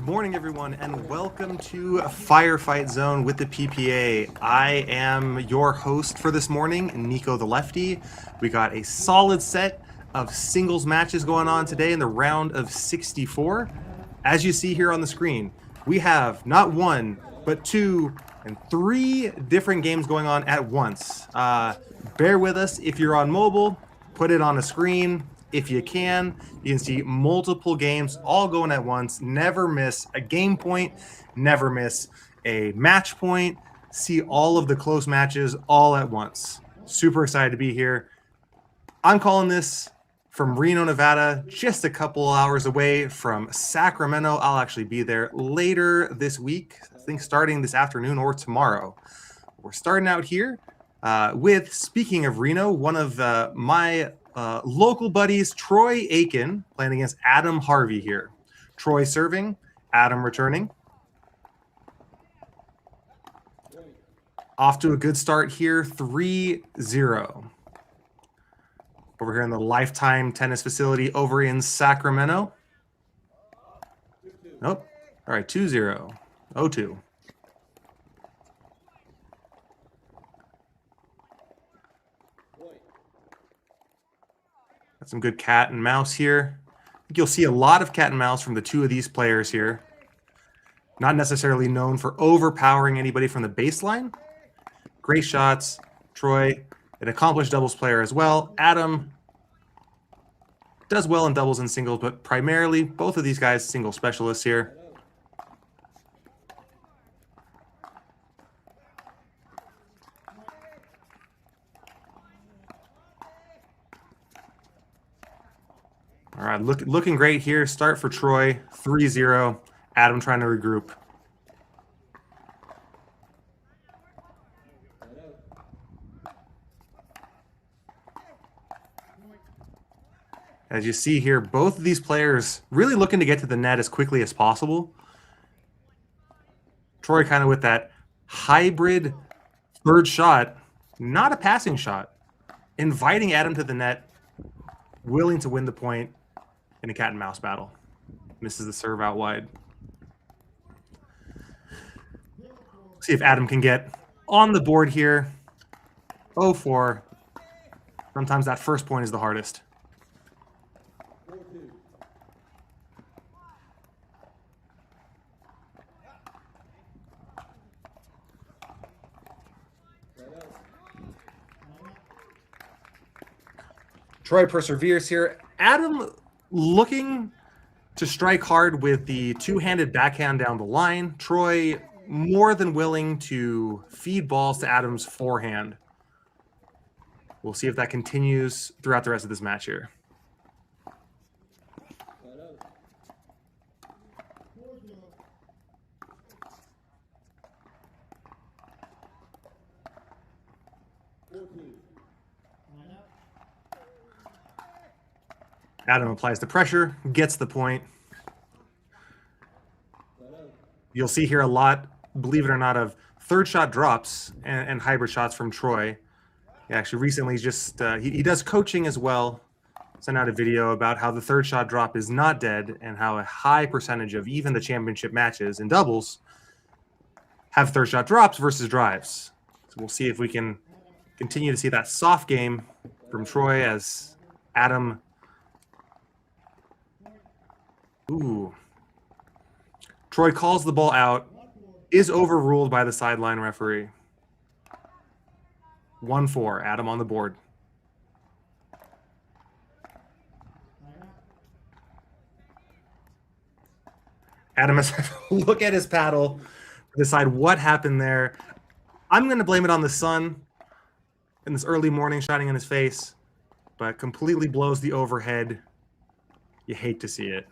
Good morning, everyone, and welcome to Firefight Zone with the PPA. I am your host for this morning, Nico the Lefty. We got a solid set of singles matches going on today in the round of 64. As you see here on the screen, we have not one, but two and three different games going on at once. Bear with us if you're on mobile, put it on a screen. If you can see multiple games all going at once. Never miss a game point, never miss a match point. See all of the close matches all at once. Super excited to be here. I'm calling this from Reno, Nevada, just a couple hours away from Sacramento. I'll actually be there later this week, I think starting this afternoon or tomorrow. We're starting out here with, speaking of Reno, one of my local buddies, Troy Aken, playing against Aken-Harvey here. Troy serving, Adam returning. Off to a good start here, 3-0. Over here in the Lifetime Tennis Facility over in Sacramento. Nope. All right, 2-0. 0-2. Got some good cat and mouse here. I think you'll see a lot of cat and mouse from the two of these players here. Not necessarily known for overpowering anybody from the baseline. Great shots. Troy, an accomplished doubles player as well. Adam does well in doubles and singles, but primarily both of these guys single specialists here. All right, looking great here. Start for Troy, 3-0. Adam trying to regroup. As you see here, both of these players really looking to get to the net as quickly as possible. Troy kind of with that hybrid third shot, not a passing shot, inviting Adam to the net, willing to win the point in a cat and mouse battle. Misses the serve out wide. See if Adam can get on the board here. 0-4. Sometimes that first point is the hardest. Troy perseveres here. Adam looking to strike hard with the two-handed backhand down the line. Troy more than willing to feed balls to Adam's forehand. We'll see if that continues throughout the rest of this match here. Adam applies the pressure, gets the point. You'll see here a lot, believe it or not, of third shot drops and hybrid shots from Troy. He actually recently just, he does coaching as well. Sent out a video about how the third shot drop is not dead and how a high percentage of even the championship matches in doubles have third shot drops versus drives. So we'll see if we can continue to see that soft game from Troy as Adam. Ooh. Troy calls the ball out, is overruled by the sideline referee. 1-4, Adam on the board. Adam has to look at his paddle, decide what happened there. I'm going to blame it on the sun in this early morning shining in his face, but completely blows the overhead. You hate to see it.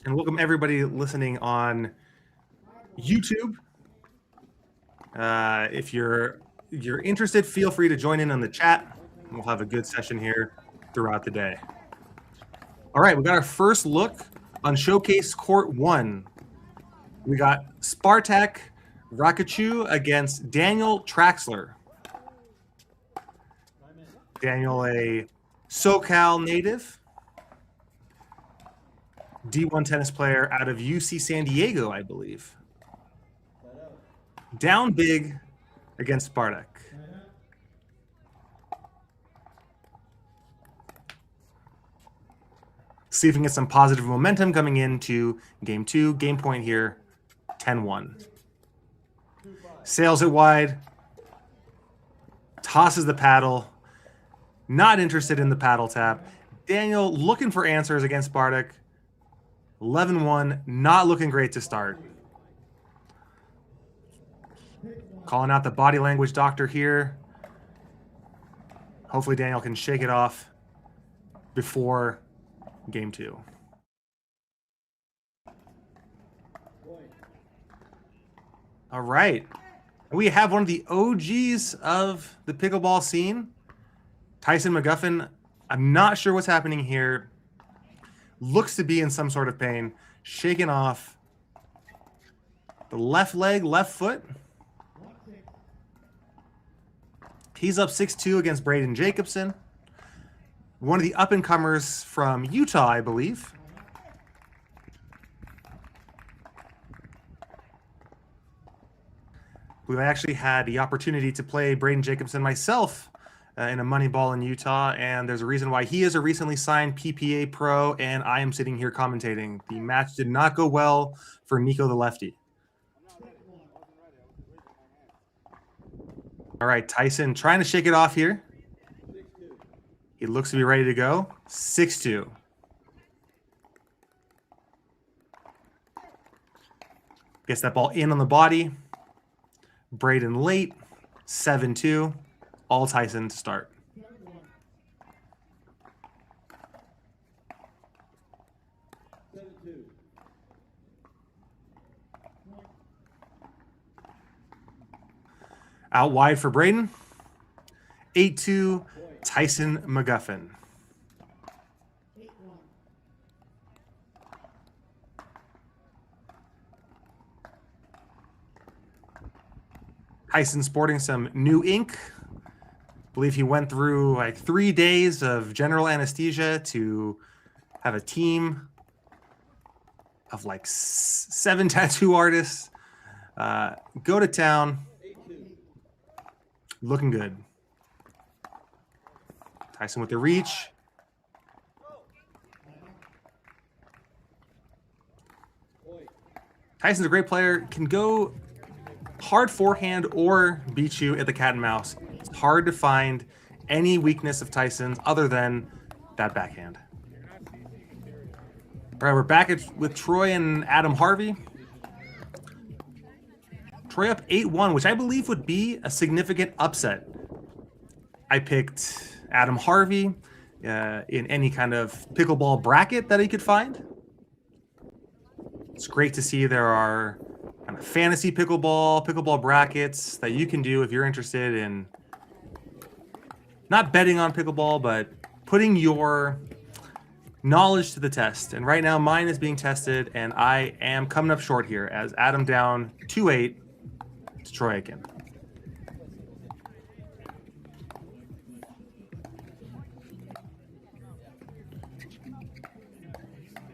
and welcome everybody listening on YouTube. If you're interested, feel free to join in on the chat. We'll have a good session here throughout the day. All right, we got our first look on Showcase Court 1. We got Spartak Raku against Daniel Traxler. Daniel, a SoCal native, D1 tennis player out of UC San Diego, I believe. Down big against Spartak. See if we can get some positive momentum coming into game 2. Game point here, 10-1. Sails it wide. Tosses the paddle. Not interested in the paddle tap. Daniel looking for answers against Spartak. 11-1. Not looking great to start. Calling out the body language doctor here. Hopefully Daniel can shake it off before game 2. All right. We have one of the OGs of the pickleball scene, Tyson McGuffin. I'm not sure what's happening here. Looks to be in some sort of pain. Shaking off the left leg, left foot. He's up 6-2 against Braden Jacobson. One of the up-and-comers from Utah, I believe. We actually had the opportunity to play Braden Jacobson myself in a money ball in Utah, and there's a reason why he is a recently signed PPA pro, and I am sitting here commentating. The match did not go well for Nico the Lefty. All right, Tyson trying to shake it off here. He looks to be ready to go. 6-2. Gets that ball in on the body. Braden late. 7-2. All Tyson to start. Out wide for Braden. 8-2. Tyson McGuffin. Tyson sporting some new ink. I believe he went through like 3 days of general anesthesia to have a team of like 7 tattoo artists go to town. Looking good. Tyson with the reach. Tyson's a great player. Can go hard forehand or beat you at the cat and mouse. It's hard to find any weakness of Tyson's other than that backhand. All right, we're back with Troy and Aken-Harvey. Troy up 8-1, which I believe would be a significant upset. I picked Aken-Harvey in any kind of pickleball bracket that he could find. It's great to see there are kind of fantasy pickleball brackets that you can do if you're interested in not betting on pickleball, but putting your knowledge to the test. And right now mine is being tested, and I am coming up short here as Adam down 2-8 to Troy Aken.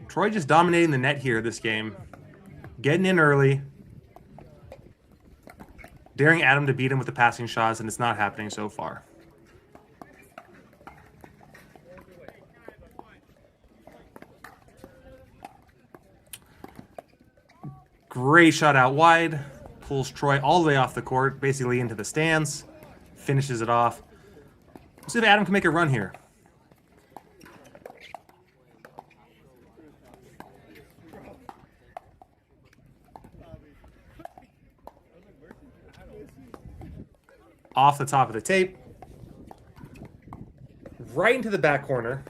Troy just dominating the net here this game. Getting in early. Daring Adam to beat him with the passing shots, and it's not happening so far. Great shot out wide. Pulls Troy all the way off the court, basically into the stands. Finishes it off. Let's see if Adam can make a run here. Off the top of the tape. Right into the back corner.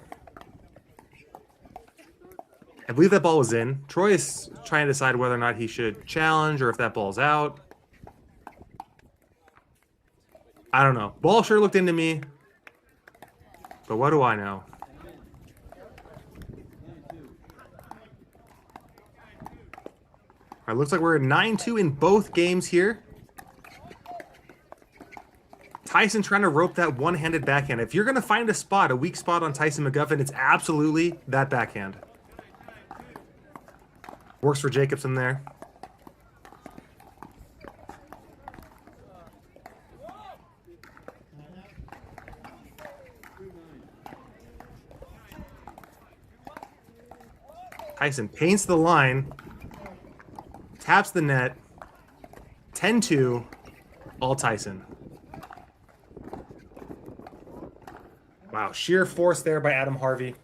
believe that ball was in. Troy is trying to decide whether or not he should challenge or if that ball's out. I don't know. Ball sure looked into me, but what do I know? All right, looks like we're at 9-2 in both games here. Tyson trying to rope that one-handed backhand. If you're going to find a spot, a weak spot on Tyson McGuffin, it's absolutely that backhand. Works for Jacobson there. Tyson paints the line, taps the net, 10-2, all Tyson. Wow, sheer force there by Aken-Harvey.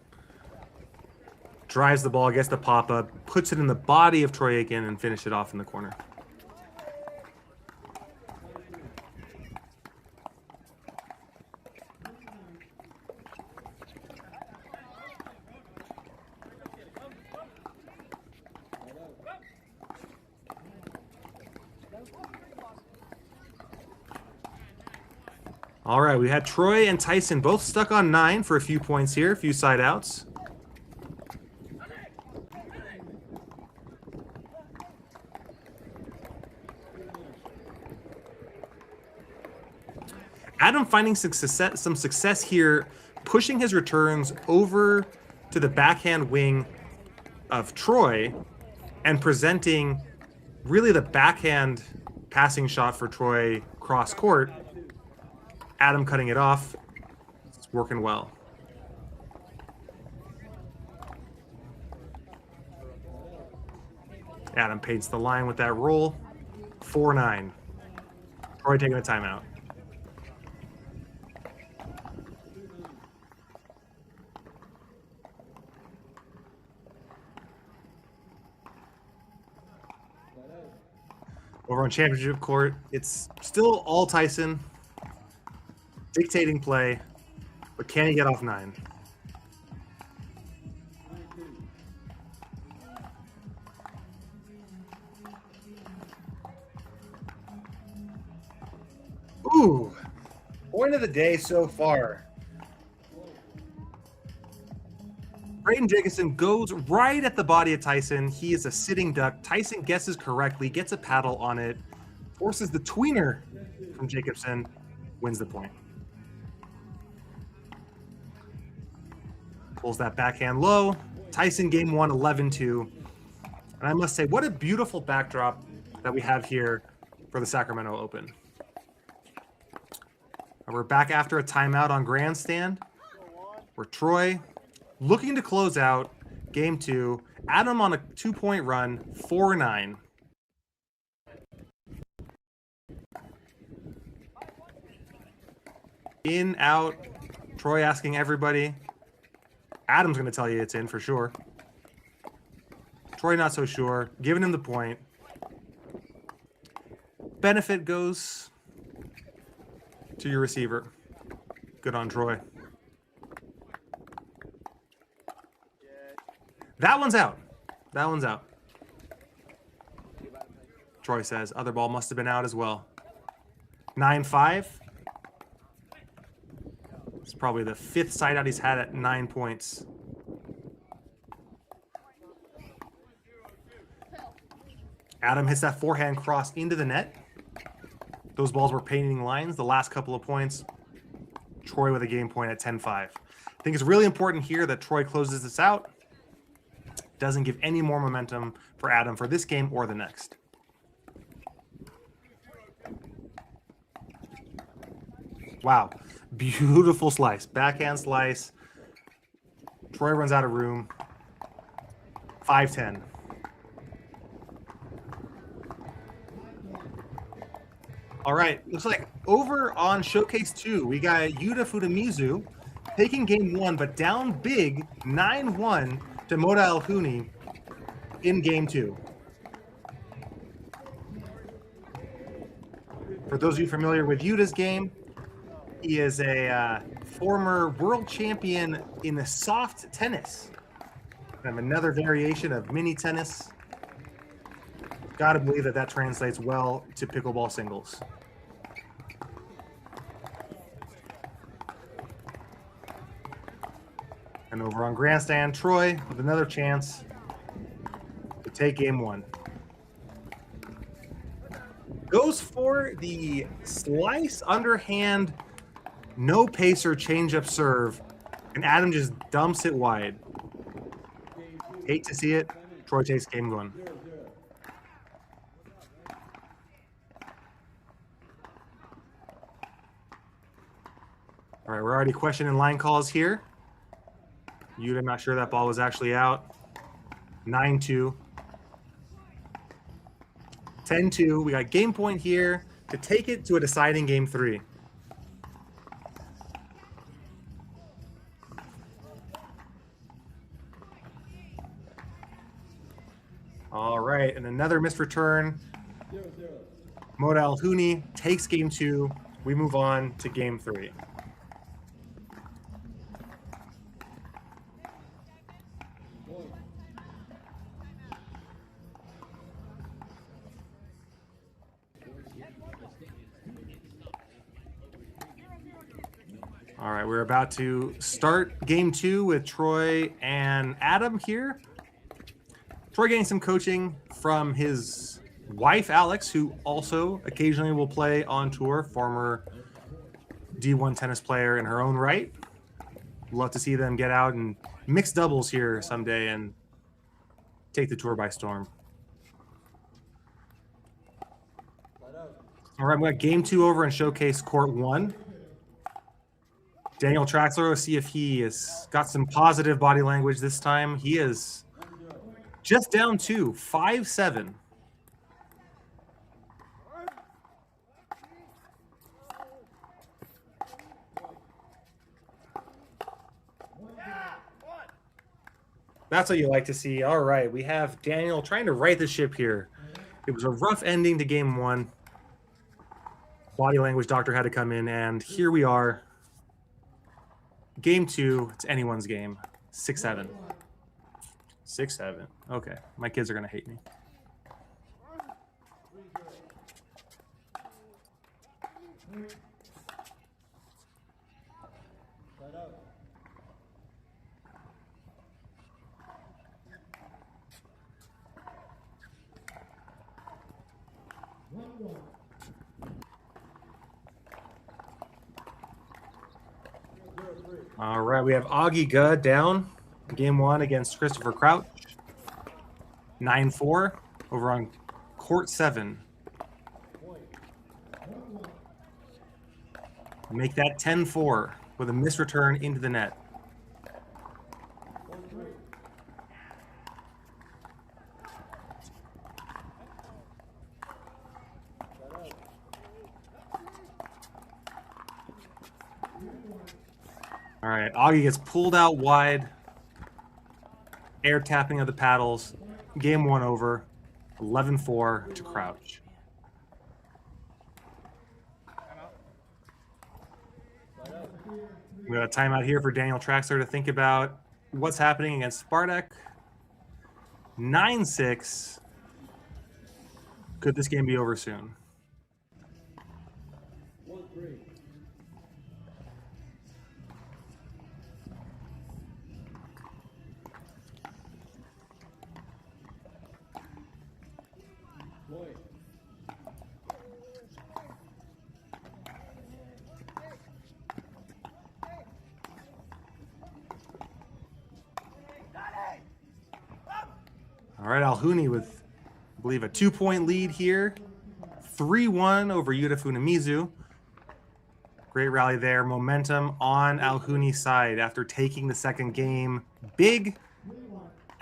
Drives the ball, gets the pop-up, puts it in the body of Troy Aken, and finish it off in the corner. All right, we had Troy and Tyson both stuck on 9 for a few points here, a few side outs. Adam finding some success here, pushing his returns over to the backhand wing of Troy and presenting really the backhand passing shot for Troy cross court. Adam cutting it off. It's working well. Adam paints the line with that roll. 4-9. Troy taking a timeout. Over on championship court, it's still all Tyson. Dictating play, but can he get off 9? Ooh, point of the day so far. Braden Jacobson goes right at the body of Tyson. He is a sitting duck. Tyson guesses correctly, gets a paddle on it, forces the tweener from Jacobson, wins the point. Pulls that backhand low. Tyson game 1, 11-2. And I must say, what a beautiful backdrop that we have here for the Sacramento Open. And we're back after a timeout on Grandstand. We're Troy looking to close out game 2. Adam on a 2-point run, 4-9. In, out. Troy asking everybody. Adam's going to tell you it's in for sure. Troy not so sure. Giving him the point. Benefit goes to your receiver. Good on Troy. That one's out. That one's out. Troy says other ball must have been out as well. 9-5. It's probably the 5th side out he's had at 9 points. Adam hits that forehand cross into the net. Those balls were painting lines the last couple of points. Troy with a game point at 10-5. I think it's really important here that Troy closes this out. Doesn't give any more momentum for Adam for this game or the next. Wow. Beautiful slice. Backhand slice. Troy runs out of room. 5-10. All right. Looks like over on Showcase 2, we got Uda Futamizu taking game 1, but down big 9-1 to Moda Alhouni in game 2. For those of you familiar with Uda's game, he is a former world champion in the soft tennis. Kind of another variation of mini tennis. Got to believe that that translates well to pickleball singles. And over on grandstand, Troy with another chance to take game one. Goes for the slice underhand, no pacer change-up serve, and Adam just dumps it wide. Hate to see it. Troy takes game one. All right, we're already questioning line calls here. Uda, I'm not sure that ball was actually out. 9-2. 10-2. We got game point here to take it to a deciding game three. All right, and another missed return. Moda Alhouni takes game two. We move on to game three. All right, we're about to start game two with Troy and Adam here. Troy getting some coaching from his wife, Alex, who also occasionally will play on tour, former D1 tennis player in her own right. Love to see them get out and mix doubles here someday and take the tour by storm. All right, we got game two over in Showcase Court 1. Daniel Traxler, let's see if he has got some positive body language this time. He is just down 2, 5-7. That's what you like to see. All right, we have Daniel trying to right the ship here. It was a rough ending to game one. Body language doctor had to come in, and here we are. Game two, it's anyone's game. 6-7. 6-7. Okay, my kids are going to hate me. All right, we have Auggie G down. Game one against Christopher Crouch. 9-4 over on court 7. Make that 10-4 with a missed return into the net. All right, Auggie gets pulled out wide. Air tapping of the paddles. Game one over. 11-4 to Crouch. We got a timeout here for Daniel Traxler to think about what's happening against Spartak. 9-6. Could this game be over soon? All right, Alhouni with, I believe, a 2-point lead here. 3-1 over Uda Futamizu. Great rally there. Momentum on Alhouni's side after taking the second game big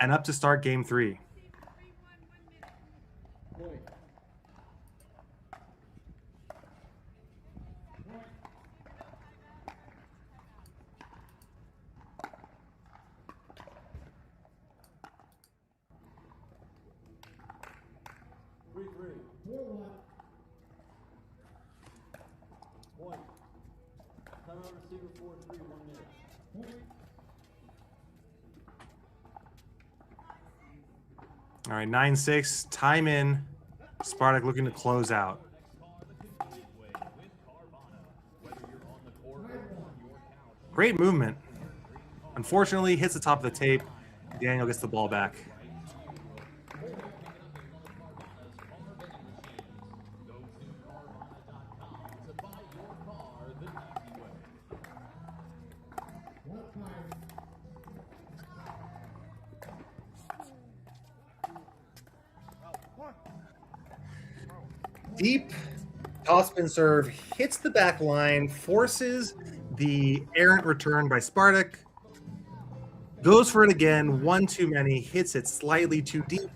and up to start game three. All right, 9-6, time in. Spartak looking to close out. Great movement. Unfortunately, hits the top of the tape. Daniel gets the ball back. Deep topspin serve hits the back line, forces the errant return by Spartak. Goes for it again, one too many, hits it slightly too deep.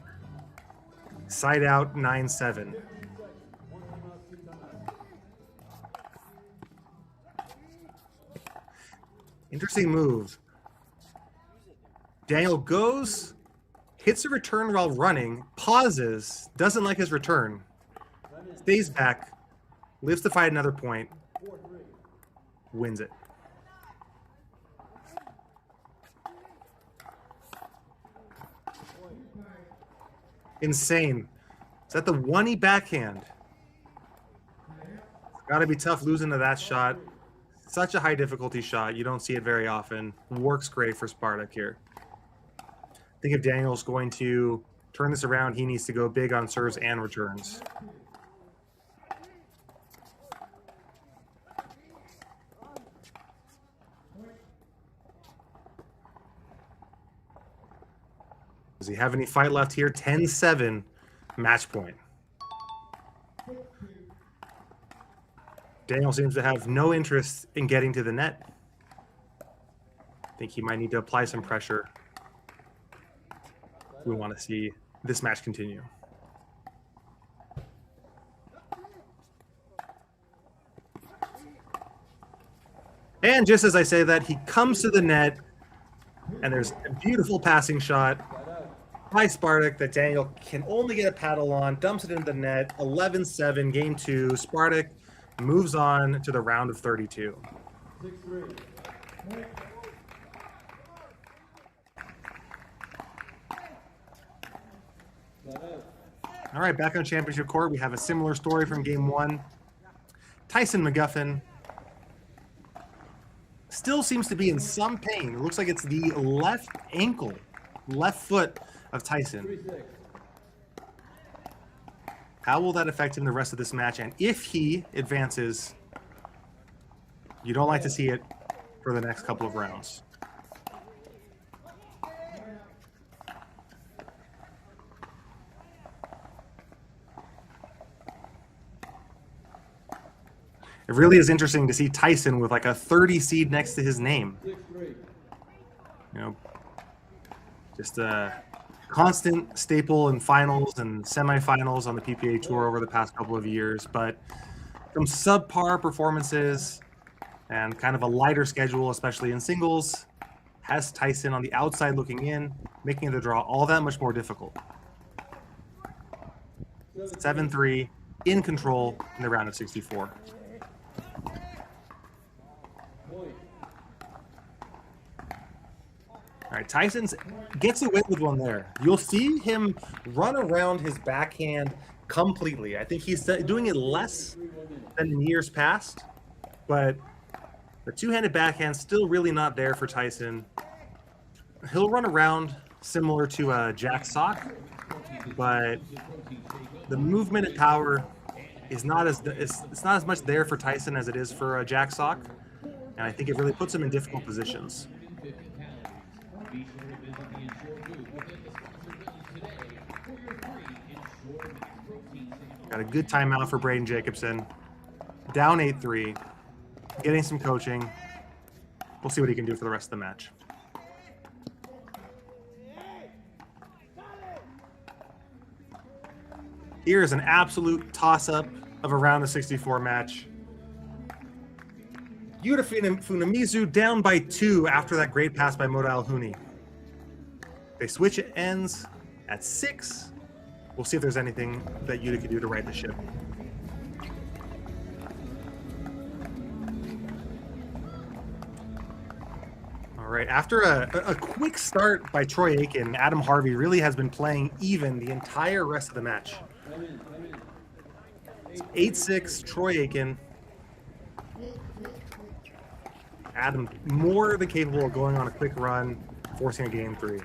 Side out, 9-7. Interesting move. Daniel goes, hits a return while running, pauses, doesn't like his return. Stays back, lives to fight another point, wins it. Insane. Is that the 1-E backhand? It's got to be tough losing to that shot. Such a high difficulty shot. You don't see it very often. Works great for Spartak here. I think if Daniel's going to turn this around, he needs to go big on serves and returns. Does he have any fight left here? 10-7, match point. Daniel seems to have no interest in getting to the net. I think he might need to apply some pressure. We want to see this match continue. And just as I say that, he comes to the net, and there's a beautiful passing shot by Spartak that Daniel can only get a paddle on, dumps it into the net. 11-7, game 2. Spartak moves on to the round of 32. All right, back on championship court, we have a similar story from game 1. Tyson McGuffin still seems to be in some pain. It looks like it's the left ankle, left foot of Tyson. How will that affect him the rest of this match? And if he advances, you don't like to see it for the next couple of rounds. It really is interesting to see Tyson with like a 30 seed next to his name. You know, just a constant staple in finals and semifinals on the PPA tour over the past couple of years, but some subpar performances and kind of a lighter schedule, especially in singles, has Tyson on the outside looking in, making the draw all that much more difficult. 7-3, in control in the round of 64. All right, Tyson gets away with one there. You'll see him run around his backhand completely. I think he's doing it less than in years past, but the two-handed backhand still really not there for Tyson. He'll run around similar to a jack sock, but the movement and power is not as it's not as much there for Tyson as it is for a jack sock, and I think it really puts him in difficult positions. Got a good timeout for Braden Jacobson. Down 8-3, getting some coaching. We'll see what he can do for the rest of the match. Here is an absolute toss-up of a round of 64 match. Uda Futamizu down by 2 after that great pass by Moda Alhouni. They switch, it ends at 6. We'll see if there's anything that Uda can do to right the ship. All All right, after a quick start by Troy Aken, Aken-Harvey really has been playing even the entire rest of the match. 8-6, Troy Aken. Adam more than capable of going on a quick run, forcing a game 3.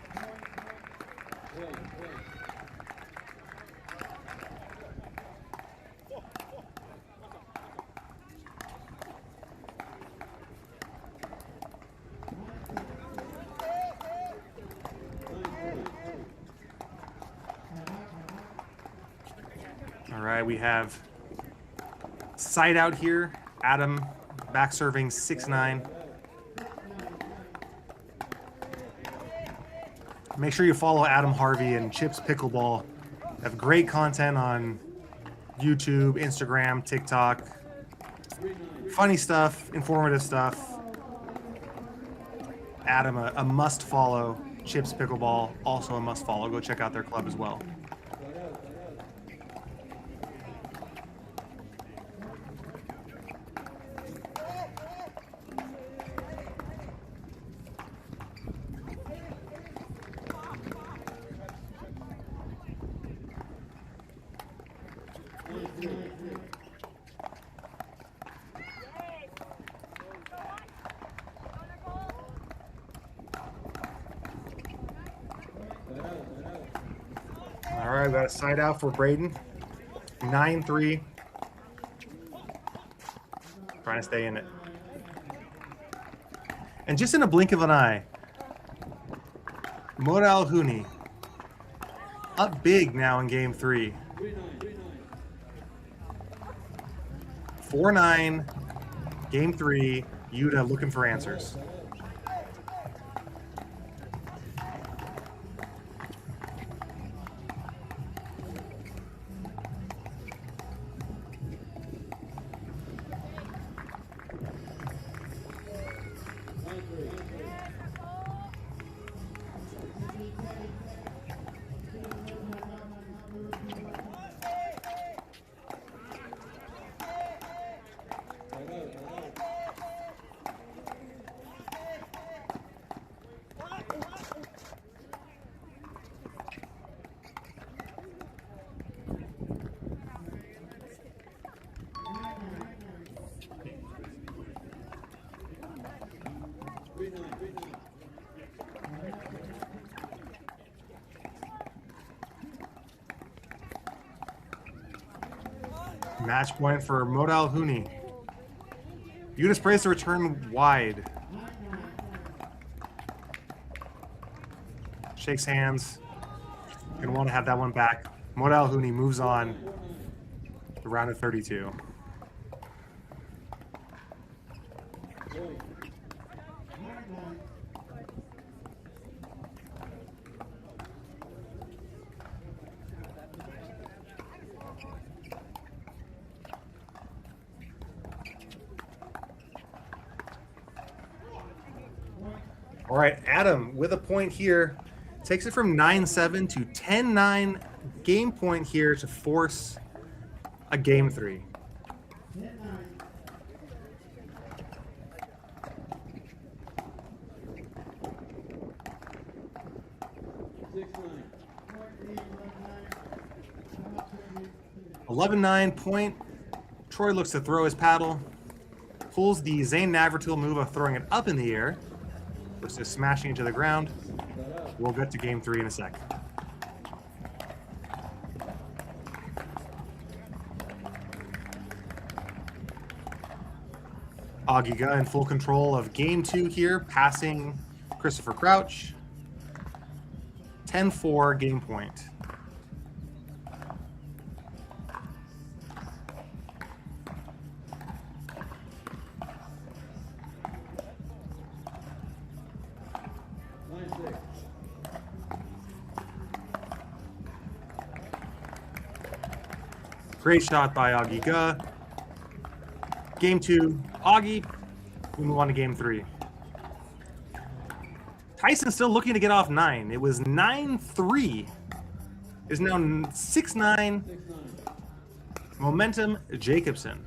All right, we have side out here. Adam back serving 6-9. Make sure you follow Aken-Harvey and Chips Pickleball. They have great content on YouTube, Instagram, TikTok. Funny stuff, informative stuff. Adam, a must follow. Chips Pickleball, also a must follow. Go check out their club as well. All right, we got a side out for Braden. 9-3. Trying to stay in it. And just in a blink of an eye, Alhouni up big now in game 3. 4-9, game 3, Uda looking for answers. Match point for Alhouni. Uda sprays to return wide. Shakes hands. Gonna want to have that one back. Alhouni moves on to round of 32. All right, Adam with a point here. Takes it from 9-7 to 10-9. Game point here to force a game 3. (11-9) point. Troy looks to throw his paddle. Pulls the Zane Navratil move of throwing it up in the air versus smashing it to the ground. We'll get to game 3 in a sec. Auggie G in full control of game 2 here, passing Christopher Crouch. 10-4 game point. Great shot by Auggie G. Game 2, Auggie. We move on to game 3. Tyson still looking to get off 9. It was 9-3. Is now 6-9. Momentum, Jacobson.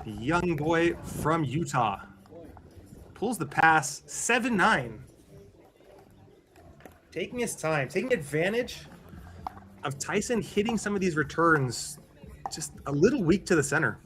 The young boy from Utah. Pulls the pass, 7-9. Taking his time, taking advantage of Tyson hitting some of these returns just a little weak to the center.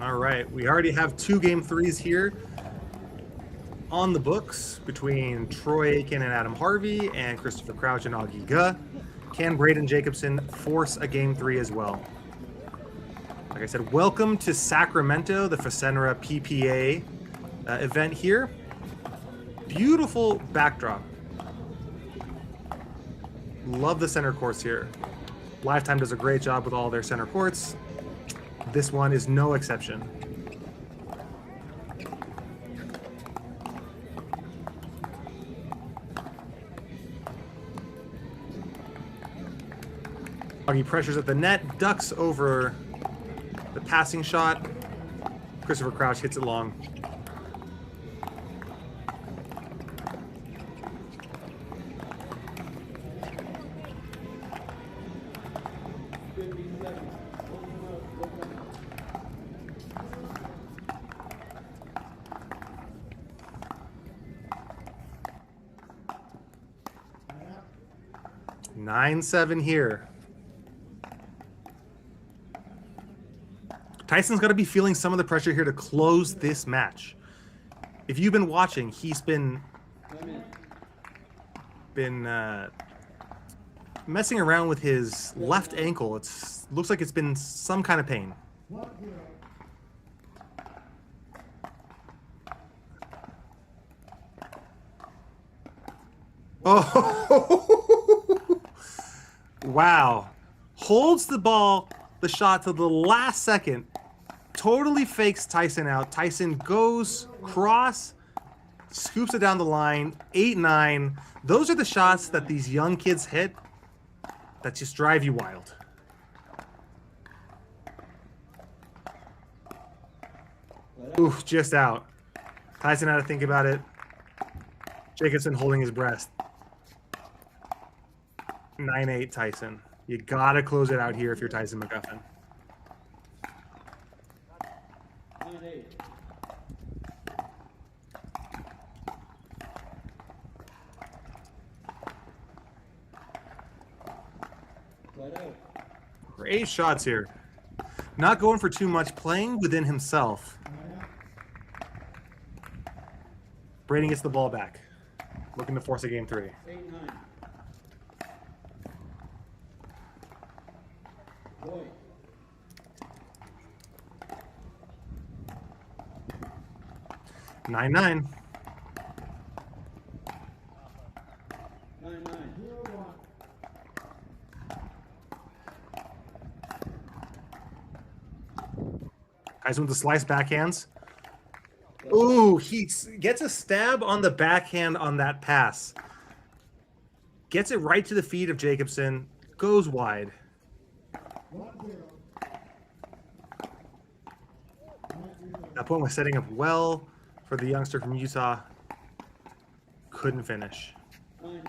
All right, we already have 2 game 3s here on the books between Troy Aken and Aken-Harvey and Christopher Crouch and Auggie G. Can Braden Jacobson force a game 3 as well? Like I said, welcome to Sacramento, the Fasenra PPA event here. Beautiful backdrop. Love the center courts here. Lifetime does a great job with all their center courts. This one is no exception. Auggie pressures at the net, ducks over the passing shot. Christopher Crouch hits it long. Nine 7 here. Tyson's got to be feeling some of the pressure here to close this match. If you've been watching, he's been messing around with his left ankle. Looks like it's been some kind of pain. Oh, wow. Holds the ball, the shot to the last second. Totally fakes Tyson out. Tyson goes cross, scoops it down the line, 8-9. Those are the shots that these young kids hit that just drive you wild. Oof, just out. Tyson had to think about it. Jacobson holding his breath. 9-8 Tyson. You gotta close it out here if you're Tyson McGuffin. 9-8. Great shots here. Not going for too much, playing within himself. Braden gets the ball back. Looking to force a game 3. 8-9. Boy. 9-9. 9-9. Guys with the slice backhands. Ooh, he gets a stab on the backhand on that pass. Gets it right to the feet of Jacobson. Goes wide. That point was setting up well for the youngster from Utah. Couldn't finish. 9-9.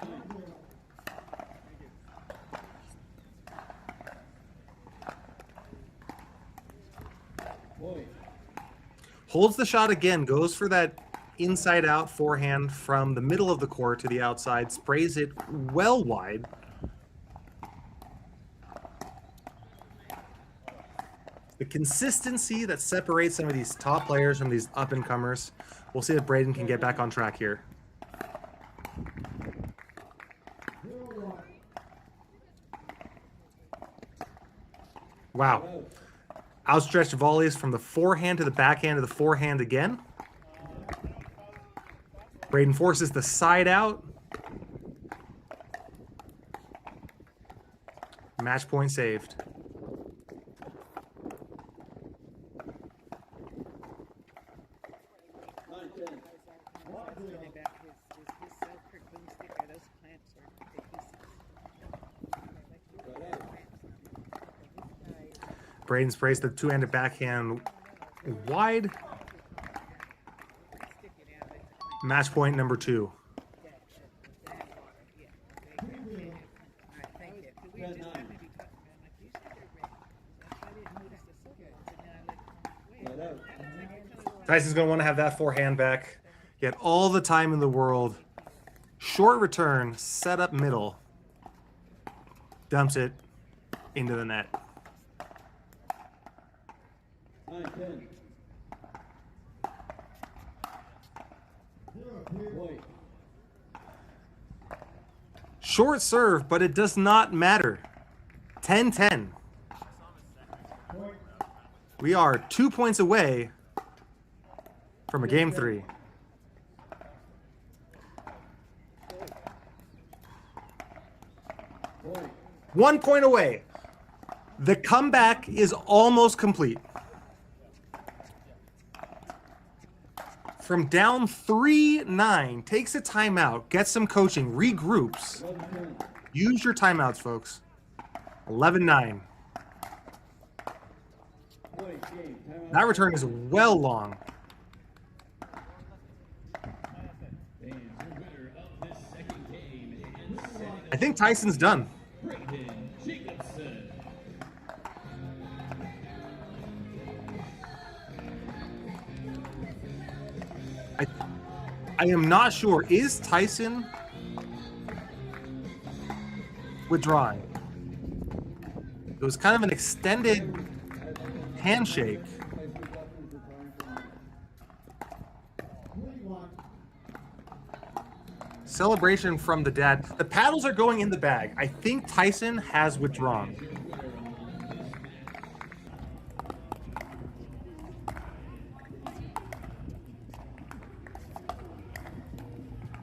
Boy. Holds the shot again, goes for that inside-out forehand from the middle of the court to the outside, sprays it well wide. The consistency that separates some of these top players from these up-and-comers. We'll see if Braden can get back on track here. Wow. Outstretched volleys from the forehand to the backhand to the forehand again. Braden forces the side out. Match point saved. Braden sprays the two-handed backhand wide. Match point number 2. Red 9. Red out. Tyson's going to want to have that forehand back. Get all the time in the world. Short return, set up middle. Dumps it into the net. 9-10. White. Short serve, but it does not matter. 10-10. We are 2 points away from a game 3. White. 1 point away. The comeback is almost complete. From down 3-9, takes a timeout, gets some coaching, regroups. 11-10. Use your timeouts, folks. 11-9. White game. Timeout. That return is well long. And your winner of this second game and setting I think Tyson's done. Braden Jacobson. I am not sure. Is Tyson withdrawing? It was kind of an extended handshake. Celebration from the dad. The paddles are going in the bag. I think Tyson has withdrawn.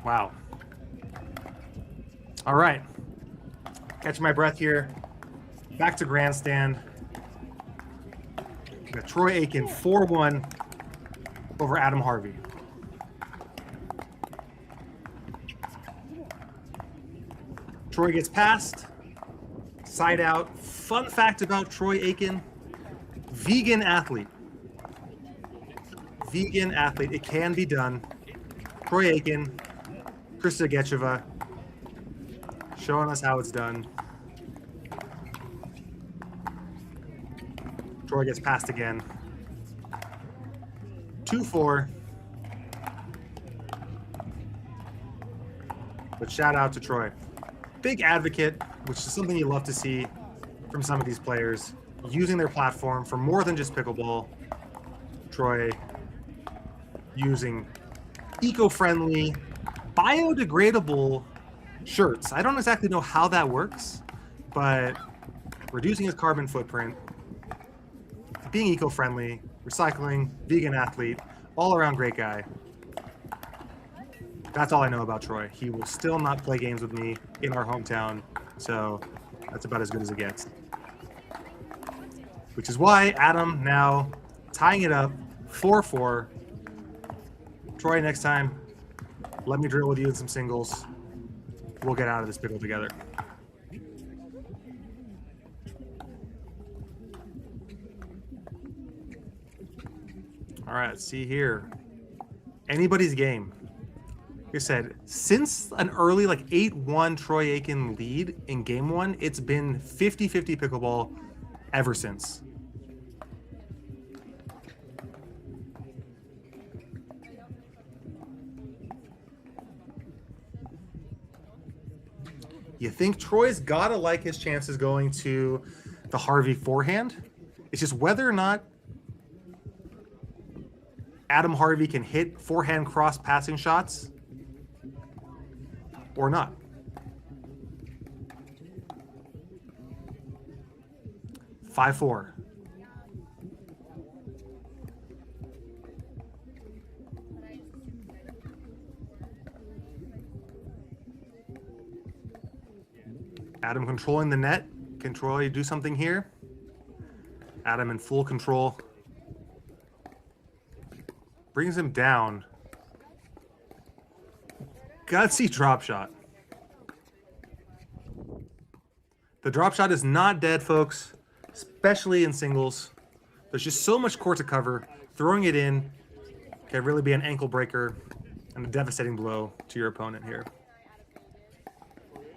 Wow. All right. Catch my breath here. Back to grandstand. We got Troy Aken 4-1 over Aken-Harvey. Troy gets past. Side out. Fun fact about Troy Aken. Vegan athlete. Vegan athlete. It can be done. Troy Aken. Krista Getcheva. Showing us how it's done. Troy gets passed again. 2-4. But shout out to Troy. Big advocate, which is something you love to see from some of these players, using their platform for more than just pickleball. Troy using eco-friendly, biodegradable shirts. I don't exactly know how that works, but reducing his carbon footprint, being eco-friendly, recycling, vegan athlete, all-around great guy. That's all I know about Troy. He will still not play games with me in our hometown, so that's about as good as it gets. Which is why Adam now tying it up 4-4. Troy, next time, let me drill with you in some singles. We'll get out of this pickle together. All right, let's see here. Anybody's game. Like I said, since an early 8-1 Troy Aken lead in game 1, it's been 50-50 pickleball ever since. You think Troy's gotta like his chances going to the Harvey forehand? It's just whether or not Aken-Harvey can hit forehand cross passing shots or not. Five, 4. Adam controlling the net. Can Troy do something here? Adam in full control. Brings him down. Gutsy drop shot. The drop shot is not dead, folks, especially in singles. There's just so much court to cover. Throwing it in can really be an ankle breaker And a devastating blow to your opponent here.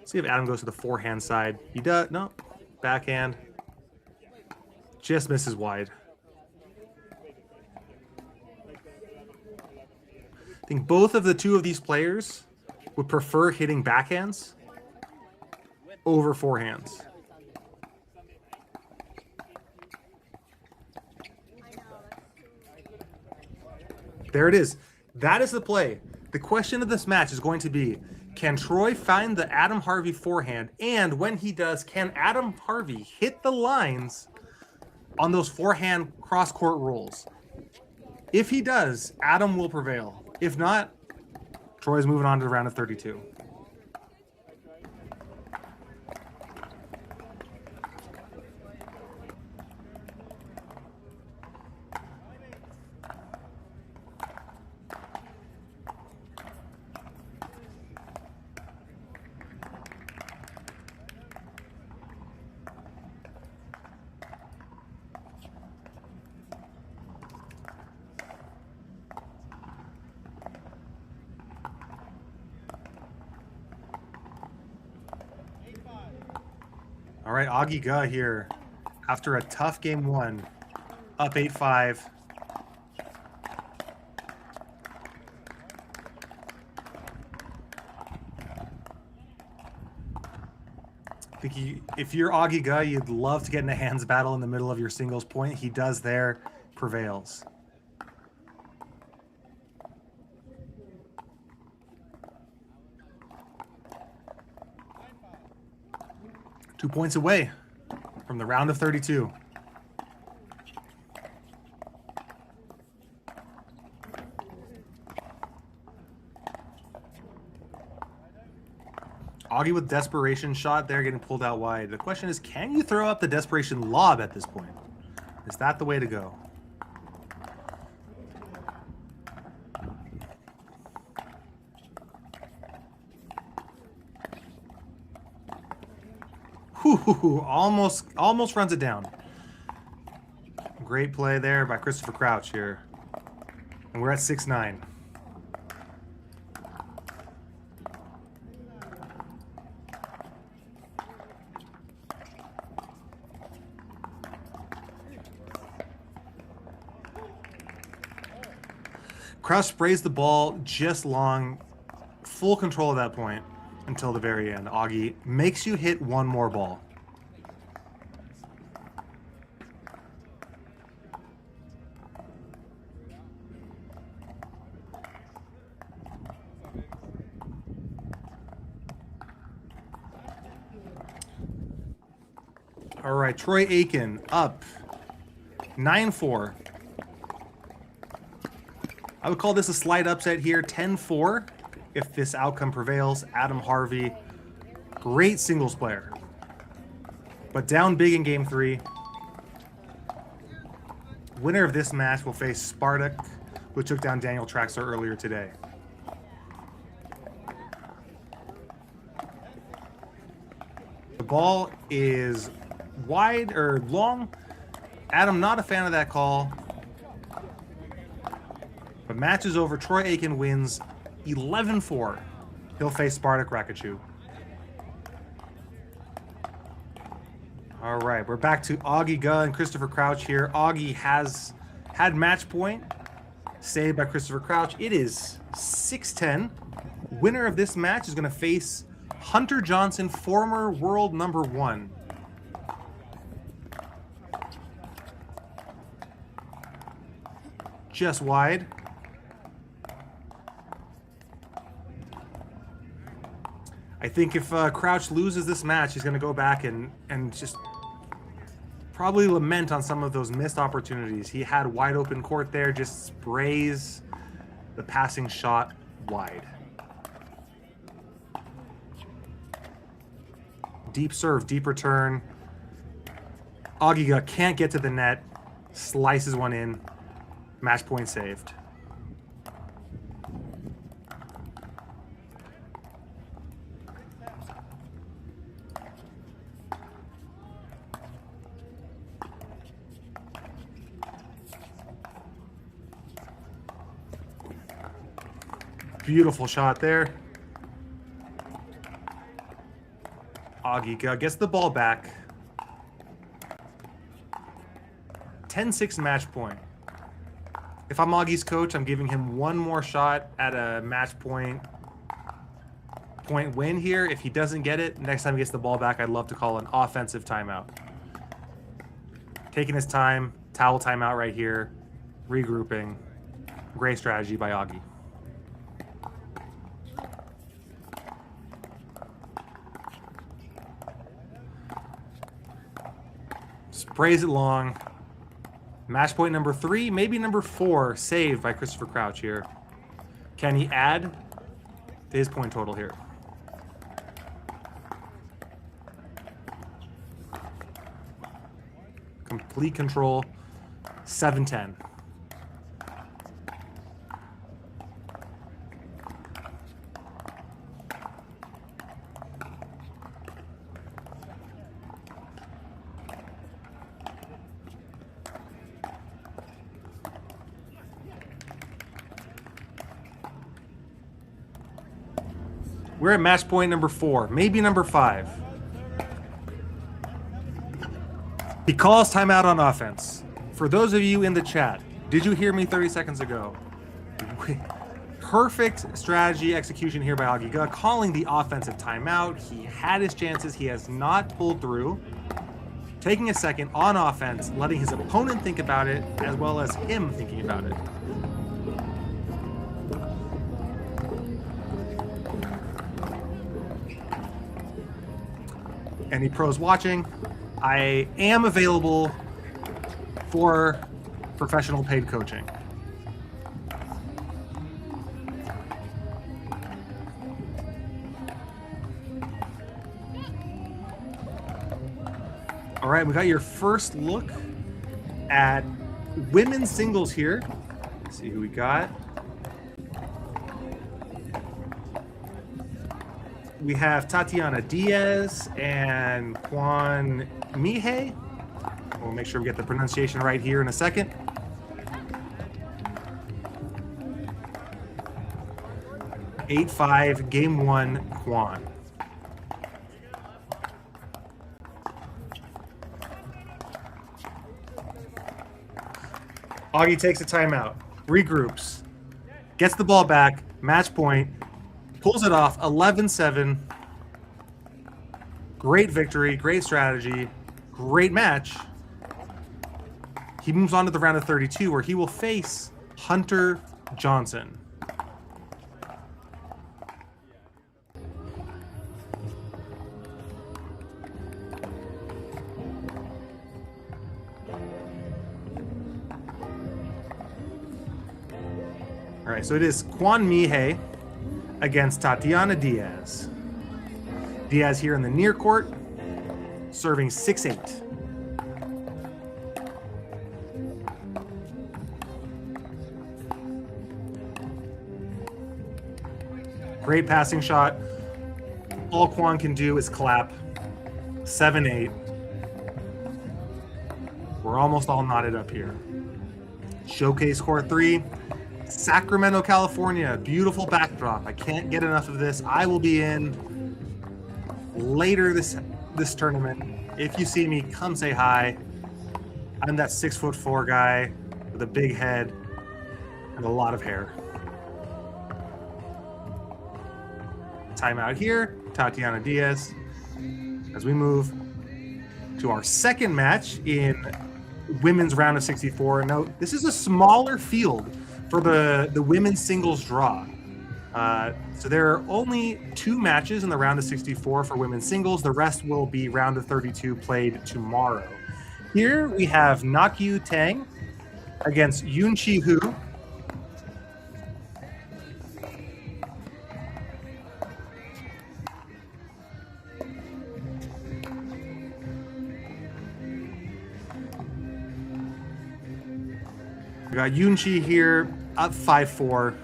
See if Adam goes to the forehand side. He does. No. Backhand. Just misses wide. I think both of the two of these players would prefer hitting backhands over forehands. There it is. That is the play. The question of this match is going to be, can Troy find the Aken-Harvey forehand? And when he does, can Aken-Harvey hit the lines on those forehand cross-court rolls? If he does, Adam will prevail. If not, Troy's moving on to the round of 32. All right, Auggie G here after a tough game one, up 8-5. I think if you're Auggie G, you'd love to get in a hands battle in the middle of your singles point. He does there, prevails. Two points away from the round of 32. Auggie with desperation shot there, getting pulled out wide. The question is, can you throw up the desperation lob at this point? Is that the way to go? Almost runs it down. Great play there by Christopher Crouch here. And we're at 6-9. Crouch sprays the ball just long. Full control at that point until the very end. Auggie makes you hit one more ball. All right, Troy Aken up 9-4. I would call this a slight upset here, 10-4. If this outcome prevails, Aken-Harvey, great singles player, but down big in game 3. Winner of this match will face Spartak, who took down Daniel Traxler earlier today. The ball is wide or long. Adam, not a fan of that call. But match is over. Troy Aken wins 11-4. He'll face Spartak Raku. All right, we're back to Auggie G and Christopher Crouch here. Auggie has had match point, saved by Christopher Crouch. It is 6-10. Winner of this match is going to face Hunter Johnson, former world #1. Just wide. I think if Crouch loses this match, he's going to go back and just probably lament on some of those missed opportunities. He had wide open court there, just sprays the passing shot wide. Deep serve, deep return. Auggie can't get to the net, slices one in. Match point saved. Beautiful shot there. Auggie gets the ball back. 10-6 match point. If I'm Auggie's coach, I'm giving him one more shot at a match point win here. If he doesn't get it, next time he gets the ball back, I'd love to call an offensive timeout. Taking his time, towel timeout right here, regrouping. Great strategy by Auggie. Sprays it long. Match point number 3, maybe number 4, saved by Christopher Crouch here. Can he add to his point total here? Complete control, 7-10. We're at match point number 4, maybe number 5. He calls timeout on offense. For those of you in the chat, did you hear me 30 seconds ago? Perfect strategy execution here by Auggie G, calling the offensive timeout. He had his chances. He has not pulled through. Taking a second on offense, letting his opponent think about it, as well as him thinking about it. Any pros watching, I am available for professional paid coaching. All right, we got your first look at women's singles here. Let's see who we got. We have Tatiana Diaz and Juan Mihei. We'll make sure we get the pronunciation right here in a second. (8-5) game 1, Juan. Auggie takes a timeout, regroups, gets the ball back, match point, pulls it off, 11-7. Great victory, great strategy, great match. He moves on to the round of 32 where he will face Hunter Johnson. All right, so it is Juan Mihei against Tatiana Diaz. Diaz here in the near court, serving 6-8. Great passing shot. All Juan can do is clap. 7-8. We're almost all knotted up here. Showcase court 3. Sacramento, California. Beautiful backdrop. I can't get enough of this. I will be in later this tournament. If you see me, come say hi. I'm that 6'4" guy with a big head and a lot of hair. Timeout here. Tatiana Diaz. As we move to our second match in women's round of 64. Note, this is a smaller field for the women's singles draw. So there are only 2 matches in the round of 64 for women's singles. The rest will be round of 32 played tomorrow. Here we have Nakyu Tang against Yunchi Hu. We got Yunchi here, up 5-4.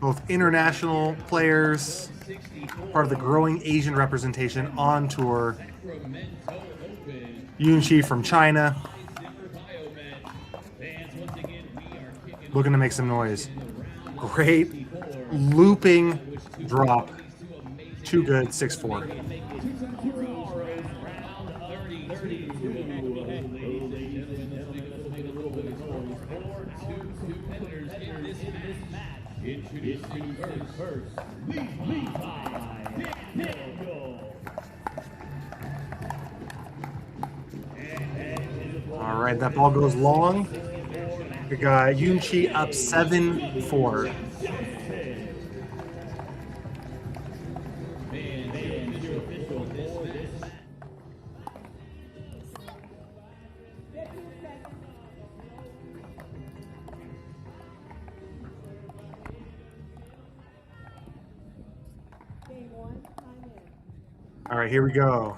Both international players, part of the growing Asian representation on tour. Yunchi from China. looking to make some noise. Great looping drop. Too good, 6-4. Introducing first, Levi. All right, that ball goes long. We got Yunchi up 7-4. All right, here we go.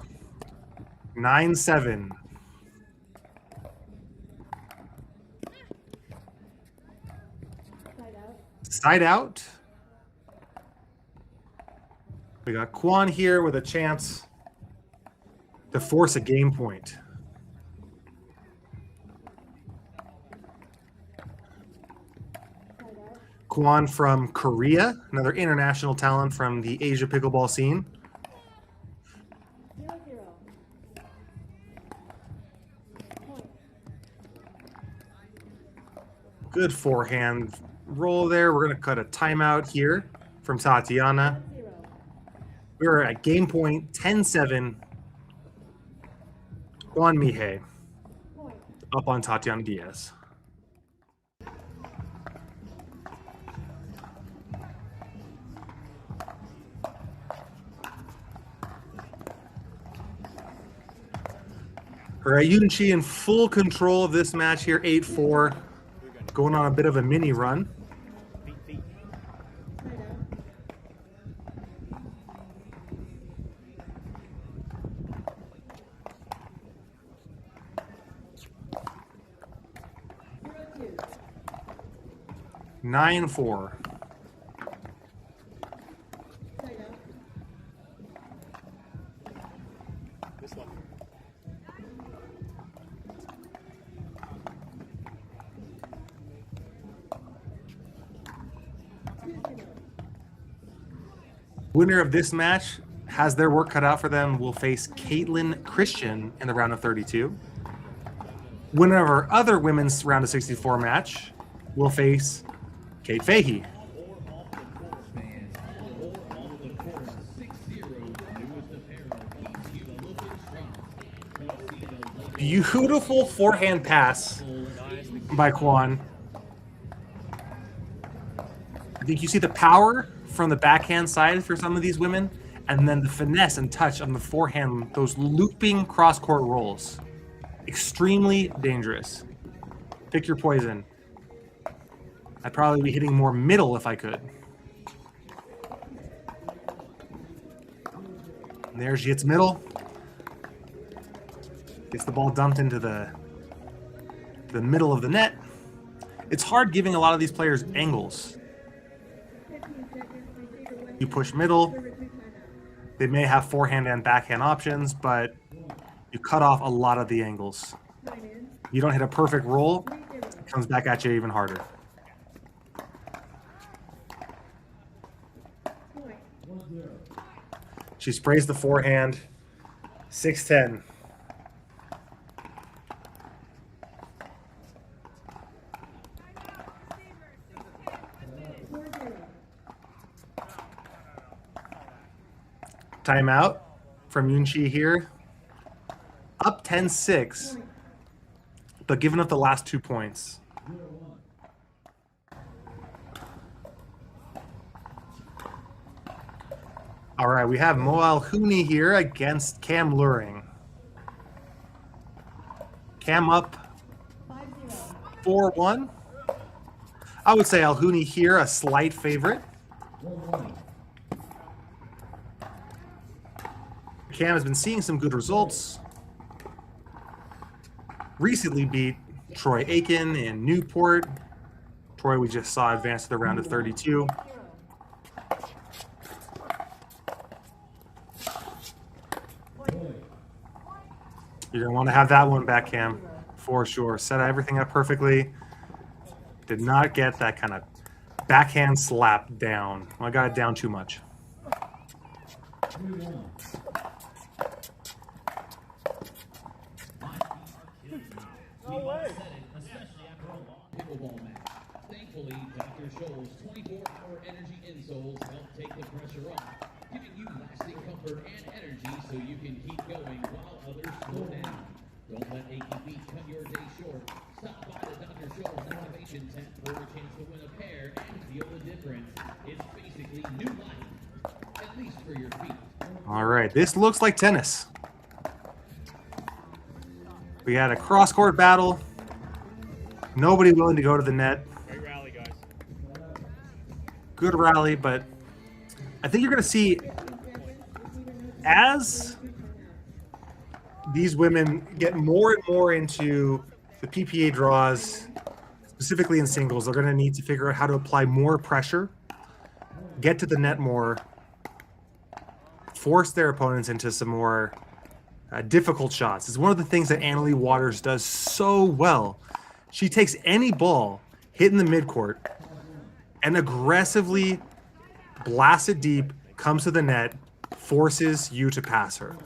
9-7. Side out. We got Kwon here with a chance to force a game point. Kwon from Korea, another international talent from the Asia pickleball scene. Good forehand roll there. We're going to cut a timeout here from Tatiana. We're at game point 10-7. Juan Mihei up on Tatiana Diaz. All right, Yunchi in full control of this match here, 8-4. Going on a bit of a mini run. Nine four. Winner of this match has their work cut out for them. Will face Caitlin Christian in the round of 32. Winner of our other women's round of 64 match will face Kate Fahey. Beautiful forehand pass by Kwon. I think you see the power from the backhand side for some of these women, and then the finesse and touch on the forehand, those looping cross-court rolls. Extremely dangerous. Pick your poison. I'd probably be hitting more middle if I could. And there she hits middle. Gets the ball dumped into the middle of the net. It's hard giving a lot of these players angles. You push middle. They may have forehand and backhand options, but you cut off a lot of the angles. You don't hit a perfect roll, it comes back at you even harder. She sprays the forehand, 6-10. Timeout from Yunchi here. Up 10-6, but giving up the last 2 points. All right, we have Mo Alhouni here against Cam Luring. Cam up 4-1. I would say Alhouni here a slight favorite. Cam has been seeing some good results. Recently beat Troy Aiken in Newport. Troy we just saw advance to the round of 32. You're going to want to have that one back, Cam, for sure. Set everything up perfectly. Did not get that kind of backhand slap down. I got it down too much. No way. Especially after a long pickleball match. Thankfully, Dr. Scholl's 24-hour energy insoles help take the pressure off, giving you lasting comfort and energy so you can keep going while others slow down. Don't let achy feet cut your day short. Stop by the Dr. Scholl's activation tent for a chance to win a pair and feel the difference. It's basically new life, at least for your feet. All right, this looks like tennis. We had a cross-court battle. Nobody willing to go to the net. Great rally, guys. Good rally, but I think you're going to see as these women get more and more into the PPA draws, specifically in singles, they're going to need to figure out how to apply more pressure, get to the net more, force their opponents into some more difficult shots. It's one of the things that Annalie Waters does so well. She takes any ball hit in the midcourt and aggressively blasts it deep, comes to the net, forces you to pass her.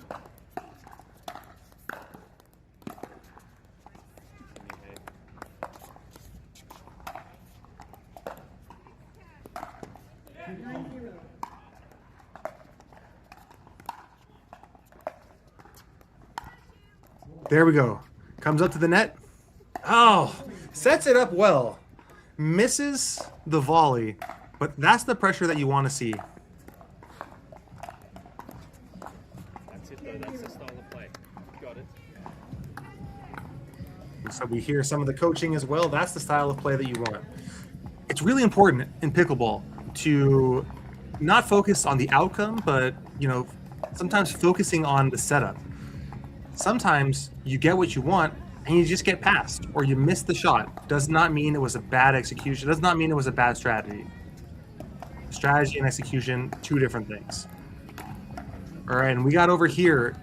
There we go. Comes up to the net. Oh, sets it up well. Misses the volley, but that's the pressure that you want to see. That's it, though. That's the style of play. Got it. So we hear some of the coaching as well. That's the style of play that you want. It's really important in pickleball to not focus on the outcome, but, you know, sometimes focusing on the setup. Sometimes you get what you want and you just get passed or you miss the shot. Does not mean it was a bad execution. Does not mean it was a bad strategy. Strategy and execution, two different things. All right, and we got over here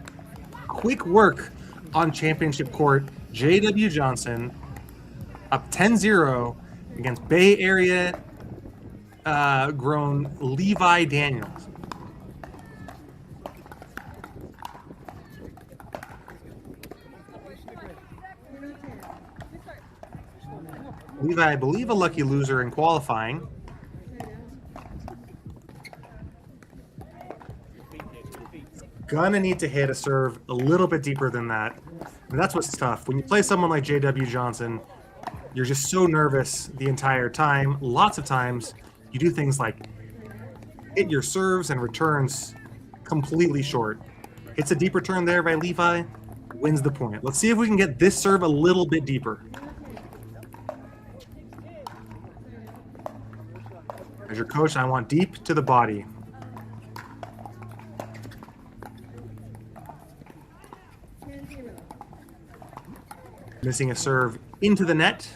quick work on championship court. J.W. Johnson up 10-0 against Bay Area grown Levi Daniels. Levi, I believe, a lucky loser in qualifying. Gonna need to hit a serve a little bit deeper than that. And that's what's tough. When you play someone like J.W. Johnson, you're just so nervous the entire time. Lots of times, you do things like hit your serves and returns completely short. Hits a deep return there by Levi, wins the point. Let's see if we can get this serve a little bit deeper. As your coach, I want deep to the body. Missing a serve into the net.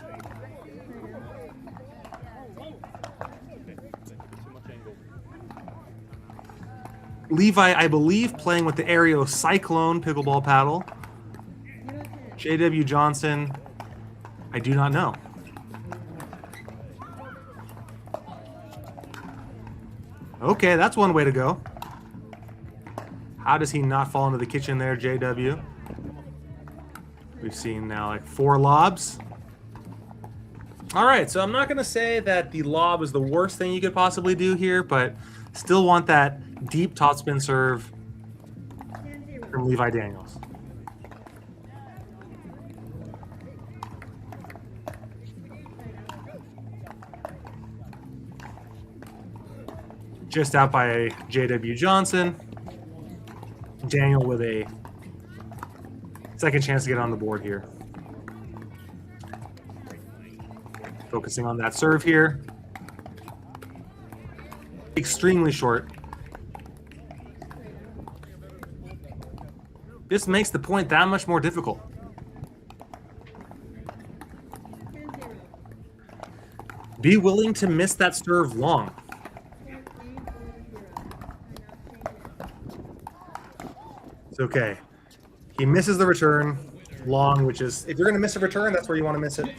Levi, I believe, playing with the Aereo Cyclone pickleball paddle. J.W. Johnson, I do not know. Okay, that's one way to go. How does he not fall into the kitchen there, JW? We've seen now like 4 lobs. All right, so I'm not going to say that the lob is the worst thing you could possibly do here, but still want that deep topspin serve from Levi Daniels. Just out by J.W. Johnson. Daniel with a second chance to get on the board here. Focusing on that serve here. Extremely short. This makes the point that much more difficult. Be willing to miss that serve long. It's okay. He misses the return long, which is, if you're going to miss a return, that's where you want to miss it.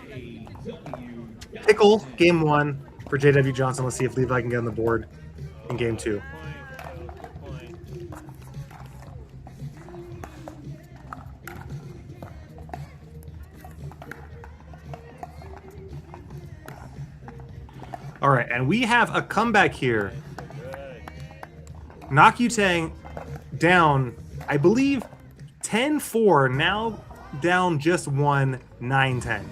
Pickle, game 1 for JW Johnson. Let's see if Levi can get on the board in game 2. All right, and we have a comeback here. Nakutang down, I believe, 10-4, now down just 1, 9-10.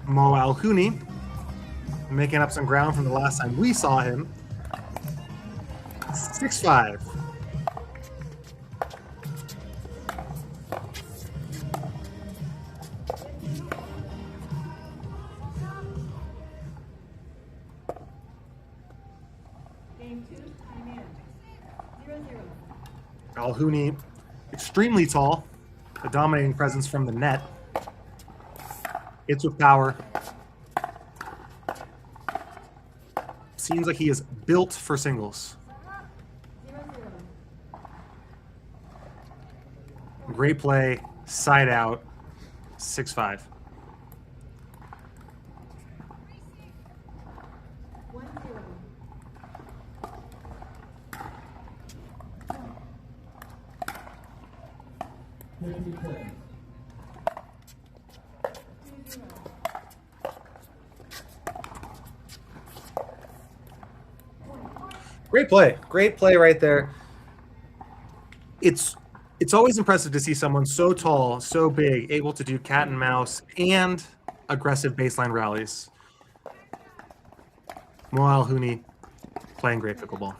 Mo Alhouni making up some ground from the last time we saw him. 6-5. Game 2, time in. 0-0. Alhouni, extremely tall, a dominating presence from the net. Hits with power. Seems like he is built for singles. 0-0. Great play, side out, 6-5. 1-0. Great play right there. It's always impressive to see someone so tall, so big, able to do cat and mouse and aggressive baseline rallies. Mo Alhouni playing great pickleball.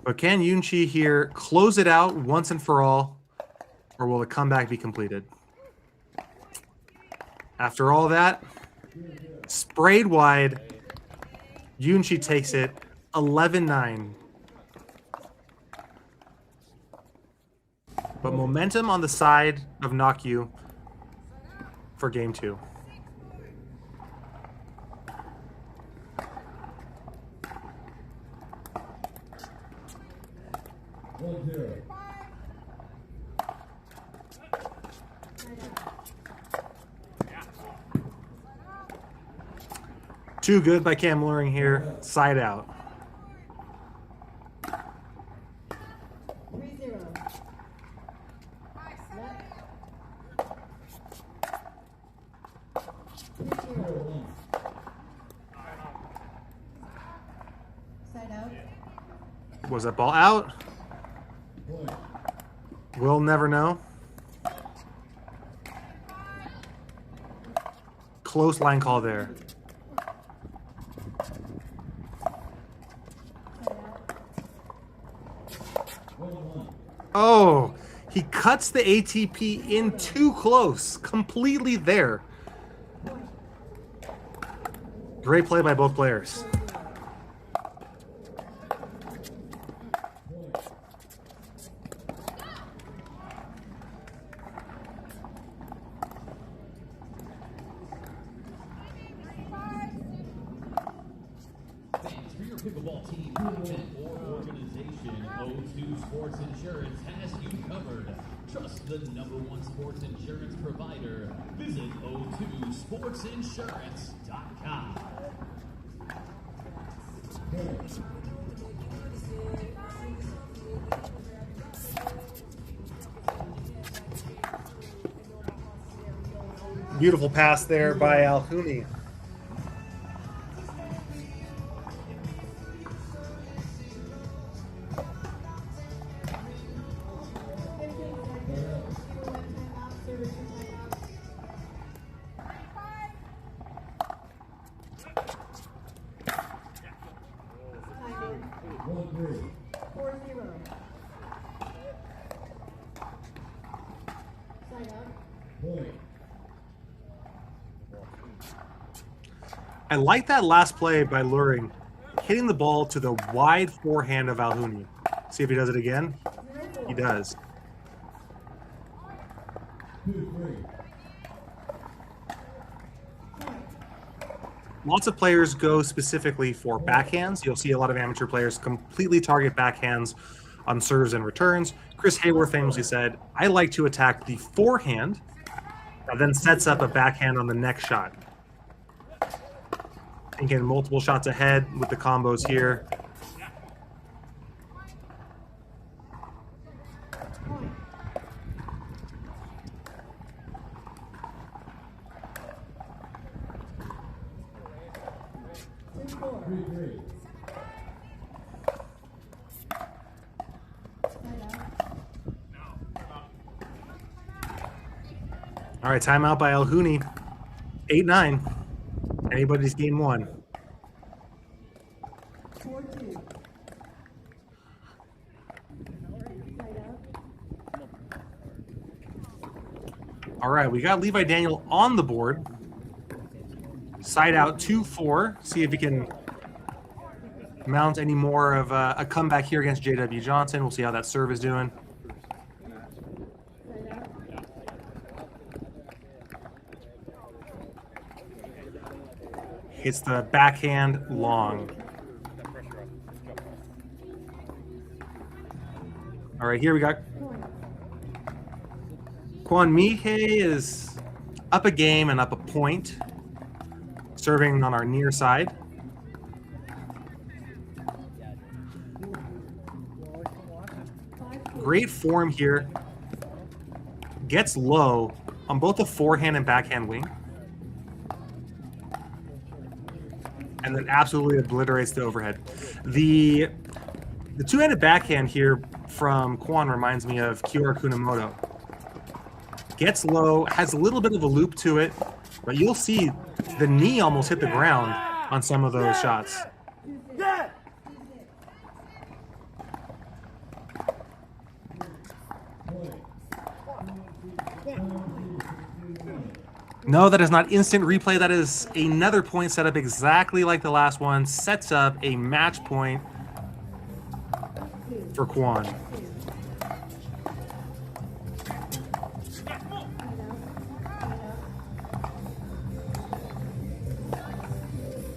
But can Yunchi here close it out once and for all, or will the comeback be completed? After all that, sprayed wide, Yunchi takes it 11-9. But momentum on the side of Nakyu for game 2. Too good by Cam Luring here. Side out. 3-0. Side out. Was that ball out? We'll never know. Close line call there. Oh, he cuts the ATP in too close, completely there. Great play by both players. Thanks for your pickleball team, event, or organization. O2 Sports Insurance has you covered. Trust the #1 sports insurance provider. Visit o2sportsinsurance.com. Beautiful pass there by Alhouni. I like that last play by Luring, hitting the ball to the wide forehand of Alhouni. See if he does it again. He does. Lots of players go specifically for backhands. You'll see a lot of amateur players completely target backhands on serves and returns. Chris Hayworth famously said, "I like to attack the forehand that then sets up a backhand on the next shot." Thinking multiple shots ahead with the combos here. All right, timeout by Alhouni. 8-9. Anybody's game one. 4-2. Side out. All right, we got Levi Daniel on the board. Side out 2-4. See if he can mount any more of a comeback here against JW Johnson. We'll see how that serve is doing. Side out. Hits the backhand long. All right, here we got Kwon Mihei is up a game and up a point, serving on our near side. Great form here. Gets low on both the forehand and backhand wing. And then absolutely obliterates the overhead. The two-handed backhand here from Kwon reminds me of Kyoto Kunamoto. Gets low, has a little bit of a loop to it, but you'll see the knee almost hit the ground on some of those shots. No, that is not instant replay. That is another point set up exactly like the last one. Sets up a match point for Kwon.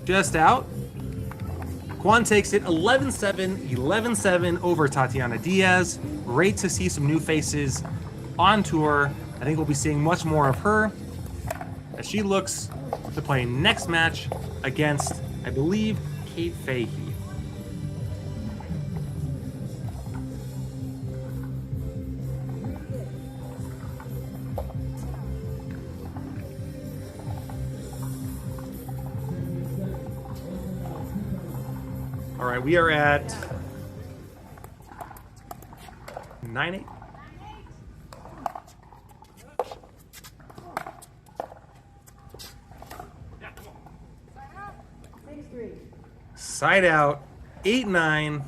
Just out. Kwon takes it 11-7, 11-7 over Tatiana Diaz. Great to see some new faces on tour. I think we'll be seeing much more of her as she looks to play next match against, I believe, Kate Fahey. All right, we are at 9-8. Side out, 8-9.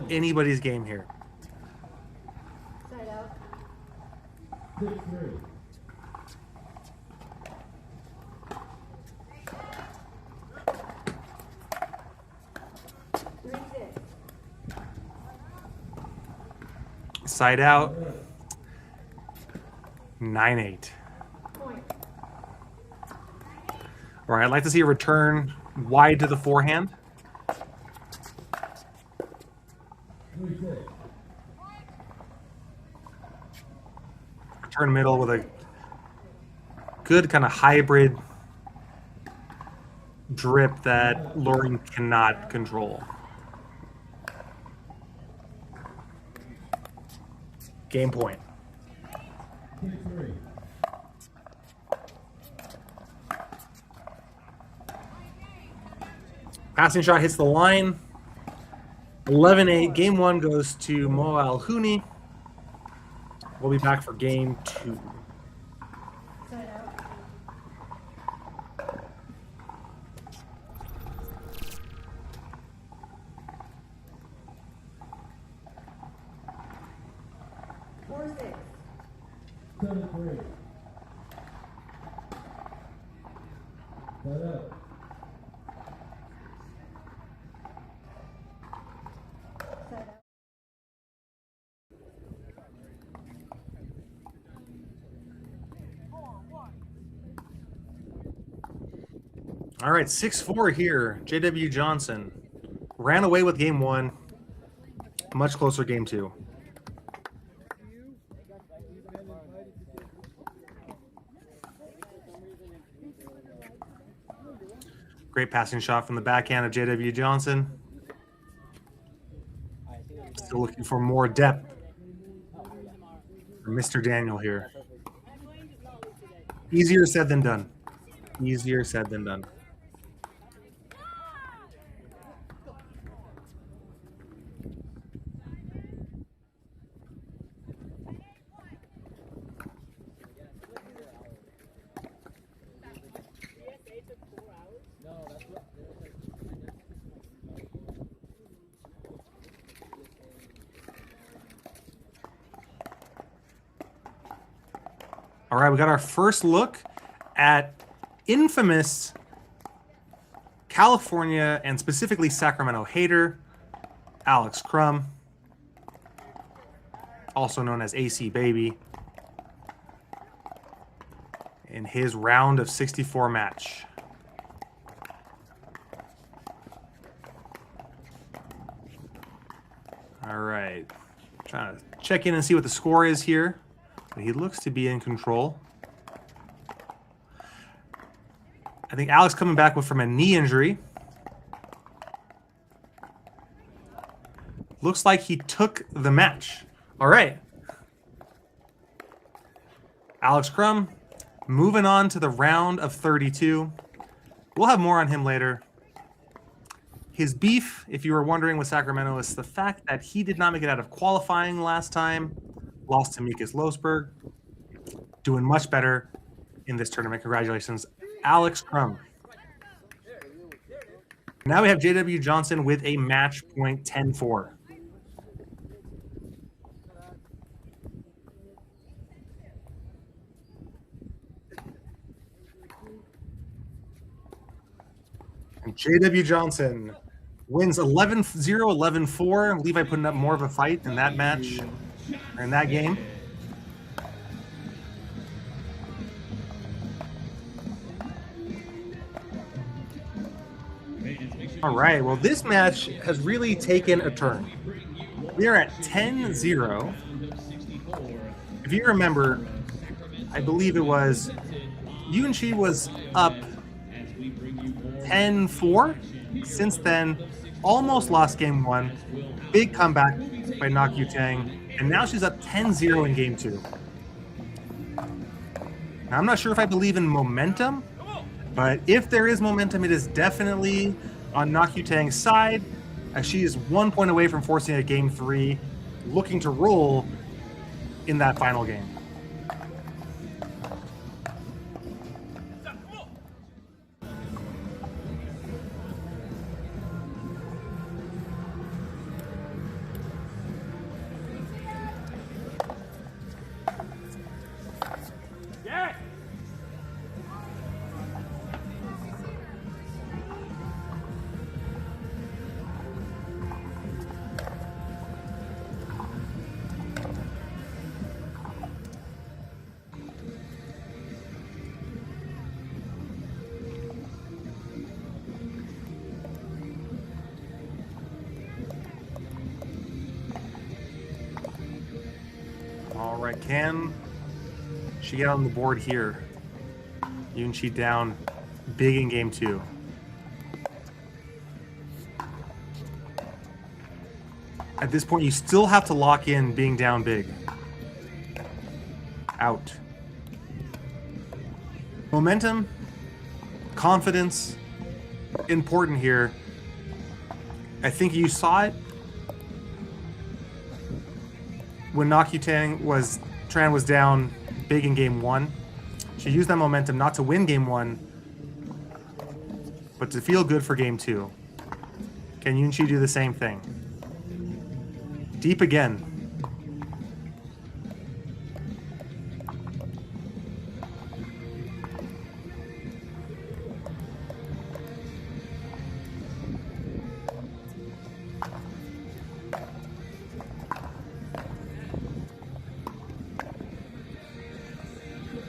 Anybody's game here. Side out. 6-3. Side out, 9-8. Point. All right, I'd like to see a return wide to the forehand. Return middle with a good kind of hybrid drip that Lauren cannot control. Game point. 6-3. Passing shot hits the line. 11-8. Game one goes to Mo Alhouni. We'll be back for game two. Side out. Four, 6. 7-3. Side out. Side out. All right, 6-4 here. JW Johnson ran away with game one. Much closer game 2. Great passing shot from the backhand of JW Johnson. Still looking for more depth for Mr. Daniel here. Easier said than done. Easier said than done. All right, we got our first look at infamous California and specifically Sacramento hater, Alex Crum, also known as AC Baby, in his round of 64 match. All right, trying to check in and see what the score is here. But he looks to be in control. I think Alex coming back from a knee injury. Looks like he took the match. All right. Alex Crum moving on to the round of 32. We'll have more on him later. His beef, if you were wondering with Sacramento, is the fact that he did not make it out of qualifying last time. Lost to Mikas Losberg. Doing much better in this tournament. Congratulations, Alex Crum. Now we have JW Johnson with a match point 10-4. And JW Johnson wins 11-0, 11-4. Levi putting up more of a fight in that match, in that game. All right, well, this match has really taken a turn. We are at 10-0. If you remember, I believe it was Yunchi was up 10-4. Since then, almost lost game 1. Big comeback by Nak Yutang. And now she's up 10-0 in game 2. Now, I'm not sure if I believe in momentum, but if there is momentum, it is definitely on Nak Yutang's side, as she is 1 point away from forcing a game 3, looking to roll in that final game. All right, can she get on the board here? Yunchi down big in game 2. At this point, you still have to lock in being down big. Out. Momentum, confidence, important here. I think you saw it when Tran was down big in game 1. She used that momentum not to win game 1, but to feel good for game 2. Can Yunchi do the same thing? Deep again.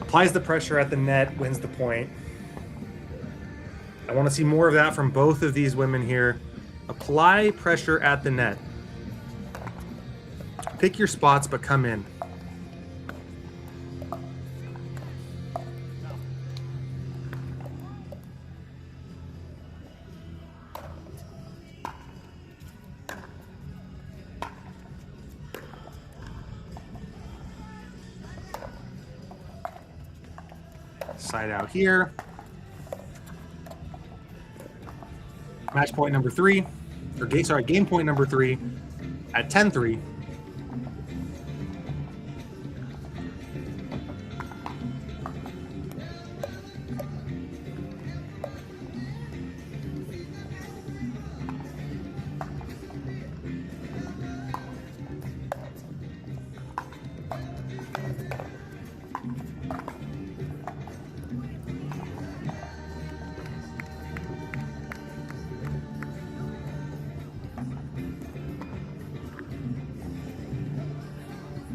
Applies the pressure at the net, wins the point. I want to see more of that from both of these women here. Apply pressure at the net. Pick your spots, but come in. Side out here. Match point number 3, or game point number 3 at 10-3.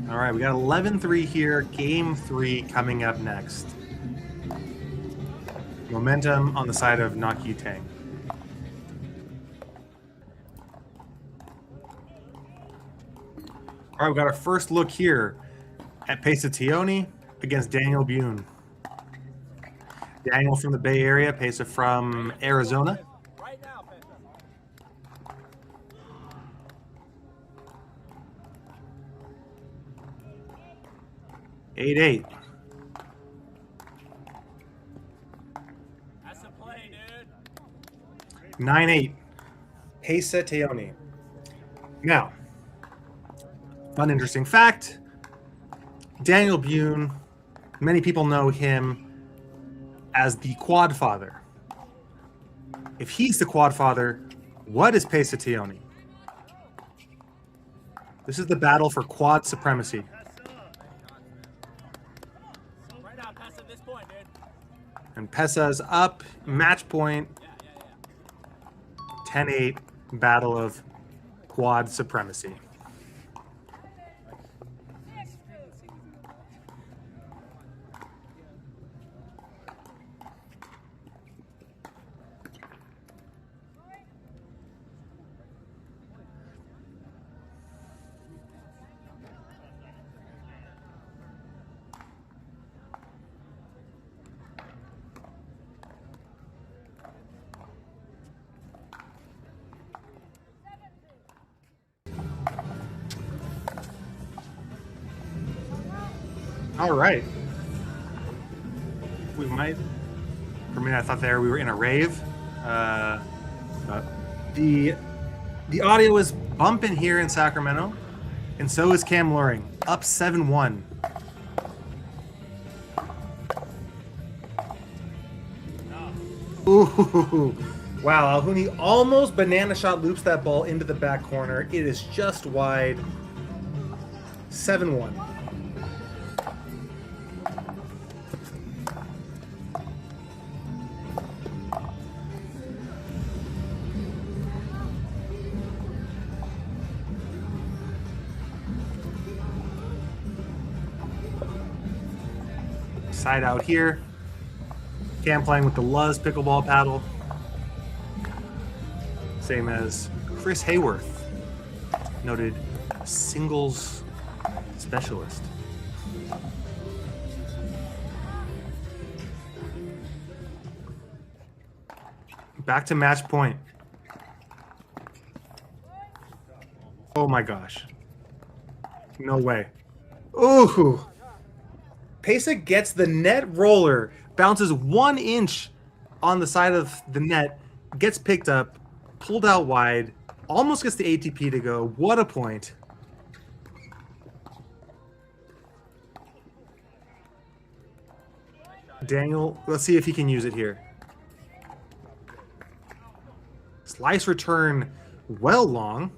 All right, we got 11-3 here. Game 3 coming up next. Momentum on the side of Nakyu Tang. All right, we got our first look here at Pesationi against Daniel Bune. Daniel from the Bay Area, Pesa from Arizona. 8-8. That's a play, dude. 9-8. Pesa Teoni. Now, fun interesting fact. Daniel Bune, many people know him as the quad father. If he's the quad father, what is Pesa Teoni? This is the battle for quad supremacy. And Pesa's up, match point, 10-8, battle of quad supremacy. All right. We might. For a minute, I thought we were in a rave. The audio is bumping here in Sacramento, and so is Cam Loring, up 7-1. Ooh, wow! Alhouni almost banana shot loops that ball into the back corner. It is just wide. 7-1. Side out here. Cam playing with the Luz pickleball paddle. Same as Chris Hayworth, noted singles specialist. Back to match point. Oh my gosh. No way. Ooh. Pesa gets the net roller, bounces 1 inch on the side of the net, gets picked up, pulled out wide, almost gets the ATP to go. What a point. Daniel, let's see if he can use it here. Slice return well long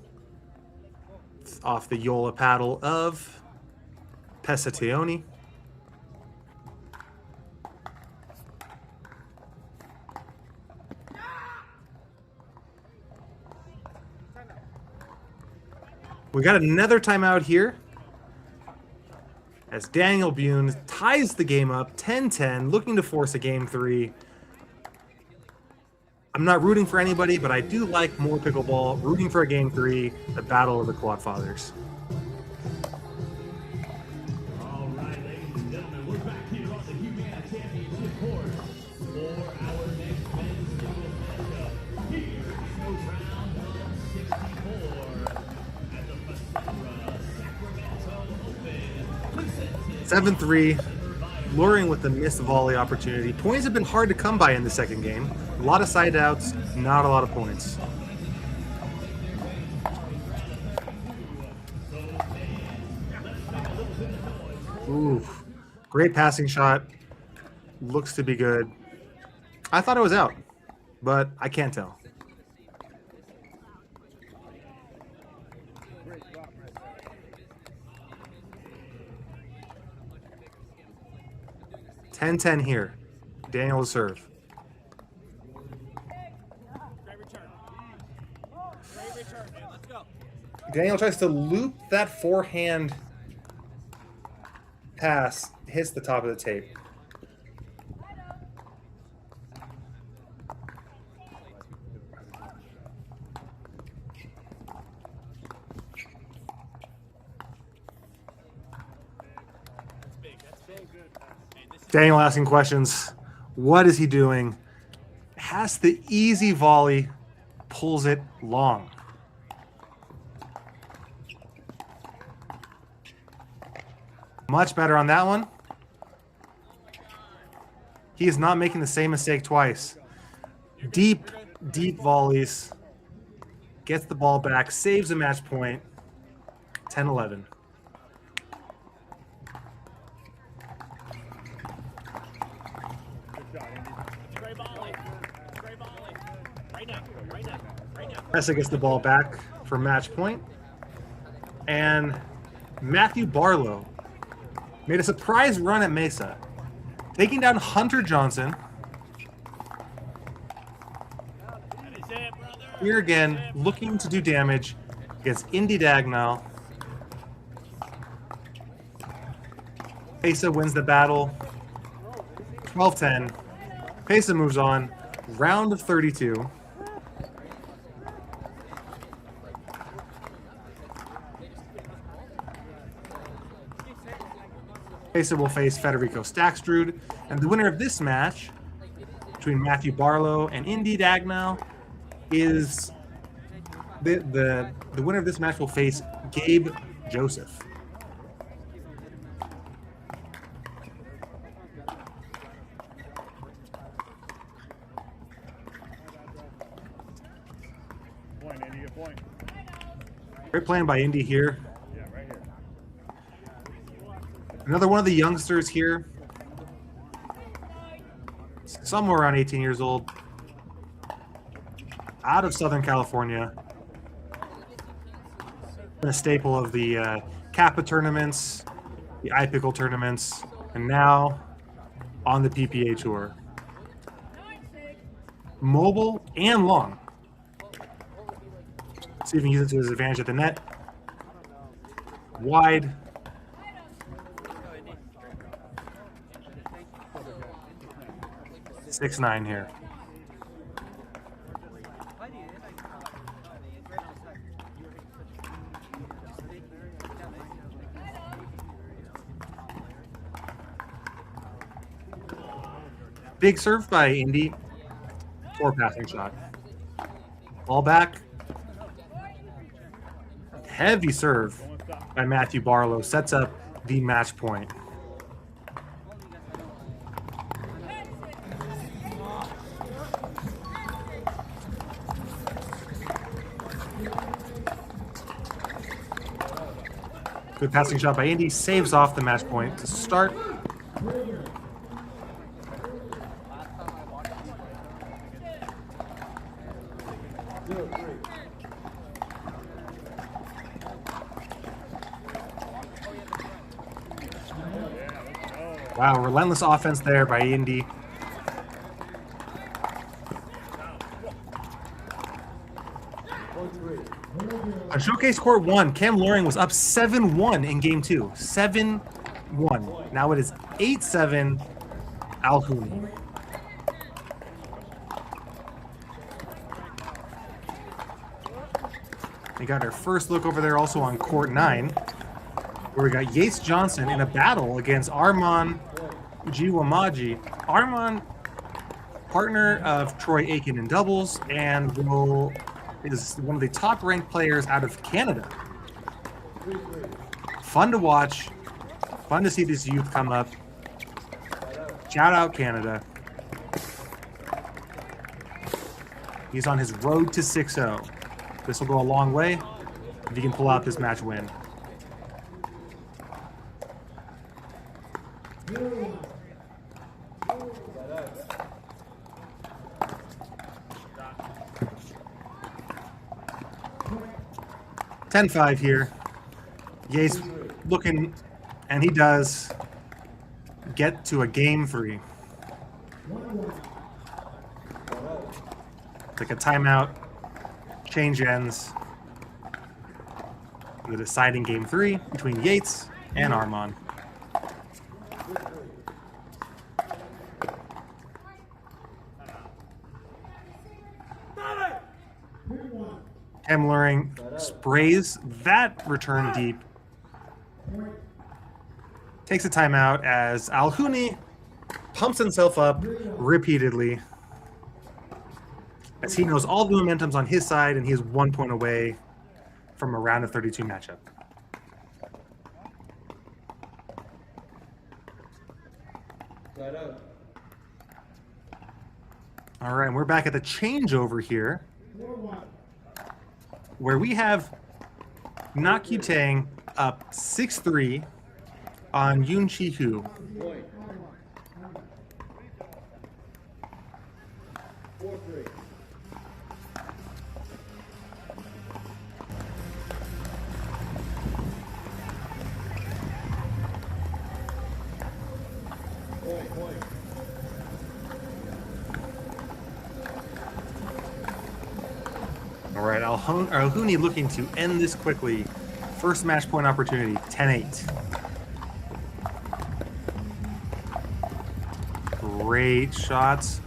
off the Yola paddle of Pesa Teoni. We got another timeout here as Daniel Bune ties the game up 10-10, looking to force a game 3. I'm not rooting for anybody, but I do like more pickleball. Rooting for a game 3, the battle of the Quad Fathers. 7-3, luring with the missed volley opportunity. Points have been hard to come by in the second game. A lot of side outs, not a lot of points. Ooh, great passing shot. Looks to be good. I thought it was out, but I can't tell. (10-10) here. Daniel to serve. Daniel tries to loop that forehand pass, hits the top of the tape. Daniel asking questions. What is he doing? Has the easy volley, pulls it long. Much better on that one. He is not making the same mistake twice. Deep, deep volleys. Gets the ball back, saves a match point. 10-11. Mesa gets the ball back for match point. And Matthew Barlow made a surprise run at Mesa, taking down Hunter Johnson. Here again, looking to do damage against Indy Dagnall. Mesa wins the battle, 12-10. Mesa moves on, round of 32. Mesa will face Federico Stackstrud, and the winner of this match between Matthew Barlow and Indy Dagnall is the winner of this match will face Gabe Joseph. Point, Indy, good point. Great playing by Indy here. Yeah, right here. Another one of the youngsters here. Somewhere around 18 years old. Out of Southern California. A staple of the Kappa tournaments, the iPickle tournaments, and now on the PPA tour. Mobile and long. See if he can use it to his advantage at the net. Wide. (6-9) here. Big serve by Indy. Poor passing shot. Ball back. Heavy serve by Matthew Barlow. Sets up the match point. Good passing shot by Indy. Saves off the match point to start. Wow, relentless offense there by Indy. On Showcase Court 1, Cam Loring was up 7-1 in Game 2. 7-1. Now it is 8-7 Alhouni. We got our first look over there also on Court 9, where we got Yates Johnson in a battle against Arman Jiwamaji. Arman, partner of Troy Aiken in doubles, and is one of the top-ranked players out of Canada. Fun to watch. Fun to see this youth come up. Shout out Canada. He's on his road to 6-0. This will go a long way if he can pull out this match win. $10-5 here. Ye's looking, and he does get to a game 3. Take a timeout, change ends. The deciding game 3 between Yates and Armand. Hemlering sprays that return deep. Takes a timeout as Alhouni pumps himself up repeatedly, as he knows all the momentum's on his side and he is 1 point away from a round of 32 matchup. All right, and we're back at the changeover here, where we have Nakyu Tang up 6-3 on Yoon Chi-Hu. All right, Alhouni looking to end this quickly. First match point opportunity, 10-8. Great shots.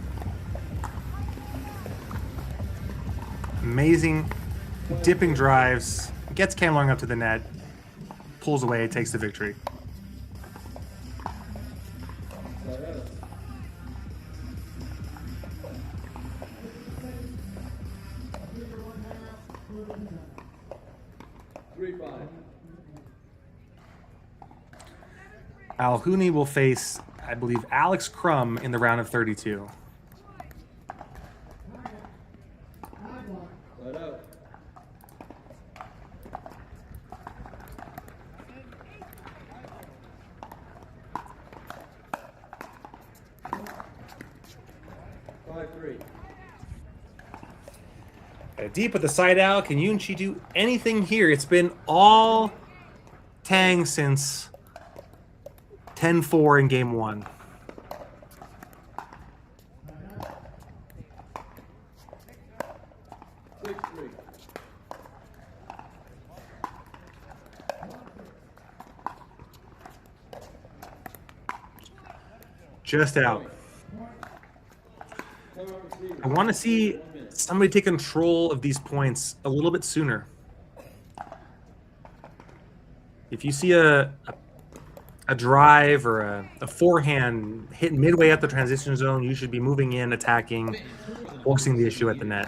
Amazing dipping drives. Gets Cam Long up to the net. Pulls away, takes the victory. Alhouni will face, I believe, Alex Crum in the round of 32. Deep with the side out. Can Yoon Chi do anything here? It's been all Tang since 10-4 in game 1. Just out. I want to see somebody take control of these points a little bit sooner. If you see a drive or a forehand hit midway at the transition zone, you should be moving in, attacking, forcing the issue at the net.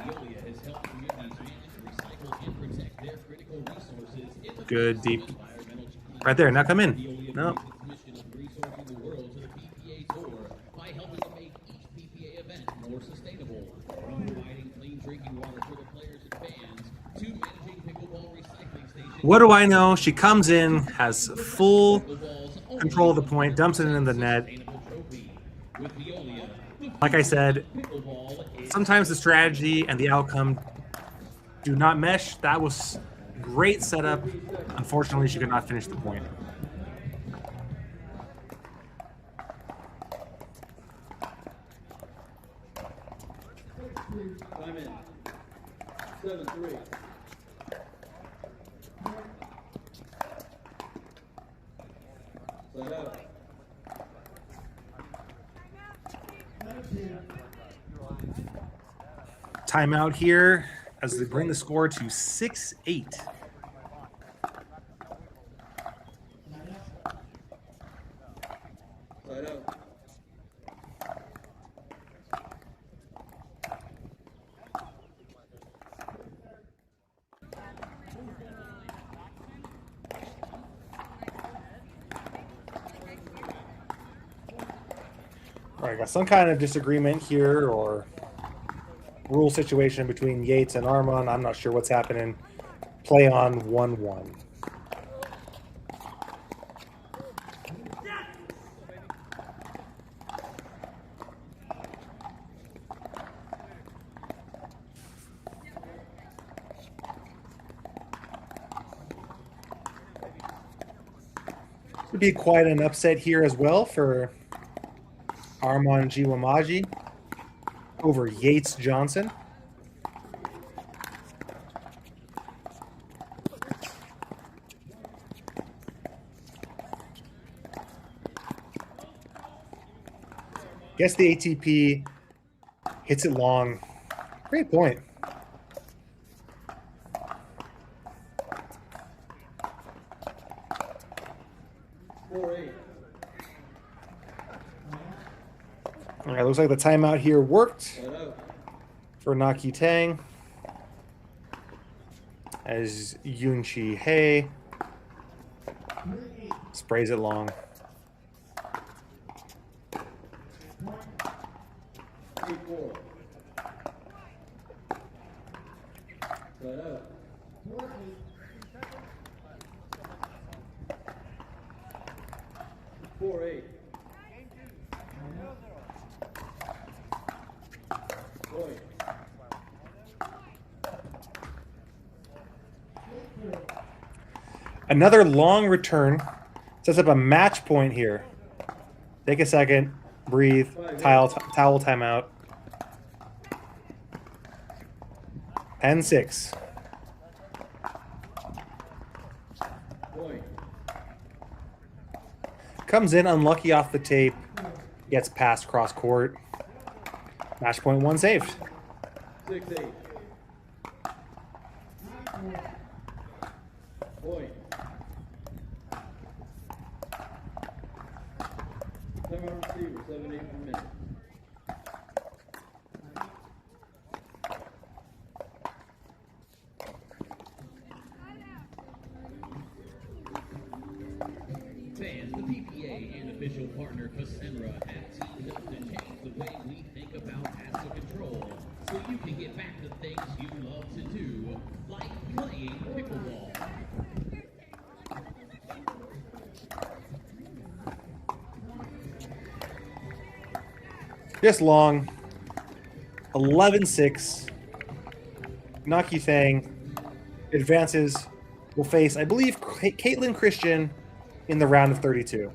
Good deep. Right there, now come in. No. What do I know? She comes in, has full control of the point, dumps it in the net. Like I said, sometimes the strategy and the outcome do not mesh. That was great setup. Unfortunately, she could not finish the point. Time in. 7-3. Side out. Timeout here as they bring the score to 6-8. Side out. Right, got some kind of disagreement here or rule situation between Yates and Armon. I'm not sure what's happening. Play on 1-1. Would be quite an upset here as well for Armon Giwamaji over Yates Johnson. Guess the ATP hits it long. Great point. All right, looks like the timeout here worked for Naki Tang as Yunchi Hei sprays it long. Another long return sets up a match point here. Take a second, breathe, towel timeout. 10-6. Comes in unlucky off the tape, gets past cross court. Match point 1 saved. 6-8. Point. Timeout receiver, 7-8 per minute. Fans, the PPA and official partner Fasenra have teamed up to change the way we think about asset control, so you can get back to things you love to do, like playing pickleball. Just long. 11-6. Naki Thang advances. Will face, I believe, Caitlin Christian in the round of 32.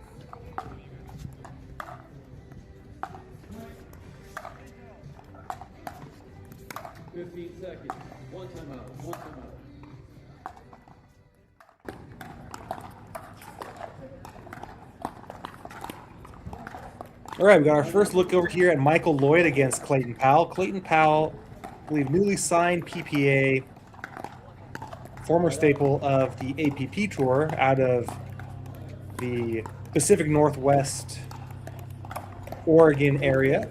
Seconds. One timeout. One timeout. All right, we got our first look over here at Michael Lloyd against Clayton Powell. Clayton Powell, I believe, newly signed PPA, former staple of the APP Tour out of the Pacific Northwest, Oregon area.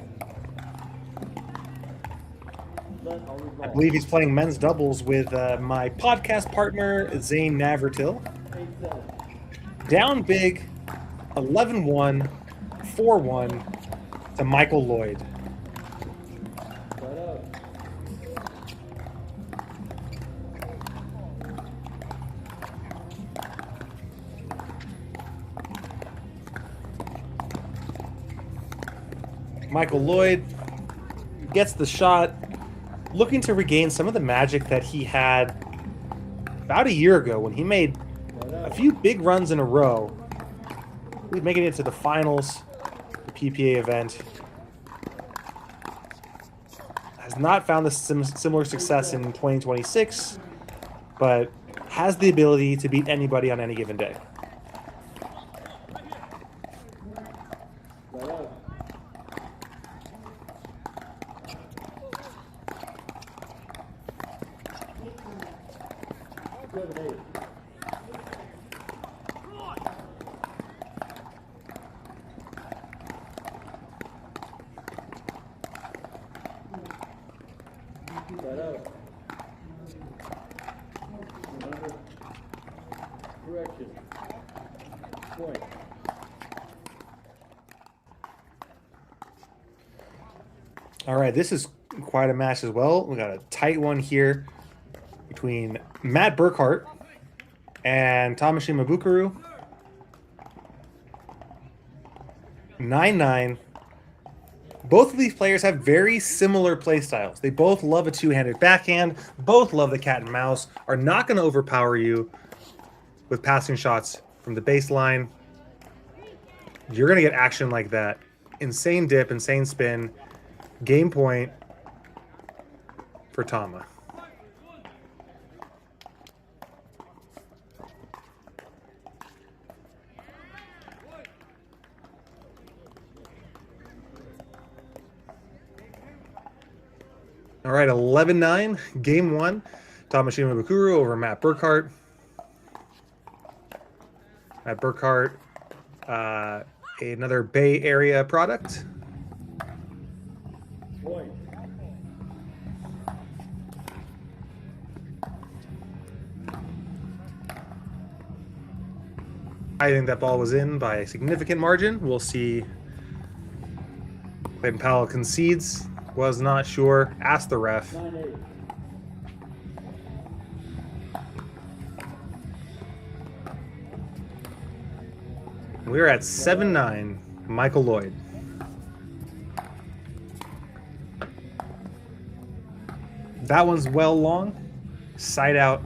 I believe he's playing men's doubles with my podcast partner, Zane Navratil. Down big, 11-1, 4-1 to Michael Lloyd. Michael Lloyd gets the shot, looking to regain some of the magic that he had about a year ago when he made a few big runs in a row. He's making it to the finals, the PPA event. Has not found the similar success in 2026, but has the ability to beat anybody on any given day. Correction. Point. All right, this is quite a match as well. We got a tight one here between Matt Burkhart and Tamashima Bukuru. 9-9. Both of these players have very similar play styles. They both love a two-handed backhand, both love the cat and mouse, are not going to overpower you with passing shots from the baseline. You're going to get action like that. Insane dip, insane spin. Game point for Tama. All right, 11-9, game one. Tamashima Bukuru over Matt Burkhart. Matt Burkhart, another Bay Area product. Point. I think that ball was in by a significant margin. We'll see. Clayton Powell concedes. Was not sure. Asked the ref. 9-8. We're at 7-9. Michael Lloyd. That one's well long. Side out.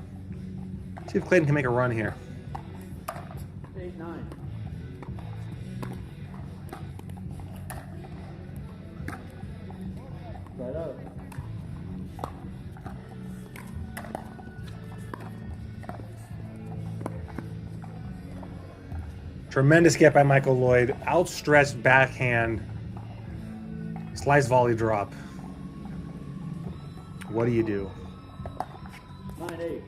See if Clayton can make a run here. 8-9. Side out. Tremendous get by Michael Lloyd. Outstretched backhand. Slice volley drop. What do you do? 9-8.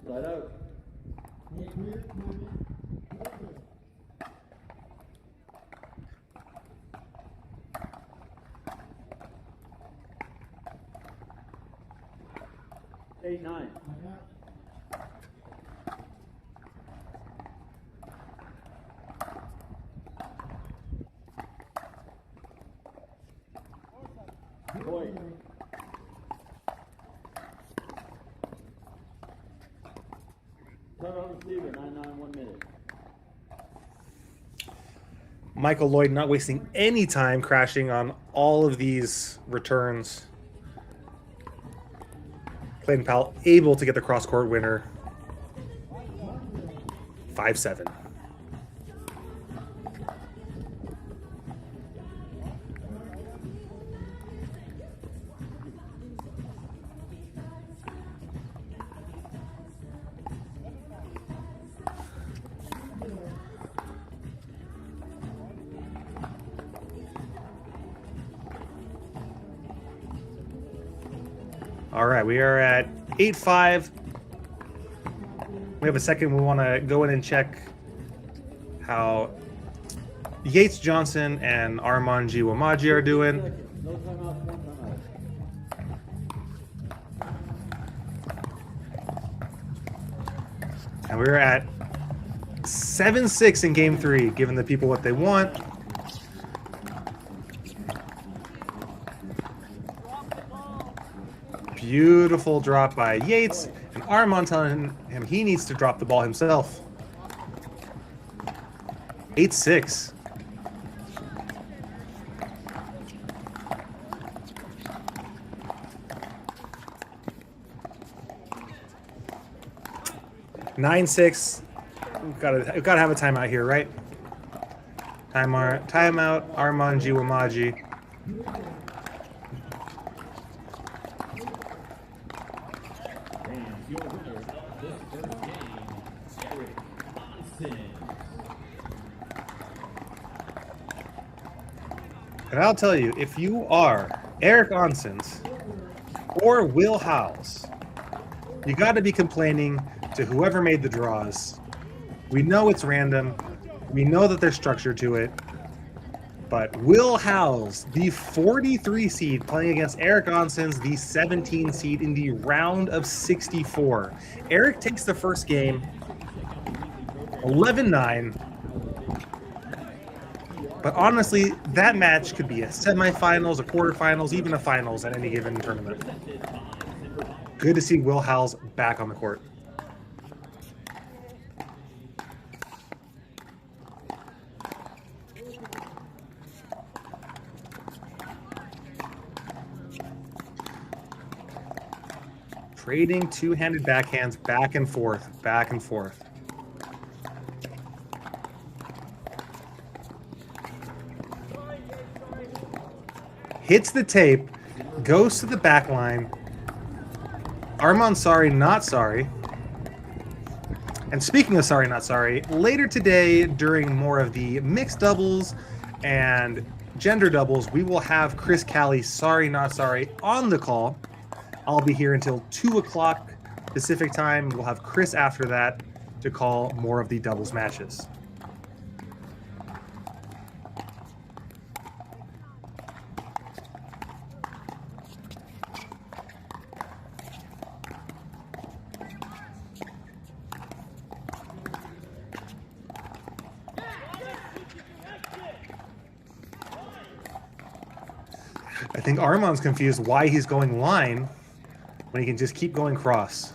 Side out. Eight, 9. Point. Timeout receiver, 9-9, 1 minute. Michael Lloyd not wasting any time crashing on all of these returns. Clayton Powell able to get the cross-court winner. 5-7. All right, we are at 8-5. We have a second. We want to go in and check how Yates Johnson and Armand G. Wamaji are doing. No timeout, one timeout. And we're at 7-6 in game 3, giving the people what they want. Beautiful drop by Yates, and Armand telling him he needs to drop the ball himself. 8-6. Nine, 6. We've got to have a timeout here, right? Timeout. Armand G. Wamaji. And your winner of this first game, Eric Monson. And I'll tell you, if you are Eric Onsens or Will Howes, you got to be complaining to whoever made the draws. We know it's random. We know that there's structure to it. But Will Howes, the 43 seed, playing against Eric Onsens, the 17 seed in the round of 64. Eric takes the first game, 11-9. But honestly, that match could be a semifinals, a quarterfinals, even a finals at any given tournament. Good to see Will Howes back on the court. Trading two-handed backhands back and forth, back and forth. Hits the tape, goes to the back line. Arman sorry, not sorry. And speaking of sorry, not sorry, later today during more of the mixed doubles and gender doubles, we will have Chris Cali, sorry, not sorry, on the call. I'll be here until 2 o'clock Pacific time. We'll have Chris after that to call more of the doubles matches. I think Arman's confused why he's going line when he can just keep going cross.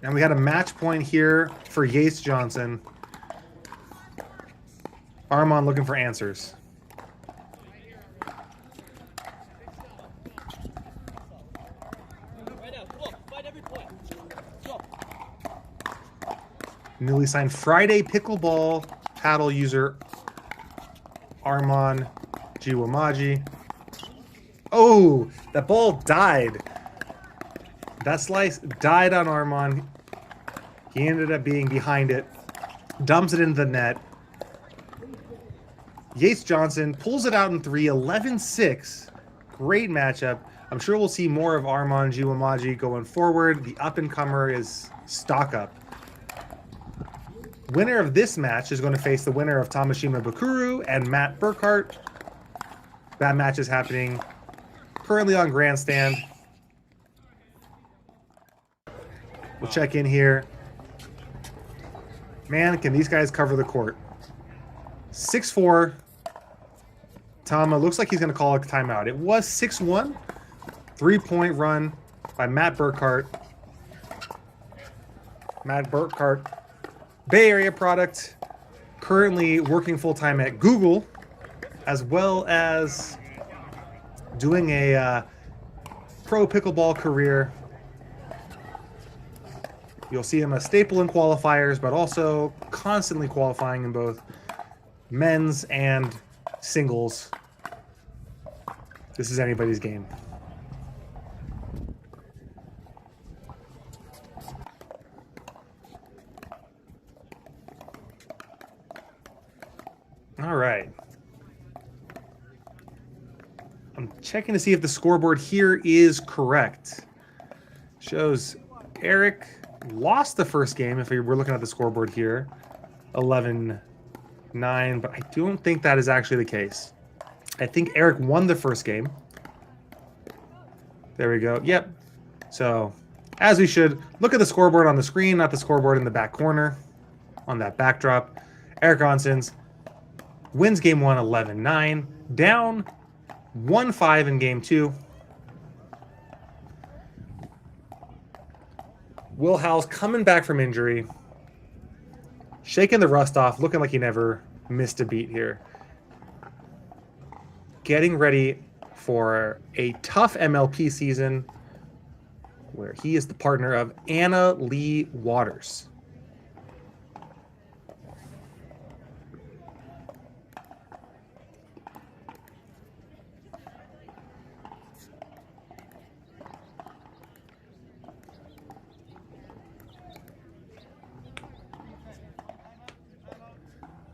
And we got a match point here for Yates Johnson. Arman looking for answers. Newly signed Friday pickleball paddle user Arman Jiwamaji. Oh, that ball died. That slice died on Arman. He ended up being behind it. Dumps it into the net. Yates Johnson pulls it out in 3, 11-6. Great matchup. I'm sure we'll see more of Arman Jiwamaji going forward. The up-and-comer is stock up. Winner of this match is going to face the winner of Tamashima Bakuru and Matt Burkhart. That match is happening currently on Grandstand. We'll check in here. Man, can these guys cover the court? 6-4. Tama looks like he's going to call a timeout. It was 6-1. 3-point run by Matt Burkhart. Matt Burkhart, Bay Area product, currently working full-time at Google, as well as doing a pro pickleball career. You'll see him a staple in qualifiers, but also constantly qualifying in both men's and singles. This is anybody's game. All right. I'm checking to see if the scoreboard here is correct. Shows Eric lost the first game, if we were looking at the scoreboard here. 11-9, but I don't think that is actually the case. I think Eric won the first game. There we go. Yep. So, as we should, look at the scoreboard on the screen, not the scoreboard in the back corner on that backdrop. Eric Onsens wins game 1, 11-9, down 1-5 in game 2. Will Howes coming back from injury, shaking the rust off, looking like he never missed a beat here. Getting ready for a tough MLP season where he is the partner of Anna Lee Waters.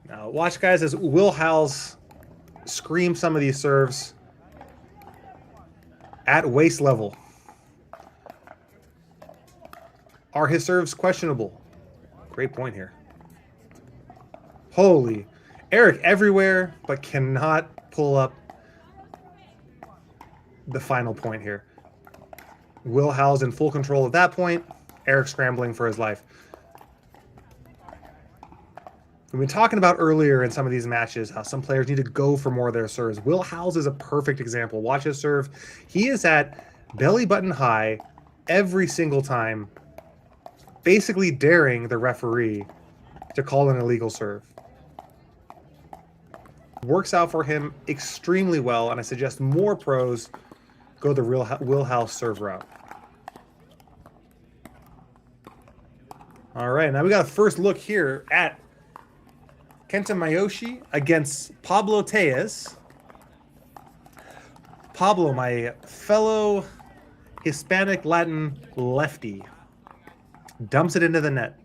Now watch, guys, as Will Howes scream some of these serves at waist level. Are his serves questionable? Great point here. Holy. Eric everywhere, but cannot pull up the final point here. Will Howell's in full control at that point. Eric scrambling for his life. We've been talking about earlier in some of these matches how some players need to go for more of their serves. Will Howells is a perfect example. Watch his serve. He is at belly button high every single time, basically daring the referee to call an illegal serve. Works out for him extremely well, and I suggest more pros go the Will Howells serve route. All right, now we got a first look here at Kenta Mayoshi against Pablo Tellez. Pablo, my fellow Hispanic Latin lefty, dumps it into the net,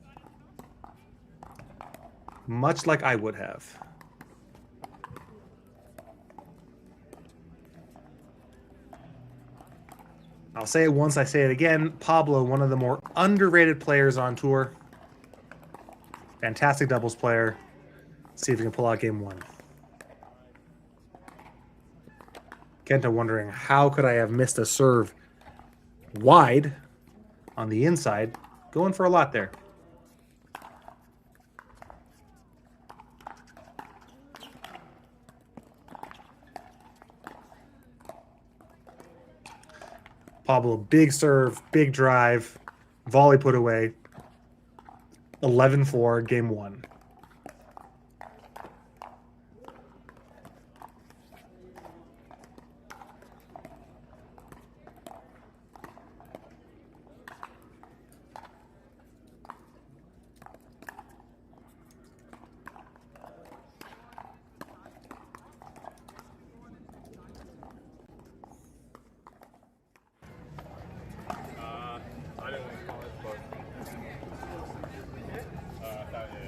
much like I would have. I'll say it once, I say it again. Pablo, one of the more underrated players on tour. Fantastic doubles player. See if we can pull out game one. Kenta wondering, how could I have missed a serve wide on the inside? Going for a lot there. Pablo, big serve, big drive, volley put away. 11-4, game one. I didn't want to call it, but I thought it.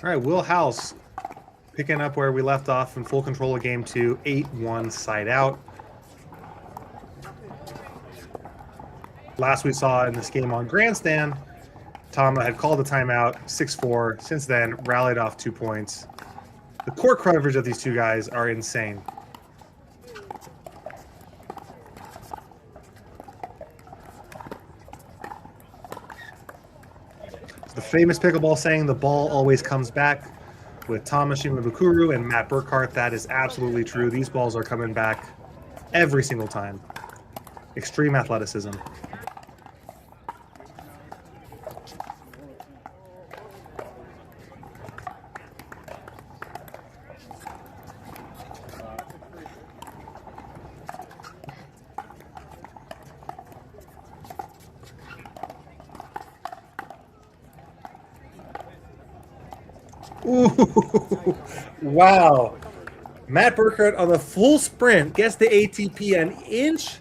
All right, Will Howells picking up where we left off in full control of game two, 8-1 side out. Last we saw in this game on Grandstand, Tama had called the timeout, 6-4. Since then, rallied off 2 points. The court coverage of these two guys are insane. The famous pickleball saying, the ball always comes back. With Tama Shimabukuro and Matt Burkhart, that is absolutely true. These balls are coming back every single time. Extreme athleticism. Ooh, wow. Matt Burkhart on the full sprint gets the ATP an inch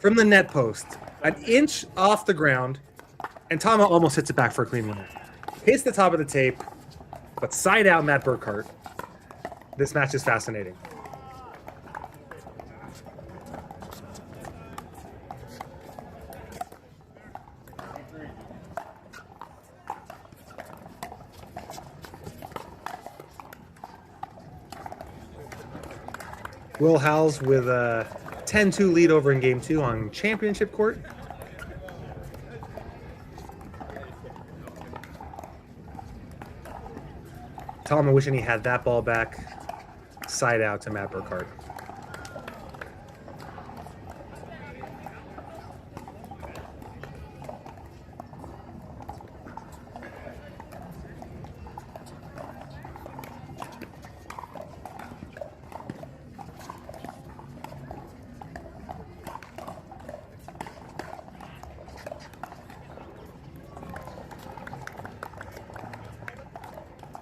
from the net post, an inch off the ground, and Tama almost hits it back for a clean winner. Hits the top of the tape, but side out Matt Burkhart. This match is fascinating. Will Howells with a 10-2 lead over in game two on championship court. Tama wishing he had that ball back. Side out to Matt Burkhart.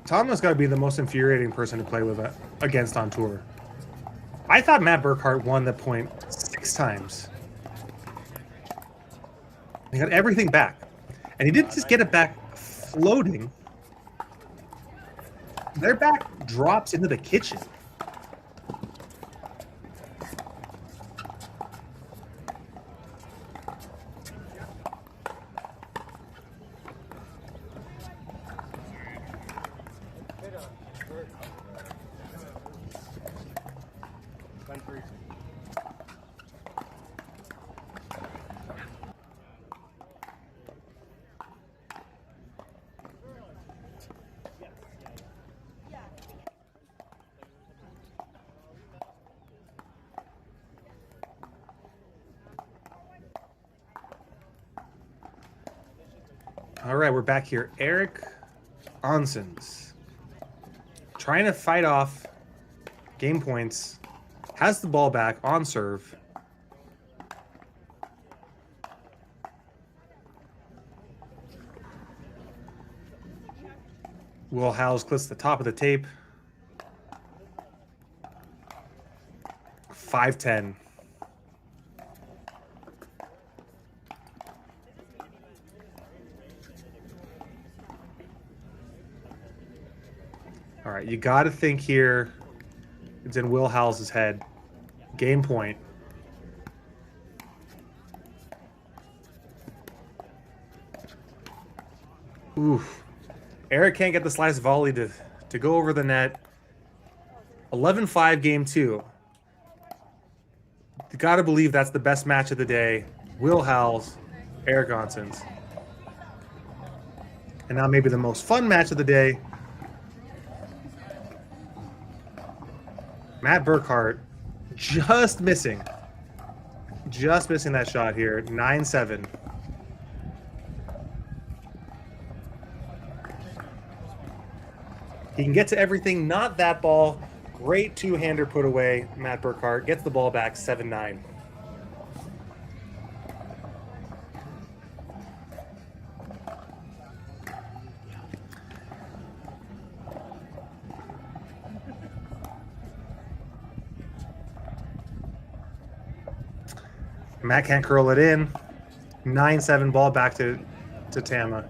Tama's got to be the most infuriating person to play with against on tour. I thought Matt Burkhart won the point 6 times. He got everything back. And he didn't just get it back floating. Their back drops into the kitchen. All right, we're back here. Eric Onsens trying to fight off game points. Has the ball back on serve. Will Howes clips the top of the tape. 5-10. All right, you got to think here. It's in Will Howes' head. Game point. Oof. Eric can't get the slice volley to go over the net. 11-5 game 2. You got to believe that's the best match of the day. Will Howes, Eric Onsens. And now maybe the most fun match of the day. Matt Burkhart just missing. Just missing that shot here. 9-7. He can get to everything, not that ball. Great two-hander put away. Matt Burkhart gets the ball back, 7-9. Matt can't curl it in. 9-7 ball back to Tama.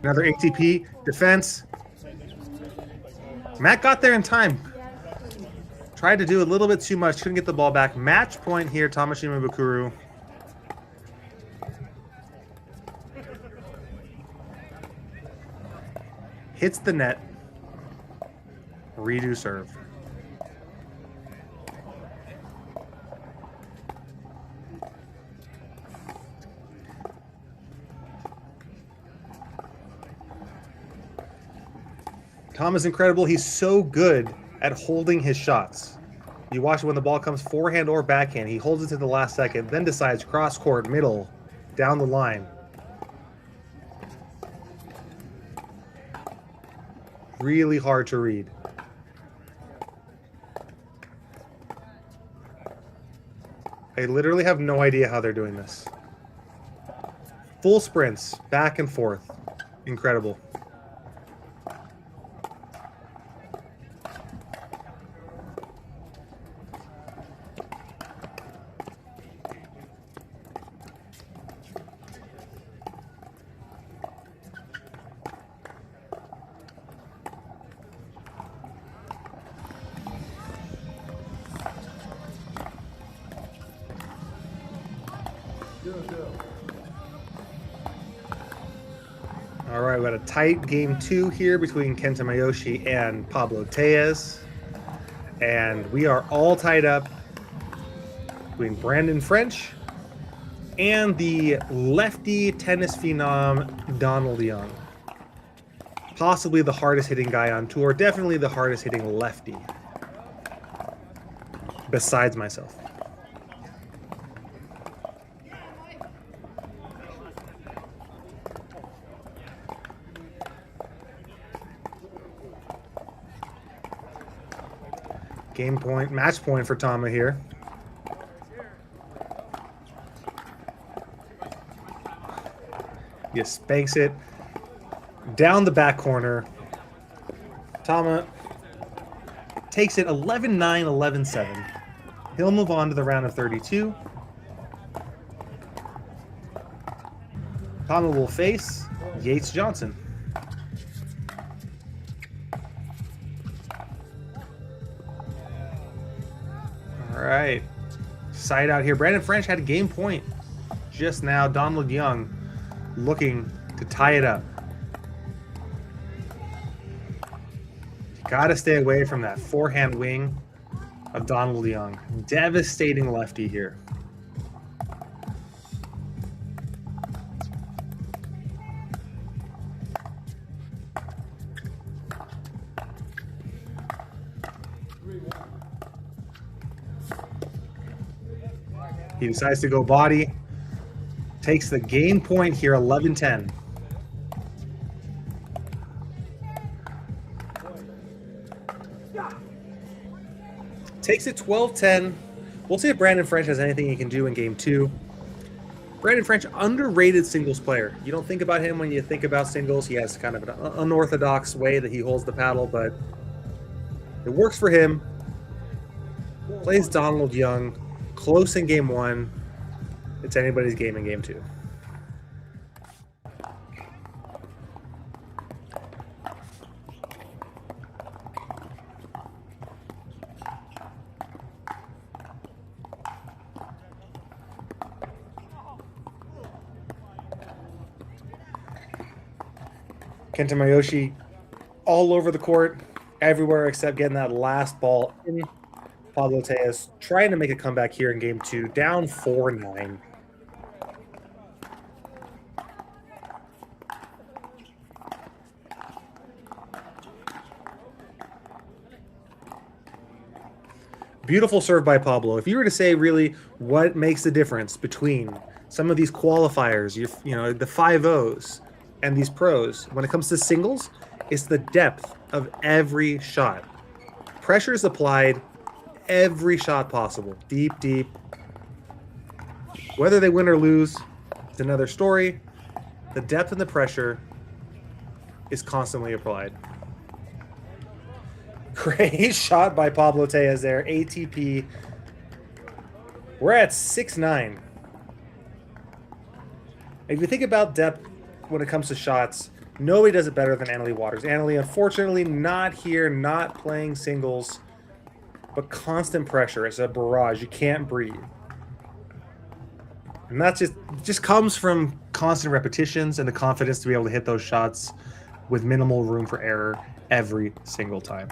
Another ATP defense. Matt got there in time. Tried to do a little bit too much. Couldn't get the ball back. Match point here, Tamashima Bakuru. Hits the net. Redo serve. Tom is incredible. He's so good at holding his shots. You watch it when the ball comes forehand or backhand. He holds it to the last second, then decides cross court, middle, down the line. Really hard to read. I literally have no idea how they're doing this. Full sprints, back and forth. Incredible. All right, we got a tight game 2 here between Kenta Mayoshi and Pablo Tellez. And we are all tied up between Brandon French and the lefty tennis phenom Donald Young. Possibly the hardest hitting guy on tour, definitely the hardest hitting lefty. Besides myself. Game point, match point for Tama here. He spanks it down the back corner. Tama takes it 11-9, 11-7. He'll move on to the round of 32. Tama will face Yates Johnson. All right, side out here. Brandon French had a game point just now. Donald Young looking to tie it up. You gotta stay away from that forehand wing of Donald Young. Devastating lefty here. He decides to go body. Takes the game point here, 11-10. Takes it 12-10. We'll see if Brandon French has anything he can do in game 2. Brandon French, underrated singles player. You don't think about him when you think about singles. He has kind of an unorthodox way that he holds the paddle, but it works for him. Plays Donald Young. Close in game 1. It's anybody's game in game 2. Kenta Mayoshi all over the court, everywhere except getting that last ball in. Pablo Tejas trying to make a comeback here in game 2, down 4-9. Beautiful serve by Pablo. If you were to say really what makes the difference between some of these qualifiers, you know, the 5-0s and these pros, when it comes to singles, it's the depth of every shot. Pressure is applied every shot possible. Deep, deep. Whether they win or lose, it's another story. The depth and the pressure is constantly applied. Great shot by Pablo Tejas there. ATP. We're at 6-9. If you think about depth when it comes to shots, nobody does it better than Annalie Waters. Annalie, unfortunately, not here, not playing singles, but constant pressure. It's a barrage. You can't breathe. And that just comes from constant repetitions and the confidence to be able to hit those shots with minimal room for error every single time.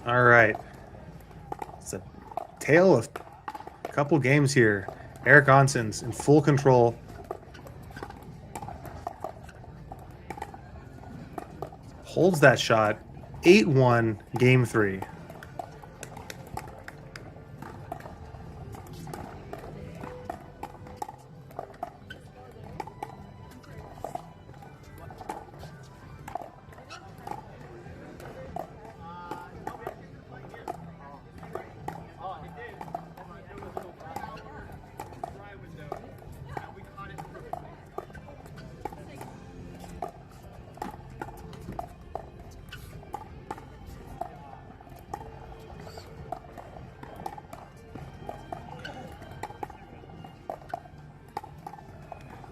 All right. It's a tale of a couple games here. Eric Onson's in full control. Holds that shot. 8-1, game 3.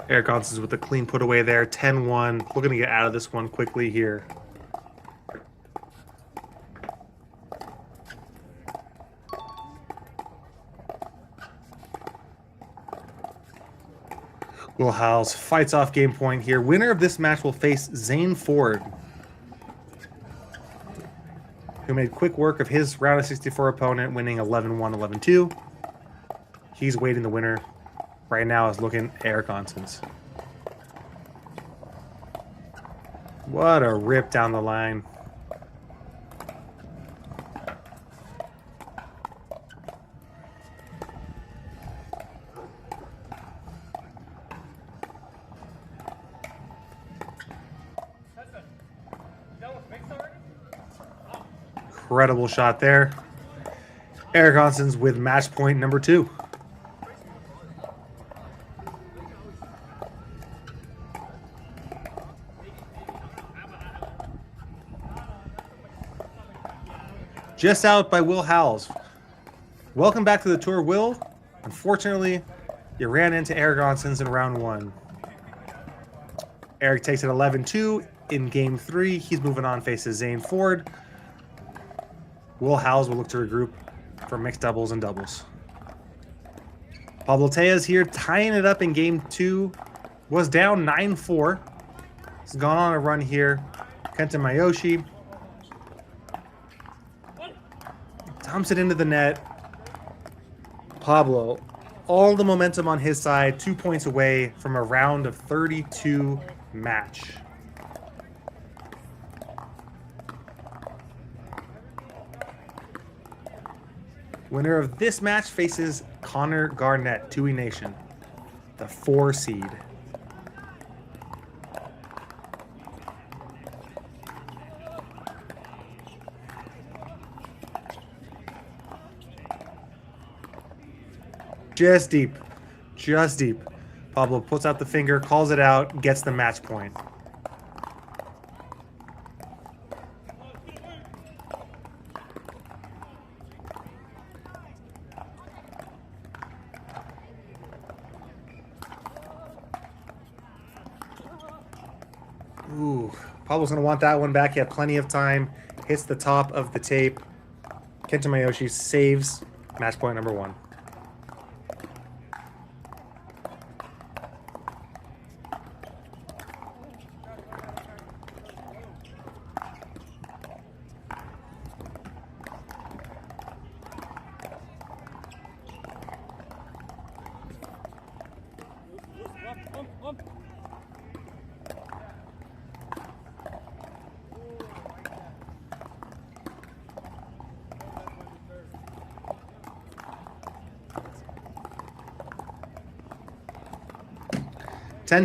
Eric Onson's with a clean put away there. 10-1. Looking to get out of this one quickly here. Will Howes fights off game point here. Winner of this match will face Zane Ford, who made quick work of his round of 64 opponent, winning 11-1, 11-2. He's waiting the winner. Right now is looking Eric Onson's. What a rip down the line. Incredible shot there. Eric Onson's with match point number 2. Just out by Will Howes. Welcome back to the tour, Will. Unfortunately, you ran into Eric Onson's in round 1. Eric takes it 11-2 in game 3. He's moving on, faces Zane Ford. Will Howes will look to regroup for mixed doubles and doubles. Pablo Tejas here tying it up in game 2. Was down 9-4. He's gone on a run here. Kenta Mayoshi dumps it into the net. Pablo, all the momentum on his side, 2 points away from a round of 32 match. Winner of this match faces Connor Garnett, Tui Nation, the 4 seed. Just deep. Just deep. Pablo puts out the finger, calls it out, gets the match point. Ooh, Pablo's going to want that one back. He had plenty of time. Hits the top of the tape. Kenta Mayoshi saves match point number 1.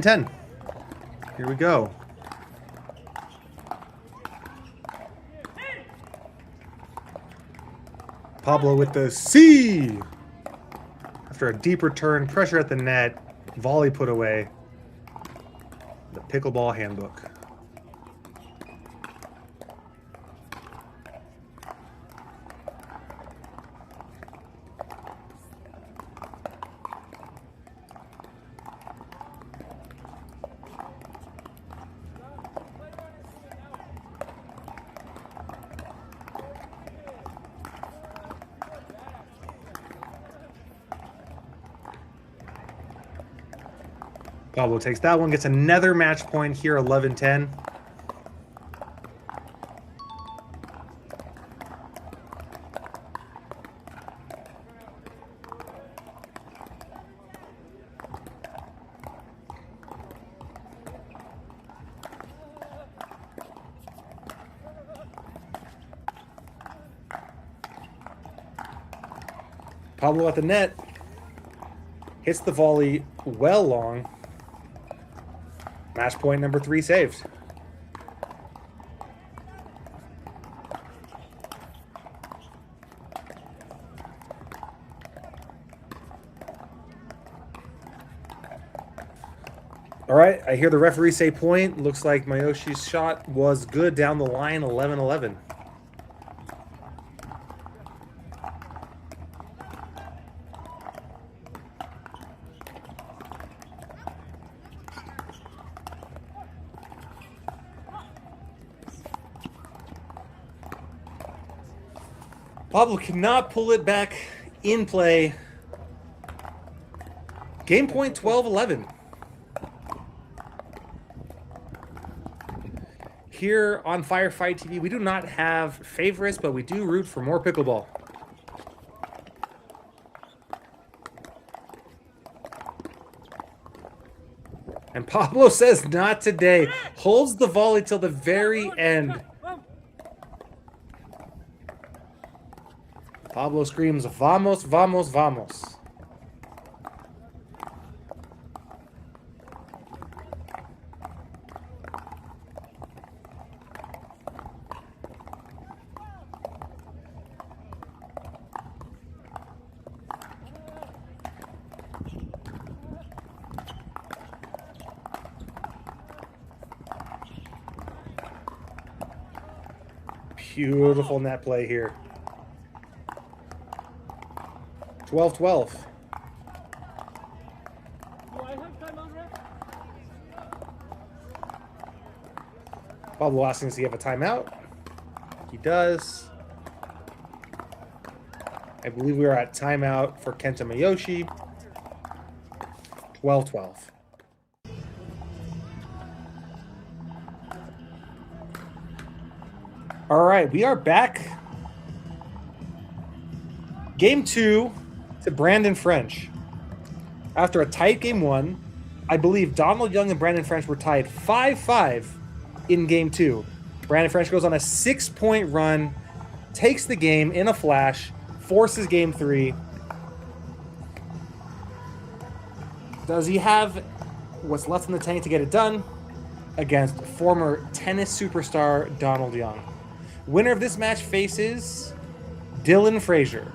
Ten. Here we go. Pablo with the C. After a deep return, pressure at the net, volley put away. The pickleball handbook. Pablo takes that one, gets another match point here, 11-10. Pablo at the net, hits the volley well long. Match point number 3 saved. All right, I hear the referee say point. Looks like Mayoshi's shot was good down the line, 11-11. Pablo cannot pull it back in play. Game point 12-11. Here on FireFight TV, we do not have favorites, but we do root for more pickleball. And Pablo says not today. Holds the volley till the very end. Pablo screams, "Vamos, vamos, vamos." Beautiful net play here. 12-12. Pablo asking, does he have a timeout? He does. I believe we are at timeout for Kenta Mayoshi. 12-12. All right, we are back. Game 2 to Brandon French. After a tight game 1, I believe Donald Young and Brandon French were tied 5-5 in game 2. Brandon French goes on a 6-point run, takes the game in a flash, forces game 3. Does he have what's left in the tank to get it done? Against former tennis superstar Donald Young. Winner of this match faces Dylan Frazier.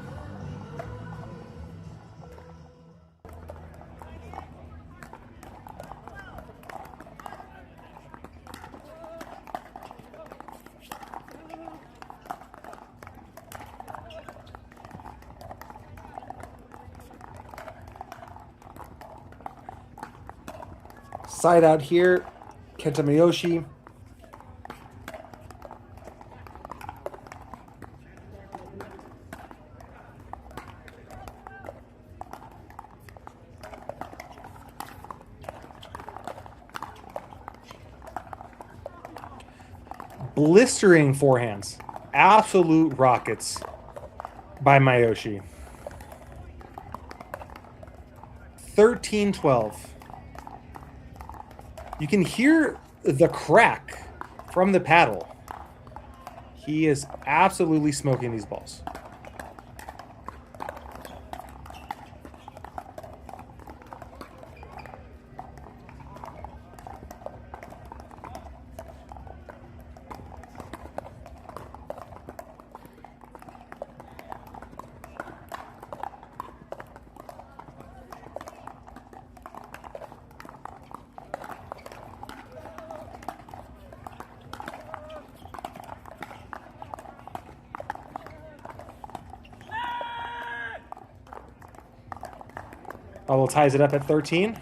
Side out here, Kenta Miyoshi. Blistering forehands. Absolute rockets by Miyoshi. 13-12. You can hear the crack from the paddle. He is absolutely smoking these balls. Pablo ties it up at 13.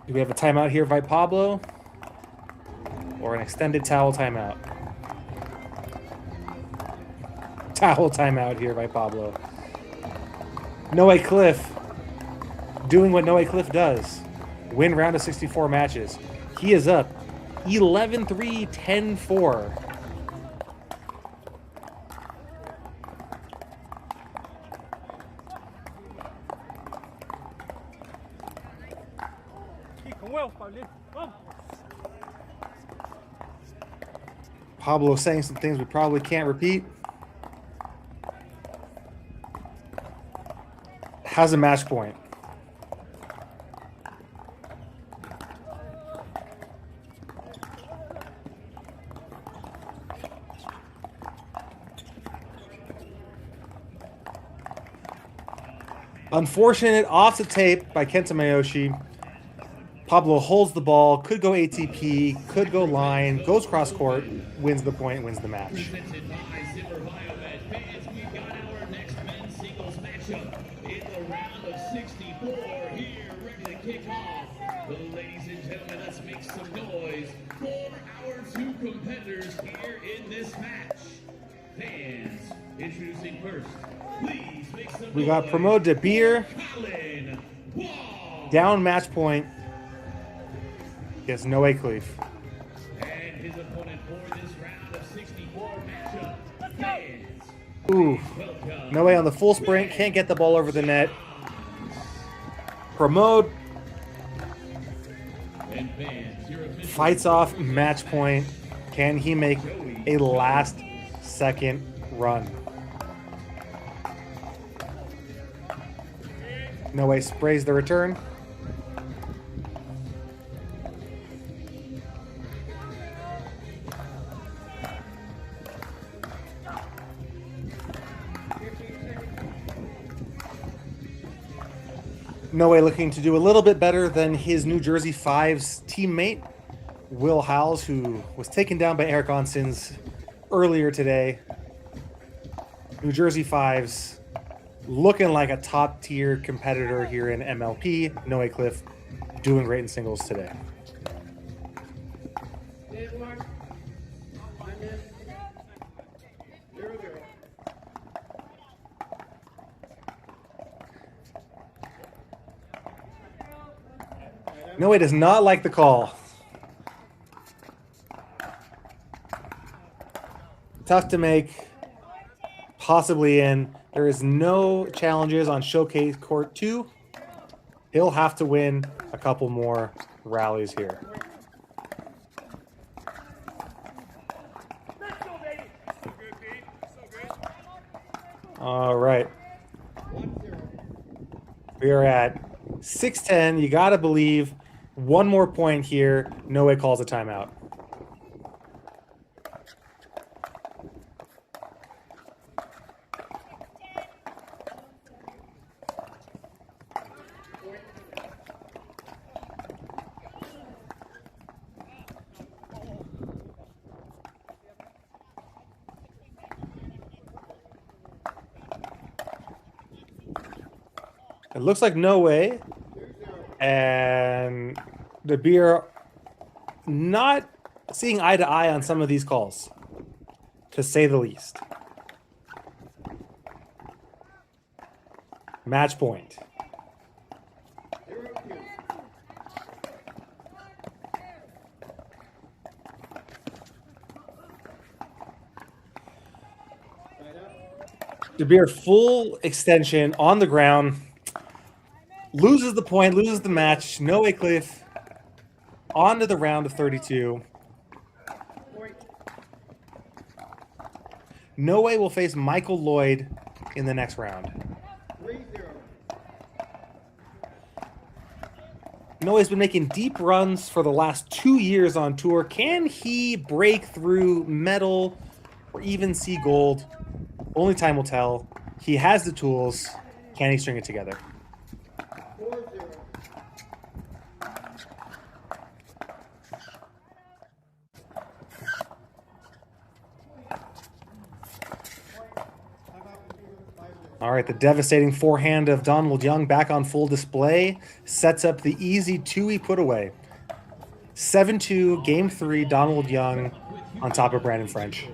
Do we have a timeout here by Pablo? Or an extended towel timeout? Towel timeout here by Pablo. Noe Cliff doing what Noe Cliff does. Win round of 64 matches. He is up 11-3, 10-4. Pablo saying some things we probably can't repeat. Has a match point. Unfortunate off the tape by Kenta Miyoshi. Pablo holds the ball, could go ATP, could go line, goes cross court, wins the point, wins the match. Presented by Zimmer Biomed. Fans, we've got our next men's singles matchup in the round of 64 here, ready to kick off. Well, ladies and gentlemen, let's make some noise for our two competitors here in this match. Fans, introducing first, please make some We noise. got Pramod De Beer, Colin Wong. down match point. Gets Noe Cliff. And his opponent for this round of 64 matchup. Fans, Ooh. welcome. Noe on the full sprint, can't get the ball over the net. Pramod And fans, your official fights off match point. Can he make a last second run? Noe sprays the return. Noe looking to do a little bit better than his New Jersey Fives teammate, Will Howells, who was taken down by Eric Onsens earlier today. New Jersey Fives looking like a top-tier competitor here in MLP. Noe Cliff doing great in singles today. No, he does not like the call. Tough to make. Possibly in. There is no challenges on Showcase Court 2. He'll have to win a couple more rallies here. All right. We are at 6-10. You got to believe one more point here. No way calls a timeout. It looks like no way, and the beer not seeing eye to eye on some of these calls, to say the least. Match point. De Beer full extension on the ground. Loses the point, loses the match. No way, Cliff. On to the round of 32. No way will face Michael Lloyd in the next round. Noah's been making deep runs for the last 2 years on tour. Can he break through medal or even see gold? Only time will tell. He has the tools. Can he string it together? All right, the devastating forehand of Donald Young back on full display. Sets up the easy 2-e put away. 7-2, game 3, Donald Young on top of Brandon French.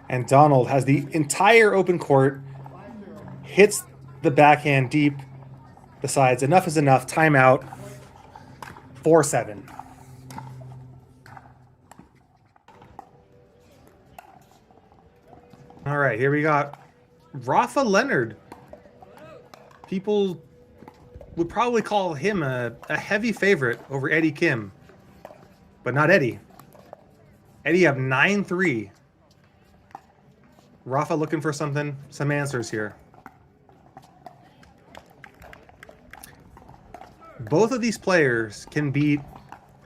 And Donald has the entire open court, hits the backhand deep, decides enough is enough, timeout, 4-7. All right, here we got Rafa Leonard. People would probably call him a heavy favorite over Eddie Kim, but not Eddie. Eddie up 9-3. Rafa looking for something, some answers here. Both of these players can beat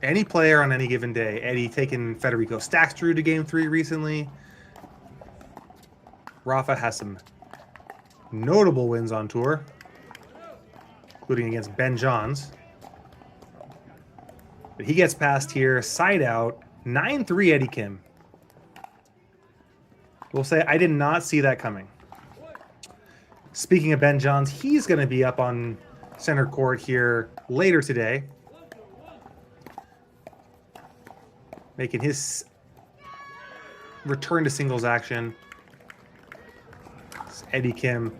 any player on any given day. Eddie taking Federico Staksrud to game 3 recently. Rafa has some notable wins on tour, including against Ben Johns. But he gets past here, side out, 9-3 Eddie Kim. We'll say I did not see that coming. Speaking of Ben Johns, he's going to be up on center court here later today, making his return to singles action. Eddie Kim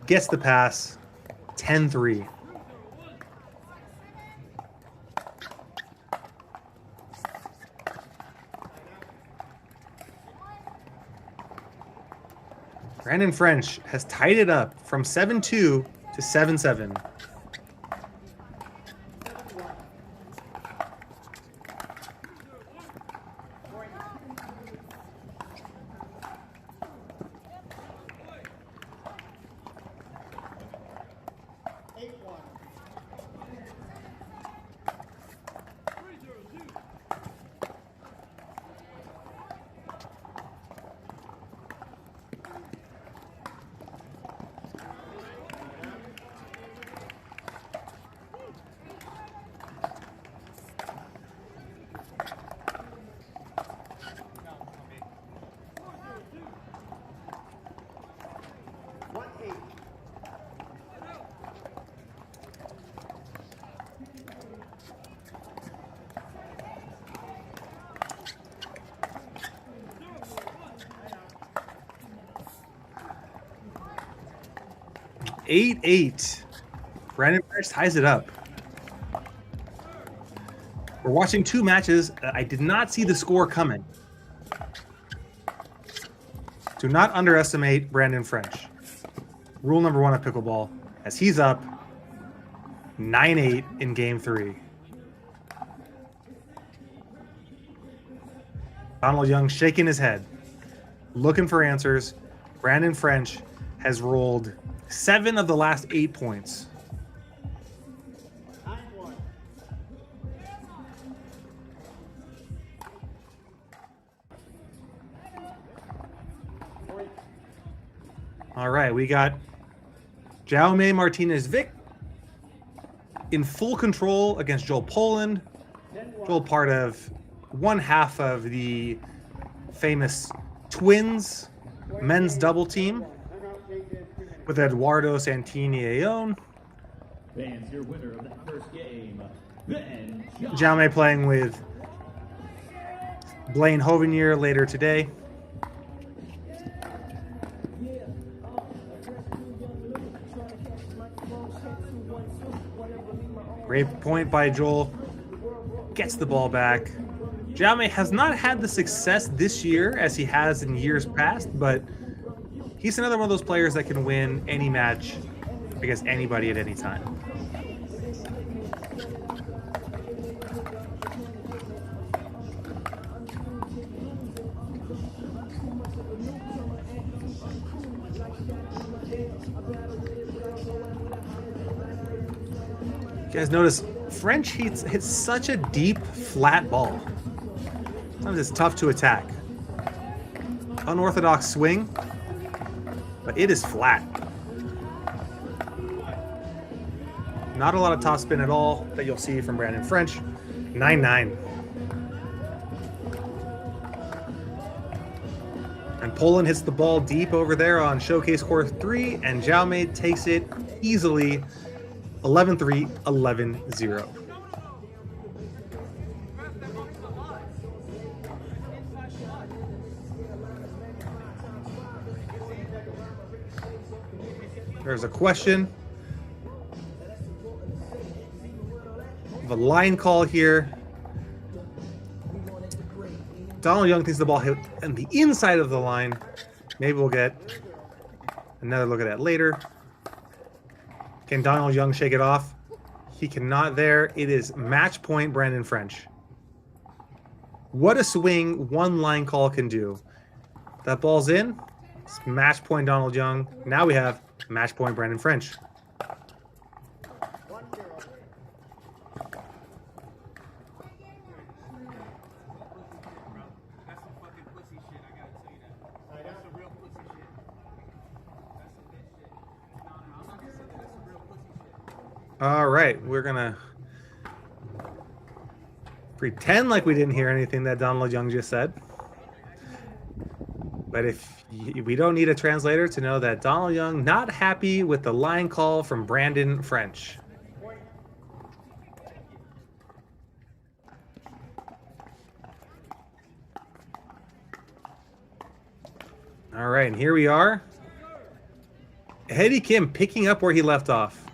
gets the pass, 10-3. Brandon French has tied it up from 7-2 to 7-7. 8-8. Brandon French ties it up. We're watching two matches that I did not see the score coming. Do not underestimate Brandon French. Rule number one of pickleball, as he's up 9-8 in game 3. Donald Young shaking his head, looking for answers. Brandon French has rolled 7 of the last 8 points. 9-1. Point. All right, we got Jaume Martinez-Vic in full control against Joel Poland. 10-1. Joel, part of one half of the famous Twins men's double team Timeout taken. 2 minutes. with Eduardo Santini-Ayon. Fans, your winner of that first game, Ben Jaume playing with Blaine Hovenier later today. Great point by Joel. Gets the ball back. Jaume has not had the success this year as he has in years past, but he's another one of those players that can win any match against anybody at any time. You guys notice French hits such a deep, flat ball. Sometimes it's tough to attack. Unorthodox swing, but it is flat. Not a lot of top spin at all that you'll see from Brandon French. 9-9. And Poland hits the ball deep over there on showcase court 3, and Jaume takes it easily. 11-3, 11-0. There's a question of a line call here. Donald Young thinks the ball hit on the inside of the line. Maybe we'll get another look at that later. Can Donald Young shake it off? He cannot there. It is match point Brandon French. What a swing one line call can do. That ball's in. It's match point Donald Young. Now we have match point Brandon French. 1-0. That's some fucking pussy shit, I gotta tell you that. That's some real pussy shit. That's some bitch shit. No, I'm not gonna say that. That's some real pussy shit. All right, we're gonna pretend like we didn't hear anything that Donald Young just said. But we don't need a translator to know that Donald Young not happy with the line call from Brandon French. All right, and here we are. Eddie Kim picking up where he left off.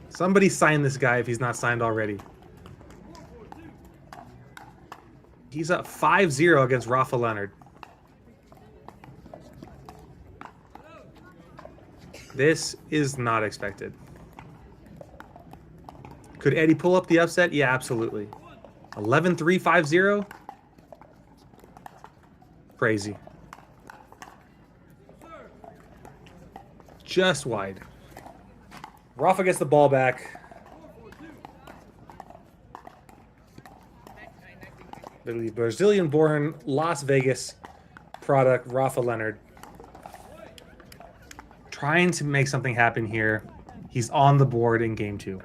Somebody sign this guy if he's not signed already. He's up 5-0 against Rafa Leonard. This is not expected. Could Eddie pull up the upset? Yeah, absolutely. 11-3, 5-0. Crazy. Just wide. Rafa gets the ball back. The Brazilian-born Las Vegas product, Rafa Leonard. Trying to make something happen here. He's on the board in game 2.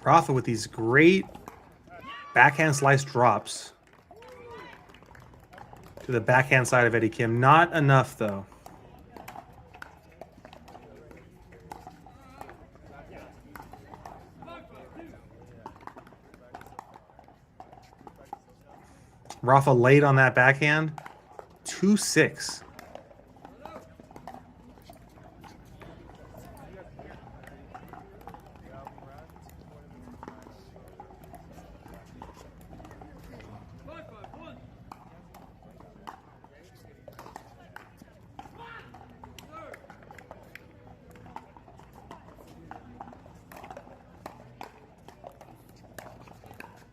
Rafa with these great backhand slice drops to the backhand side of Eddie Kim. Not enough, though. Rafa late on that backhand. 2-6.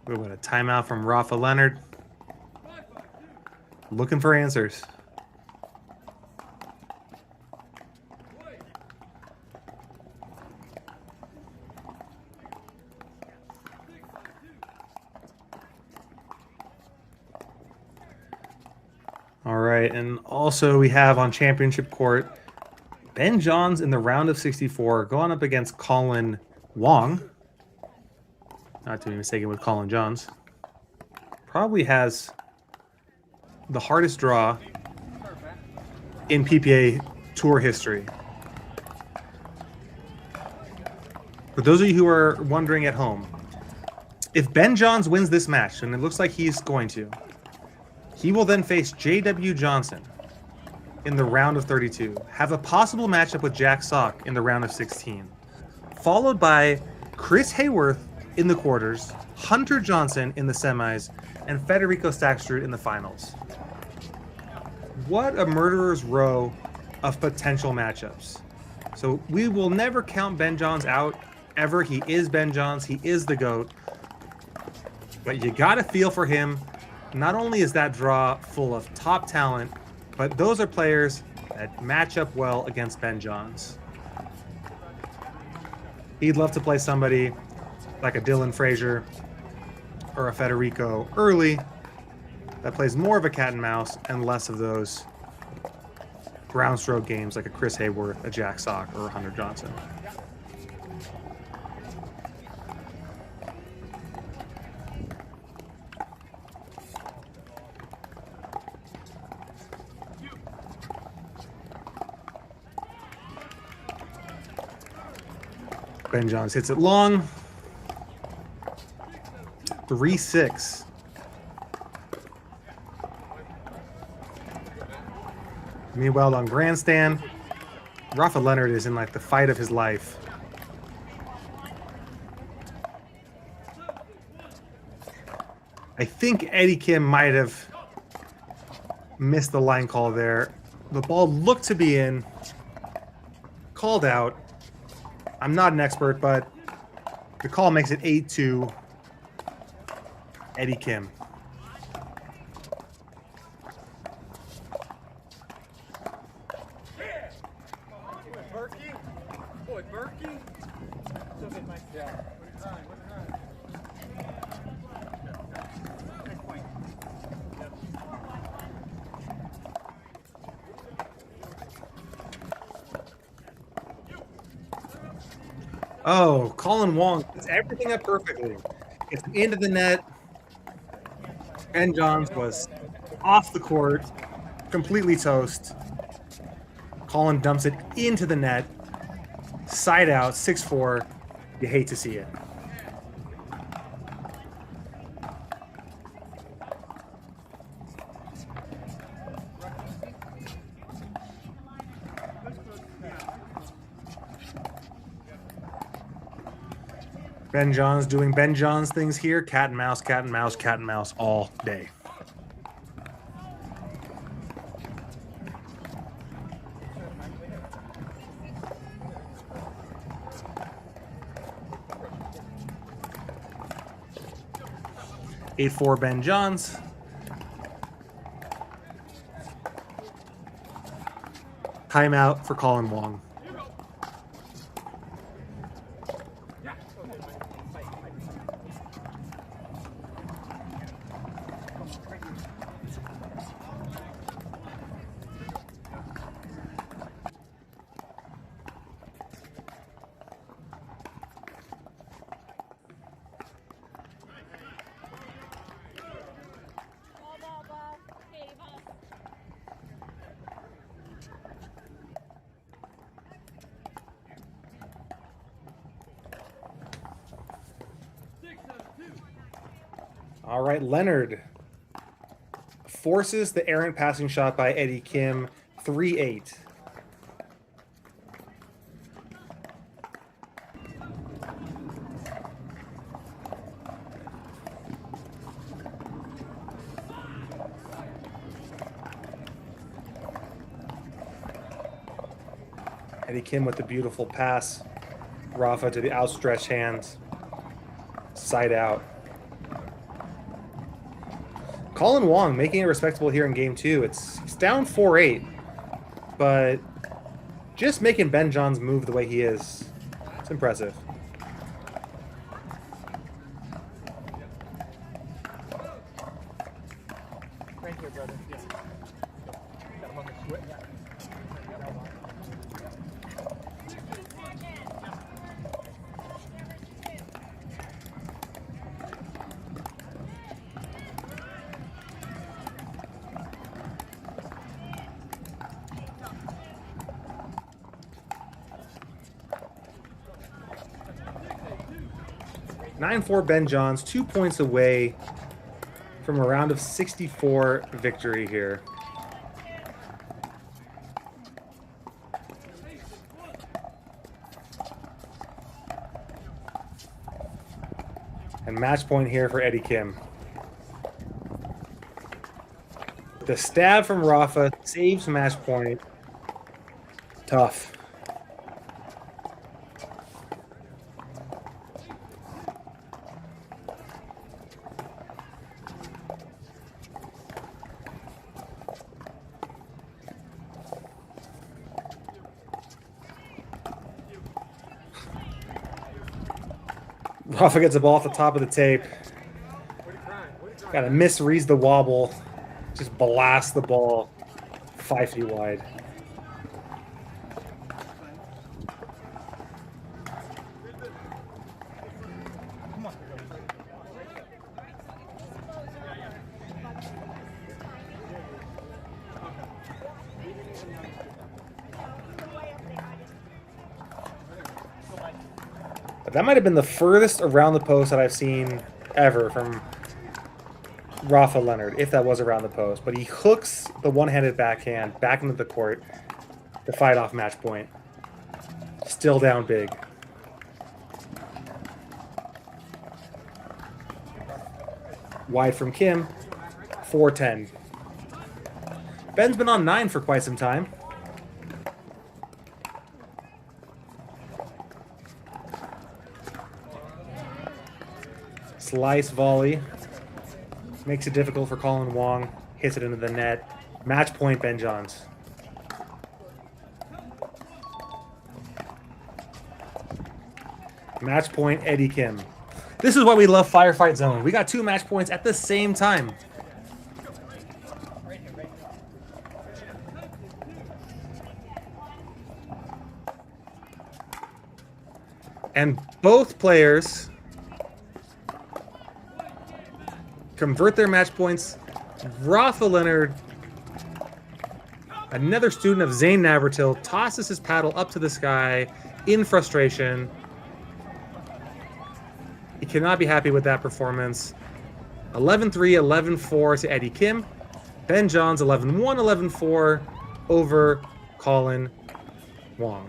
We got a timeout from Rafa Leonard. Looking for answers. All right, and also we have on championship court Ben Johns in the round of 64 going up against Colin Wong. Not to be mistaken with Colin Johns. Probably has the hardest draw in PPA Tour history. For those of you who are wondering at home, if Ben Johns wins this match, and it looks like he's going to, he will then face J.W. Johnson in the round of 32, have a possible matchup with Jack Sock in the round of 16, followed by Chris Hayworth in the quarters, Hunter Johnson in the semis, and Federico Staksrud in the finals. What a murderer's row of potential matchups. So we will never count Ben Johns out, ever. He is Ben Johns. He is the GOAT. But you got to feel for him. Not only is that draw full of top talent, but those are players that match up well against Ben Johns. He'd love to play somebody like a Dylan Frazier or a Federico early that plays more of a cat and mouse and less of those ground stroke games like a Chris Hayworth, a Jack Sock, or a Hunter Johnson. Ben Johns hits it long. 3-6. Meanwhile, on grandstand, Rafa Leonard is in like the fight of his life. I think Eddie Kim might have missed the line call there. The ball looked to be in. Called out. I'm not an expert, but the call makes it 8-2. Eddie Kim. Oh, Colin Wong does everything up perfectly. It's into the net. Ben Johns was off the court, completely toast. Colin dumps it into the net. Side out, 6-4. You hate to see it. Ben Johns doing Ben Johns things here. Cat and mouse, cat and mouse, cat and mouse all day. Eight 4 Ben Johns. Timeout for Colin Wong. All right, Leonard forces the errant passing shot by Eddie Kim, 3-8. Eddie Kim with the beautiful pass. Rafa to the outstretched hands. Side out. Colin Wong making it respectable here in game 2. It's down 4-8, but just making Ben Johns move the way he is, it's impressive. Thank you, brother. Yes. Got him on the switch. 9-4 Ben Johns, 2 points away from a round of 64 victory here. And match point here for Eddie Kim. The stab from Rafa saves match point. Tough. Rafa gets the ball off the top of the tape. Got to misread the wobble. Just blast the ball 5 feet wide. But that might have been the furthest around the post that I've seen ever from Rafa Leonard, if that was around the post. But he hooks the one-handed backhand back into the court to fight off match point. Still down big. Wide from Kim, 4-10. Ben's been on 9 for quite some time. Slice volley. Makes it difficult for Colin Wong. Hits it into the net. Match point, Ben Johns. Match point, Eddie Kim. This is why we love Firefight Zone. We got 2 match points at the same time. And both players convert their match points. Rafa Leonard, another student of Zane Navratil, tosses his paddle up to the sky in frustration. He cannot be happy with that performance. 11-3, 11-4 to Eddie Kim. Ben Johns 11-1, 11-4 over Colin Wong.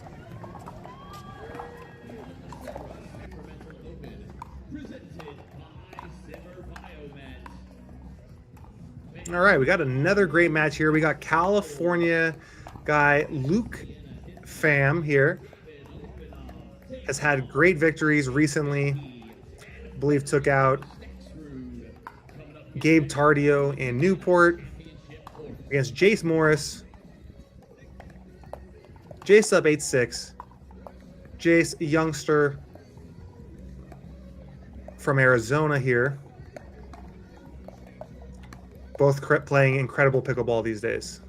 All right, we got another great match here. We got California guy Luke Pham here. Has had great victories recently. I believe took out Gabe Tardio in Newport against Jace Morris. Jace up 8-6. Jace, a youngster from Arizona here. Both playing incredible pickleball these days.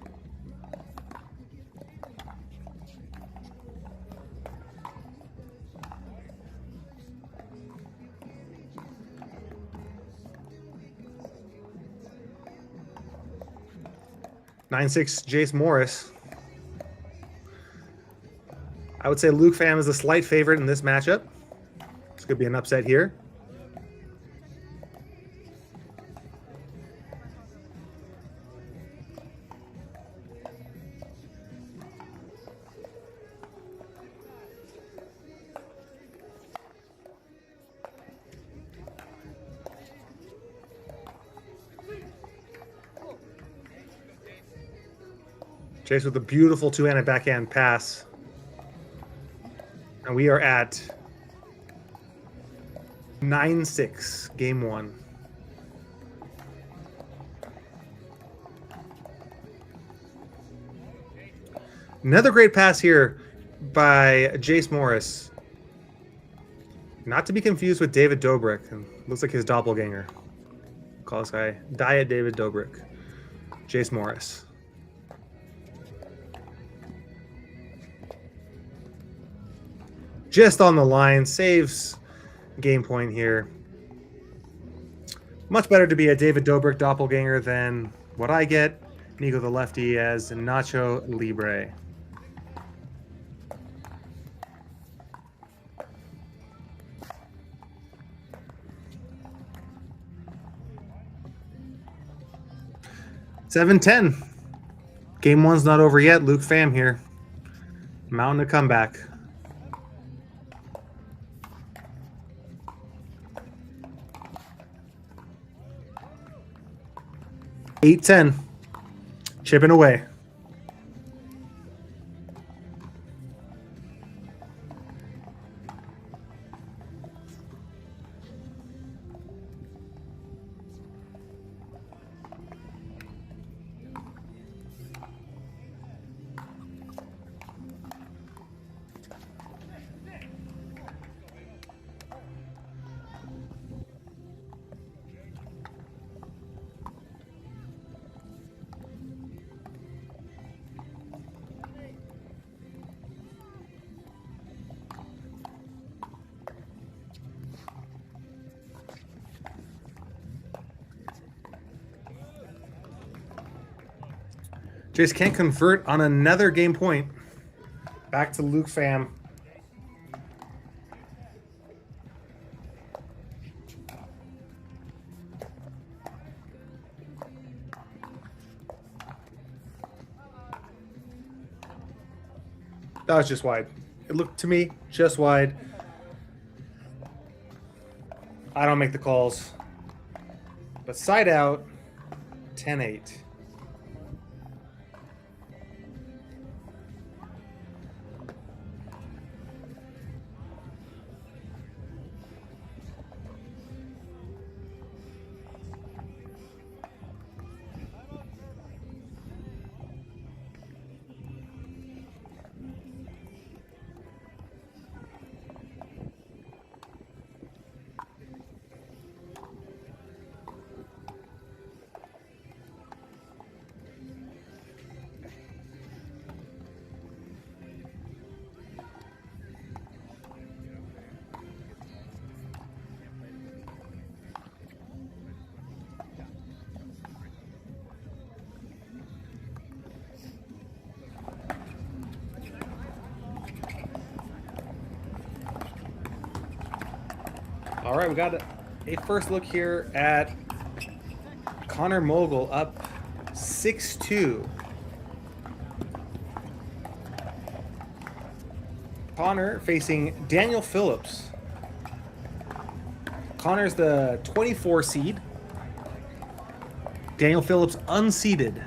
(9-6) Jace Morris. I would say Luke Pham is a slight favorite in this matchup. This could be an upset here. Jace with a beautiful two-handed backhand pass. And we are at 9-6, game 1. Another great pass here by Jace Morris. Not to be confused with David Dobrik. Looks like his doppelganger. Call this guy Diet David Dobrik. Jace Morris. Just on the line. Saves game point here. Much better to be a David Dobrik doppelganger than what I get. Nico the Lefty as Nacho Libre. (7-10). Game 1's not over yet. Luke Pham here. Mounting a comeback. (8-10). Chipping away. Jace can't convert on another game point. Back to Luke Pham. That was just wide. It looked to me just wide. I don't make the calls. But side out, 10-8. All right, we got a first look here at Connor Mogul up 6-2. Connor facing Daniel Phillips. Connor's the 24 seed. Daniel Phillips unseeded.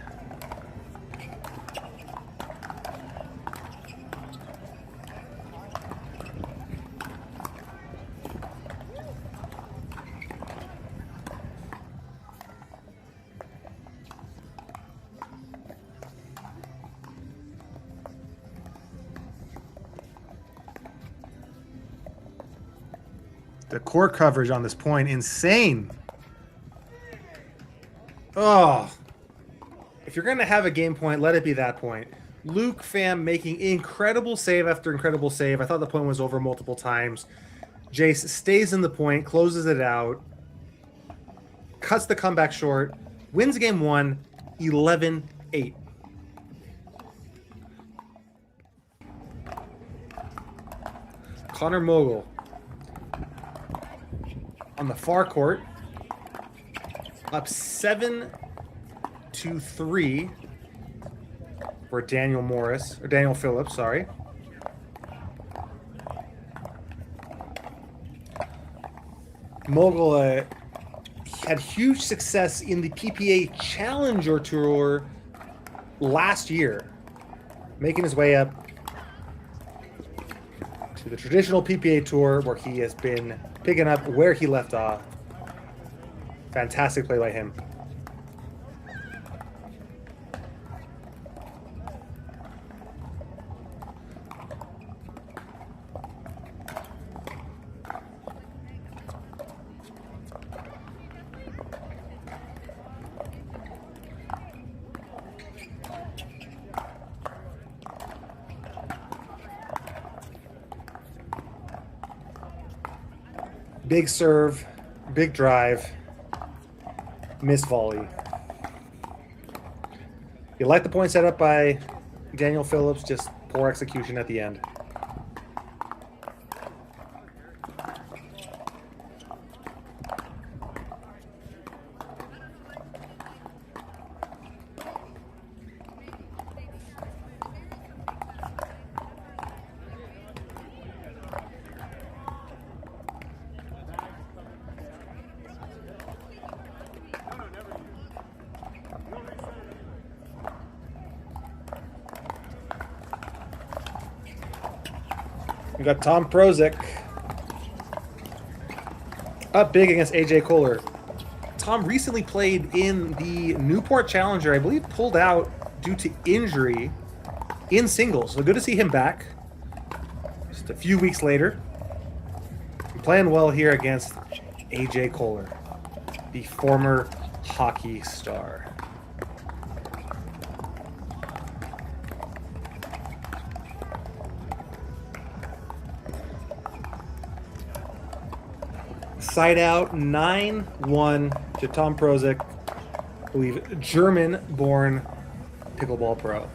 The court coverage on this point, insane. Oh, if you're going to have a game point, let it be that point. Luke Pham making incredible save after incredible save. I thought the point was over multiple times. Jace stays in the point, closes it out, cuts the comeback short, wins game 1, 11-8. Connor Mogul on the far court, up 7-3 for Daniel Phillips, sorry. Mogul had huge success in the PPA Challenger Tour last year. making his way up to the traditional PPA tour where he has been picking up where he left off. Fantastic play by him. Big serve, big drive, miss volley. You like the point set up by Daniel Phillips, just poor execution at the end. We got Tom Prozik up big against AJ Kohler. Tom recently played in the Newport Challenger. I believe pulled out due to injury in singles. So good to see him back just a few weeks later. Playing well here against AJ Kohler, the former hockey star. Side out 9-1 to Tom Prozik, I believe German-born pickleball pro.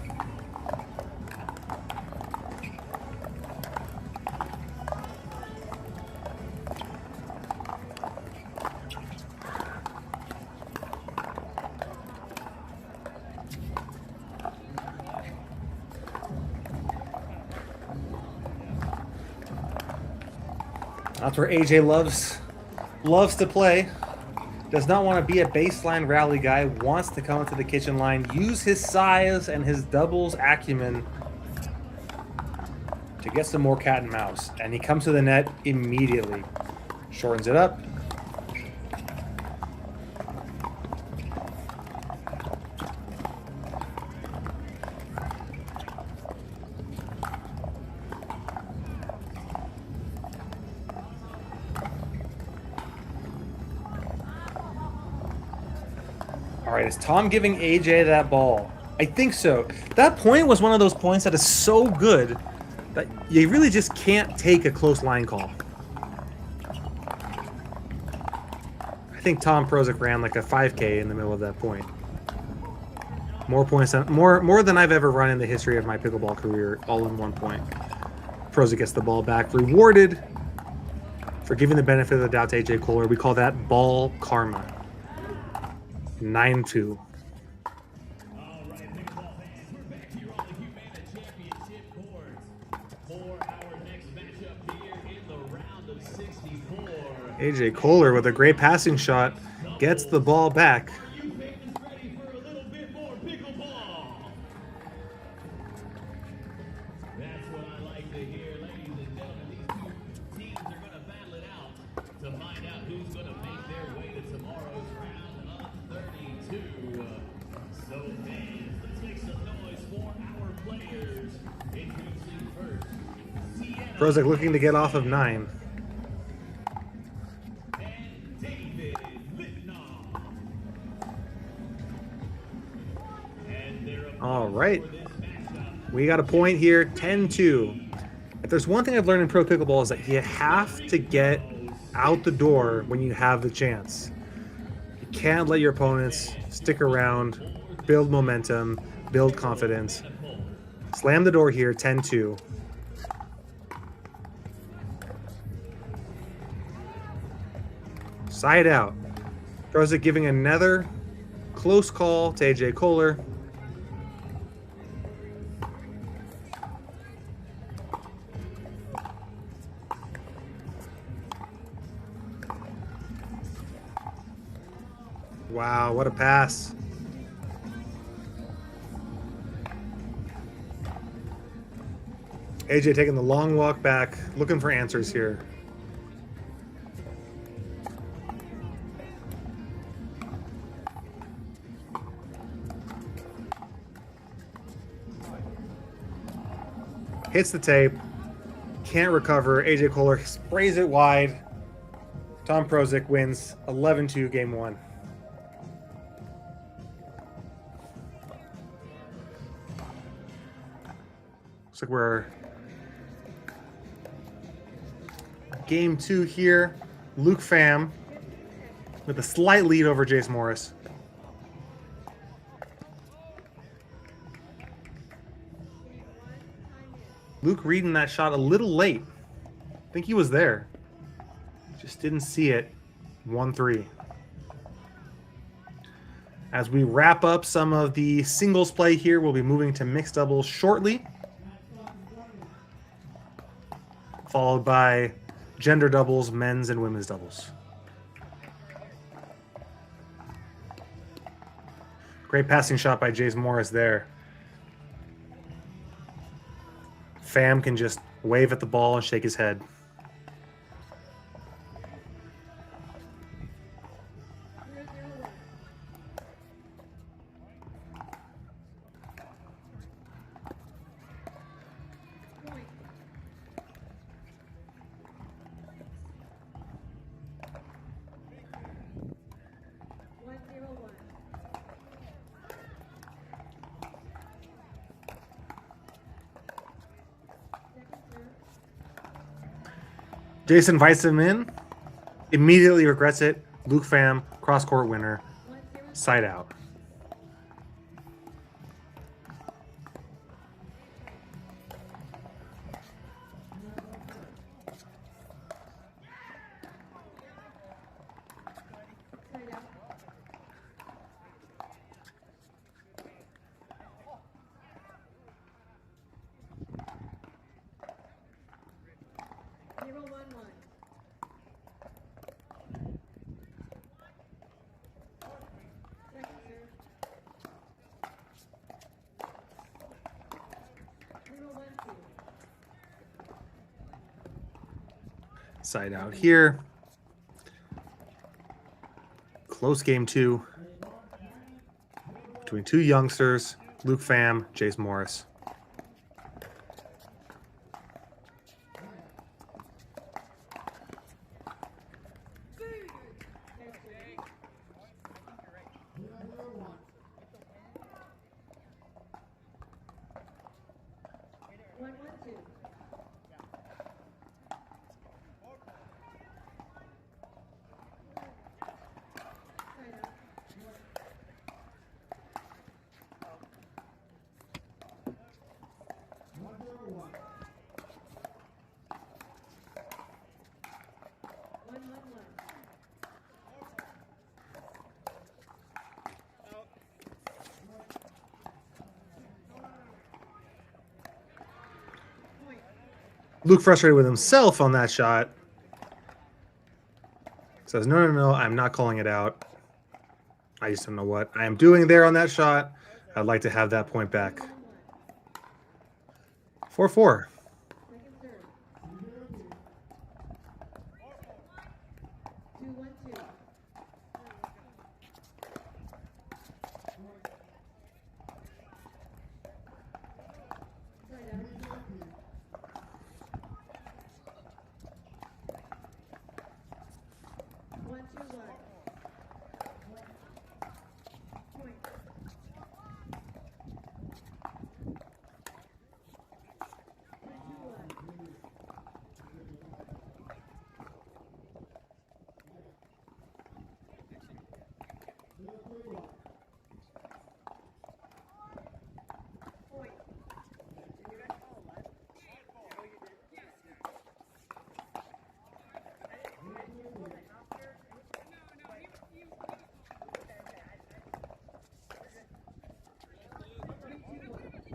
That's where AJ loves to play. Does not want to be a baseline rally guy. Wants to come into the kitchen line, use his size and his doubles acumen to get some more cat and mouse. And he comes to the net immediately. Shortens it up. All right, is Tom giving AJ that ball? I think so. That point was one of those points that is so good that you really just can't take a close line call. I think Tom Prozik ran like a 5K in the middle of that point. More points, more than I've ever run in the history of my pickleball career, all in one point. Prozik gets the ball back, rewarded for giving the benefit of the doubt to AJ Kohler. We call that ball karma. 9-2. All right, pickleball fans, we're back here on the Humana Championship courts for our next matchup here in the round of 64. AJ Kohler with a great passing shot gets the ball back. You fans ready for a little bit more pickleball? That's what I like to hear, ladies and gentlemen. These two teams are going to battle it out to find out who's going to make their way to tomorrow's round of 32. So fans, let's make some noise for our players. Introducing first, Sienna Prozik looking to get off of 9. and David Litnoff. And they're All right. for this matchup. We got a point here, 10-2. If there's one thing I've learned in pro pickleball is that you have to get out the door when you have the chance. You can't let your opponents stick around, build momentum, build confidence. Slam the door here, 10-2. Side out. Prozik giving another close call to AJ Kohler. Wow, what a pass. AJ taking the long walk back, looking for answers here. Hits the tape, can't recover. AJ Kohler sprays it wide. Tom Prozik wins 11-2 game 1. Looks like we're game 2 here. Luke Pham with a slight lead over Jace Morris. Luke reading that shot a little late. I think he was there. Just didn't see it. 1-3. As we wrap up some of the singles play here, we'll be moving to mixed doubles shortly, followed by gender doubles, men's and women's doubles. Great passing shot by Jace Morris there. Pham can just wave at the ball and shake his head. Jason invites him in, immediately regrets it. Luke Pham, cross-court winner, side out. Side out here. Close game 2 between two youngsters, Luke Pham, Jace Morris. Luke frustrated with himself on that shot. Says, no, I'm not calling it out. I just don't know what I am doing there on that shot. I'd like to have that point back. 4-4.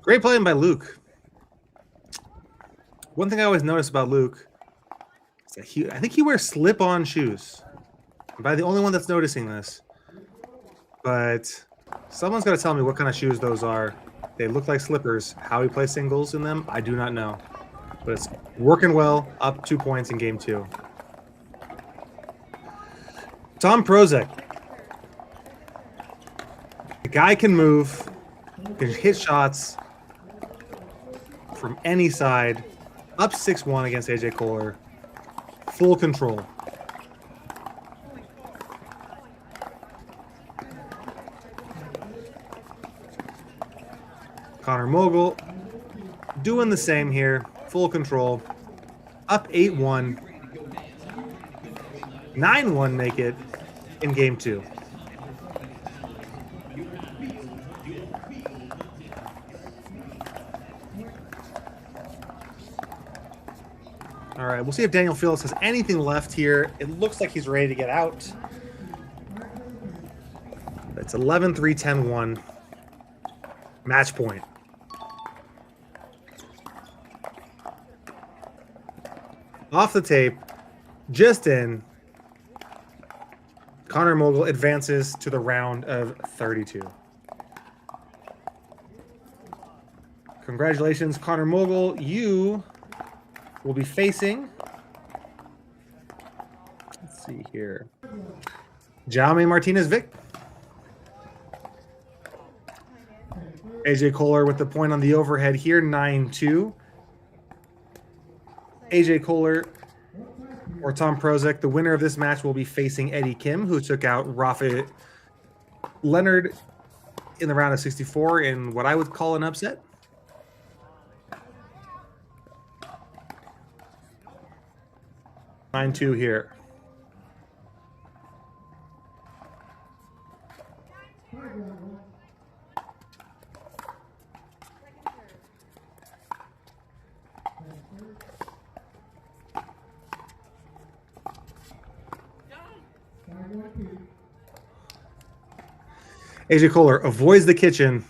Great playing by Luke. One thing I always notice about Luke is that I think he wears slip-on shoes. I'm probably the only one that's noticing this. But someone's got to tell me what kind of shoes those are. They look like slippers. How he plays singles in them, I do not know. But it's working well, up 2 points in game 2. Tom Prozik. The guy can move, can hit shots from any side. Up 6-1 against AJ Kohler. Full control. Connor Mogul doing the same here. Full control. Up 8-1. 9-1 make it in game 2. All right, we'll see if Daniel Phillips has anything left here. It looks like he's ready to get out. It's 11-3, 10-1. Match point. Off the tape, just in. Connor Mogul advances to the round of 32. Congratulations, Connor Mogul. You will be facing, let's see here, Jaume Martinez-Vic. AJ Kohler with the point on the overhead here, 9-2. AJ Kohler or Tom Prozik, the winner of this match, will be facing Eddie Kim, who took out Rafa Leonard in the round of 64 in what I would call an upset. 9-2 here. AJ Kohler avoids the kitchen,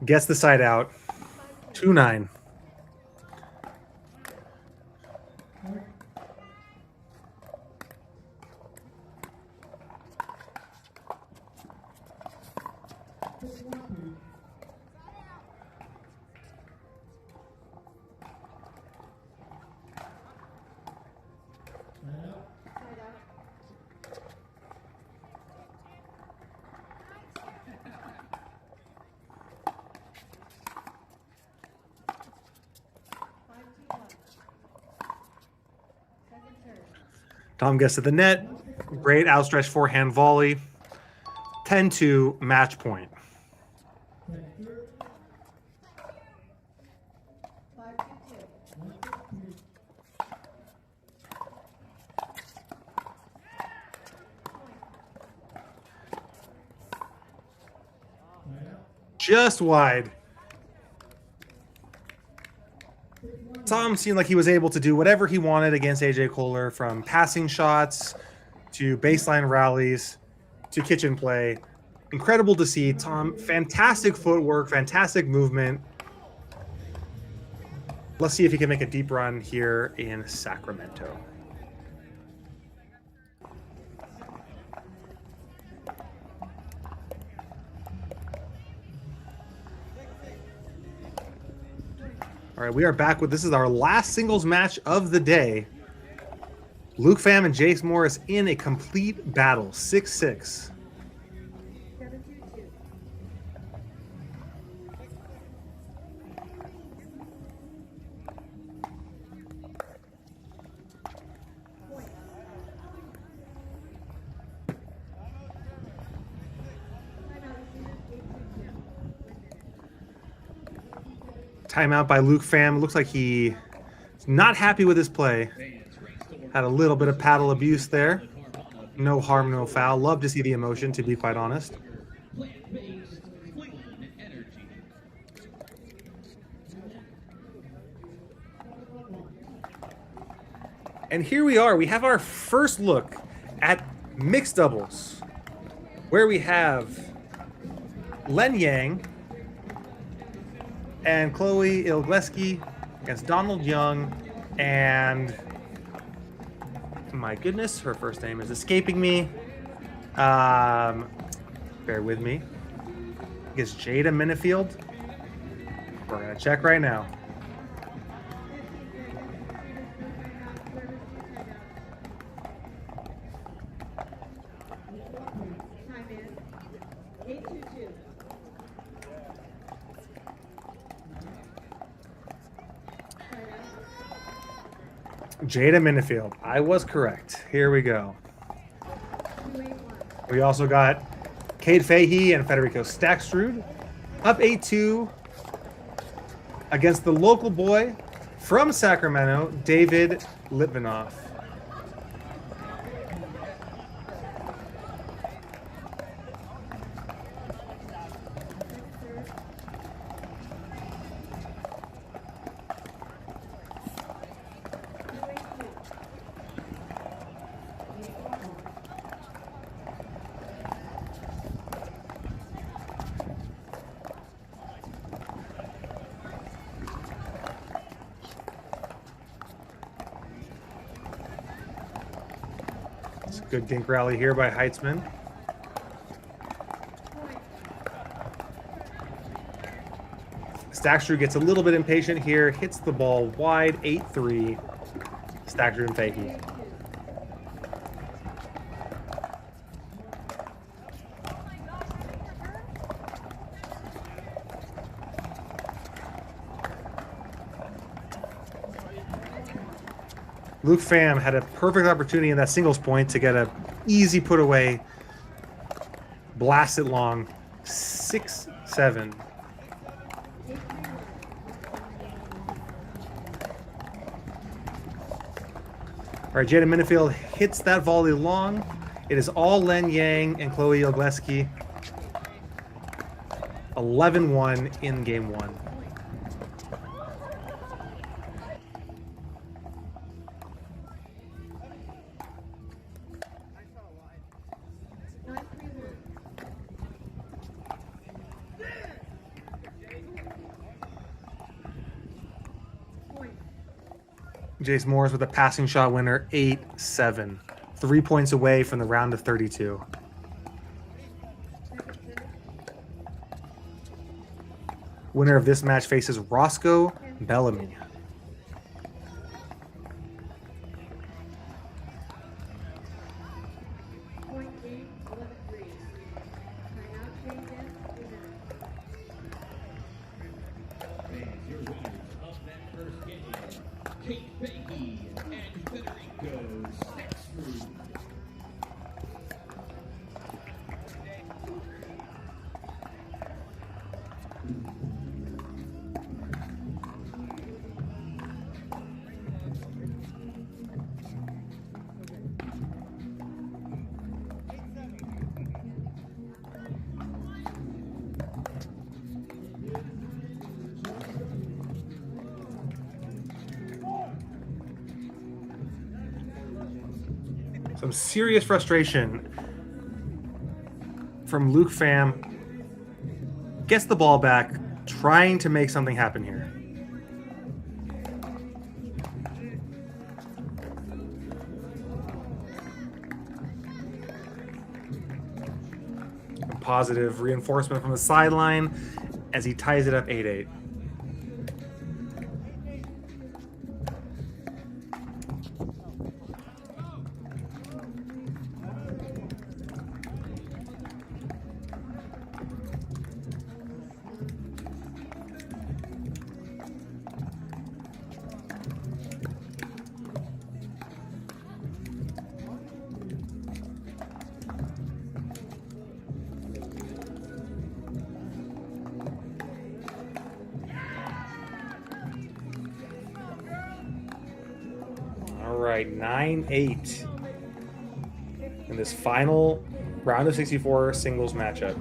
gets the side out. 2-9. Tom gets to the net. Great outstretched forehand volley. 10-2 match point. Just wide. Tom seemed like he was able to do whatever he wanted against AJ Kohler, from passing shots to baseline rallies to kitchen play. Incredible to see. Tom, fantastic footwork, fantastic movement. Let's see if he can make a deep run here in Sacramento. All right, we are back with, this is our last singles match of the day. Luke Pham and Jace Morris in a complete battle, 6-6. Timeout by Luke Pham. Looks like he's not happy with his play. Had a little bit of paddle abuse there. No harm, no foul. Love to see the emotion, to be quite honest. And here we are. We have our first look at mixed doubles, where we have Len Yang and Chloe Ilgleski against Donald Young and, my goodness, her first name is escaping me. Bear with me. Against Jada Minifield. We're gonna check right now. Jada Minifield. I was correct. Here we go. 281. We also got Cade Fahey and Federico Stackstrud up 8-2 against the local boy from Sacramento, David Litvinoff. Good dink rally here by Heitzman. Stackstrud gets a little bit impatient here, hits the ball wide, 8-3. Stackstrud and Fahey. Luke Pham had a perfect opportunity in that singles point to get an easy put away. Blast it long. 6-7. All right, Jada Minifield hits that volley long. It is all Len Yang and Chloe Ogleski. 11-1 in game one. Jace Morris with a passing shot winner, 8-7. 3 points away from the round of 32. Winner of this match faces Roscoe Bellamy. Some serious frustration from Luke Pham. Gets the ball back, trying to make something happen here. A positive reinforcement from the sideline as he ties it up 8-8. All right, 9-8 in this final round of 64 singles matchup.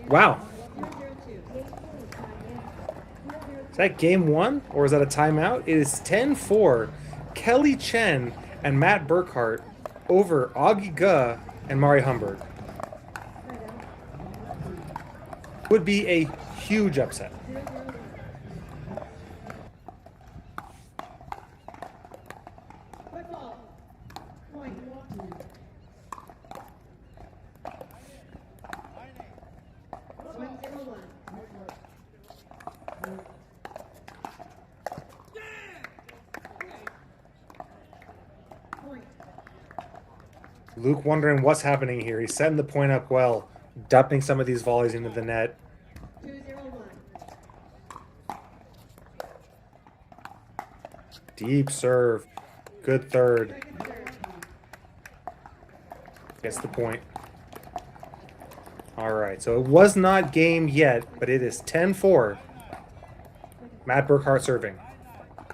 Wow. Is that game one or is that a timeout? It is 10-4. Kelly Chen and Matt Burkhart over Auggie G and Mari Humberg. Would be a huge upset. Luke wondering what's happening here. He's setting the point up well, dumping some of these volleys into the net. Deep serve. Good third. Second serve. Gets the point. All right, so it was not game yet, but it is 10-4. Matt Burkhart serving.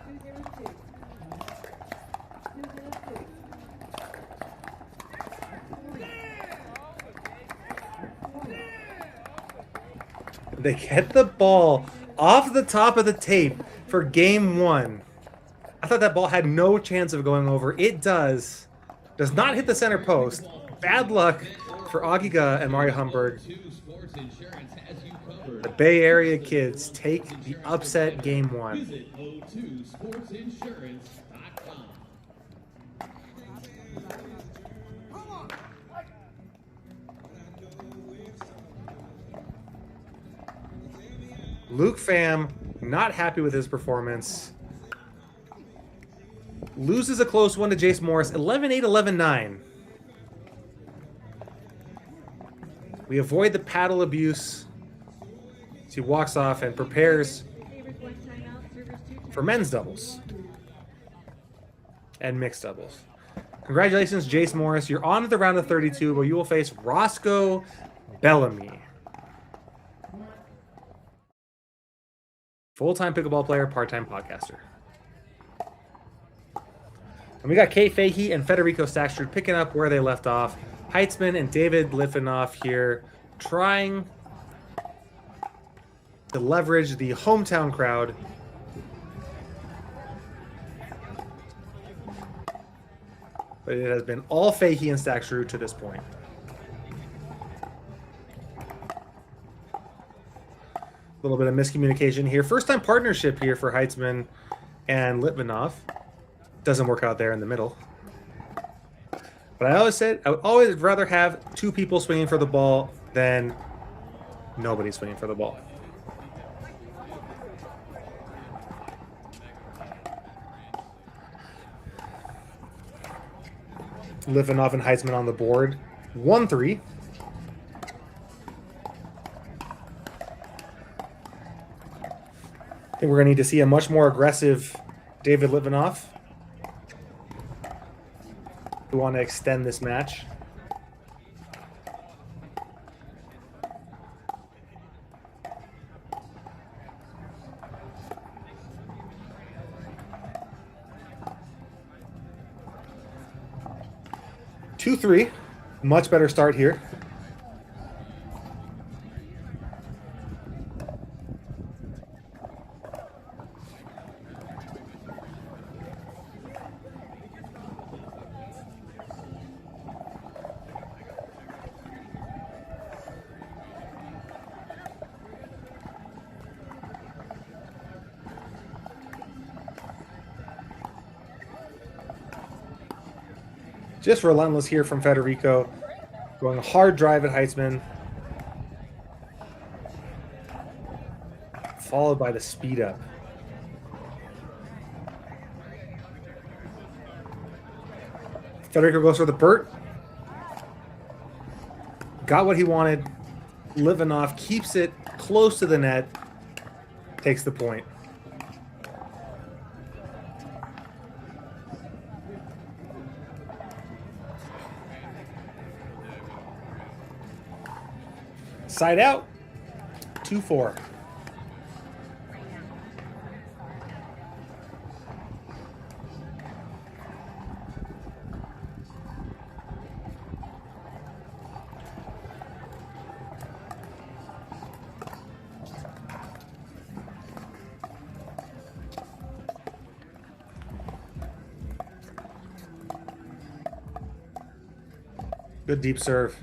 2-0-2. 2-0-2. They get the ball off the top of the tape for game 1. I thought that ball had no chance of going over. It does. Does not hit the center post. Bad luck for Auggie G and Mario Humberg. The Bay Area kids take the upset game 1. Visit O2sportsinsurance.com. Luke Pham not happy with his performance. Loses a close one to Jace Morris, 11-8, 11-9. We avoid the paddle abuse. He walks off and prepares Favors 1 timeout. Servers 2 timeouts. for men's doubles and mixed doubles. Congratulations, Jace Morris. You're on to the round of 32, where you will face Roscoe Bellamy. Full-time pickleball player, part-time podcaster. And we got Kay Fahey and Federico Stackstrud picking up where they left off. Heitzman and David Litvinoff here trying to leverage the hometown crowd. But it has been all Fahey and Stackstrud to this point. A little bit of miscommunication here. First time partnership here for Heitzman and Litvinoff. Doesn't work out there in the middle. But I always said I would always rather have 2 people swinging for the ball than nobody swinging for the ball. Litvinoff and Heitzman on the board. 1-3. I think we're going to need to see a much more aggressive David Litvinoff. We want to extend this match. Two, 3. Much better start here. Just relentless here from Federico. Going a hard drive at Heitzman. Followed by the speed up. Federico goes for the Burt. Got what he wanted. Litvinoff keeps it close to the net. Takes the point. Side out, 2-4. Good deep serve.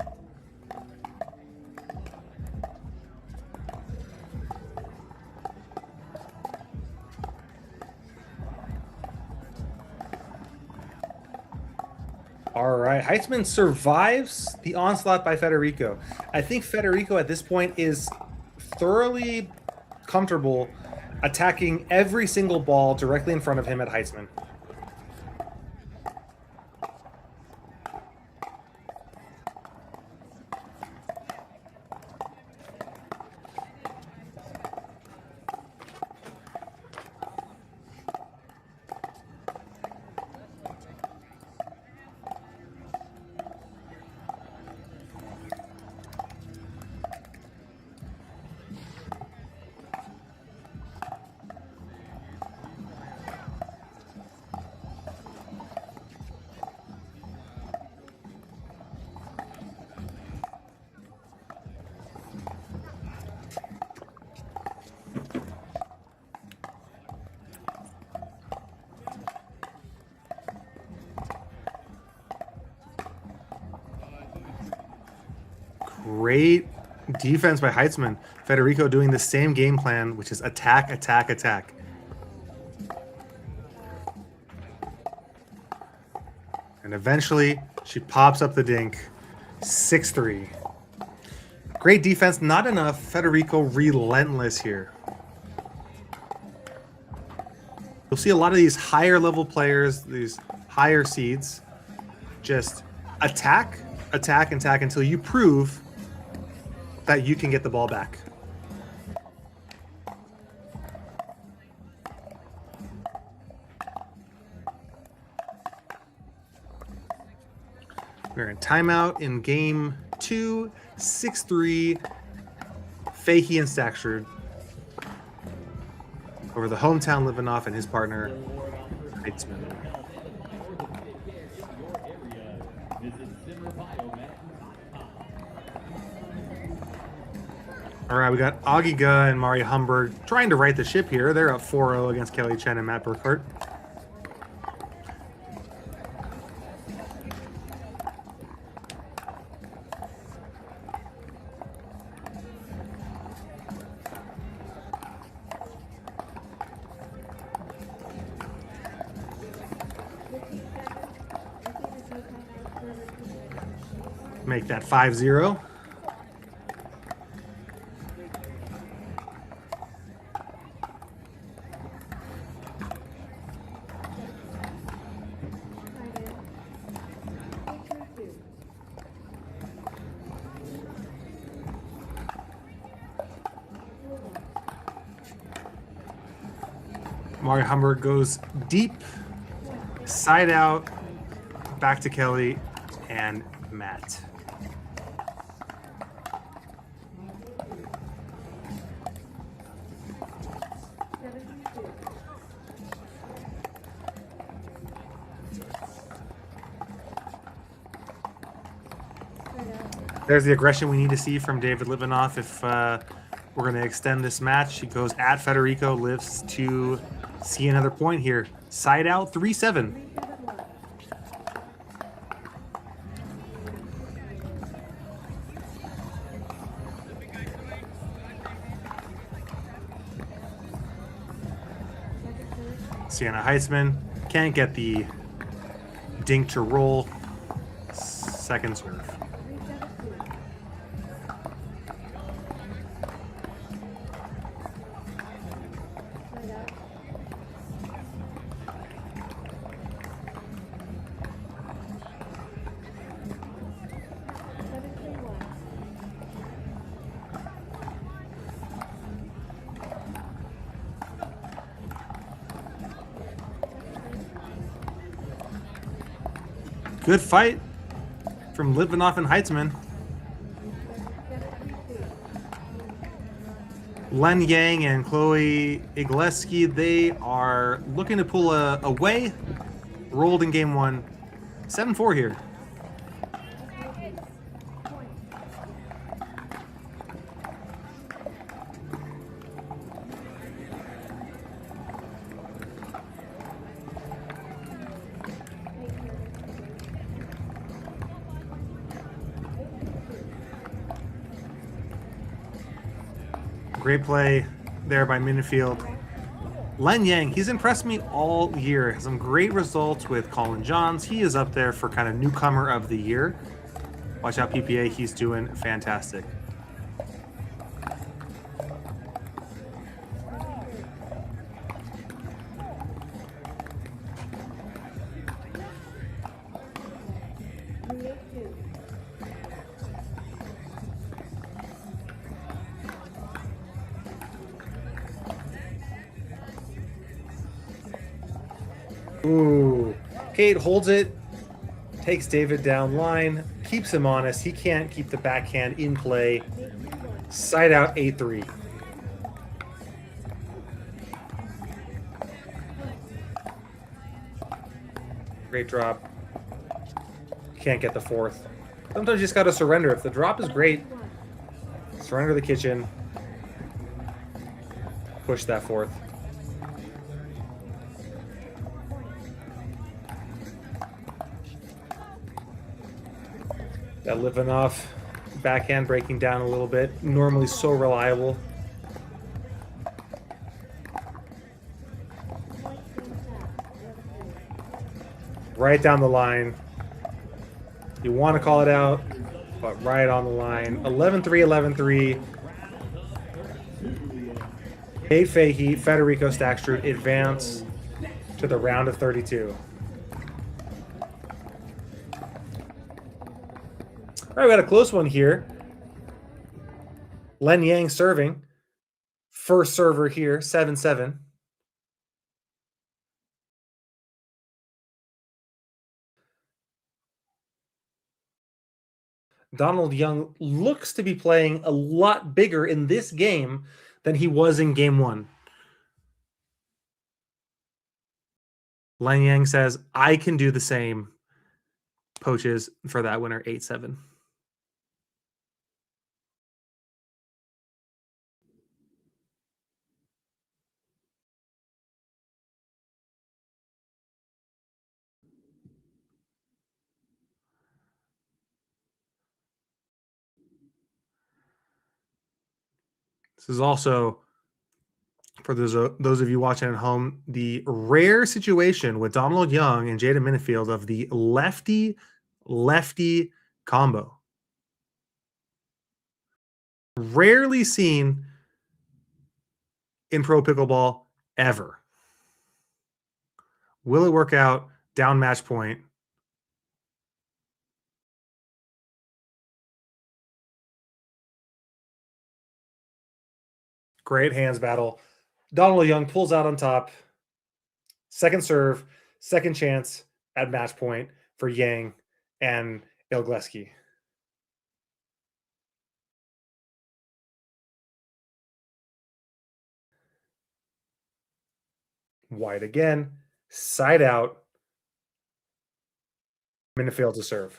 All right, Heitzman survives the onslaught by Federico. I think Federico at this point is thoroughly comfortable attacking every single ball directly in front of him at Heitzman. Great defense by Heitzman. Federico doing the same game plan, which is attack, attack, attack. And eventually, she pops up the dink. 6-3. Great defense, not enough. Federico relentless here. You'll see a lot of these higher level players, these higher seeds, just attack, attack, attack until you prove that you can get the ball back. We're in timeout in game 2, 6-3, Fahey and Stackshard over the hometown Livanov and his partner, Heitzman. All right, we got Auggie G and Mari Humberg trying to right the ship here. They're up 4-0 against Kelly Chen and Matt Burkhart. Make that 5-0. Mari Humberg goes deep, side out, back to Kelly and Matt. There's the aggression we need to see from David Livanov if we're going to extend this match. He goes at Federico, lives to see another point here. Side out, 3-7. Sienna Heitzman can't get the dink to roll. Second serve. Good fight from Litvinoff and Heitzman. Len Yang and Chloe Igleski, they are looking to pull away. Rolled in game 1. 7-4 here. Great play there by Minifield. Len Yang, he's impressed me all year. Some great results with Colin Johns. He is up there for kind of newcomer of the year. Watch out, PPA. He's doing fantastic. Ooh, Kate holds it, takes David down line, keeps him honest. He can't keep the backhand in play. Side out 8-3. Great drop. Can't get the fourth. Sometimes you just got to surrender. If the drop is great, surrender the kitchen. Push that fourth. That Livanov backhand breaking down a little bit. Normally so reliable. Right down the line. You want to call it out, but right on the line. 11-3, 11-3. Dave Fahey, Federico Stackstrud advance to the round of 32. All right, we got a close one here. Len Yang serving. First server here, 7-7. Donald Young looks to be playing a lot bigger in this game than he was in game one. Len Yang says, I can do the same. Poaches for that winner, 8-7. This is also, for those of you watching at home, the rare situation with Donald Young and Jaden Minifield of the lefty-lefty combo. Rarely seen in pro pickleball ever. Will it work out down match point? Great hands battle. Donald Young pulls out on top. Second serve, second chance at match point for Yang and Ilgleski. Wide again, side out. Minifield to serve.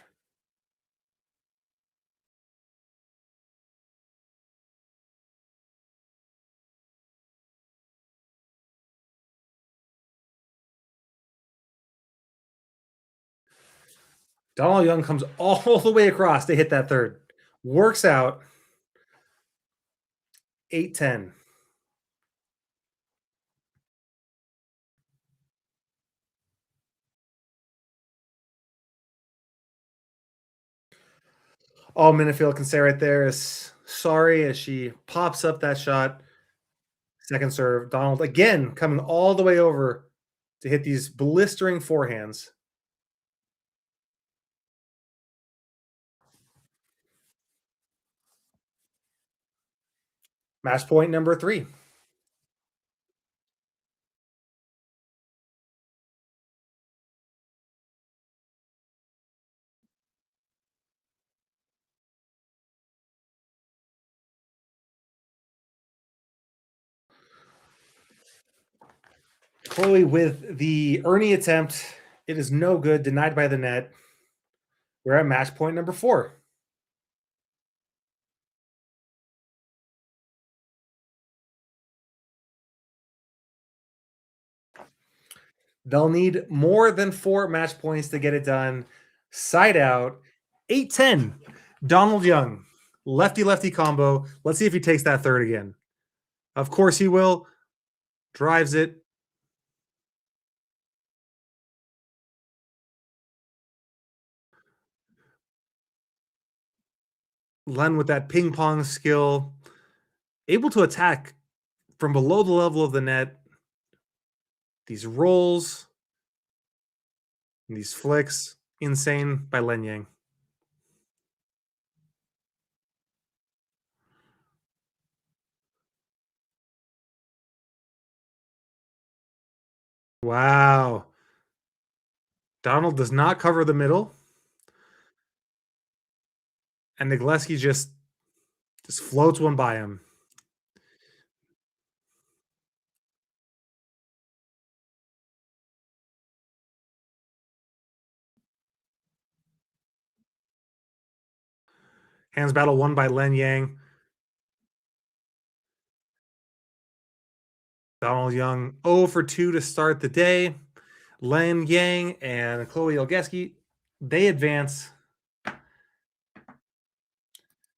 Donald Young comes all the way across to hit that third. Works out. 8-10. All Minifield can say right there is sorry as she pops up that shot. Second serve. Donald again coming all the way over to hit these blistering forehands. Match point number 3. Chloe with the Ernie attempt. It is no good. Denied by the net. We're at match point number 4. They'll need more than 4 match points to get it done. Side out. 8-10. Donald Young. Lefty-lefty combo. Let's see if he takes that third again. Of course he will. Drives it. Len with that ping pong skill. Able to attack from below the level of the net. These rolls. And these flicks. Insane by Len Yang. Wow. Donald does not cover the middle. And Nagleski just floats one by him. Hands battle won by Len Yang. Donald Young 0 for 2 to start the day. Len Yang and Chloe Olgeski, they advance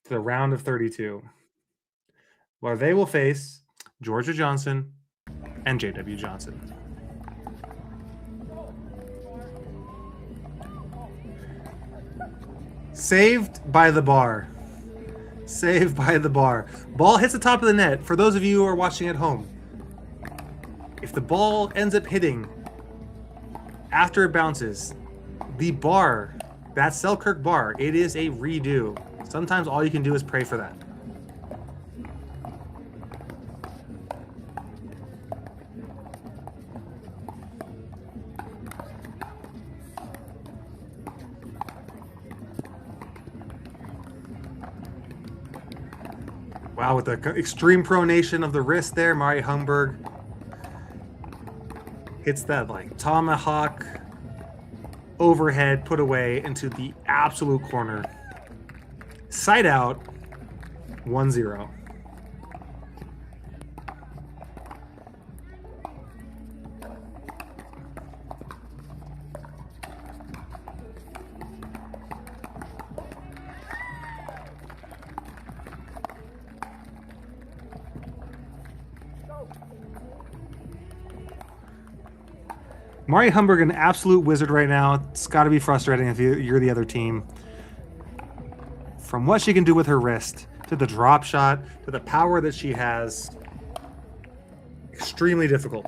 to the round of 32, where they will face Georgia Johnson and JW Johnson. Saved by the bar. Saved by the bar. Ball hits the top of the net. For those of you who are watching at home, if the ball ends up hitting after it bounces, the bar, that Selkirk bar, it is a redo. Sometimes all you can do is pray for that. Wow, with the extreme pronation of the wrist there, Mari Humberg hits that like tomahawk overhead put away into the absolute corner. Side out, 1-0. Mari Humberg, an absolute wizard right now. It's got to be frustrating if you're the other team. From what she can do with her wrist, to the drop shot, to the power that she has, extremely difficult.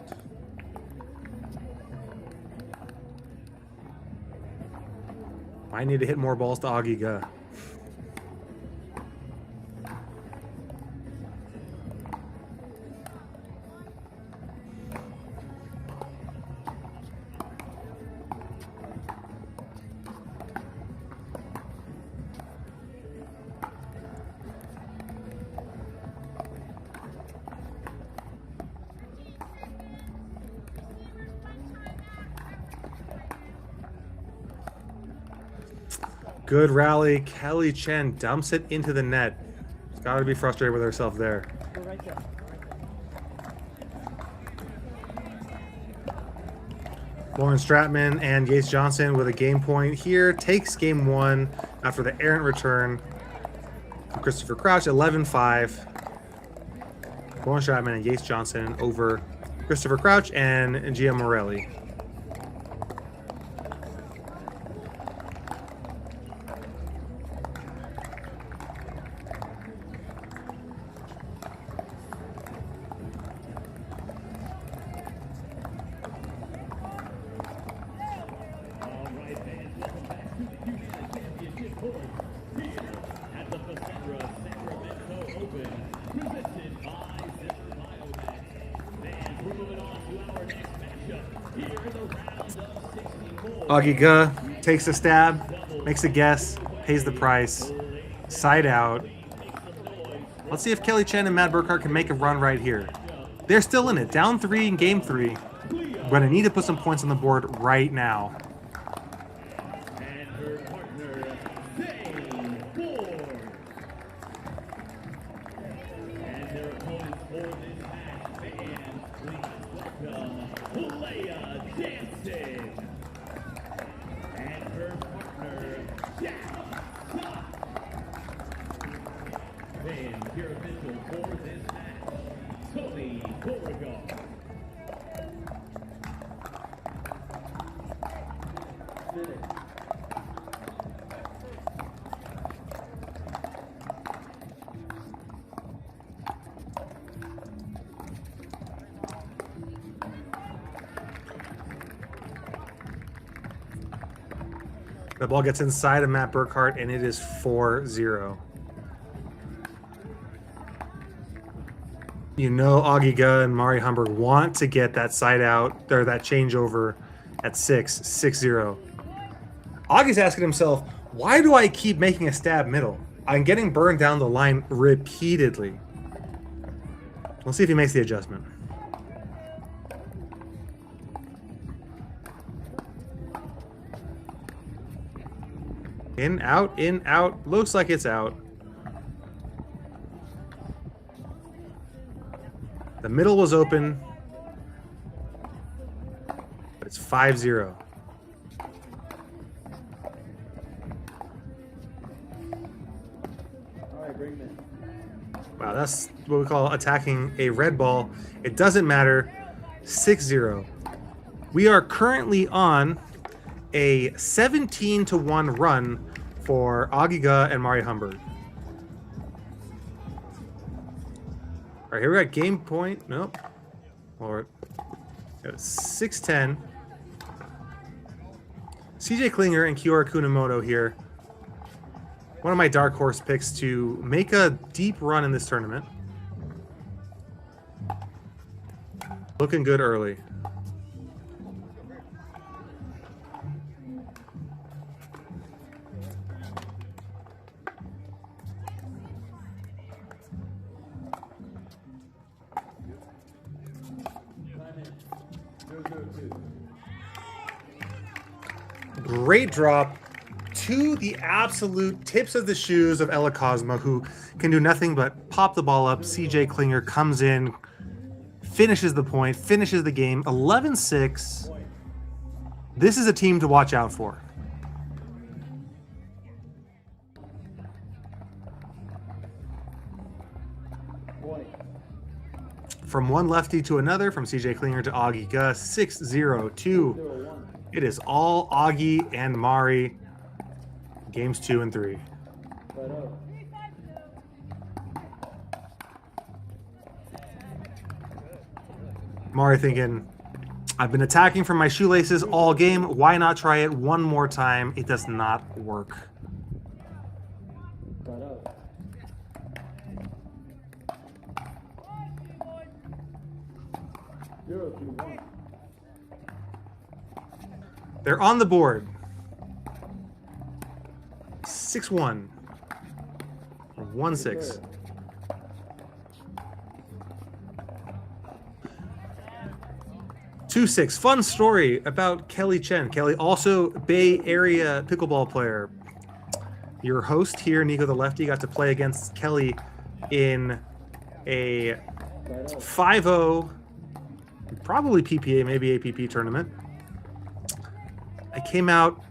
Might need to hit more balls to Auggie G. Good rally. Kelly Chen dumps it into the net. She's got to be frustrated with herself there. Go right there. Lauren Stratman and Yates Johnson with a game point here. Takes game one after the errant return from Christopher Crouch, 11-5. Lauren Stratman and Yates Johnson over Christopher Crouch and Gia Morelli. All right, fans, welcome back to the UBI Championship Court here at the Fasenra Sacramento Open, presented by Zipper Biomed. Fans, we're moving on to our next matchup here in the round of 64. Auggie G takes a stab, makes a guess, pays the price. Side out. Let's see if Kelly Chen and Matt Burkhart can make a run right here. They're still in it, down 3 in game 3. We're going to need to put some points on the board right now. And her partner, Zane Ford. And their opponents for this match, fans, please welcome Leah Jansen. And her partner, Jacobson. And your official for this match, Tony Beauregard. The ball gets inside of Matt Burkhart, and it is 4-0. You know Auggie G and Mari Humberg want to get that side out, or that changeover at 6-0. Augie's asking himself, why do I keep making a stab middle? I'm getting burned down the line repeatedly. We'll see if he makes the adjustment. In, out. Looks like it's out. The middle was open, but it's 5-0. All right, Wow, that's what we call attacking a red ball. It doesn't matter. 6-0. We are currently on a 17-1 run for Auggie G and Mari Humbert. All right, here we got game point. Nope. Or 6-10. CJ Klinger and Kiora Kunamoto here. One of my dark horse picks to make a deep run in this tournament. Looking good early. Great drop to the absolute tips of the shoes of Ella Cosma, who can do nothing but pop the ball up. CJ Klinger comes in, finishes the point, finishes the game. 11-6. This is a team to watch out for. From one lefty to another, from CJ Klinger to Auggie G, 6-0-2. It is all Auggie and Mari. Games 2 and 3. Mari thinking, I've been attacking from my shoelaces all game. Why not try it one more time? It does not work. They're on the board. 6-1. 1-6. Two 6. Fun story about Kelly Chen. Kelly, also Bay Area pickleball player. Your host here, Nico the Lefty, got to play against Kelly in a 5-0, probably PPA, maybe APP tournament. I came out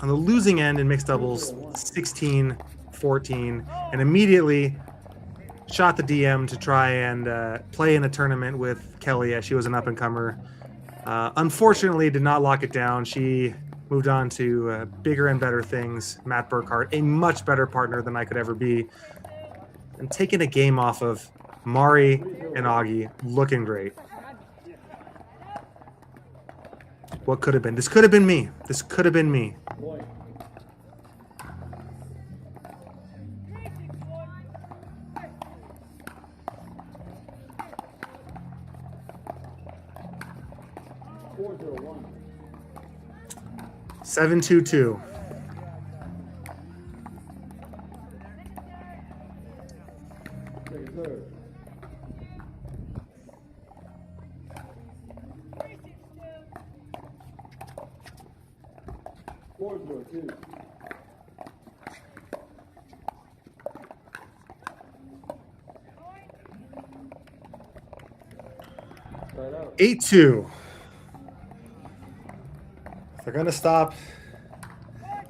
on the losing end in mixed doubles, 16-14, and immediately shot the DM to try and play in a tournament with Kelly as she was an up-and-comer. Unfortunately, did not lock it down. She moved on to bigger and better things. Matt Burkhart, a much better partner than I could ever be. And taking a game off of Mari and Auggie, looking great. What could have been? This could have been me. This could have been me. Seven 2-2. Eight 2. If they're gonna stop,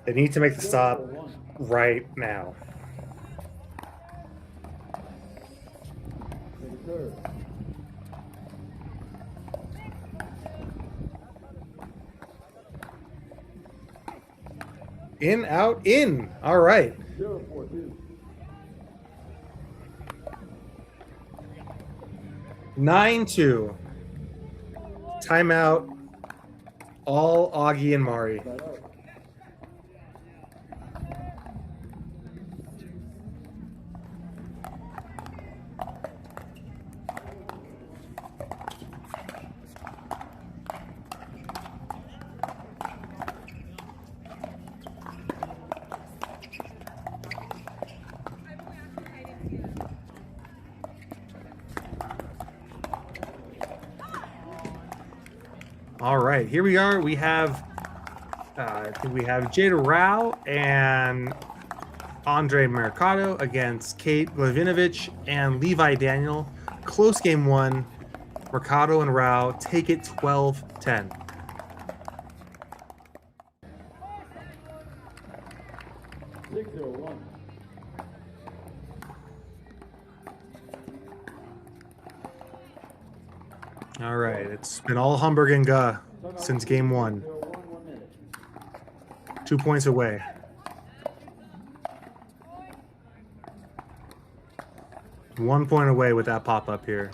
they need to make the stop right now. In, out, in. All right. 9-2. Timeout. All Auggie and Mari. All right, here we are. We have, I think we have Jada Rao and Andre Mercado against Kate Levinovich and Levi Daniel. Close game one. Mercado and Rao take it 12-10. All right, it's been all Hamburg and Guh since game 1. 2 points away. One point away with that pop-up here.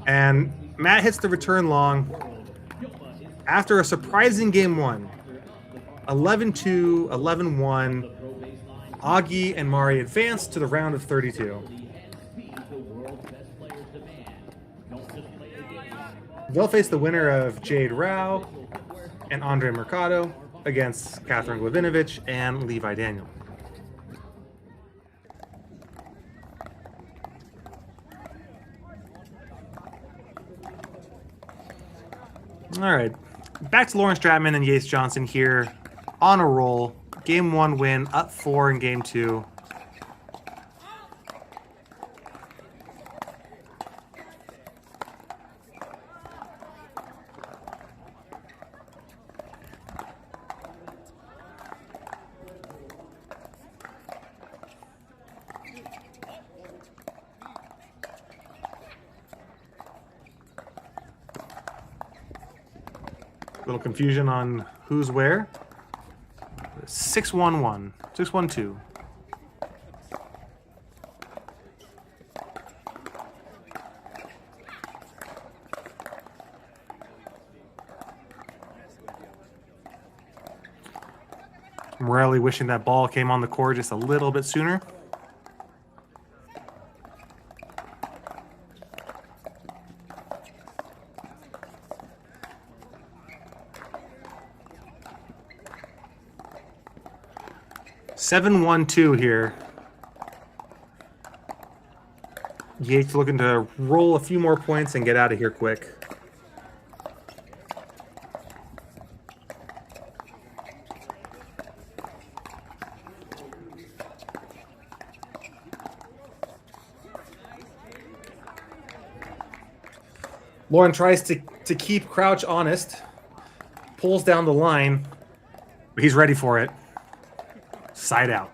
And Matt hits the return long after a surprising game 1. 11-2, 11-1. Auggie and Mari advanced to the round of 32. They'll face the winner of Jade Rao and Andre Mercado against Catherine Glavinovich and Levi Daniel. All right, back to Lauren Stratman and Yates Johnson here on a roll. Game 1 win, up 4 in game 2. Little confusion on who's where. 6-1-1, 6-1-2. Morelli wishing that ball came on the court just a little bit sooner. Seven, 1-2 here. Yates looking to roll a few more points and get out of here quick. Lauren tries to keep Crouch honest, pulls down the line, but he's ready for it. Side out.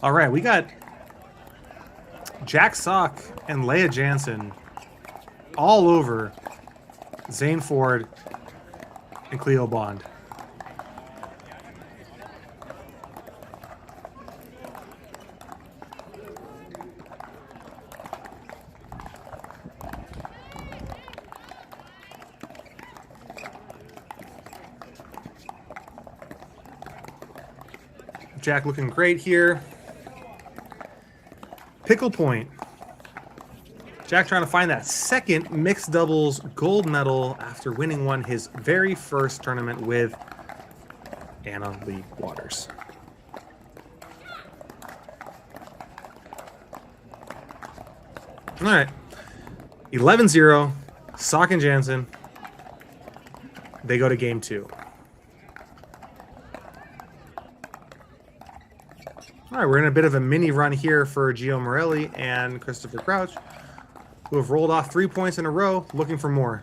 All right, we got Jack Sock and Leah Jansen all over Zane Ford and Cleo Bond. Jack looking great here. Pickle point. Jack trying to find that second mixed doubles gold medal after winning one his very first tournament with Anna Lee Waters. All right, 11-0, Sock and Jansen. They go to game 2. All right, we're in a bit of a mini run here for Gio Morelli and Christopher Crouch, who have rolled off 3 points in a row, looking for more.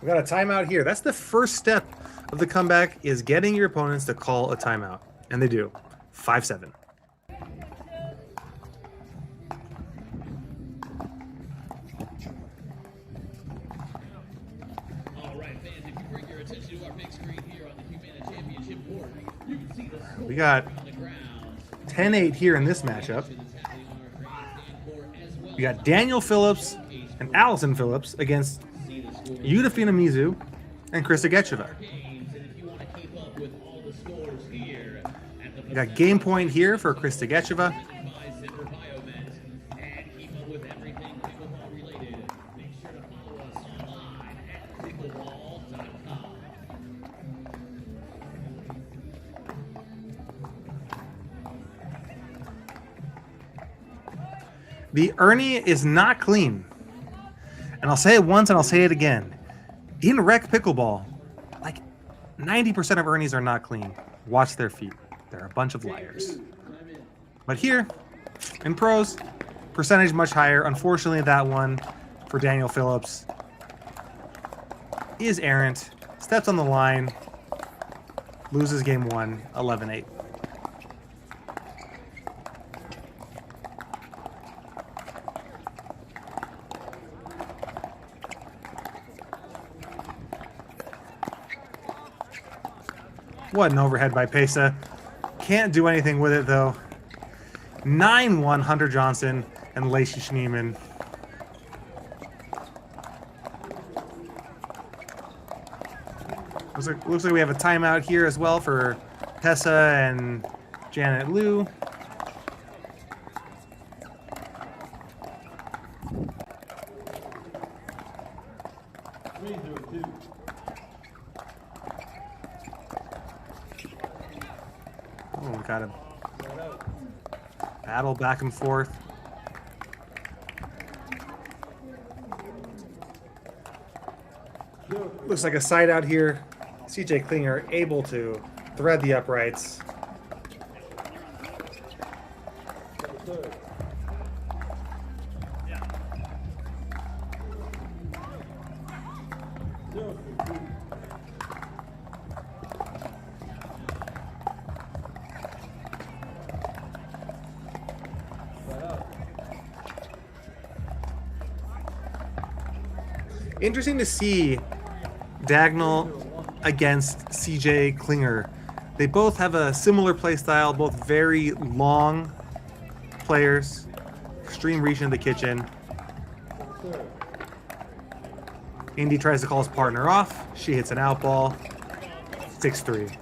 We got a timeout here. That's the first step of the comeback, is getting your opponents to call a timeout. And they do. 5-7. We got 10-8 here in this matchup. We got Daniel Phillips and Allison Phillips against Uda Futamizu and Krista Getcheva. We got game point here for Krista Getcheva. The Ernie is not clean. And I'll say it once and I'll say it again. In rec pickleball, like 90% of Ernies are not clean. Watch their feet. They're a bunch of liars. But here, in pros, percentage much higher. Unfortunately, that one for Daniel Phillips is errant. Steps on the line. Loses game 1, 11-8. What an overhead by Pesa. Can't do anything with it, though. 9-1 Hunter Johnson and Lacey Schneeman. Looks like we have a timeout here as well for Pesa and Janet Liu. Oh, we got a battle back and forth. Looks like a side out here. CJ Klinger able to thread the uprights. Interesting to see Dagnall against CJ Klinger. They both have a similar play style, both very long players, extreme reach into the kitchen. Indy tries to call his partner off. She hits an out ball. 6-3.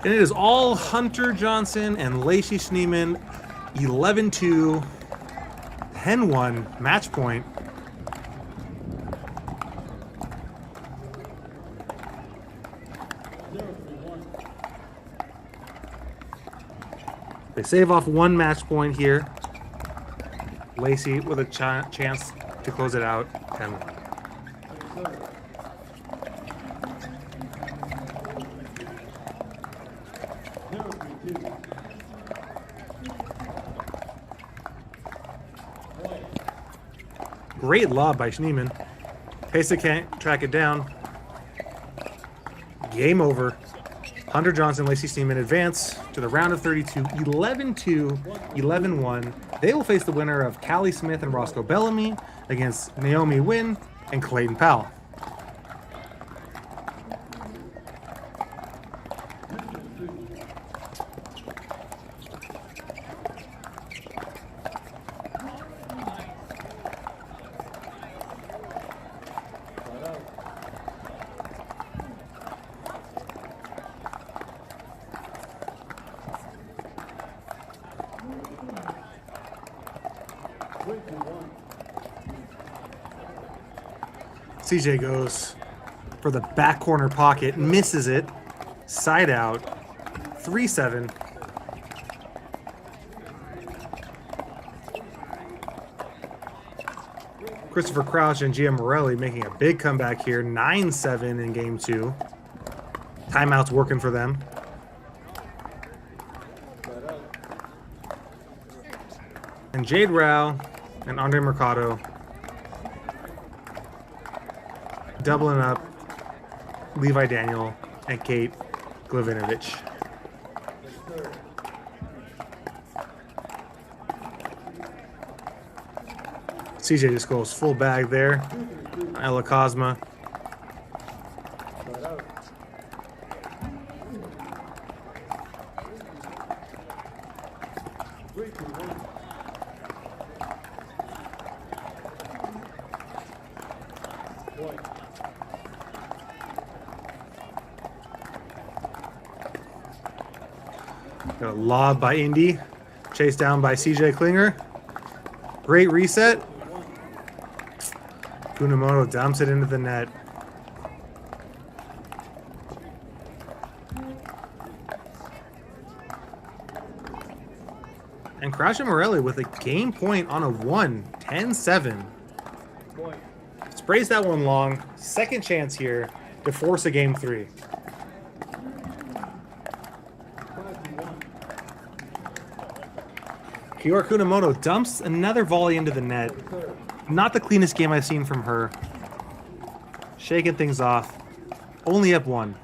And it is all Hunter Johnson and Lacey Schneeman, 11-2, 10-1, match point. They save off one match point here. Lacey with a chance to close it out, 10-1. Great lob by Schneeman. Pesa can't track it down. Game over. Hunter Johnson, Lacey Schneeman advance to the round of 32, 11-2, 11-1. They will face the winner of Callie Smith and Roscoe Bellamy against Naomi Wynn and Clayton Powell. CJ goes for the back corner pocket, misses it, side out, 3-7. Christopher Crouch and Gia Morelli making a big comeback here, 9-7 in game 2. Timeout's working for them. And Jade Rao and Andre Mercado doubling up Levi Daniel and Kate Glivinovich. CJ just goes full bag there. Ella Cosma. Got a lob by Indy. Chased down by CJ Klinger. Great reset. Kunamoto dumps it into the net. And Crouch and Morelli with a game point on a 1, 10-7. Sprays that one long. Second chance here to force a game 3. Kiyoshi Kunamoto dumps another volley into the net. Not the cleanest game I've seen from her. Shaking things off. Only up 1.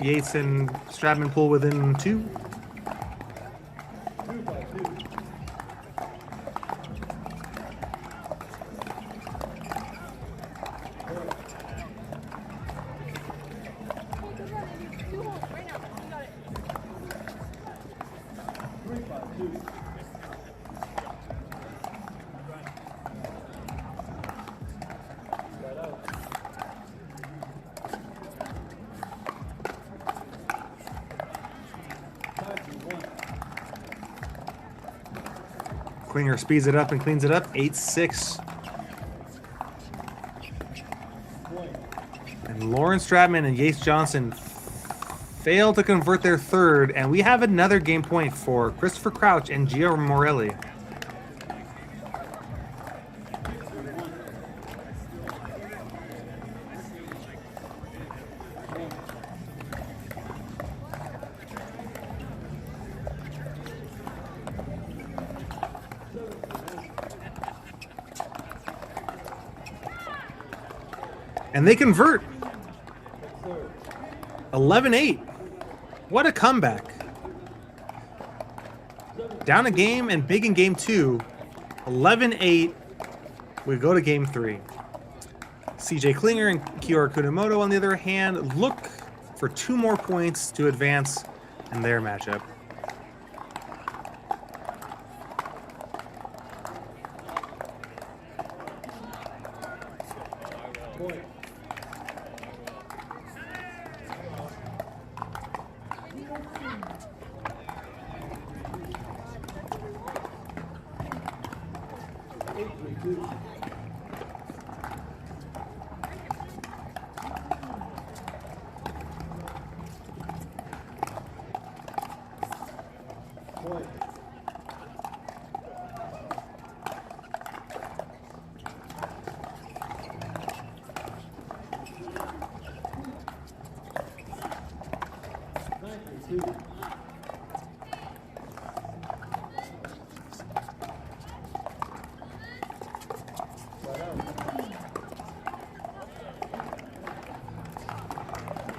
Yates and Stratman pull within 2. Klinger speeds it up and cleans it up. 8-6. And Lauren Stratman and Yates Johnson fail to convert their third, and we have another game point for Christopher Crouch and Gio Morelli. And they convert. 11-8. What a comeback. Down a game and big in game 2. 11-8. We go to game 3. CJ Klinger and Kiyoshi Kunamoto, on the other hand, look for 2 more points to advance in their matchup.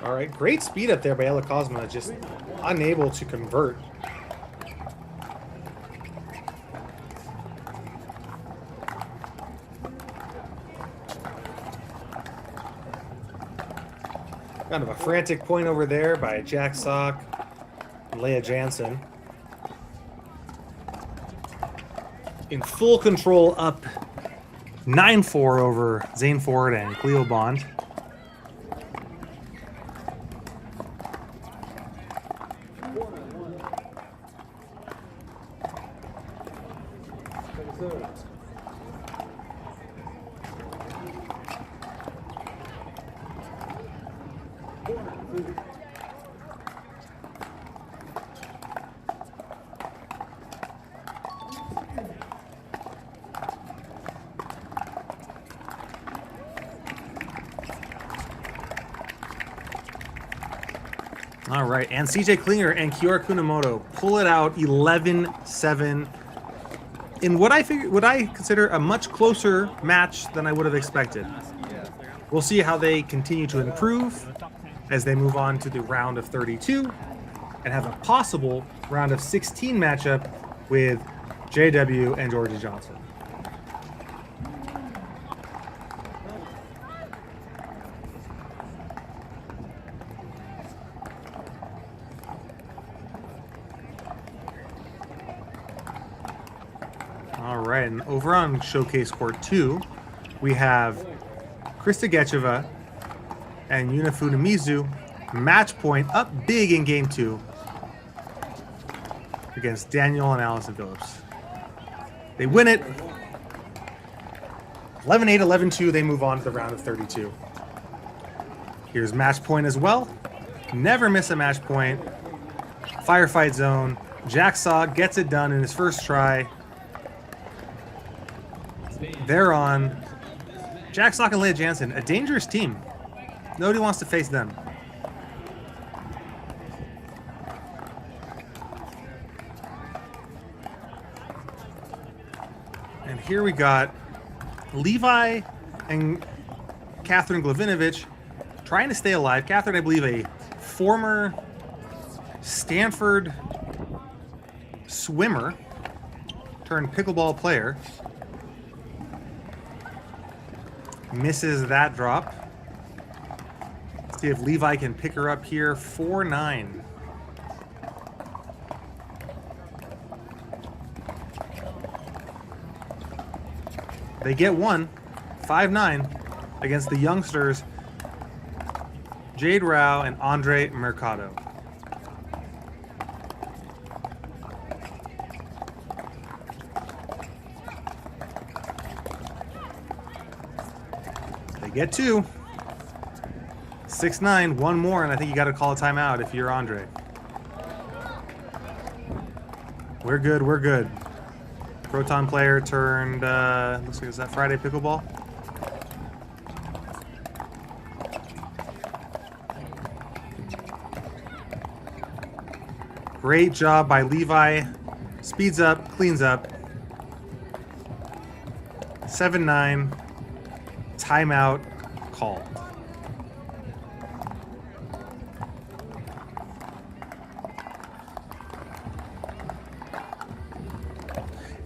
All right, great speed up there by Ella Cosma, just unable to convert. Kind of a frantic point over there by Jack Sock and Leah Jansen. In full control, up 9-4 over Zane Ford and Cleo Bond. All right, and CJ Klinger and Kiyoshi Kunamoto pull it out 11-7 in what I consider a much closer match than I would have expected. We'll see how they continue to improve as they move on to the round of 32 and have a possible round of 16 matchup with JW and Georgia Johnson. All right, and over on Showcase Court 2, we have Chris Cali and Uda Futamizu. Match point up big in game 2 against Daniel and Allison Phillips. They win it. 11-8, 11-2. They move on to the round of 32. Here's match point as well. Never miss a match point. Firefight zone. Jacksaw gets it done in his first try. They're on. Jacksaw and Leah Jansen, a dangerous team. Nobody wants to face them. And here we got Levi and Catherine Glavinovich trying to stay alive. Catherine, I believe, a former Stanford swimmer turned pickleball player. Misses that drop. Let's see if Levi can pick her up here. 4-9. They get one. 5-9 against the youngsters Jade Rao and Andre Mercado. They get two. 6-9, one more, and I think you got to call a timeout if you're Andre. We're good, we're good. Proton player turned, looks like, is that Friday Pickleball? Great job by Levi. Speeds up, cleans up. 7-9. Timeout called.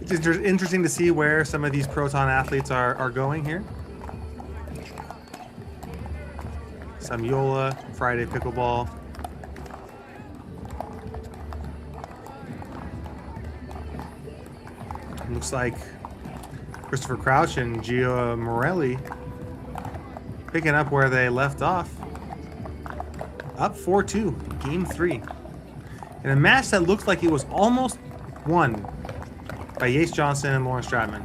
It's interesting to see where some of these Proton athletes are going here. Samyola, Friday Pickleball. Looks like Christopher Crouch and Gio Morelli picking up where they left off. Up 4-2, game 3. In a match that looked like it was almost won by Yates Johnson and Lauren Stratman.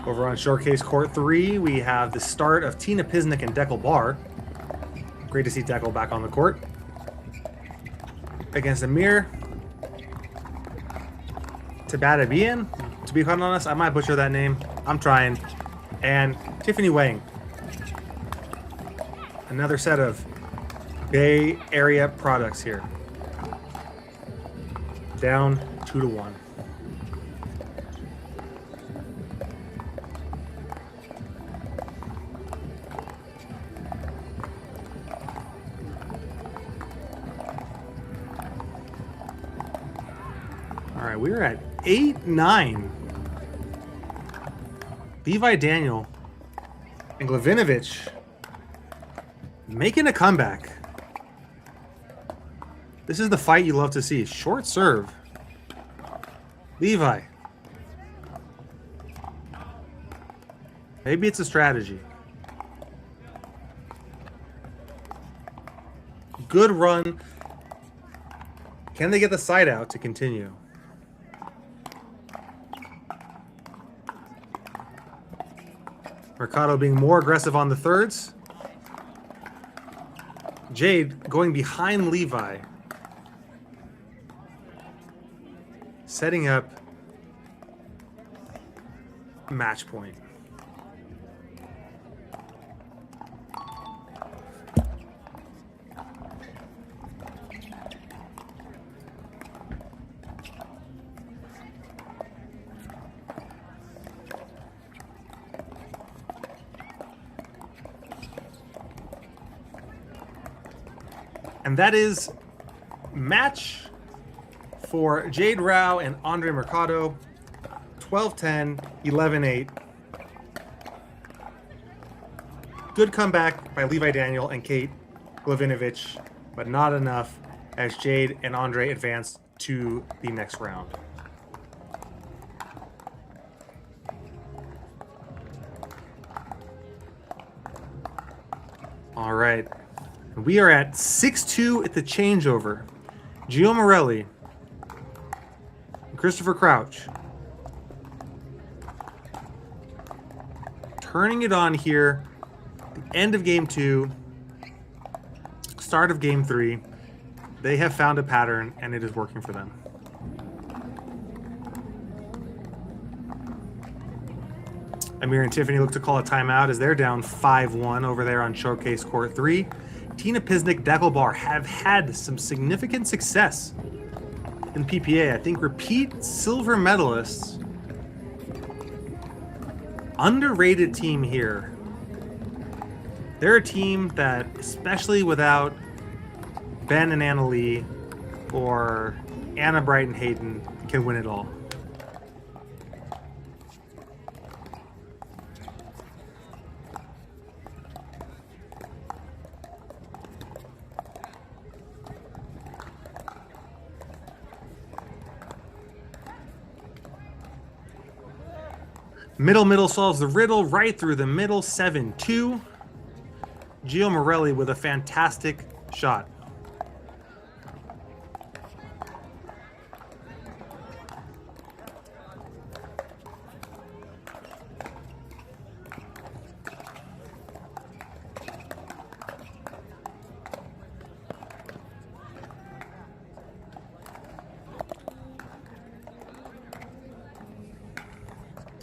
Over on Showcase Court 3, we have the start of Tina Pisnik and Deckel Barr. Great to see Deckel back on the court. Against Amir Tabatabian. To be quite honest, I might butcher that name. I'm trying. And Tiffany Wang. Another set of Bay Area products here. Down 2-1. All right, we're at 8-9. Levi Daniel and Glavinovich making a comeback. This is the fight you love to see. Short serve. Levi. Maybe it's a strategy. Good run. Can they get the side out to continue? Mercado being more aggressive on the thirds. Jade going behind Levi. Setting up match point. And that is match for Jade Rao and Andre Mercado. 12-10, 11-8. Good comeback by Levi Daniel and Kate Glavinovich, but not enough as Jade and Andre advance to the next round. All right. We are at 6-2 at the changeover. Gio Morelli, Christopher Crouch. Turning it on here. The end of game 2. Start of game 3. They have found a pattern and it is working for them. Amir and Tiffany look to call a timeout as they're down 5-1 over there on Showcase Court 3. Tina Pisnik, Deckelbar have had some significant success in PPA. I think repeat silver medalists. Underrated team here. They're a team that, especially without Ben and Anna Lee or Anna Brighton Hayden, can win it all. Middle solves the riddle right through the middle, 7-2. Gio Morelli with a fantastic shot.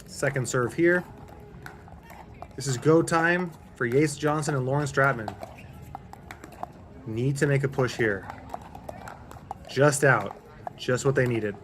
Second serve here. This is go time for Yace Johnson and Lauren Stratman. Need to make a push here. Just out. Just what they needed.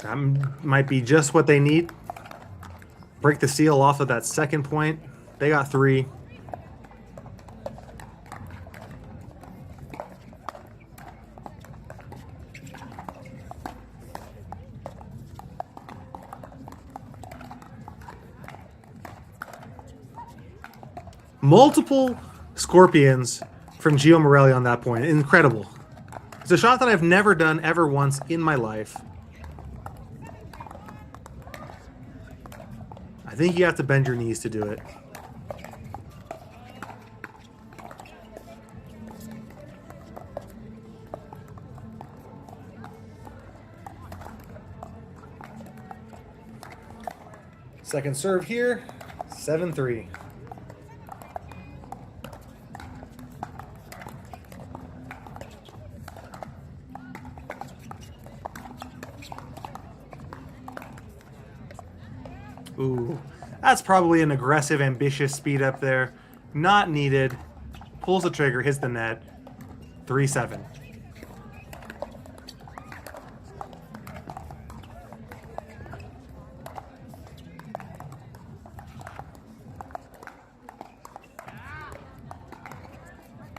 That might be just what they need. Break the seal off of that second point. They got 3. Multiple scorpions from Gio Morelli on that point. Incredible. It's a shot that I've never done ever once in my life. I think you have to bend your knees to do it. Second serve here, 7-3. Ooh, that's probably an aggressive, ambitious speed up there. Not needed. Pulls the trigger, hits the net. 3-7.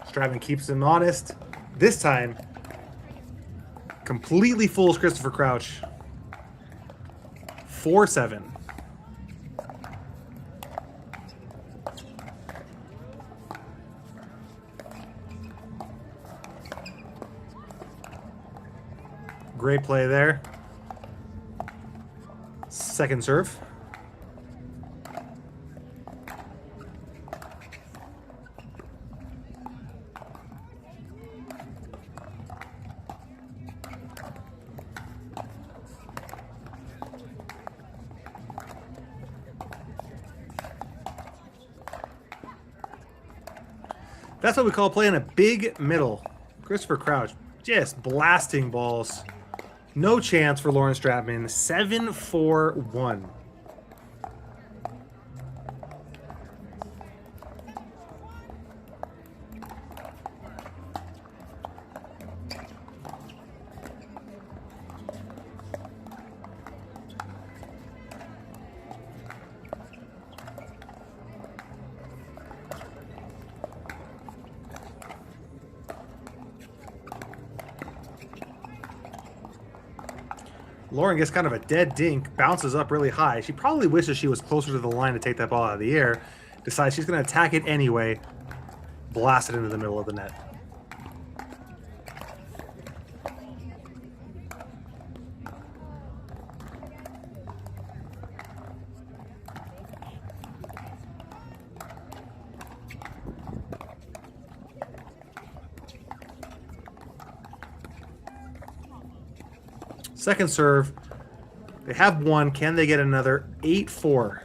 Stratman keeps him honest. This time, completely fools Christopher Crouch. 4-7. Great play there. Second serve. That's what we call playing a big middle. Christopher Crouch just blasting balls. No chance for Lauren Stratman. 7-4-1. Lauren gets kind of a dead dink, bounces up really high. She probably wishes she was closer to the line to take that ball out of the air. Decides she's going to attack it anyway. Blast it into the middle of the net. Second serve. They have one. Can they get another? 8-4.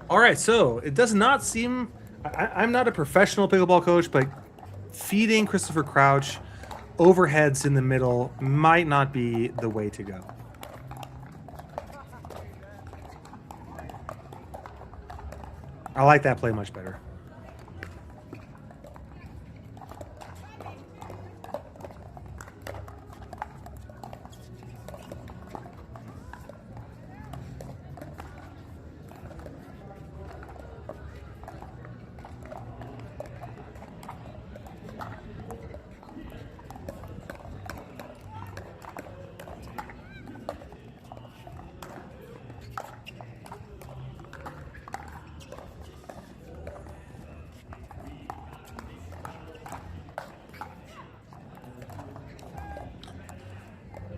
All right, so it does not seem... I'm not a professional pickleball coach, but feeding Christopher Crouch overheads in the middle might not be the way to go. I like that play much better.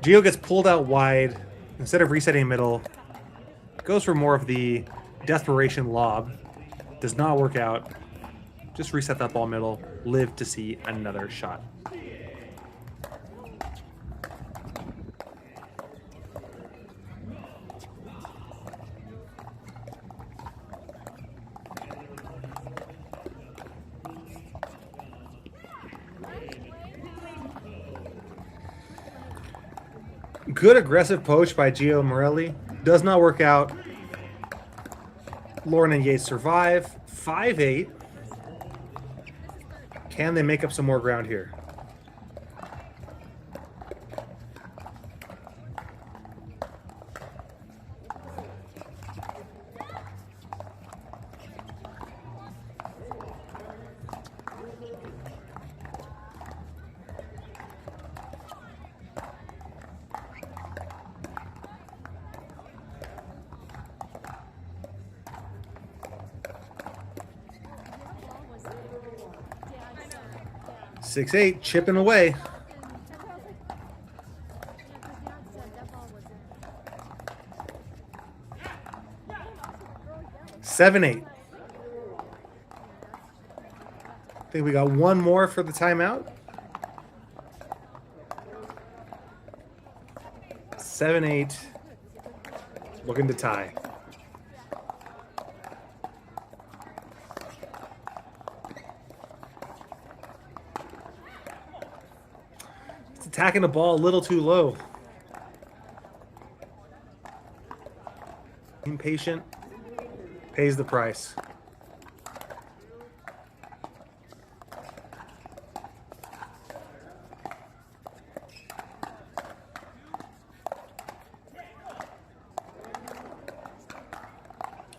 Gio gets pulled out wide. Instead of resetting middle, goes for more of the desperation lob. Does not work out. Just reset that ball middle. Live to see another shot. Good aggressive poach by Gio Morelli. Does not work out. Lauren and Yates survive. 5-8. Can they make up some more ground here? Yeah. 6-8, chipping away. Seven, 8. I think we got one more for the timeout. 7-8. Looking to tie. It's attacking the ball a little too low. Impatient. Pays the price.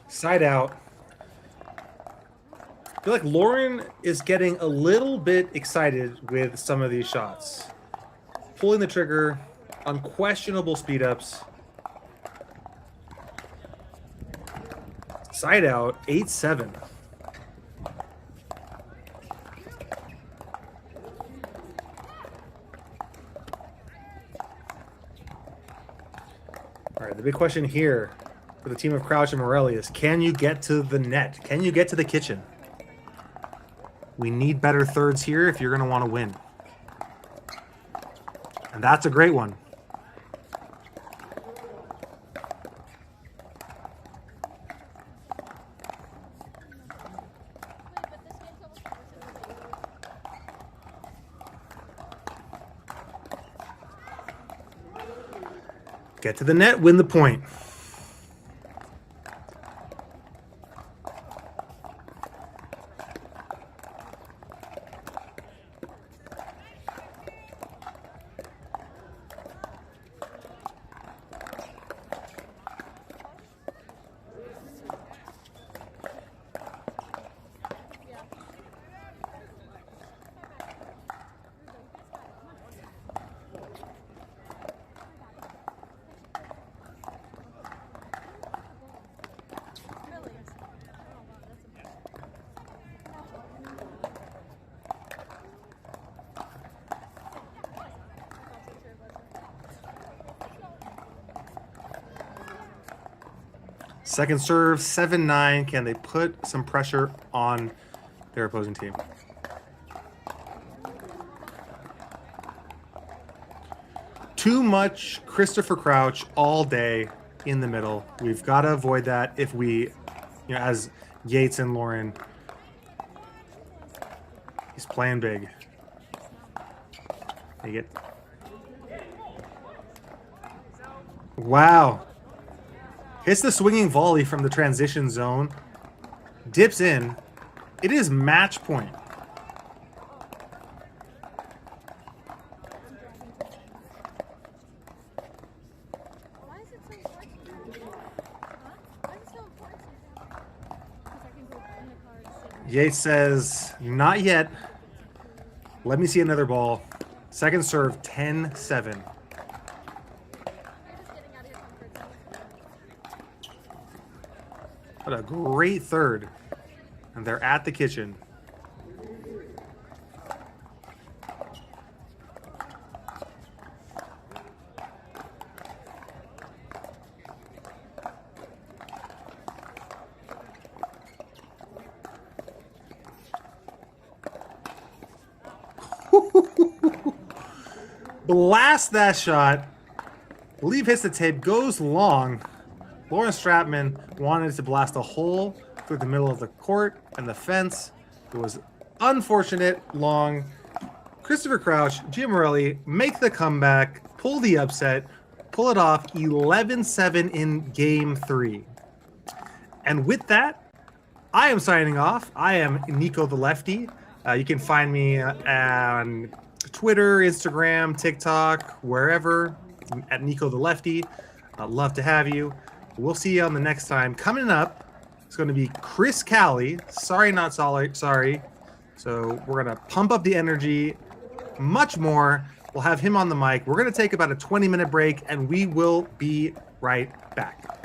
Side out. I feel like Lauren is getting a little bit excited with some of these shots. Pulling the trigger, unquestionable speed ups. Side out, 8-7. All right, the big question here for the team of Crouch and Morelli is, can you get to the net? Can you get to the kitchen? We need better thirds here if you're going to want to win. And that's a great one. Get to the net, win the point. Second serve, 7-9. Can they put some pressure on their opposing team? Too much Christopher Crouch all day in the middle. We've got to avoid that if we, as Yates and Lauren, he's playing big. Take it. Wow. Hits the swinging volley from the transition zone. Dips in. It is match point. Why is it so important? Why is it so important? Because I can go in the car and sit. Yates says, not yet. Let me see another ball. Second serve, 10-7. You're just getting out of your comfort zone. What a great third. And they're at the kitchen. Blast that shot. Believe hits the tape, goes long. Lauren Stratman wanted to blast a hole through the middle of the court and the fence. It was unfortunate, long. Christopher Crouch, Jim Morelli make the comeback, pull the upset, pull it off 11-7 in game 3. And with that, I am signing off. I am Nico the Lefty. You can find me on Twitter, Instagram, TikTok, wherever, at Nico the Lefty. I'd love to have you. We'll see you on the next time. Coming up, it's going to be Chris Cali. Sorry, not sorry. So we're going to pump up the energy much more. We'll have him on the mic. We're going to take about a 20-minute break, and we will be right back.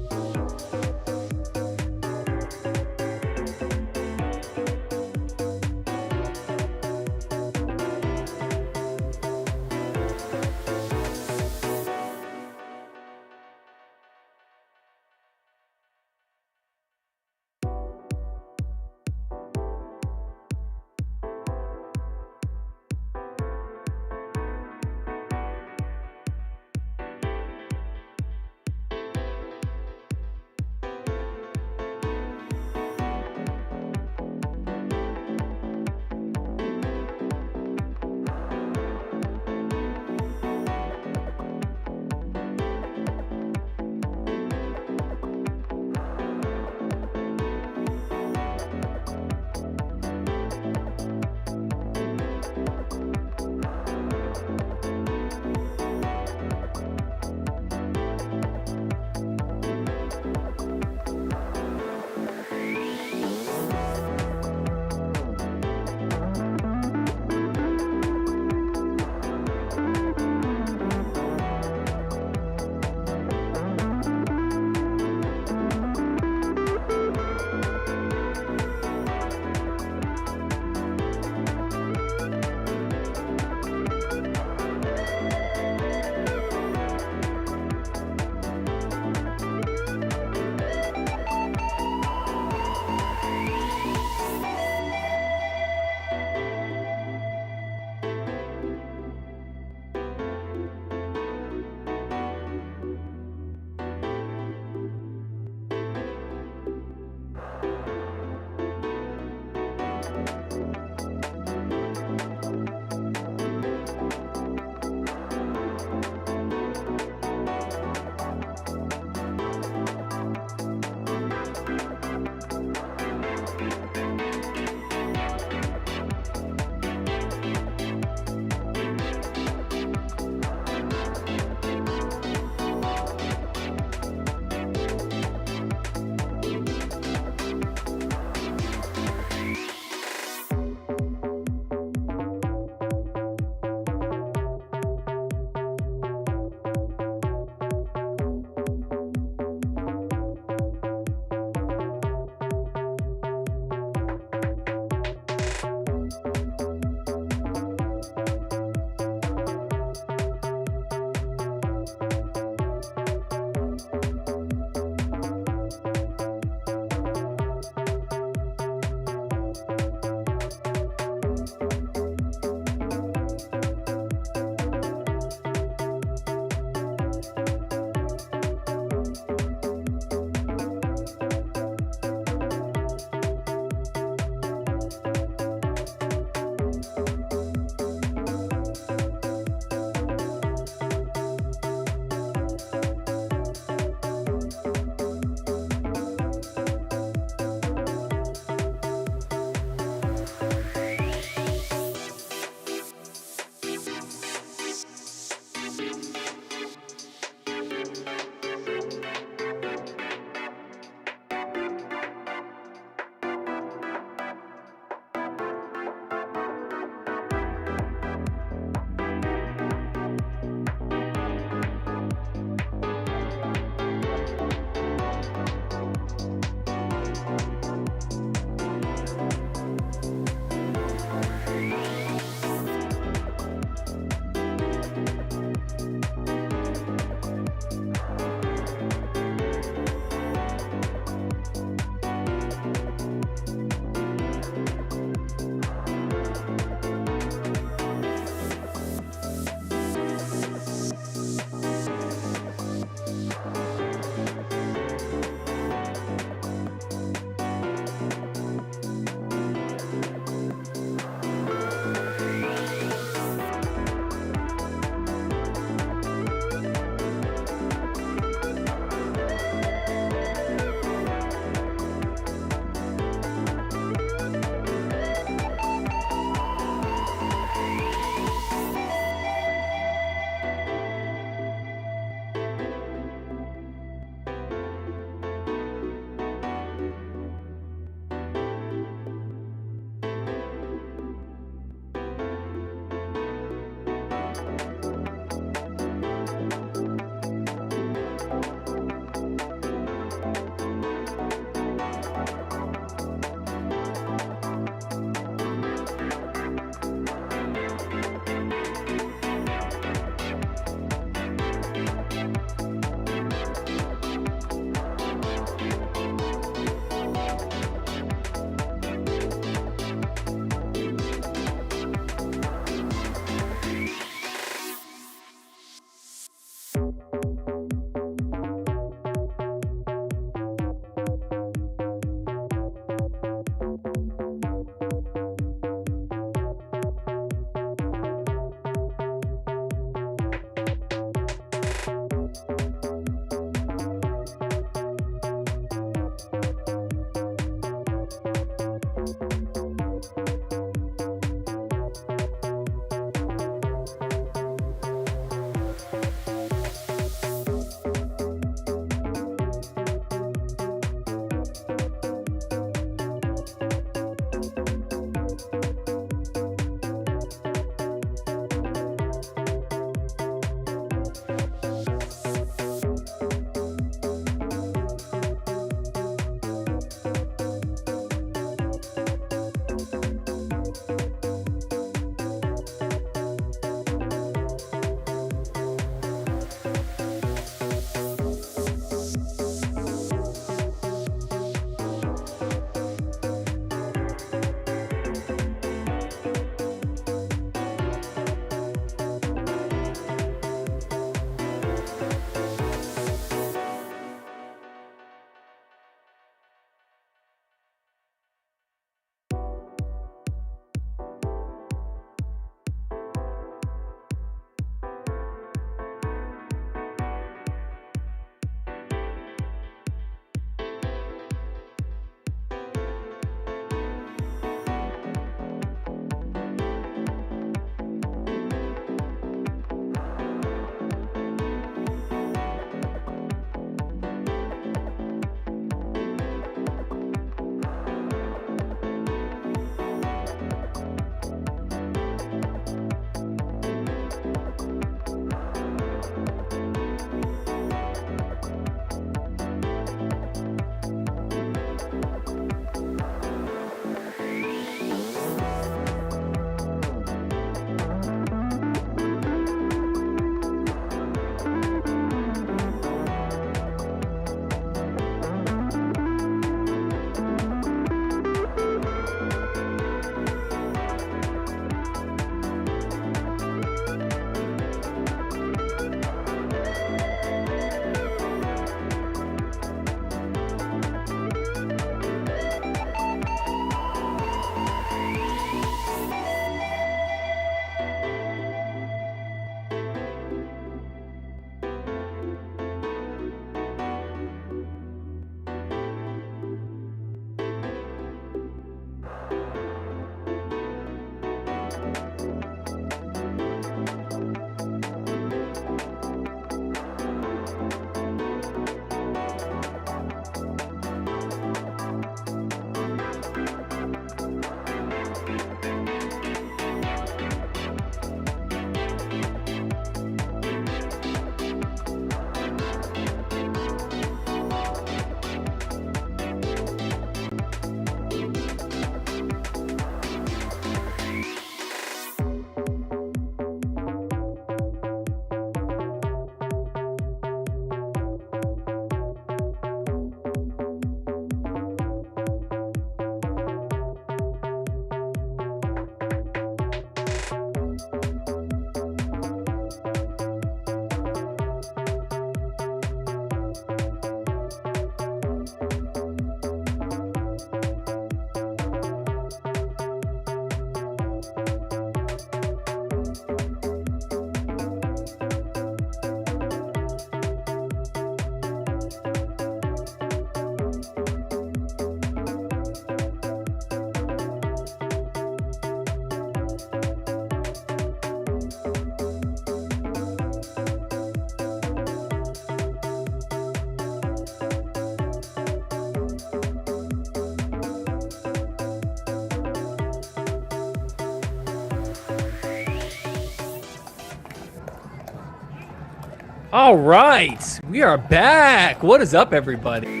All right, we are back. What is up, everybody?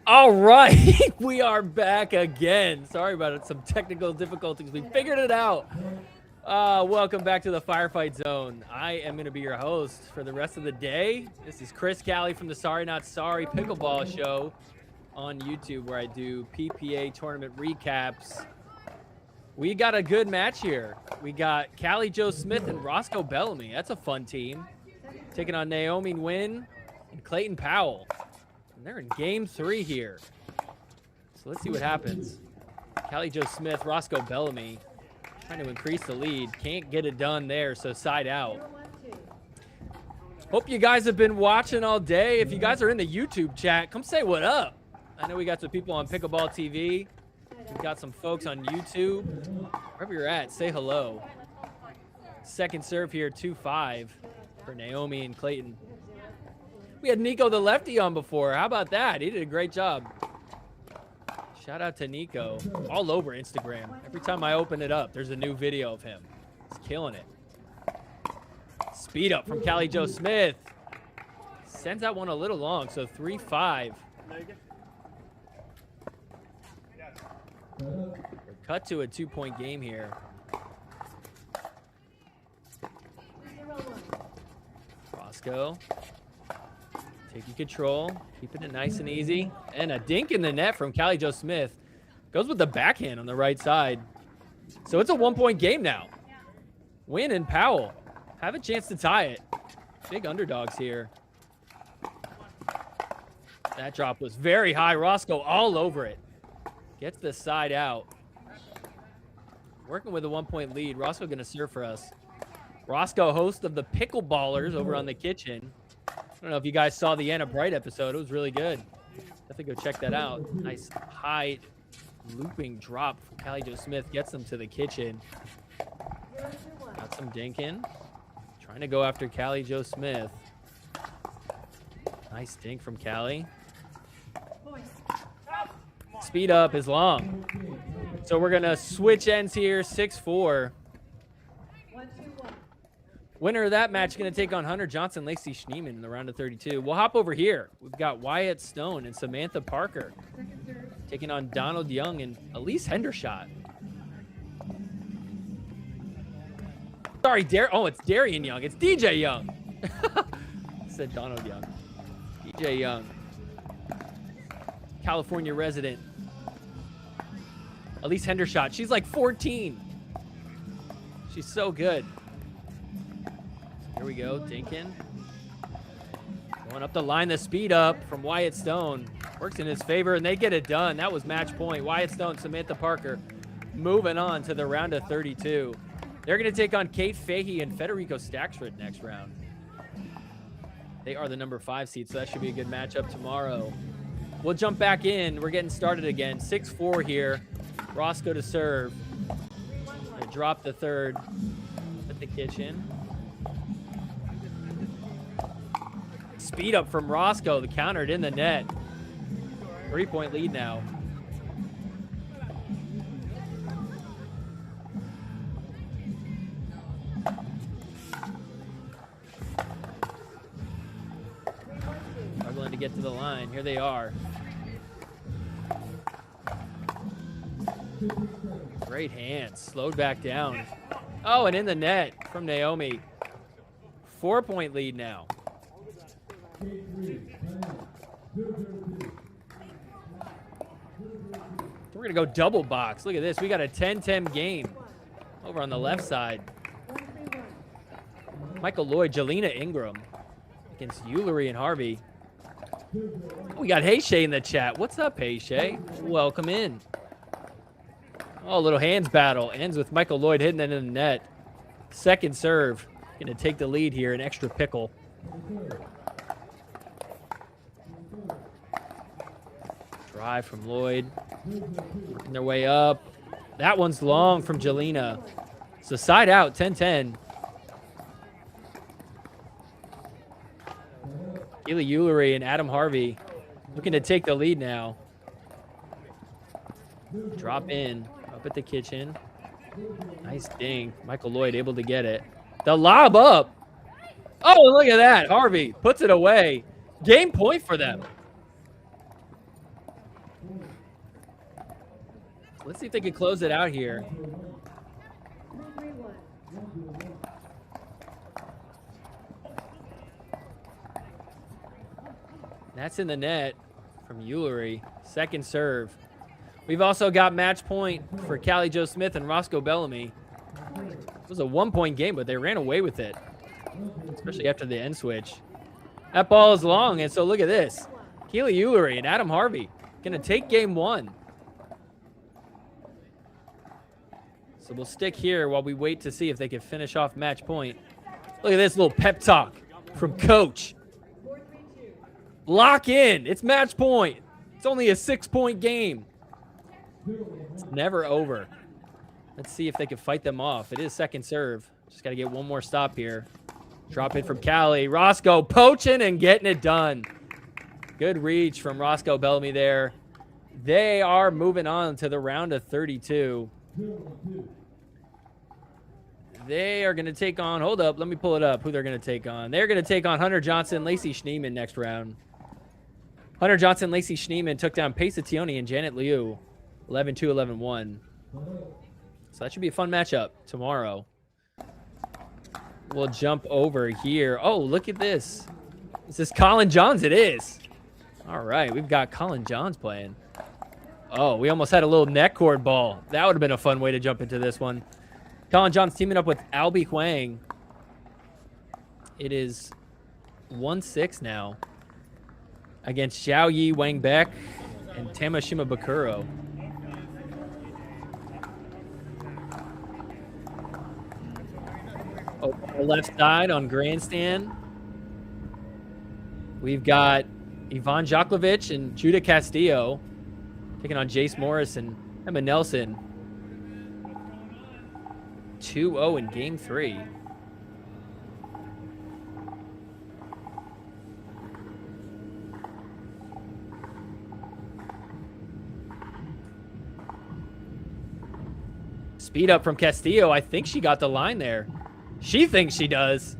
All right, we are back again. Sorry about it, some technical difficulties. We figured it out. Welcome back to the Firefight Zone. I am going to be your host for the rest of the day. This is Chris Cali from the Sorry Not Sorry Pickleball Show on YouTube, where I do PPA tournament recaps. We got a good match here. We got Callie Jo Smith and Roscoe Bellamy. That's a fun team. Taking on Naomi Nguyen and Clayton Powell. They're in game 3 here. So let's see what happens. Callie Jo Smith, Roscoe Bellamy trying to increase the lead. Can't get it done there, so side out. Hope you guys have been watching all day. If you guys are in the YouTube chat, come say what up. I know we got some people on Pickleball TV. We've got some folks on YouTube. Wherever you're at, say hello. Second serve here, 2-5 for Naomi and Clayton. We had Nico the Lefty on before. How about that? He did a great job. Shout out to Nico. All over Instagram. Every time I open it up, there's a new video of him. He's killing it. Speed up from Callie Jo Smith. Sends that one a little long, so 3-5. We're cut to a 2-point game here. Roscoe. Taking control, keeping it nice and easy. And a dink in the net from Callie Jo Smith. Goes with the backhand on the right side. So it's a 1-point game now. Nguyen and Powell have a chance to tie it. Big underdogs here. That drop was very high. Roscoe all over it. Gets the side out. Working with a 1-point lead. Roscoe going to serve for us. Roscoe, host of the Pickleballers over on the Kitchen. I don't know if you guys saw the Anna Bright episode. It was really good. Definitely go check that out. Nice high looping drop from Callie Jo Smith. Gets them to the Kitchen. Got some dinking. Trying to go after Callie Jo Smith. Nice dink from Callie. Speed up is long. So we're going to switch ends here. 6-4. Winner of that match going to take on Hunter Johnson, Lacey Schneeman in the round of 32. We'll hop over here. We've got Wyatt Stone and Samantha Parker taking on Donald Young and Elise Hendershot. Sorry, it's Darian Young. It's DJ Young. I said Donald Young. DJ Young. California resident. Elise Hendershot. She's like 14. She's so good. Here we go, Dinkin. Going up the line, the speed up from Wyatt Stone. Works in his favor, and they get it done. That was match point. Wyatt Stone, Samantha Parker moving on to the round of 32. They're going to take on Kate Fahey and Federico Staxford next round. They are the number 5 seed, so that should be a good matchup tomorrow. We'll jump back in. We're getting started again. 6-4 here. Roscoe to serve. Gonna drop the third at the kitchen. Speed up from Roscoe. The countered in the net. 3-point lead now. Struggling to get to the line. Here they are. Great hands. Slowed back down. Oh, and in the net from Naomi. 4-point lead now. We're going to go double box. Look at this. We got a 10-10 game over on the left side. Michael Lloyd, Jelena Ingram against Eulery and Harvey. We got Heyshay in the chat. What's up, Heyshay? Welcome in. Oh, a little hands battle. Ends with Michael Lloyd hitting it in the net. Second serve. Going to take the lead here. An extra pickle. Drive from Lloyd. Working their way up. That one's long from Jelena. So side out, 10-10. Keely Eulery and Adam Harvey looking to take the lead now. Drop in, up at the kitchen. Nice ding. Michael Lloyd able to get it. The lob up. Oh, look at that. Harvey puts it away. Game point for them. Let's see if they can close it out here. That's in the net from Eulery. Second serve. We've also got match point for Callie Jo Smith and Roscoe Bellamy. It was a 1-point game, but they ran away with it, especially after the end switch. That ball is long, and so look at this. Keely Eulery and Adam Harvey going to take game 1. So we'll stick here while we wait to see if they can finish off match point. Look at this little pep talk from Coach. Lock in. It's match point. It's only a 6-point game. It's never over. Let's see if they can fight them off. It is second serve. Just got to get one more stop here. Drop in from Callie. Roscoe poaching and getting it done. Good reach from Roscoe Bellamy there. They are moving on to the round of 32. They are going to take on, hold up, let me pull it up, who they're going to take on. They're going to take on Hunter Johnson, Lacey Schneeman next round. Hunter Johnson, Lacey Schneeman took down Paisa Tioni and Janet Liu, 11-2, 11-1. So that should be a fun matchup tomorrow. We'll jump over here. Oh, look at this. Is this Colin Johns? It is. All right, we've got Colin Johns playing. Oh, we almost had a little neck cord ball. That would have been a fun way to jump into this one. Colin Johns teaming up with Albie Huang. It is 1-6 now against Xiao Yi Wang Beck and Tamashima Bakuro. Over the left side on grandstand, we've got Ivan Jaklovich and Judah Castillo taking on Jace Morris and Emma Nelson. 2-0 in game 3. Speed up from Castillo. I think she got the line there. She thinks she does.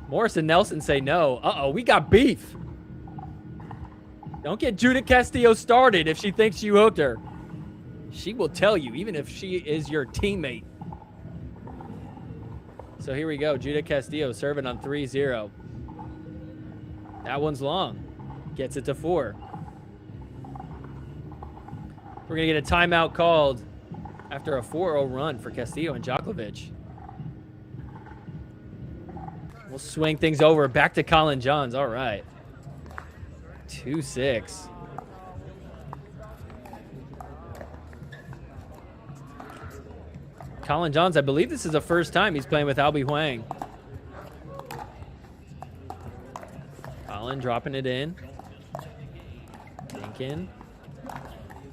Morris and Nelson say no. Uh-oh, we got beef. Don't get Judith Castillo started if she thinks you hooked her. She will tell you, even if she is your teammate. So here we go. Judith Castillo serving on 3-0. That one's long. Gets it to 4. We're going to get a timeout called after a 4-0 run for Castillo and Jaklovich. We'll swing things over back to Colin Johns. All right. 2-6. Colin Johns, I believe this is the first time he's playing with Albie Huang. Colin dropping it in. Thinking.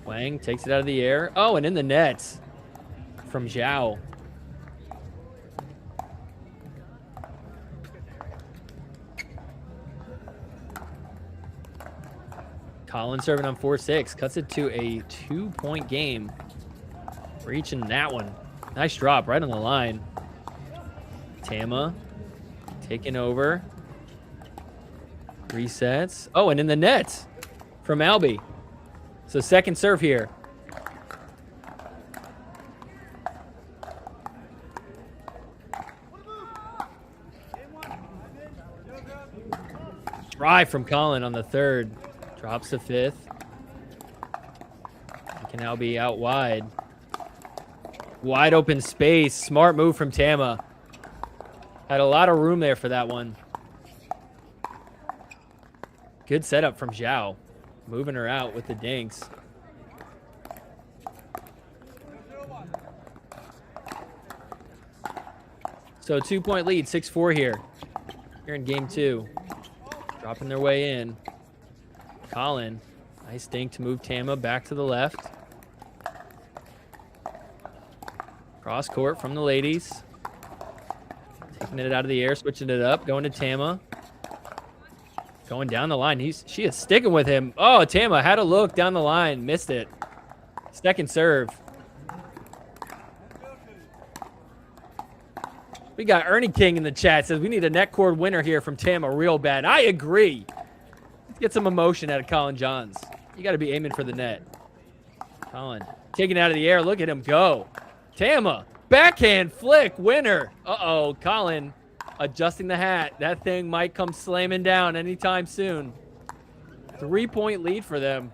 Huang takes it out of the air. Oh, and in the net from Zhao. Colin serving on 4-6. Cuts it to a 2-point game. Reaching that one. Nice drop right on the line. Tama taking over. Resets. Oh, and in the net from Albie. So second serve here. Drive from Colin on the third. Drops the fifth. He can now be out wide. Wide open space. Smart move from Tama. Had a lot of room there for that one. Good setup from Zhao. Moving her out with the dinks. So 2-point lead, 6-4 here. Here in game 2. Dropping their way in. Colin, nice dink to move Tama back to the left. Cross court from the ladies. Taking it out of the air, switching it up, going to Tama. Going down the line. She is sticking with him. Oh, Tama had a look down the line. Missed it. Second serve. We got Ernie King in the chat. Says we need a net cord winner here from Tama real bad. I agree. Let's get some emotion out of Colin Johns. You got to be aiming for the net. Colin taking it out of the air. Look at him go. Tama. Backhand flick. Winner. Uh-oh. Colin adjusting the hat. That thing might come slamming down anytime soon. 3-point lead for them.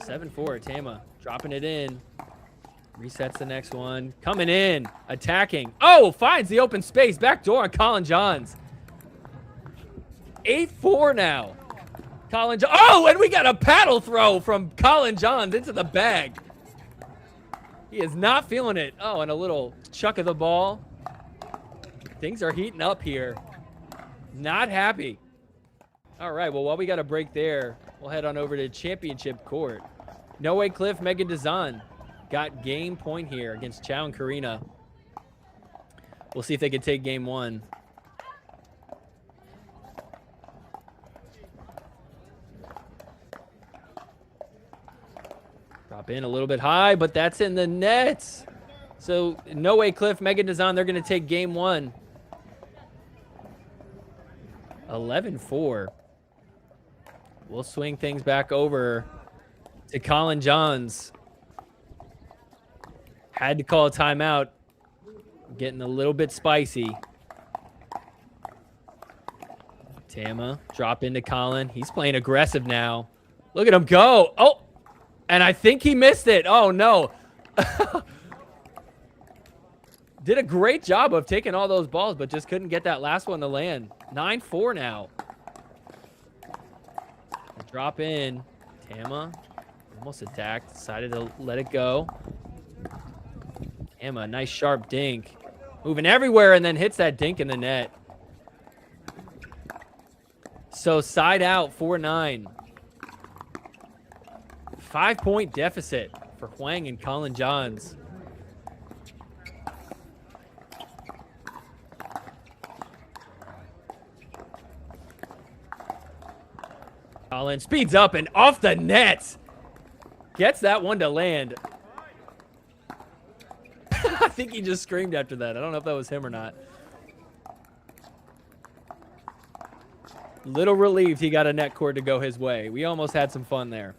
So 7-4. Tama dropping it in. Resets the next one. Coming in. Attacking. Oh, finds the open space. Back door on Colin Johns. 8-4 now. Colin Johns. Oh, and we got a paddle throw from Colin Johns into the bag. He is not feeling it. Oh, and a little chuck of the ball. Things are heating up here. Not happy. All right, well, while we got a break there, we'll head on over to championship court. No Way Cliff, Megan Dazan got game point here against Chow and Karina. We'll see if they can take game 1. Drop in a little bit high, but that's in the net. So No Way Cliff, Megan Dazan, they're going to take game 1. 11-4. We'll swing things back over to Colin Johns. Had to call a timeout. Getting a little bit spicy. Tama, drop into Colin. He's playing aggressive now. Look at him go. Oh, and I think he missed it. Oh, no. Did a great job of taking all those balls, but just couldn't get that last one to land. 9-4 now. Drop in. Tama almost attacked. Decided to let it go. Tama, nice sharp dink. Moving everywhere and then hits that dink in the net. So side out, 4-9. 5-point deficit for Huang and Colin Johns. Colin speeds up and off the net. Gets that one to land. I think he just screamed after that. I don't know if that was him or not. Little relieved he got a net cord to go his way. We almost had some fun there.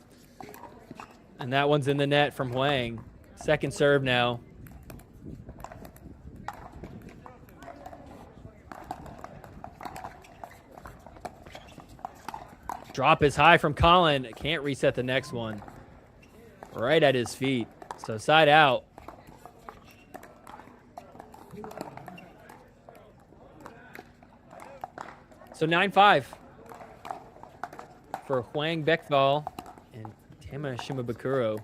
And that one's in the net from Huang. Second serve now. Drop is high from Colin. Can't reset the next one. Right at his feet. So side out. So 9-5 for Huang Beckval and Tama Shimabukuro.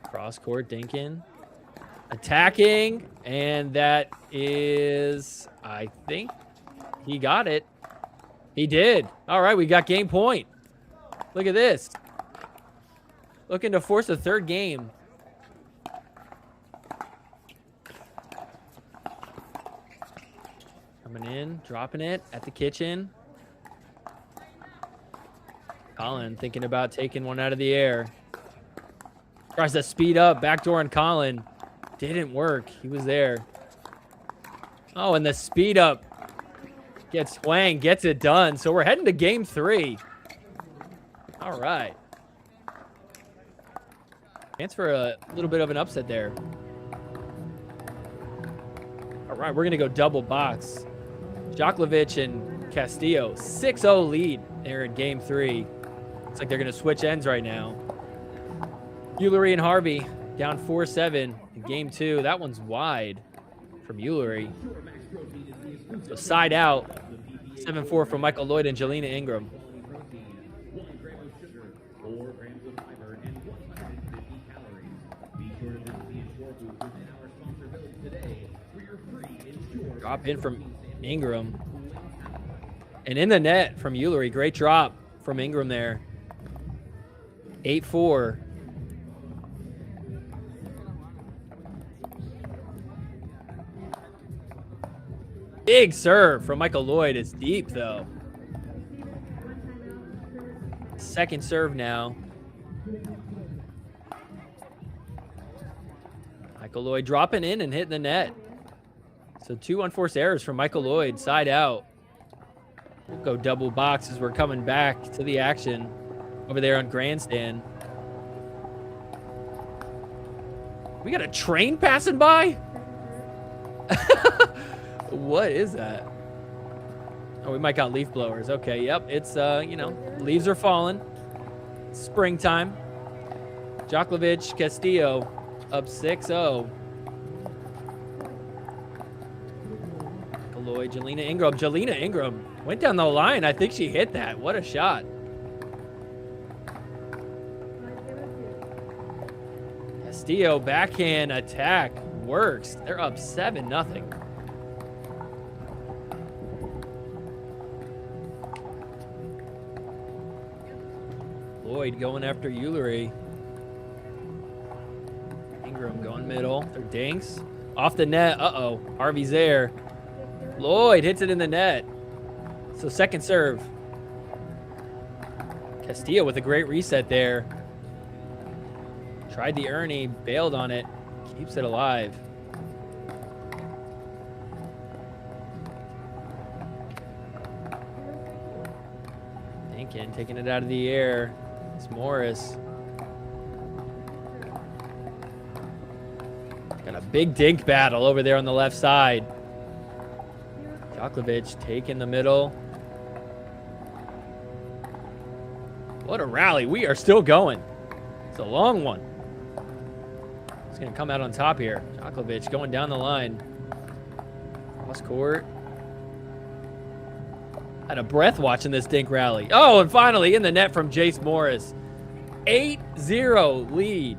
Cross court, Dinkin. Attacking, and that is, I think he got it. He did. All right, we got game point. Look at this. Looking to force a third game. Coming in, dropping it at the kitchen. Colin thinking about taking one out of the air. Tries to speed up, backdoor on Colin. Didn't work. He was there. Oh, and the speed up gets Wang, gets it done. So we're heading to game 3. All right. Chance for a little bit of an upset there. All right, we're going to go double box. Djokovic and Castillo, 6-0 lead there in game 3. Looks like they're going to switch ends right now. Ullery and Harvey down 4-7 in game 2. That one's wide from Ullery. So side out, 7-4 from Michael Lloyd and Jelena Ingram. 1 gram of sugar, 4 grams of fiber, and 150 calories. Be sure to visit the Ensure booth within our sponsor village today for your free Ensure. Drop in from Ingram. And in the net from Ullery. Great drop from Ingram there. 8-4. Big serve from Michael Lloyd. It's deep, though. Second serve now. Michael Lloyd dropping in and hitting the net. So 2 unforced errors from Michael Lloyd. Side out. We'll go double box as we're coming back to the action over there on Grandstand. We got a train passing by? What is that? Oh, we might got leaf blowers. Okay, yep. It's, you know, leaves are falling. Springtime. Djokovic, Castillo up 6-0. Lloyd, Jelena Ingram. Jelena Ingram went down the line. I think she hit that. What a shot. Castillo backhand attack works. They're up 7-0. Lloyd going after Ullery. Ingram going middle. They're dinks. Off the net. Uh-oh. Harvey's there. Lloyd hits it in the net. So second serve. Castillo with a great reset there. Tried the Ernie, bailed on it. Keeps it alive. Dinkin taking it out of the air. It's Morris. Got a big dink battle over there on the left side. Djokovic taking the middle. What a rally. We are still going. It's a long one. It's going to come out on top here. Djokovic going down the line. Cross court. Had a breath watching this dink rally. Oh, and finally in the net from Jace Morris. 8-0 lead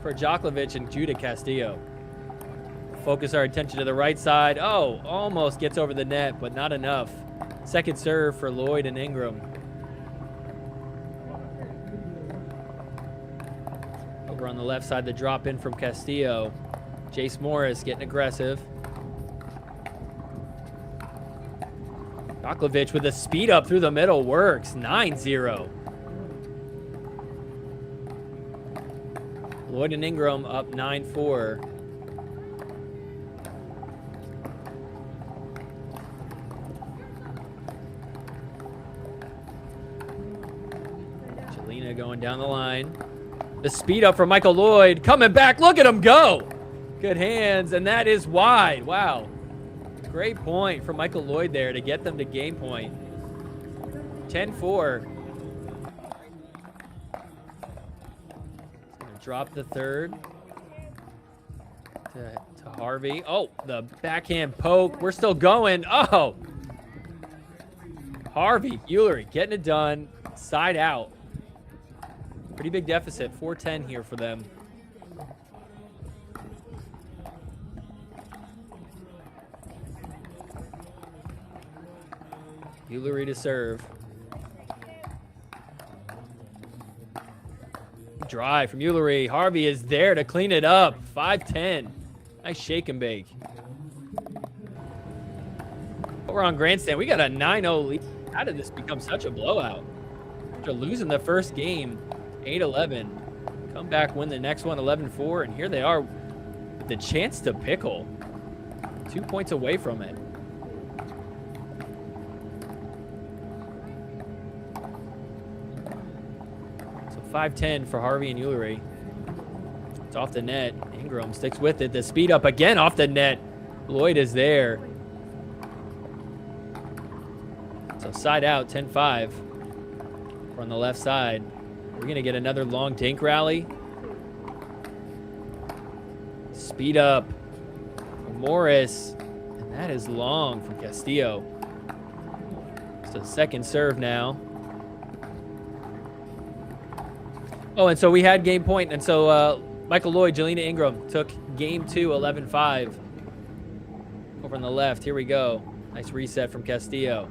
for Djokovic and Judah Castillo. Focus our attention to the right side. Oh, almost gets over the net, but not enough. Second serve for Lloyd and Ingram. Over on the left side, the drop in from Castillo. Jace Morris getting aggressive. Djokovic with a speed up through the middle works. 9-0. Lloyd and Ingram up 9-4. Going down the line. The speed up from Michael Lloyd. Coming back. Look at him go. Good hands. And that is wide. Wow. Great point from Michael Lloyd there to get them to game point. 10-4. Drop the third. To Harvey. Oh, the backhand poke. We're still going. Oh. Harvey, Ullery getting it done. side out. Pretty big deficit, 4-10 here for them. Ullery to serve. Drive from Ullery. Harvey is there to clean it up. 5-10. Nice shake and bake. We're on grandstand. We got a 9-0 lead. How did this become such a blowout? After losing the first game, 8-11. Come back, win the next one, 11-4, and here they are with the chance to pickle. 2 points away from it. So 5-10 for Harvey and Ullery. It's off the net. Ingram sticks with it. The speed up again off the net. Lloyd is there. So side out, 10-5. We're on the left side. We're going to get another long dink rally. Speed up from Morris. And that is long from Castillo. So second serve now. Oh, and so we had game point. And so Michael Lloyd, Jelena Ingram took game 2, 11-5. Over on the left. Here we go. Nice reset from Castillo.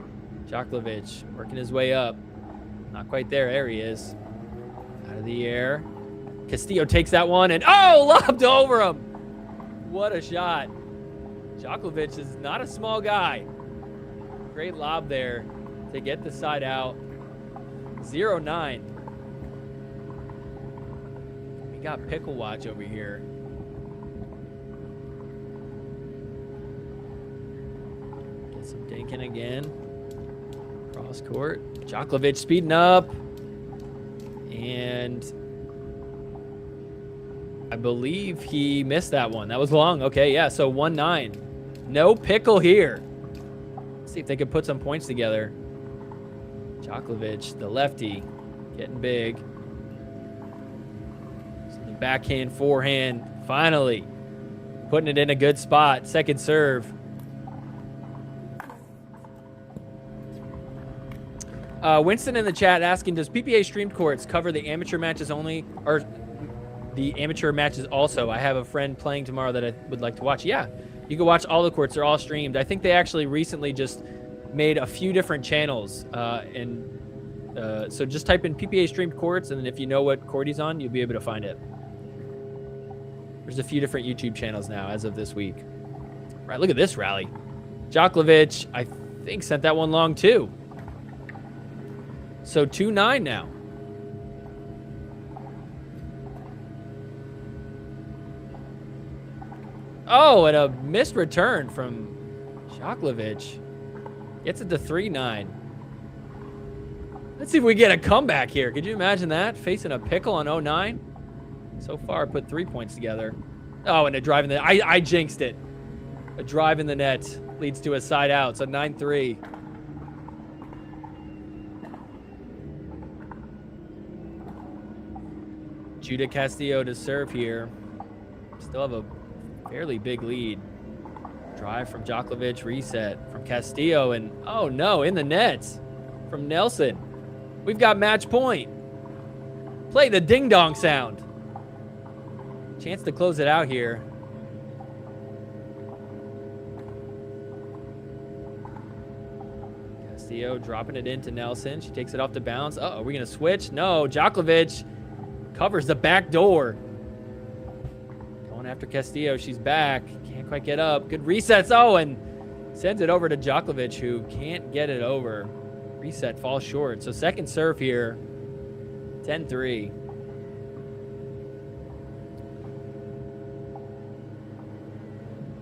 Jacobson working his way up. Not quite there. There he is. Out of the air. Castillo takes that one and lobbed over him. What a shot. Jacobson is not a small guy. Great lob there to get the side out. 0-9. We got pickle watch over here. Get some dinking again. Cross court. Jacobson speeding up. And I believe he missed that one. That was long. Okay, yeah, so 1-9. No pickle here. Let's see if they can put some points together. Jacobson, the lefty, getting big. So the backhand, forehand, finally putting it in a good spot. Second serve. Winston in the chat asking, does PPA streamed courts cover the amateur matches only, or the amateur matches also? I have a friend playing tomorrow that I would like to watch. Yeah, you can watch all the courts. They're all streamed. I think they actually recently just made a few different channels. So just type in PPA streamed courts, and then if you know what court he's on, you'll be able to find it. There's a few different YouTube channels now as of this week. All right, look at this rally. Jacobson, I think, sent that one long too. So 2-9 now. Oh, and a missed return from Jacobson. Gets it to 3-9. Let's see if we get a comeback here. Could you imagine that? Facing a pickle on 0-9. So far, put 3 points together. Oh, and a drive in the... I jinxed it. A drive in the net leads to a side out. So 9-3. Uda Castillo to serve here. Still have a fairly big lead. Drive from Jacobson, reset from Castillo, and oh no, in the net from Nelson. We've got match point. Play the ding dong sound. Chance to close it out here. Castillo dropping it into Nelson. She takes it off the bounce. Uh-oh, are we gonna switch? No, Jacobson covers the back door. Going after Castillo. She's back. Can't quite get up. Good resets. Oh, and sends it over to Jacobson, who can't get it over. Reset falls short. So second serve here. 10-3.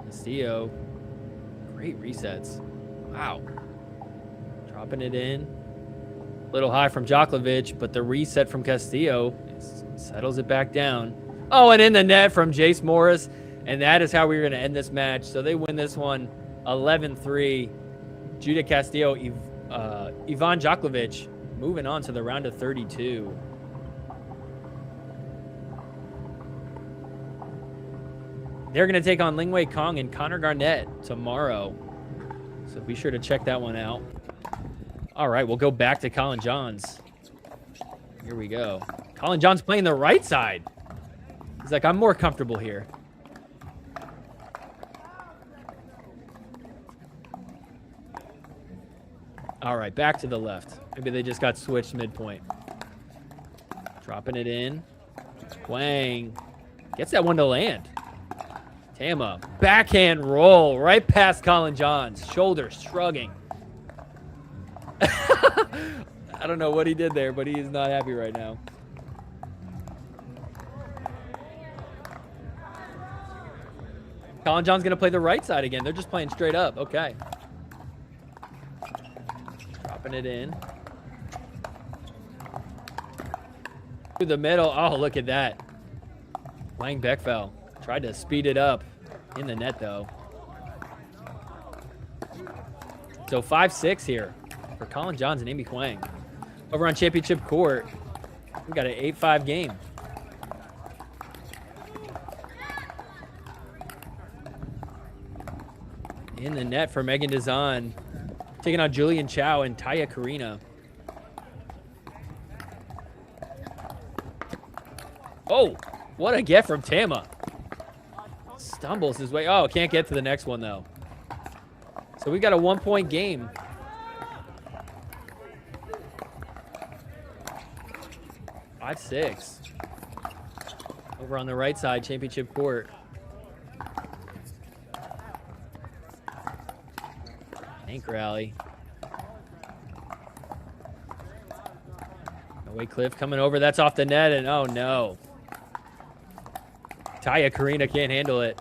Castillo. Great resets. Wow. Dropping it in. Little high from Jacobson, but the reset from Castillo settles it back down. Oh, and in the net from Jace Morris. And that is how we're going to end this match. So they win this one 11-3. Uda Castillo, Ivan Jacobson moving on to the round of 32. They're going to take on Lingwei Kong and Connor Garnett tomorrow. So be sure to check that one out. All right, we'll go back to Colin Johns. Here we go. Colin John's playing the right side. He's like, I'm more comfortable here. All right, back to the left. Maybe they just got switched midpoint. Dropping it in. Wang. Gets that one to land. Tama. Backhand roll right past Colin John's. Shoulders shrugging. I don't know what he did there, but he is not happy right now. Colin John's going to play the right side again. They're just playing straight up. Okay. Dropping it in. Through the middle. Oh, look at that. Wang Beckfell tried to speed it up in the net, though. So 5-6 here for Colin Johns and Amy Kwang. Over on championship court, we got an 8-5 game. In the net for Megan Dazan, taking on Julian Chow and Taya Karina. Oh, what a get from Tama. Stumbles his way. Oh, can't get to the next one, though. So we got a 1-point game. Five, 6. Over on the right side, championship court. Tank rally. Away Cliff coming over. That's off the net, and oh no. Taya Karina can't handle it.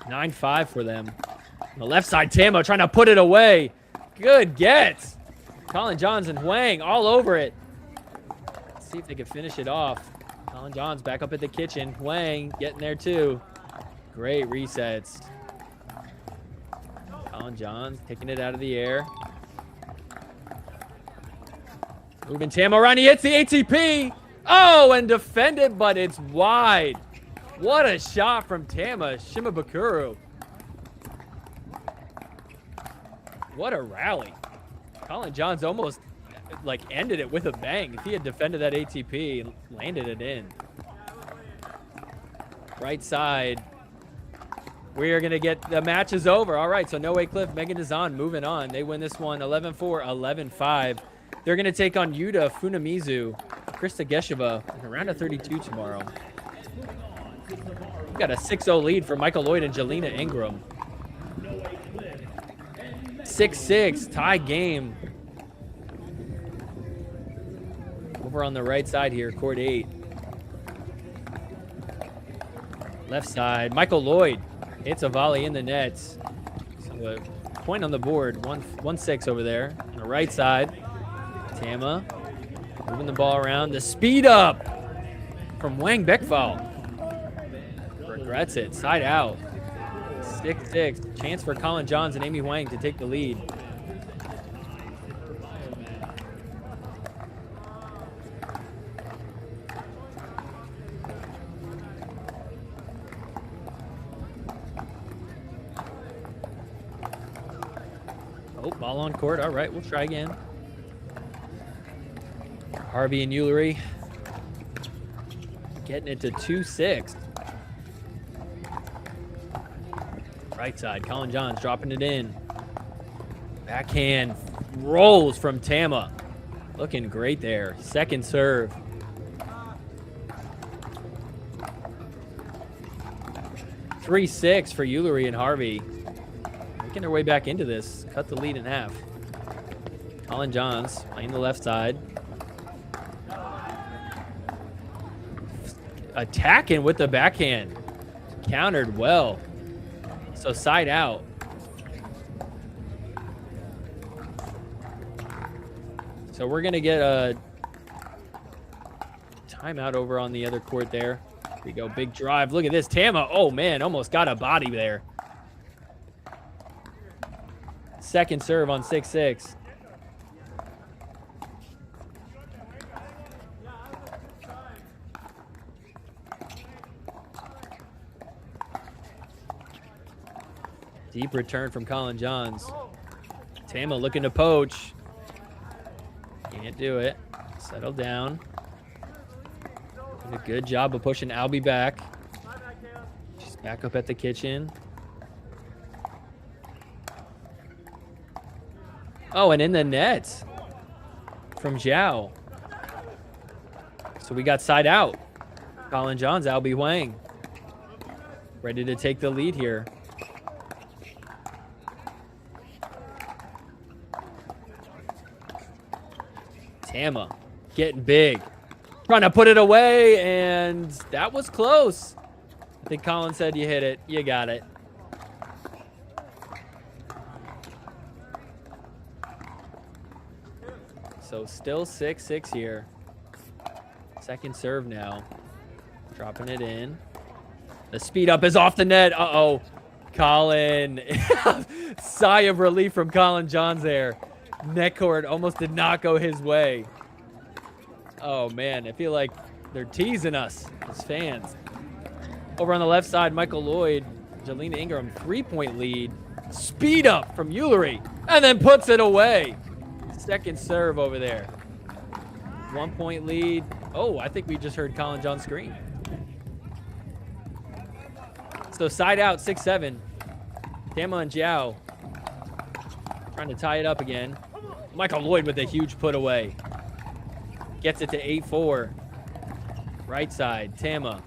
9-5 for them. On the left side, Tamo trying to put it away. Good get. Colin Johns and Huang all over it. Let's see if they can finish it off. Colin Johns back up at the kitchen. Huang getting there too. Great resets. Colin Johns taking it out of the air. Moving Tamo around. He hits the ATP. Oh, and defended, but it's wide. What a shot from Tama Shimabukuro. What a rally. Colin Johns almost like ended it with a bang. If he had defended that ATP and landed it in. Right side. We are going to get the match is over. All right, so No Way Cliff, Megan Dazan moving on. They win this one 11-4, 11-5. They're going to take on Uda Futamizu, Krista Gesheva in a round of 32 tomorrow. We got a 6-0 lead for Michael Lloyd and Jelena Ingram. 6-6, tie game. Over on the right side here, court 8. Left side, Michael Lloyd hits a volley in the nets. So a point on the board, 1-6 over there. On the right side, Tama moving the ball around. The speed up from Wang Beckfall. Regrets it, side out. 6-6, chance for Colin Johns and Amy Huang to take the lead. Oh, ball on court. All right, we'll try again. Harvey and Eulery getting it to 2-6. Right side, Colin Johns dropping it in. Backhand rolls from Tama. Looking great there. Second serve. (3-6) for Eulery and Harvey. Making their way back into this. Cut the lead in half. Colin Johns playing the left side. Attacking with the backhand. Countered well. So side out. So we're going to get a timeout over on the other court there. Here we go. Big drive. Look at this. Tama. Oh, man. Almost got a body there. Second serve on 6-6. Deep return from Colin Johns. Tama looking to poach. Can't do it. Settle down. Did a good job of pushing Albie back. She's back up at the kitchen. Oh, and in the net from Zhao. So we got side out. Colin Johns, Albie Huang. Ready to take the lead here. Tama getting big. Trying to put it away, and that was close. I think Colin said you hit it. You got it. So still 6-6 here. Second serve now. Dropping it in. The speed up is off the net. Uh-oh. Colin. Sigh of relief from Colin Johns there. Net cord almost did not go his way. Oh, man. I feel like they're teasing us as fans. Over on the left side, Michael Lloyd, Jelena Ingram, 3-point lead. Speed up from Ullery. And then puts it away. Second serve over there. 1-point lead. Oh, I think we just heard Colin John scream. So side out, 6-7. Tama and Zhao trying to tie it up again. Michael Lloyd with a huge put away. Gets it to 8-4. Right side, Tama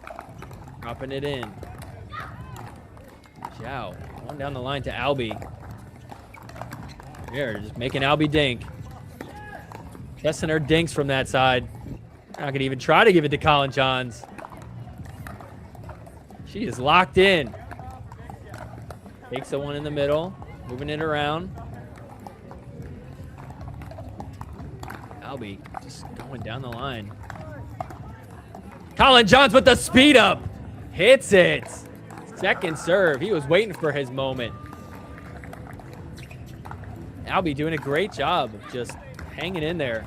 dropping it in. Zhao going down the line to Albie. Here, just making Albie dink. Testing her dinks from that side. Not gonna even try to give it to Colin Johns. She is locked in. Takes the one in the middle, moving it around. Albie just going down the line. Colin Johns with the speed up. Hits it. Second serve. He was waiting for his moment. Albie doing a great job of just hanging in there.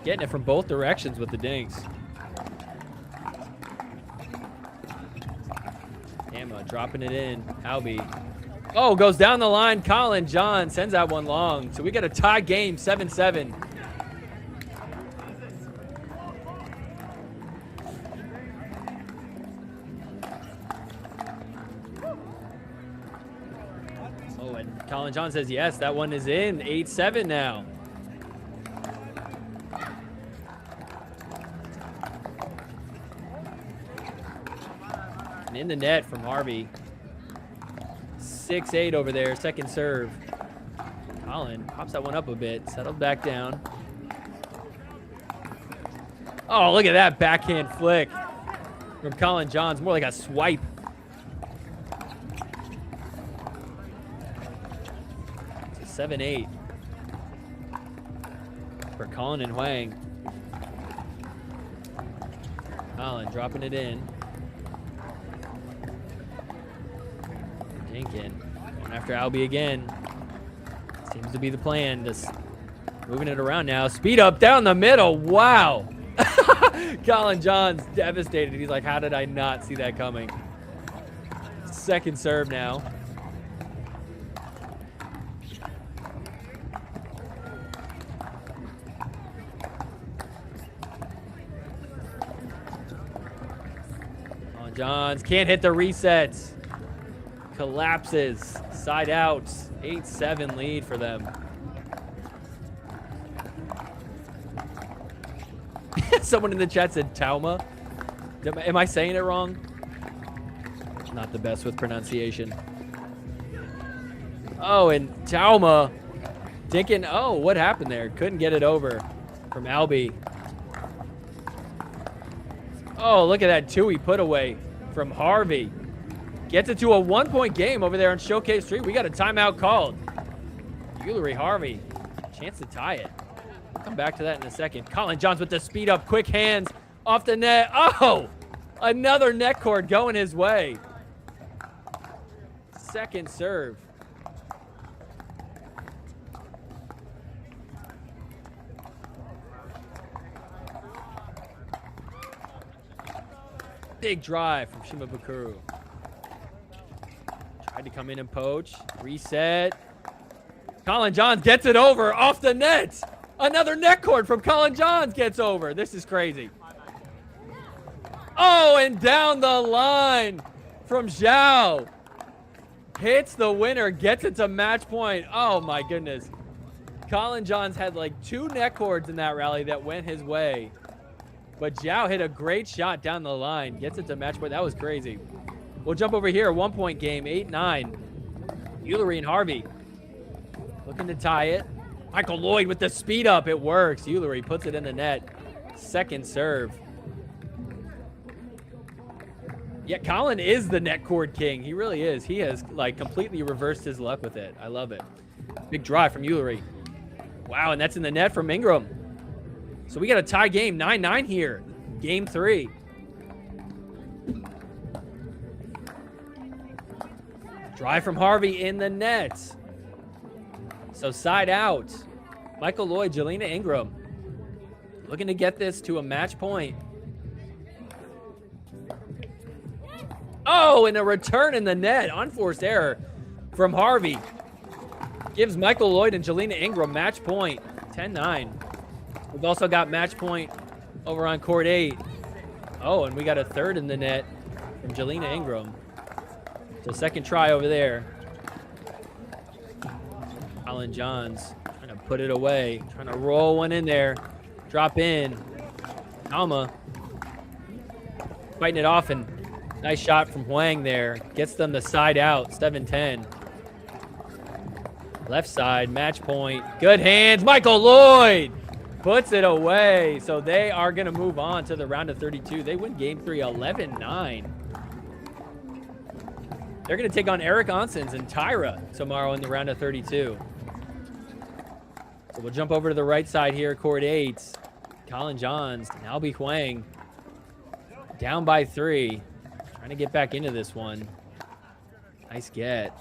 Getting it from both directions with the dinks. Tama dropping it in. Albie. Oh, goes down the line. Colin John sends that one long. So we got a tie game, 7-7. Oh, and Colin John says yes, that one is in. 8-7 now. And in the net from Harvey. 6-8 over there, second serve. Colin pops that one up a bit, settled back down. Oh, look at that backhand flick from Colin Johns, more like a swipe. It's a 7-8 for Colin and Huang. Colin dropping it in. Dinkin going after Albie again. Seems to be the plan. Just moving it around now. Speed up down the middle. Wow. Colin Johns devastated. He's like, how did I not see that coming? Second serve now. Colin Johns can't hit the resets. Collapses. Side out. 8-7 lead for them. Someone in the chat said Tauma. Am I saying it wrong? Not the best with pronunciation. Oh, and Tauma thinking, oh, what happened there? Couldn't get it over from Albie. Oh, look at that two-way put away from Harvey. Gets it to a 1-point game over there on Showcase Street. We got a timeout called. Ullery Harvey, chance to tie it. We'll come back to that in a second. Colin Johns with the speed up, quick hands off the net. Oh, another net cord going his way. Second serve. Big drive from Shimabukuro. Tried to come in and poach. Reset. Colin Johns gets it over off the net. Another neck cord from Colin Johns gets over. This is crazy. Oh, and down the line from Zhao. Hits the winner, gets it to match point. Oh my goodness. Colin Johns had like 2 neck cords in that rally that went his way. But Zhao hit a great shot down the line. Gets it to match point. That was crazy. We'll jump over here. 1-point game, 8-9. Ulery and Harvey looking to tie it. Michael Lloyd with the speed up. It works. Ulery puts it in the net. Second serve. Yeah, Colin is the net cord king. He really is. He has like completely reversed his luck with it. I love it. Big drive from Ulery. Wow, and that's in the net from Ingram. So we got a tie game, 9-9 here. Game 3. Drive from Harvey in the net. So side out. Michael Lloyd, Jelena Ingram. Looking to get this to a match point. Oh, and a return in the net. Unforced error from Harvey. Gives Michael Lloyd and Jelena Ingram match point. 10-9. We've also got match point over on court 8. Oh, and we got a third in the net from Jelena Ingram. So second try over there. Colin Johns trying to put it away. Trying to roll one in there. Drop in. Alma fighting it off, and nice shot from Huang there. Gets them the side out. 7-10. Left side, match point. Good hands. Michael Lloyd puts it away. So they are going to move on to the round of 32. They win game 3, 11-9. They're going to take on Eric Onsens and Tyra tomorrow in the round of 32. So we'll jump over to the right side here, court 8. Colin Johns, Albie Huang, down by 3. Trying to get back into this one. Nice get.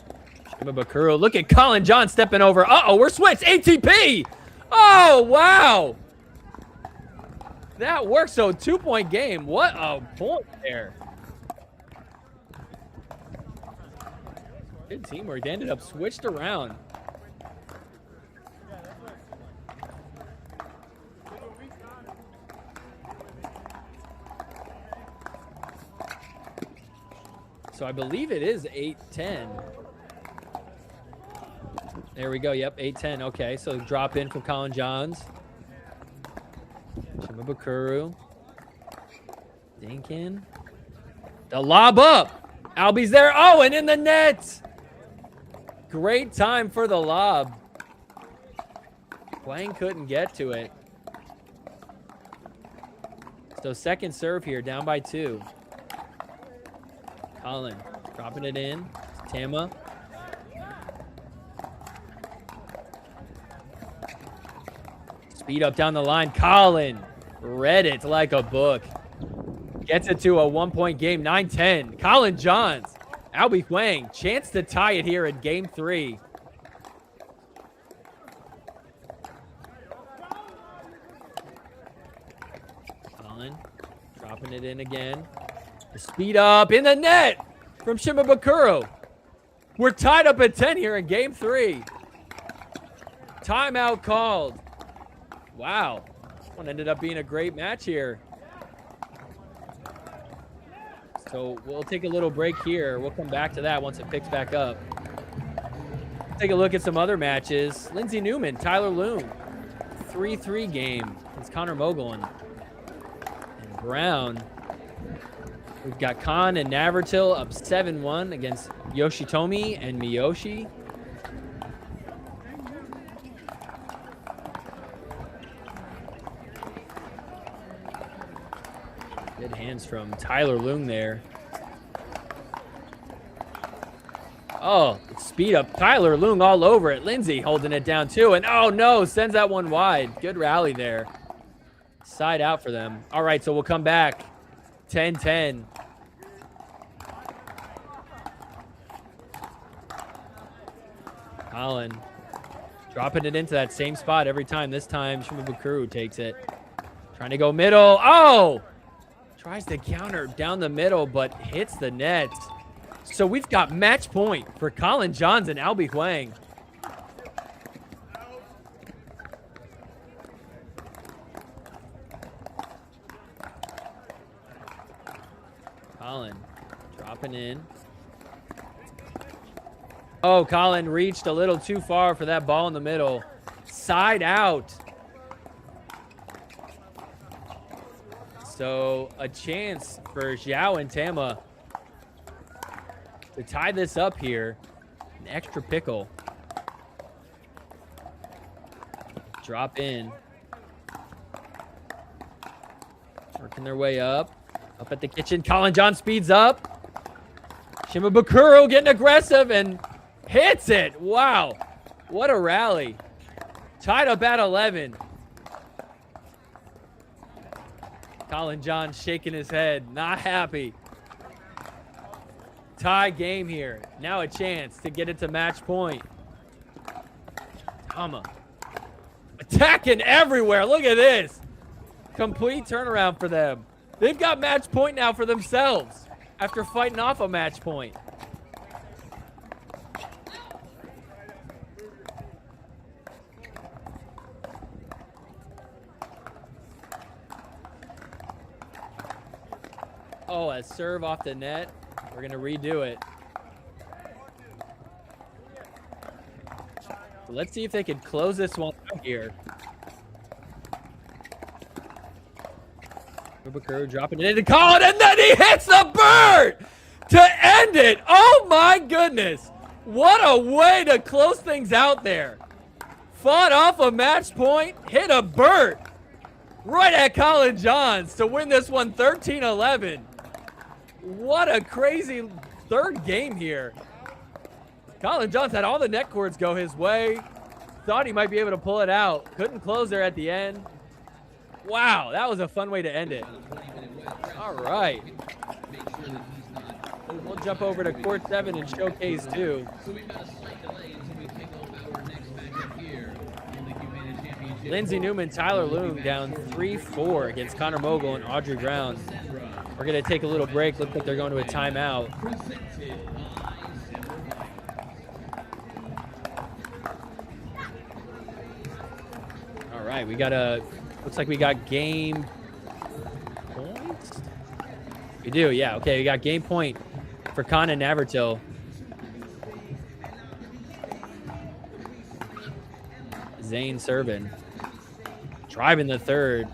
Bakuro. Look at Colin Johns stepping over. Uh-oh, we're switched. ATP! Oh, wow! That works. So 2-point game. What a point there. Good teamwork. They ended up switched around. So I believe it is 8-10. There we go. Yep, 8-10. Okay, so drop in from Colin Johns. Shimabukuru. Dinkin. The lob up. Albie's there. Oh, and in the net. Great time for the lob. Huang couldn't get to it. So second serve here, down by 2. Colin dropping it in. Tama. Speed up down the line. Colin read it like a book. Gets it to a 1-point game, 9-10. Colin Johns, Albie Huang, chance to tie it here in game 3. Colin dropping it in again. The speed up in the net from Shimabukuro. We're tied up at 10 here in game 3. Timeout called. Wow, this one ended up being a great match here. So we'll take a little break here. We'll come back to that once it picks back up. Take a look at some other matches. Lindsey Newman, Tyler Loon, 3-3 game against Connor Mogulin. And Brown. We've got Khan and Navratil up 7-1 against Yoshitomi and Miyoshi. Good hands from Tyler Loon there. Oh, speed up. Tyler Loon all over it. Lindsay holding it down too. And oh no, sends that one wide. Good rally there. Side out for them. All right, so we'll come back. 10-10. Colin dropping it into that same spot every time. This time, Shimabukuro takes it. Trying to go middle. Oh! Tries to counter down the middle, but hits the net. So we've got match point for Colin Johns and Albie Huang. Colin dropping in. Oh, Colin reached a little too far for that ball in the middle. Side out. So a chance for Xiao and Tama to tie this up here. An extra pickle. Drop in. Working their way up. Up at the kitchen. Colin John speeds up. Shimabukuro getting aggressive and hits it. Wow. What a rally. Tied up at 11. Colin John shaking his head. Not happy. Tie game here. Now a chance to get it to match point. Tama. Attacking everywhere. Look at this. Complete turnaround for them. They've got match point now for themselves after fighting off a match point. Oh, a serve off the net. We're going to redo it. So let's see if they can close this one out here. Rubakuru dropping it into Colin, and then he hits the bird to end it. Oh my goodness. What a way to close things out there. Fought off a match point, hit a bird right at Colin Johns to win this one 13-11. What a crazy third game here. Colin Johns had all the net cords go his way. Thought he might be able to pull it out. Couldn't close there at the end. Wow, that was a fun way to end it. All right. We'll jump over to court 7 and showcase 2. Lindsey Newman, Tyler Loom down 3-4 against Connor Mogul and Audrey Brown. We're going to take a little break. Looks like they're going to a timeout. All right, we got looks like we got game points. We do, yeah. Okay, we got game point for Zane Navratil. Zane serving. Driving the third.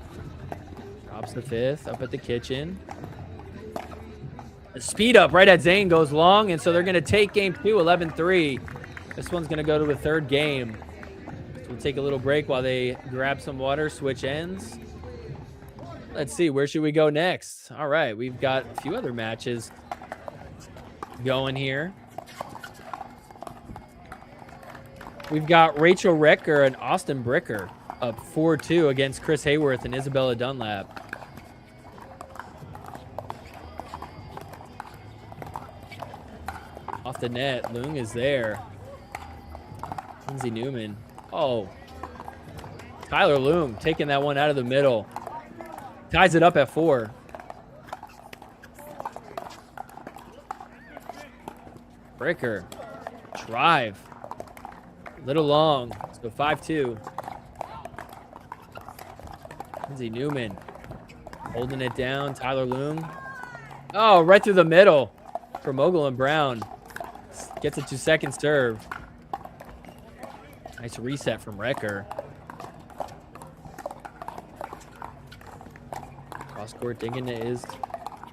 Drops the fifth up at the kitchen. The speed up right at Zane goes long, and so they're going to take game 2, 11-3. This one's going to go to a third game. So we'll take a little break while they grab some water, switch ends. Let's see, where should we go next? All right, we've got a few other matches going here. We've got Rachel Recker and Austin Bricker up 4-2 against Chris Hayworth and Isabella Dunlap. Off the net, Loong is there. Lindsey Newman. Oh. Tyler Loong taking that one out of the middle. Ties it up at 4. Bricker. Drive. Little long. So 5-2. Lindsey Newman holding it down. Tyler Loong. Oh, right through the middle for Mogul and Brown. Gets it to second serve. Nice reset from Recker. Cross court thinking it is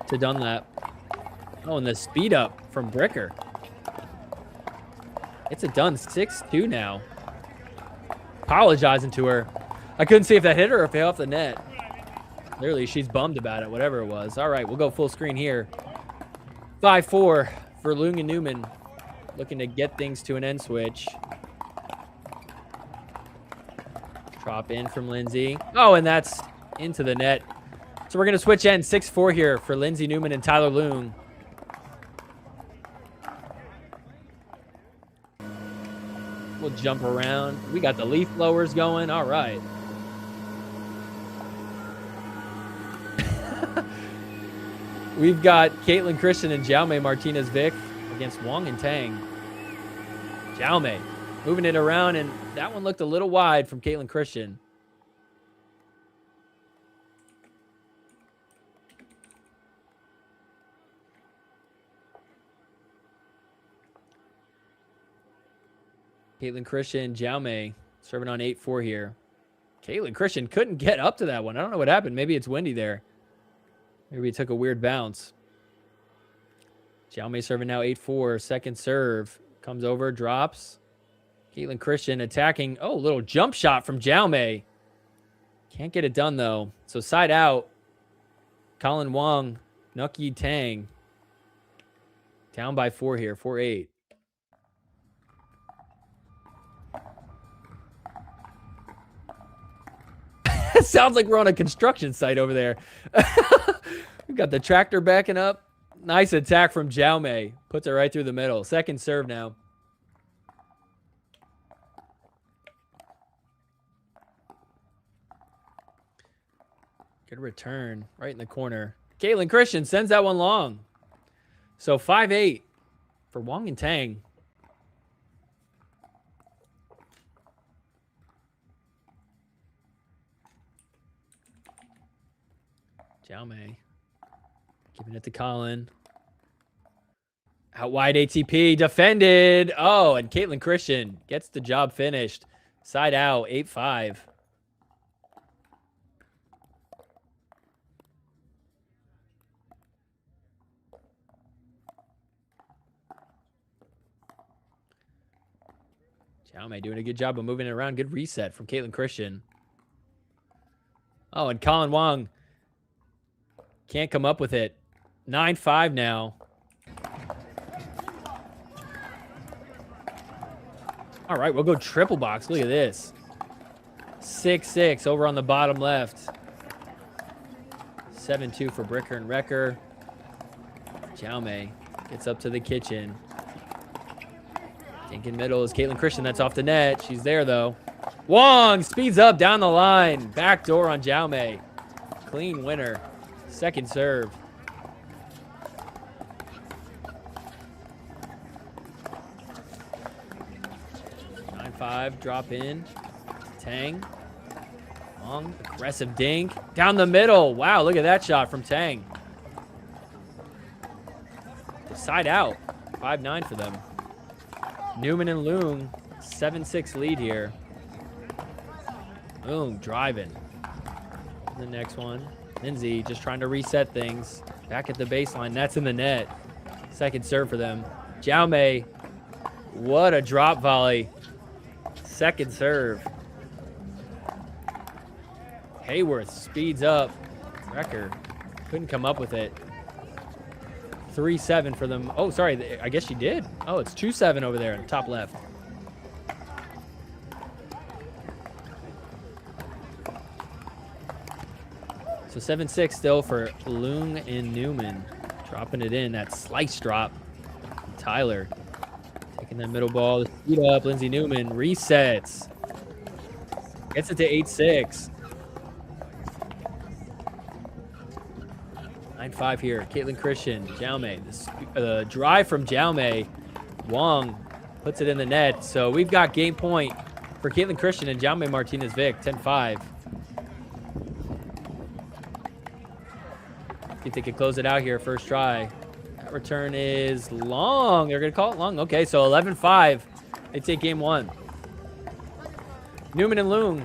to Dunlap. Oh, and the speed up from Bricker. It's a done 6-2 now. Apologizing to her. I couldn't see if that hit her or if it off the net. Clearly, she's bummed about it, whatever it was. All right, we'll go full screen here. 5-4 for Loong and Newman. Looking to get things to an end switch. Drop in from Lindsey. Oh, and that's into the net. So we're going to switch ends. 6-4 here for Lindsey Newman and Tyler Loong. We'll jump around. We got the leaf blowers going. All right. We've got Caitlin Christian and Jaume Martinez-Vic against Wong and Tang. Jaume moving it around, and that one looked a little wide from Caitlin Christian. Caitlin Christian, Jaume serving on 8-4 here. Caitlin Christian couldn't get up to that one. I don't know what happened. Maybe it's windy there. Maybe it took a weird bounce. Jaume serving now 8-4. Second serve. Comes over, drops. Caitlin Christian attacking. Oh, little jump shot from Jaume. Can't get it done, though. So side out. Colin Wong, Nucky Tang. Down by 4 here, 4-8. Sounds like we're on a construction site over there. We've got the tractor backing up. Nice attack from Jaume. Puts it right through the middle. Second serve now. Good return. Right in the corner. Caitlin Christian sends that one long. So 5-8 for Wong and Tang. Jaume giving it to Colin. Out wide ATP. Defended. Oh, and Caitlin Christian gets the job finished. Side out. 8-5. Jaume doing a good job of moving it around. Good reset from Caitlin Christian. Oh, and Colin Wong can't come up with it. 9-5 now. All right, we'll go triple box. Look at this. 6-6 over on the bottom left. 7-2 for Bricker and Wrecker. Jaume gets up to the kitchen. Dink in middle is Caitlin Christian. That's off the net. She's there, though. Wong speeds up down the line. Back door on Jaume. Clean winner. Second serve. 9-5. Drop in. Tang. Long. Aggressive dink. Down the middle. Wow, look at that shot from Tang. Side out. 5-9 for them. Newman and Loong, 7-6 lead here. Loong driving. The next one. Lindsay just trying to reset things. Back at the baseline. That's in the net. Second serve for them. Jaume. What a drop volley. Second serve. Hayworth speeds up. Wrecker couldn't come up with it. 3-7 for them. Oh, sorry. I guess she did. Oh, it's 2-7 over there in the top left. So 7-6 still for Loong and Newman. Dropping it in. That slice drop. Tyler taking that middle ball. Speed up. Lindsay Newman resets. Gets it to 8-6. 9-5 here. Caitlin Christian. Jaume. The drive from Jaume. Wong puts it in the net. So we've got game point for Caitlin Christian and Jaume Martinez-Vic. 10-5. See if they could close it out here. First try. That return is long. They're going to call it long. Okay, so 11-5. They take game one. Newman and Loong.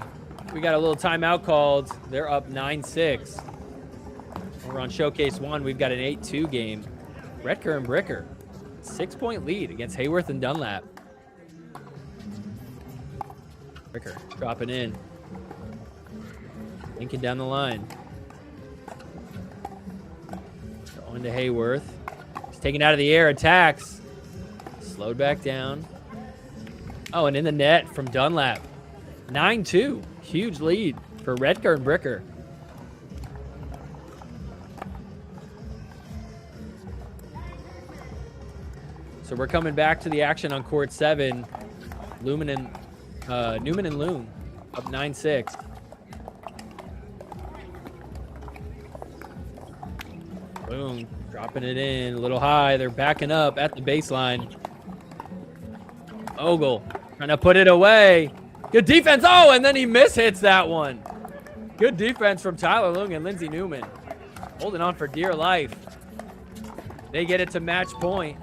We got a little timeout called. They're up 9-6. We're on Showcase 1. We've got an 8-2 game. Redker and Bricker. 6-point lead against Hayworth and Dunlap. Bricker dropping in. Linking down the line. Going to Hayworth. He's taken out of the air. Attacks. Slowed back down. Oh, and in the net from Dunlap. 9-2. Huge lead for Redker and Bricker. So we're coming back to the action on court 7. Newman and Loong up 9-6. Boom, dropping it in a little high. They're backing up at the baseline. Ogle trying to put it away. Good defense. Oh, and then he mishits that one. Good defense from Tyler Loong and Lindsay Newman. Holding on for dear life. They get it to match point.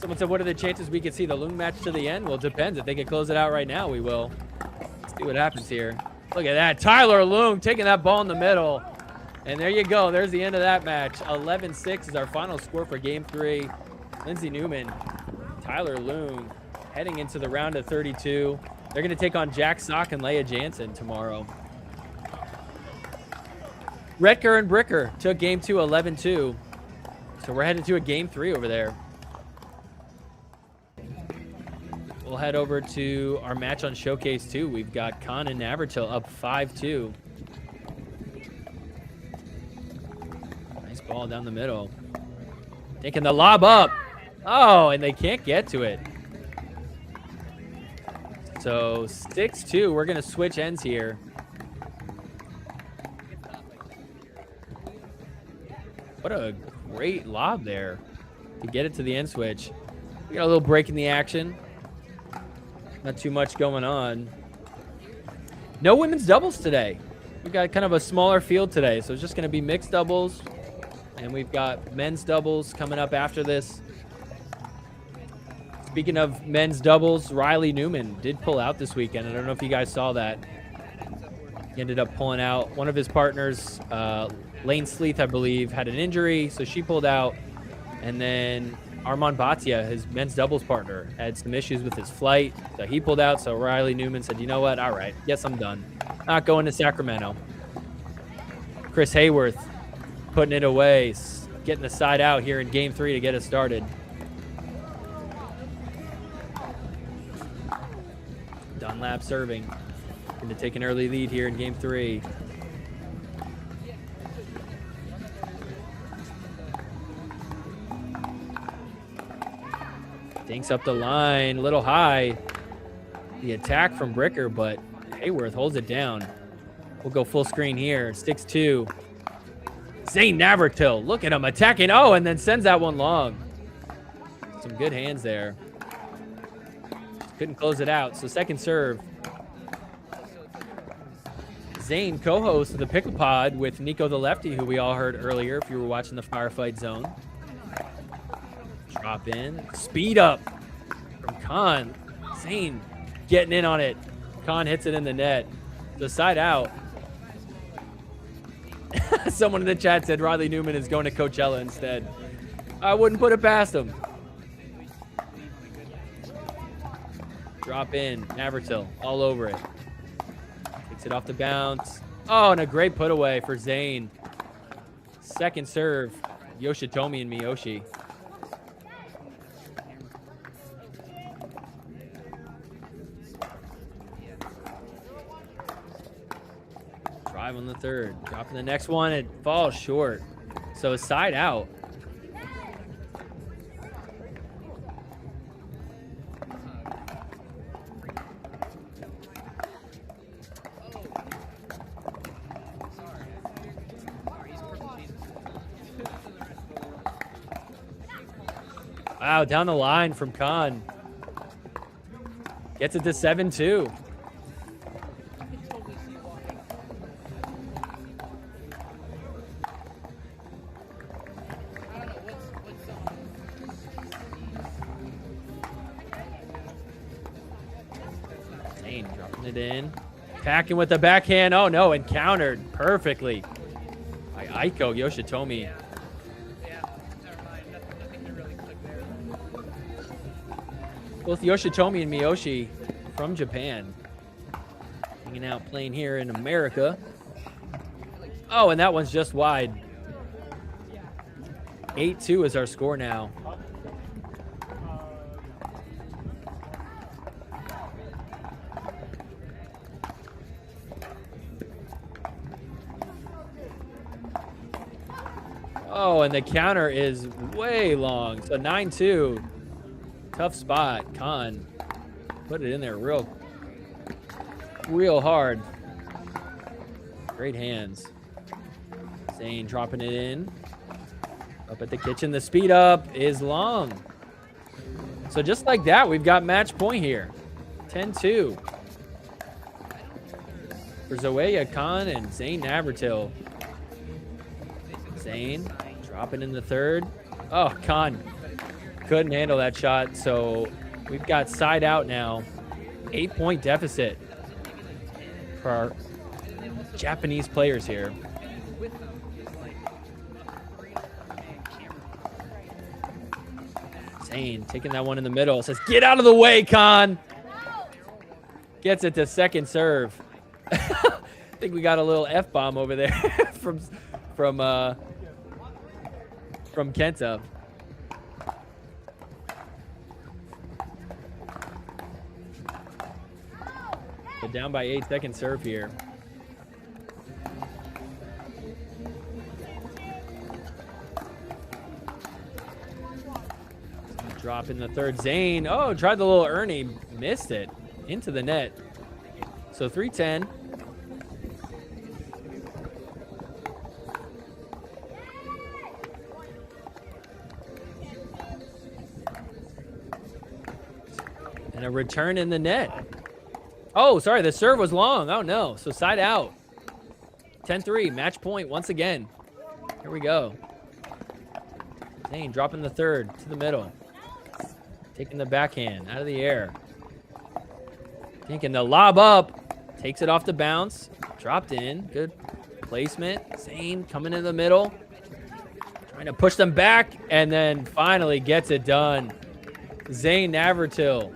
Someone said, what are the chances we could see the Loon match to the end? Well, it depends. If they could close it out right now, we will. Let's see what happens here. Look at that. Tyler Loon taking that ball in the middle. And there you go. There's the end of that match. 11-6 is our final score for Game 3. Lindsey Newman, Tyler Loon heading into the round of 32. They're going to take on Jack Sock and Leia Jansen tomorrow. Retker and Bricker took Game 2 11-2. So we're headed to a Game 3 over there. We'll head over to our match on Showcase 2. We've got Khan and Navratil up 5-2. Nice ball down the middle. Taking the lob up. Oh, and they can't get to it. So 6-2. We're going to switch ends here. What a great lob there to get it to the end switch. We got a little break in the action. Not too much going on. No women's doubles today. We've got kind of a smaller field today, so it's just going to be mixed doubles. And we've got men's doubles coming up after this. Speaking of men's doubles, Riley Newman did pull out this weekend. I don't know if you guys saw that. He ended up pulling out. One of his partners, Lane Sleeth, I believe, had an injury, so she pulled out. And then Armand Batia, his men's doubles partner, had some issues with his flight, so he pulled out. So Riley Newman said, you know what? All right, guess I'm done. Not going to Sacramento. Chris Hayworth putting it away, getting the side out here in Game 3 to get us started. Dunlap serving. Going to take an early lead here in Game 3. Dinks up the line, a little high. The attack from Bricker, but Hayworth holds it down. We'll go full screen here. 6-2. Zane Navratil, look at him attacking. Oh, and then sends that one long. Some good hands there. Couldn't close it out, so second serve. Zane, co-host of the Pickle Pod with Nico the Lefty, who we all heard earlier if you were watching the Firefight Zone. Drop in. Speed up from Khan. Zane getting in on it. Khan hits it in the net. The side out. Someone in the chat said Riley Newman is going to Coachella instead. I wouldn't put it past him. Drop in. Navratil all over it. Takes it off the bounce. Oh, and a great put away for Zane. Second serve. Yoshitomi and Miyoshi. Drive on the third. Dropping the next one. It falls short. So a side out. Wow, down the line from Khan. Gets it to 7-2. Zane dropping it in. Packing with the backhand. Oh no, and countered perfectly by Aiko Yoshitomi. Both Yoshitomi and Miyoshi from Japan. Hanging out playing here in America. Oh, and that one's just wide. 8-2 is our score now. Oh, and the counter is way long. So 9-2. Tough spot. Khan put it in there real hard. Great hands. Zane dropping it in. Up at the kitchen. The speed up is long. So just like that, we've got match point here. 10-2. For Zoeya Khan and Zane Navratil. Zane dropping in the third. Oh, Khan Couldn't handle that shot, so we've got side out now. 8-point deficit for our Japanese players here. Zane taking that one in the middle. Says, get out of the way, Khan. Gets it to second serve. I think we got a little F-bomb over there from Kenta. But down by 8, second serve here. Drop in the third. Zane, oh, tried the little Ernie, missed it into the net. So 3-10. And a return in the net. Oh, sorry, the serve was long. Oh, no. So side out. 10-3, match point once again. Here we go. Zane dropping the third to the middle. Taking the backhand out of the air. Taking the lob up. Takes it off the bounce. Dropped in. Good placement. Zane coming in the middle. Trying to push them back. And then finally gets it done. Zane Navratil.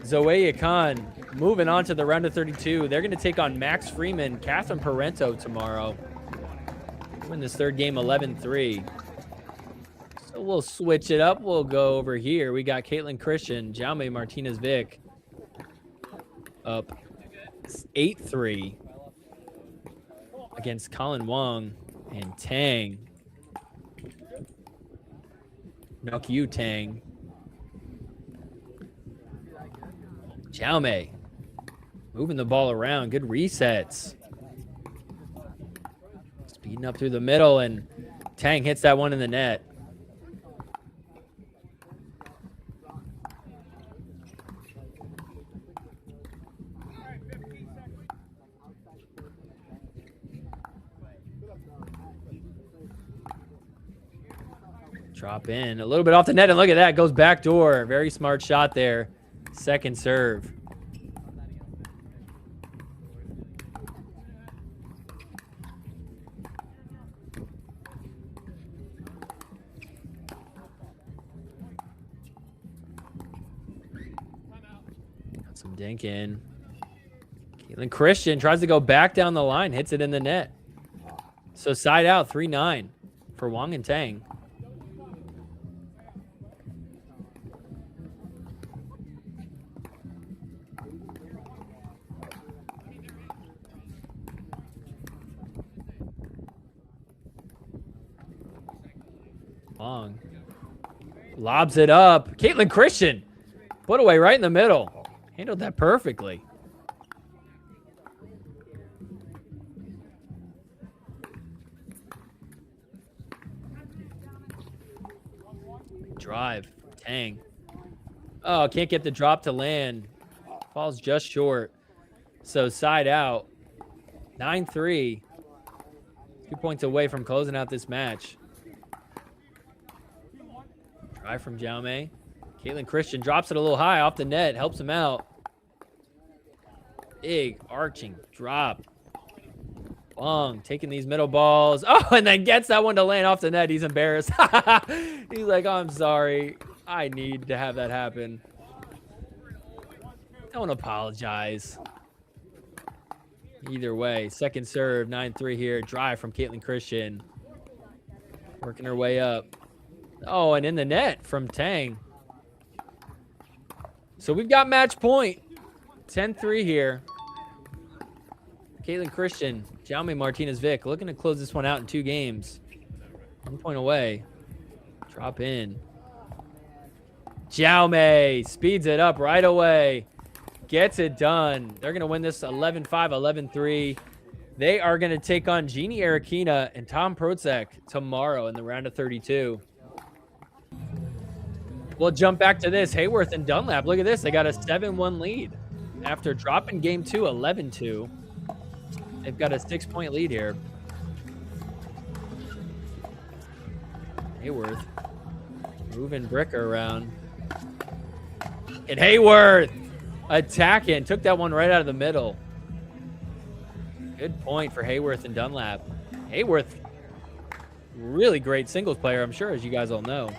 Zoe Khan moving on to the round of 32. They're going to take on Max Freeman, Catherine Parento tomorrow. Win this third game 11-3. So we'll switch it up. We'll go over here. We got Caitlin Christian, Jaume Martinez-Vic up 8-3 against Colin Wong and Tang. Nokia Tang. Jaume moving the ball around. Good resets. Speeding up through the middle, and Tang hits that one in the net. Drop in a little bit off the net, and look at that. Goes back door. Very smart shot there. Second serve. Got some dink in. Caitlin Christian tries to go back down the line. Hits it in the net. So side out 3-9 for Wong and Tang. Long. Lobs it up. Caitlin Christian. Put away right in the middle. Handled that perfectly. Drive. Tang. Oh, can't get the drop to land. Falls just short. So side out. 9-3. 2 points away from closing out this match. Drive from Jaume. Caitlin Christian drops it a little high off the net. Helps him out. Big arching drop. Long taking these middle balls. Oh, and then gets that one to land off the net. He's embarrassed. He's like, oh, I'm sorry. I need to have that happen. Don't apologize. Either way, second serve, 9-3 here. Drive from Caitlin Christian. Working her way up. Oh, and in the net from Tang. So we've got match point. 10-3 here. Caitlin Christian, Jaume Martinez-Vic looking to close this one out in 2 games. 1 point away. Drop in. Jaume speeds it up right away. Gets it done. They're going to win this 11-5, 11-3. They are going to take on Jeannie Arakina and Tom Protzek tomorrow in the round of 32. We'll jump back to this. Hayworth and Dunlap. Look at this. They got a 7-1 lead. After dropping game 2, 11-2. They've got a 6-point lead here. Hayworth Moving Bricker around. And Hayworth attacking. Took that one right out of the middle. Good point for Hayworth and Dunlap. Hayworth, really great singles player, I'm sure, as you guys all know.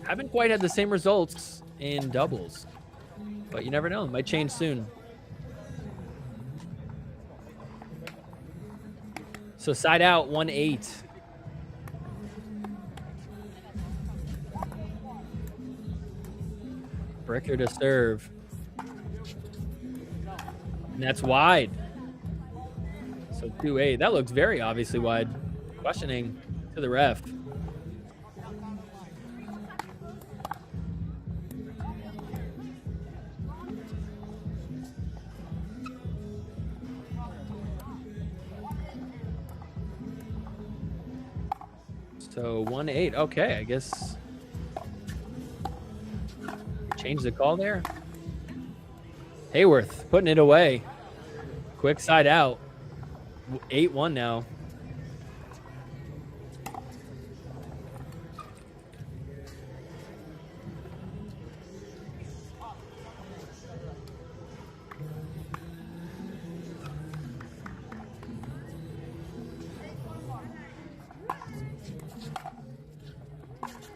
Haven't quite had the same results in doubles, but you never know. It might change soon. So side out, 1-8. Bricker to serve. And that's wide. So 2-8. That looks very obviously wide. Questioning to the ref. So 1-8. Okay, I guess change the call there. Hayworth putting it away. Quick side out. 8-1 now.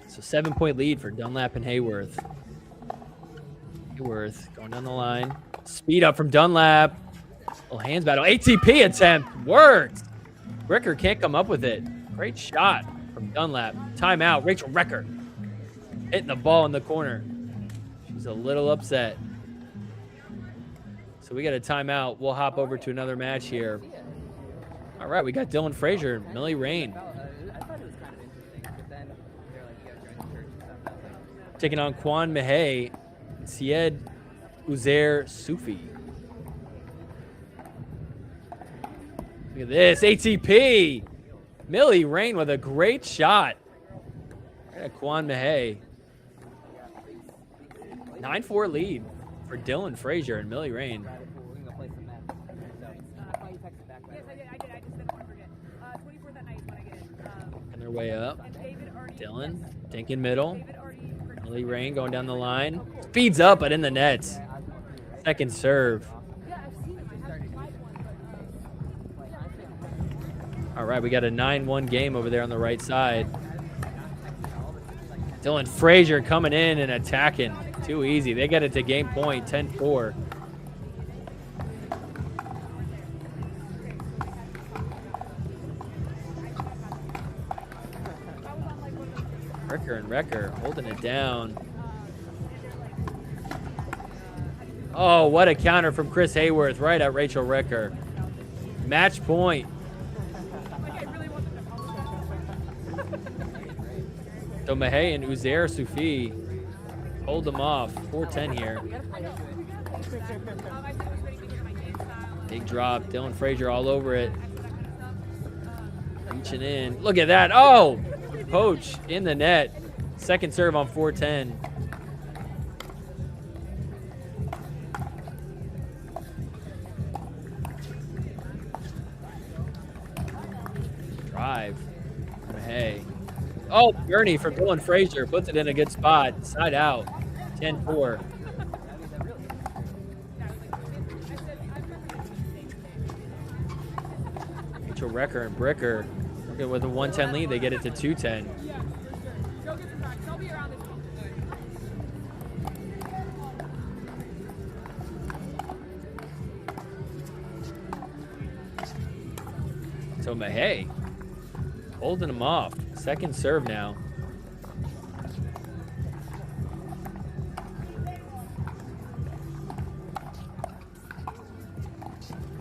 So 7-point lead for Dunlap and Hayworth. Hayworth going down the line. Speed up from Dunlap. Little hands battle. ATP attempt. Worked. Bricker can't come up with it. Great shot from Dunlap. Timeout. Rachel Recker hitting the ball in the corner. She's a little upset. So we got a timeout. We'll hop over to another match here. All right, we got Dylan Frazier, Millie Rain. Taking on Quan Mihai, Syed Uzair Sufi. Look at this, ATP. Millie Rain with a great shot. Right at Quan Mihai. 9-4 lead for Dylan Frazier and Millie Rain. Yes, I did. I just didn't want to forget. 24th that night is when I get it. On their way up. And David already. Dylan, thinking middle. David already. Millie Rain going down the line. Speeds up, but in the nets. Second serve. Yeah, I've seen him. I haven't tried one, but. All right, we got a 9-1 game over there on the right side. Dylan Frazier coming in and attacking. Too easy. They get it to game point, 10-4. Ricker and Recker holding it down. Oh, what a counter from Chris Hayworth right at Rachel Ricker. Match point. So Mihai and Uzair Sufi hold them off. 4-10 here. Big drop. Dylan Frazier all over it. Reaching in. Look at that. Oh! Poach in the net. Second serve on 4-10. Drive. Hey. Oh, Bernie from Dylan Frazier puts it in a good spot. Side out. 10-4. Rachel Recker and Bricker. With a 110 lead, they get it to 210. So Mihai holding him off. Second serve now.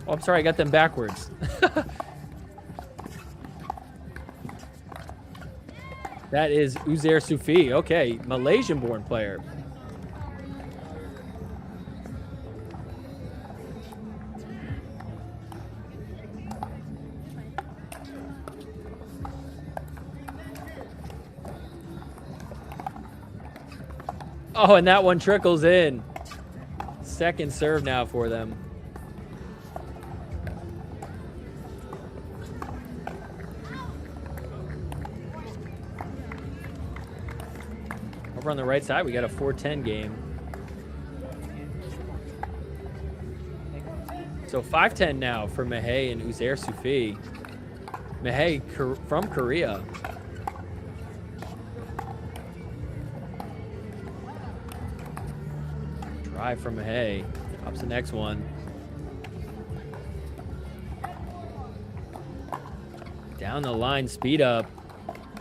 Oh, I'm sorry, I got them backwards. That is Uzair Sufi. Okay, Malaysian-born player. Oh, and that one trickles in. Second serve now for them. Over on the right side, we got a 4-10 game. So 5-10 now for Mehai and Uzair Sufi. Mehai from Korea. Drive from Mehai. Drops the next one. Down the line, speed up.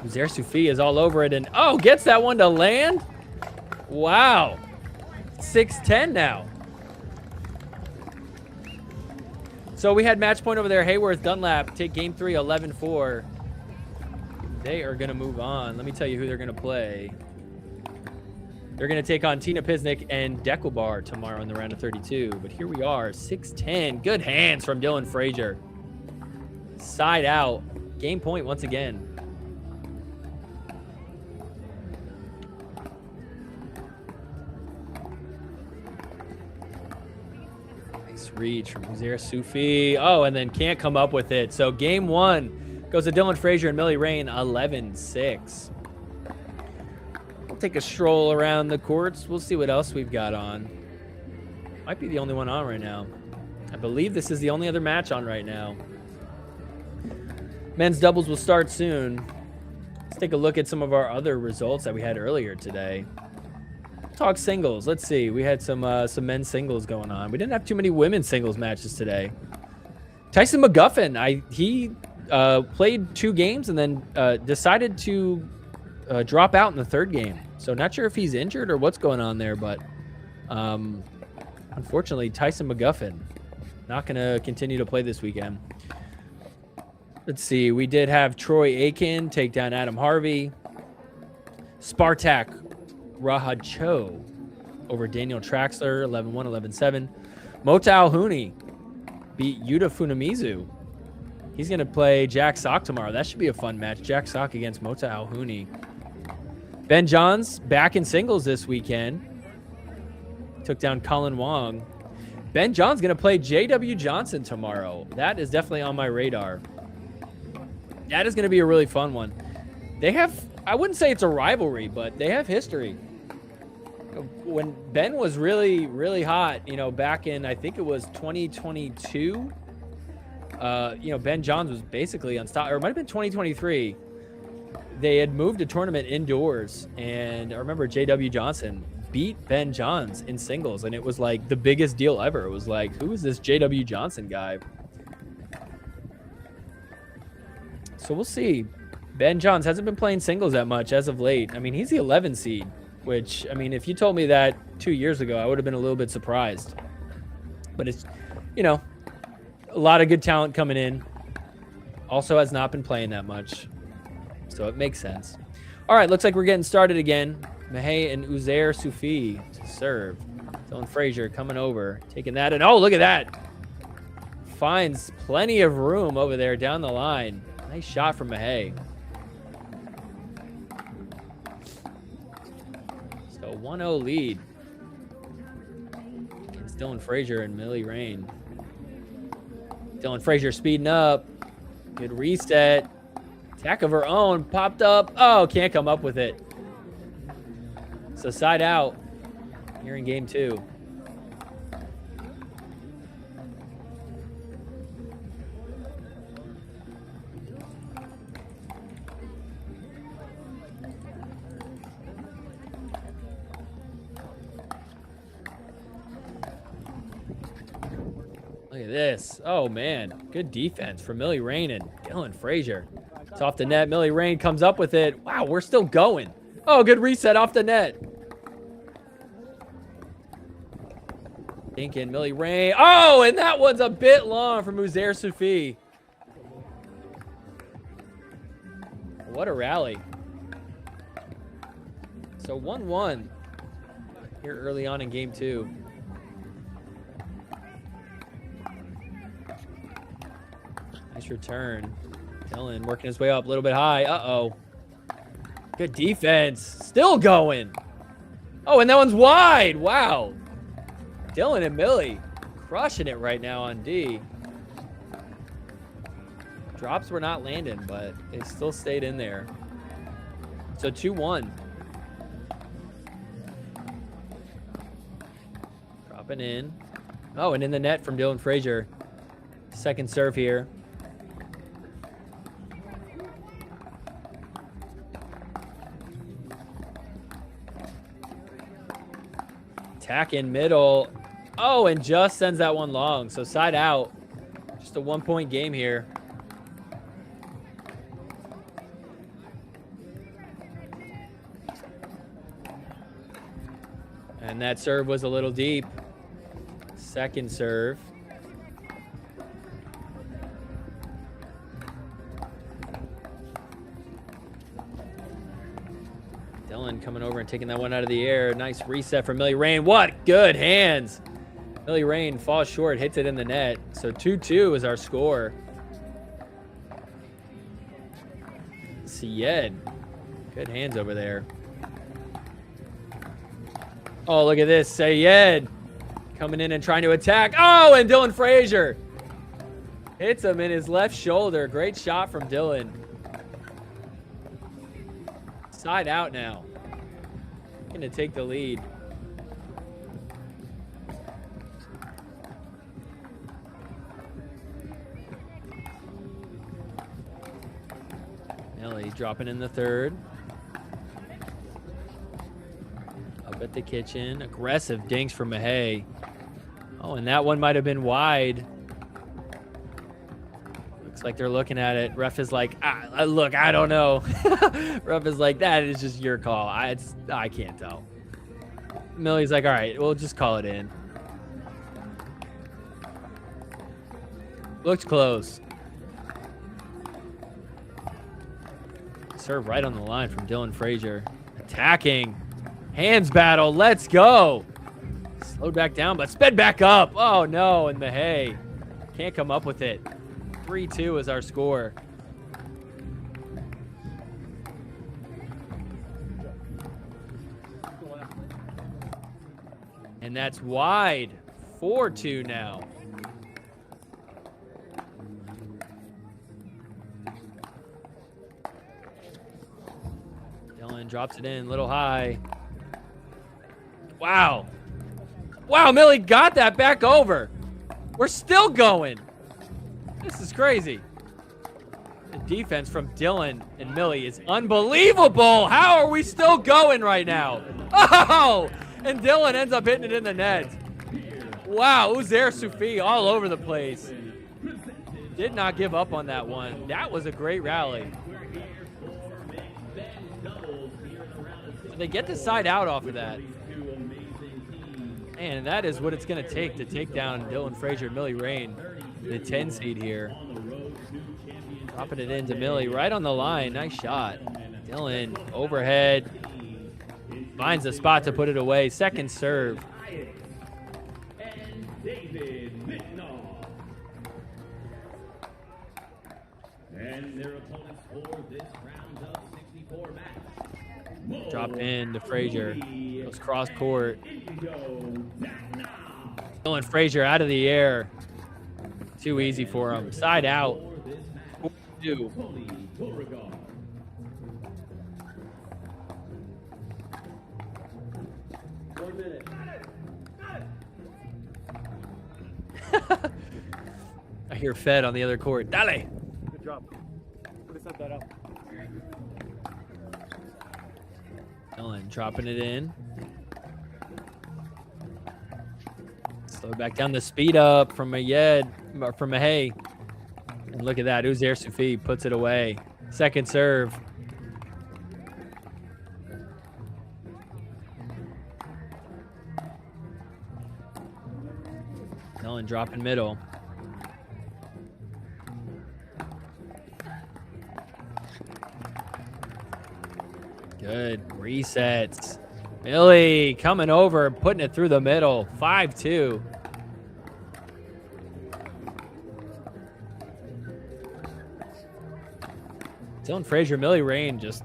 Uzair Sufi is all over it and oh, gets that one to land. Wow. 6-10 now. So we had match point over there. Hayworth Dunlap take game 3, 11-4. They are going to move on. Let me tell you who they're going to play. They're going to take on Tina Pisnik and Deckelbar tomorrow in the round of 32. But here we are, 6-10. Good hands from Dylan Frazier. Side out. Game point once again. Reach from Uzair Sufi. Oh, and then can't come up with it. So game 1 goes to Dylan Frazier and Millie Rain, 11-6. We'll take a stroll around the courts. We'll see what else we've got on. Might be the only one on right now. I believe this is the only other match on right now. Men's doubles will start soon. Let's take a look at some of our other results that we had earlier today. Talk singles. Let's see. We had some men's singles going on. We didn't have too many women's singles matches today. Tyson McGuffin, he played 2 games and then decided to drop out in the 3rd game. So not sure if he's injured or what's going on there, but unfortunately, Tyson McGuffin not going to continue to play this weekend. Let's see. We did have Troy Aken take down Aken-Harvey. Spartak Rahad Cho over Daniel Traxler, 11-1, 11-7. Mota Alhouni beat Uda Futamizu. He's going to play Jack Sock tomorrow. That should be a fun match. Jack Sock against Mota Alhouni. Ben Johns back in singles this weekend. Took down Colin Wong. Ben John's going to play J.W. Johnson tomorrow. That is definitely on my radar. That is going to be a really fun one. They have, I wouldn't say it's a rivalry, but they have history. When Ben was really, really hot, back in, I think it was 2022, Ben Johns was basically unstoppable. Or it might have been 2023. They had moved a tournament indoors, and I remember J.W. Johnson beat Ben Johns in singles, and it was like the biggest deal ever. It was like, who is this J.W. Johnson guy? So we'll see. Ben Johns hasn't been playing singles that much as of late. I mean, he's the 11 seed, which, I mean, if you told me that 2 years ago, I would have been a little bit surprised. But it's, a lot of good talent coming in. Also has not been playing that much. So it makes sense. All right, looks like we're getting started again. Mehai and Uzair Sufi to serve. Dylan Frazier coming over, taking that. And oh, look at that. Finds plenty of room over there down the line. Nice shot from Mehai. So 1-0 lead against Dylan Frazier and Millie Rain. Dylan Frazier speeding up. Good reset. Attack of her own. Popped up. Oh, can't come up with it. So side out here in game 2. Look at this. Oh, man. Good defense from Millie Rain and Dylan Frazier. It's off the net. Millie Rain comes up with it. Wow, we're still going. Oh, good reset off the net. Thinking Millie Rain. Oh, and that one's a bit long from Uzair Sufi. What a rally. So 1-1 here early on in game 2. Nice return. Dylan working his way up a little bit high. Uh-oh. Good defense. Still going. Oh, and that one's wide. Wow. Dylan and Millie crushing it right now on D. Drops were not landing, but it still stayed in there. So 2-1. Dropping in. Oh, and in the net from Dylan Frazier. Second serve here. Attack in middle. Oh, and just sends that one long. So side out. Just a 1-point game here. And that serve was a little deep. Second serve. Dylan coming over and taking that one out of the air. Nice reset from Millie Rain. What good hands. Millie Rain falls short, hits it in the net. So 2-2 is our score. Syed. Good hands over there. Oh, look at this. Syed coming in and trying to attack. Oh, and Dylan Frazier hits him in his left shoulder. Great shot from Dylan. Side out now. Going to take the lead. Millie dropping in the third. Up at the kitchen. Aggressive dinks from Mahey. Oh, and that one might have been wide. Looks like they're looking at it. Ref is like, look, I don't know. Ref is like, that is just your call. I can't tell. Millie's like, all right, we'll just call it in. Looks close. Serve right on the line from Dylan Frazier. Attacking. Hands battle. Let's go. Slowed back down, but sped back up. Oh, no. And Mahey can't come up with it. 3-2 is our score. And that's wide. 4-2 now. Dylan drops it in a little high. Wow. Wow, Millie got that back over. We're still going. This is crazy. The defense from Dylan and Millie is unbelievable. How are we still going right now? Oh, and Dylan ends up hitting it in the net. Wow, Uzair Sufi all over the place. Did not give up on that one. That was a great rally. So they get the side out off of that. And that is what it's going to take down Dylan Frazier and Millie Rain, the 10 seed here. Dropping it into Millie right on the line. Nice shot. Dylan overhead. Finds a spot to put it away. Second serve. And their opponents for this round of 64 match. Drop in to Frazier. Goes cross court. Dylan Frazier out of the air. Too easy for him. Side out. 4-2. I hear Fed on the other court. Dale. Good job. Could have set that up. Dylan dropping it in. Slow back down the speed up from Mahey. And look at that. Uzair Sufi puts it away. Second serve. Dylan dropping middle. Good resets. Millie coming over, putting it through the middle. 5-2. Dylan Frazier, Millie Rain just,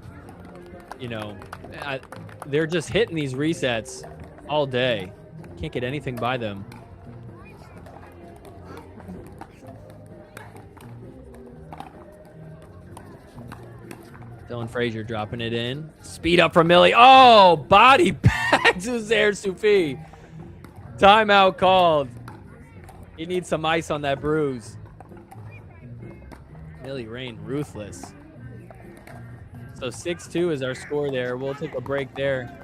they're just hitting these resets all day. Can't get anything by them. Dylan Frazier dropping it in. Speed up from Millie. Oh, body back to Uzair Sufi. Timeout called. He needs some ice on that bruise. Millie Rain, ruthless. So 6-2 is our score there. We'll take a break there.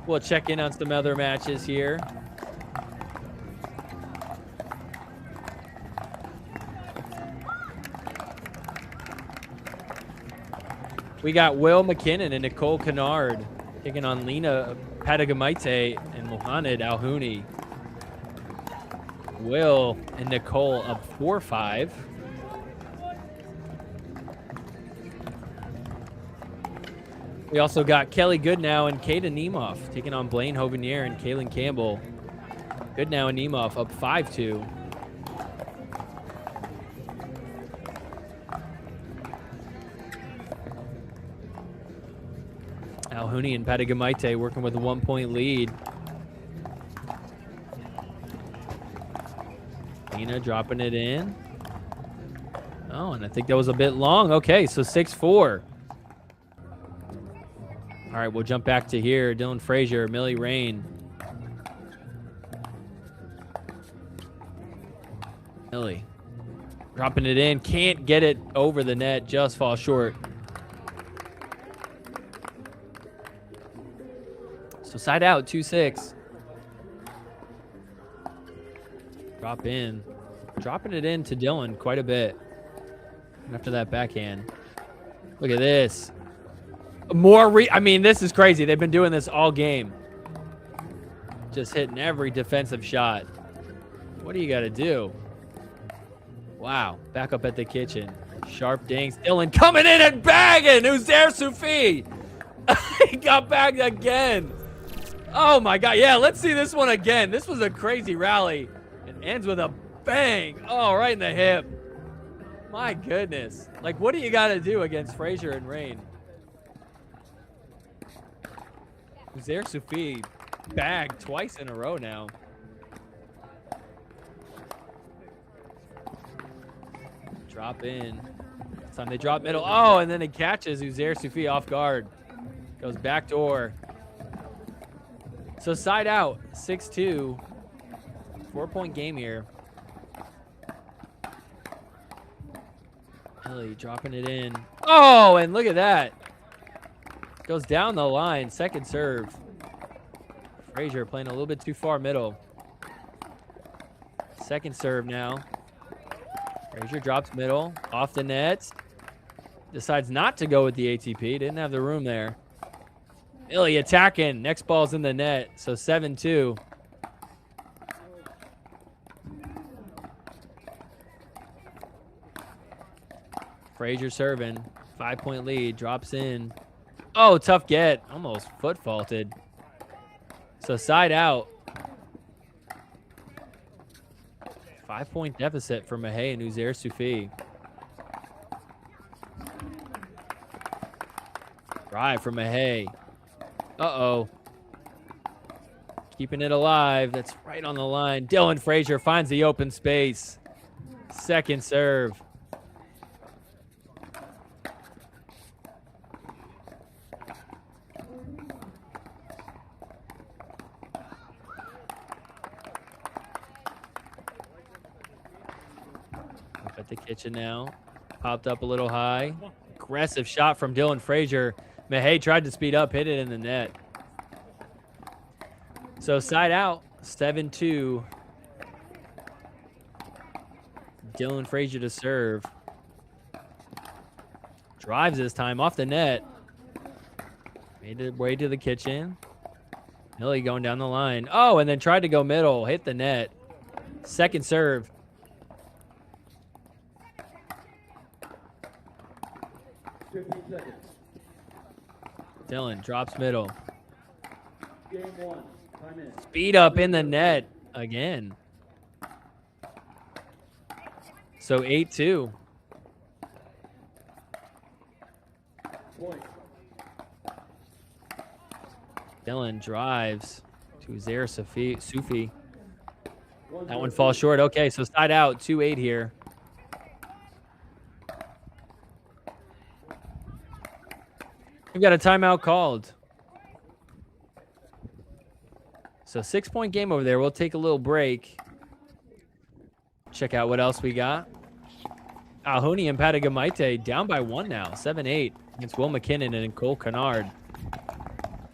We'll check in on some other matches here. We got Will McKinnon and Nicole Kennard taking on Lena Padagamaite and Mohamed Alhouni. Will and Nicole up 4-5. We also got Kelly Goodnow and Kata Nemoff taking on Blaine Hovenier and Kaylin Campbell. Goodnow and Nemoff up 5-2. Alhouni and Padagamaite working with a 1-point lead. Lena dropping it in. Oh, and I think that was a bit long. Okay, so 6-4. All right, we'll jump back to here. Dylan Frazier, Millie Rain. Millie dropping it in. Can't get it over the net. Just falls short. So side out, 2-6. Drop in. Dropping it in to Dylan quite a bit. After that backhand. Look at this. I mean, this is crazy. They've been doing this all game. Just hitting every defensive shot. What do you got to do? Wow. Back up at the kitchen. Sharp dinks. Dylan coming in and bagging. Who's there, Sufi? He got bagged again. Oh, my God. Yeah, let's see this one again. This was a crazy rally. It ends with a bang. Oh, right in the hip. My goodness. Like, what do you got to do against Frazier and Rain? There, Sufi bagged twice in a row now. Drop in. This time they drop middle. Oh, and then it catches Uzair Sufi off guard. Goes back door. So side out, 6-2. 4-point game here. Ellie dropping it in. Oh, and look at that. Goes down the line, second serve. Frazier playing a little bit too far middle. Second serve now. Frazier drops middle, off the net. Decides not to go with the ATP, didn't have the room there. Illy attacking, next ball's in the net, so 7-2. Frazier serving, 5-point lead, drops in. Oh, tough get. Almost foot faulted. So side out. 5-point deficit for Mahey and Uzair Sufi. Drive for Mahey. Uh-oh. Keeping it alive. That's right on the line. Dylan Frazier finds the open space. Second serve. At the kitchen now. Popped up a little high. Aggressive shot from Dylan Frazier. Mahey tried to speed up, hit it in the net. So side out, 7-2. Dylan Frazier to serve. Drives this time off the net. Made it way to the kitchen. Millie going down the line. Oh, and then tried to go middle, hit the net. Second serve. Dylan drops middle. Game one. Time in. Speed up in the net again. So 8-2. Point. Dylan drives to Zaire Sufi. That one falls short. Okay, so side out, 2-8 here. We've got a timeout called. So So 6-point game over there. We'll take a little break. Check out what else we got. Alhouni and Patagamaite down by 1 now, 7-8 against Will McKinnon and Cole Kennard.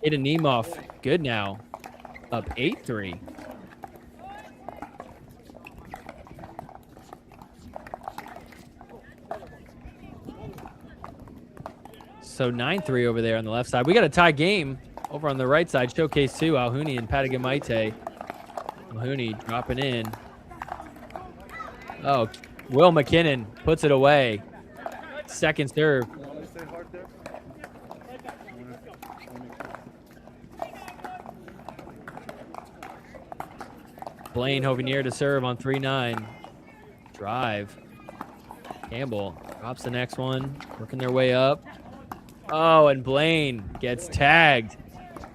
Aiden Nemeth, good now, up 8-3. So 9-3 over there on the left side. We got a tie game over on the right side. Showcase 2, Alhouni and Patagamaite. Alhouni dropping in. Oh, Will McKinnon puts it away. Second serve. Blaine Hovenier to serve on 3-9. Drive. Campbell drops the next one. Working their way up. Oh, and Blaine gets tagged.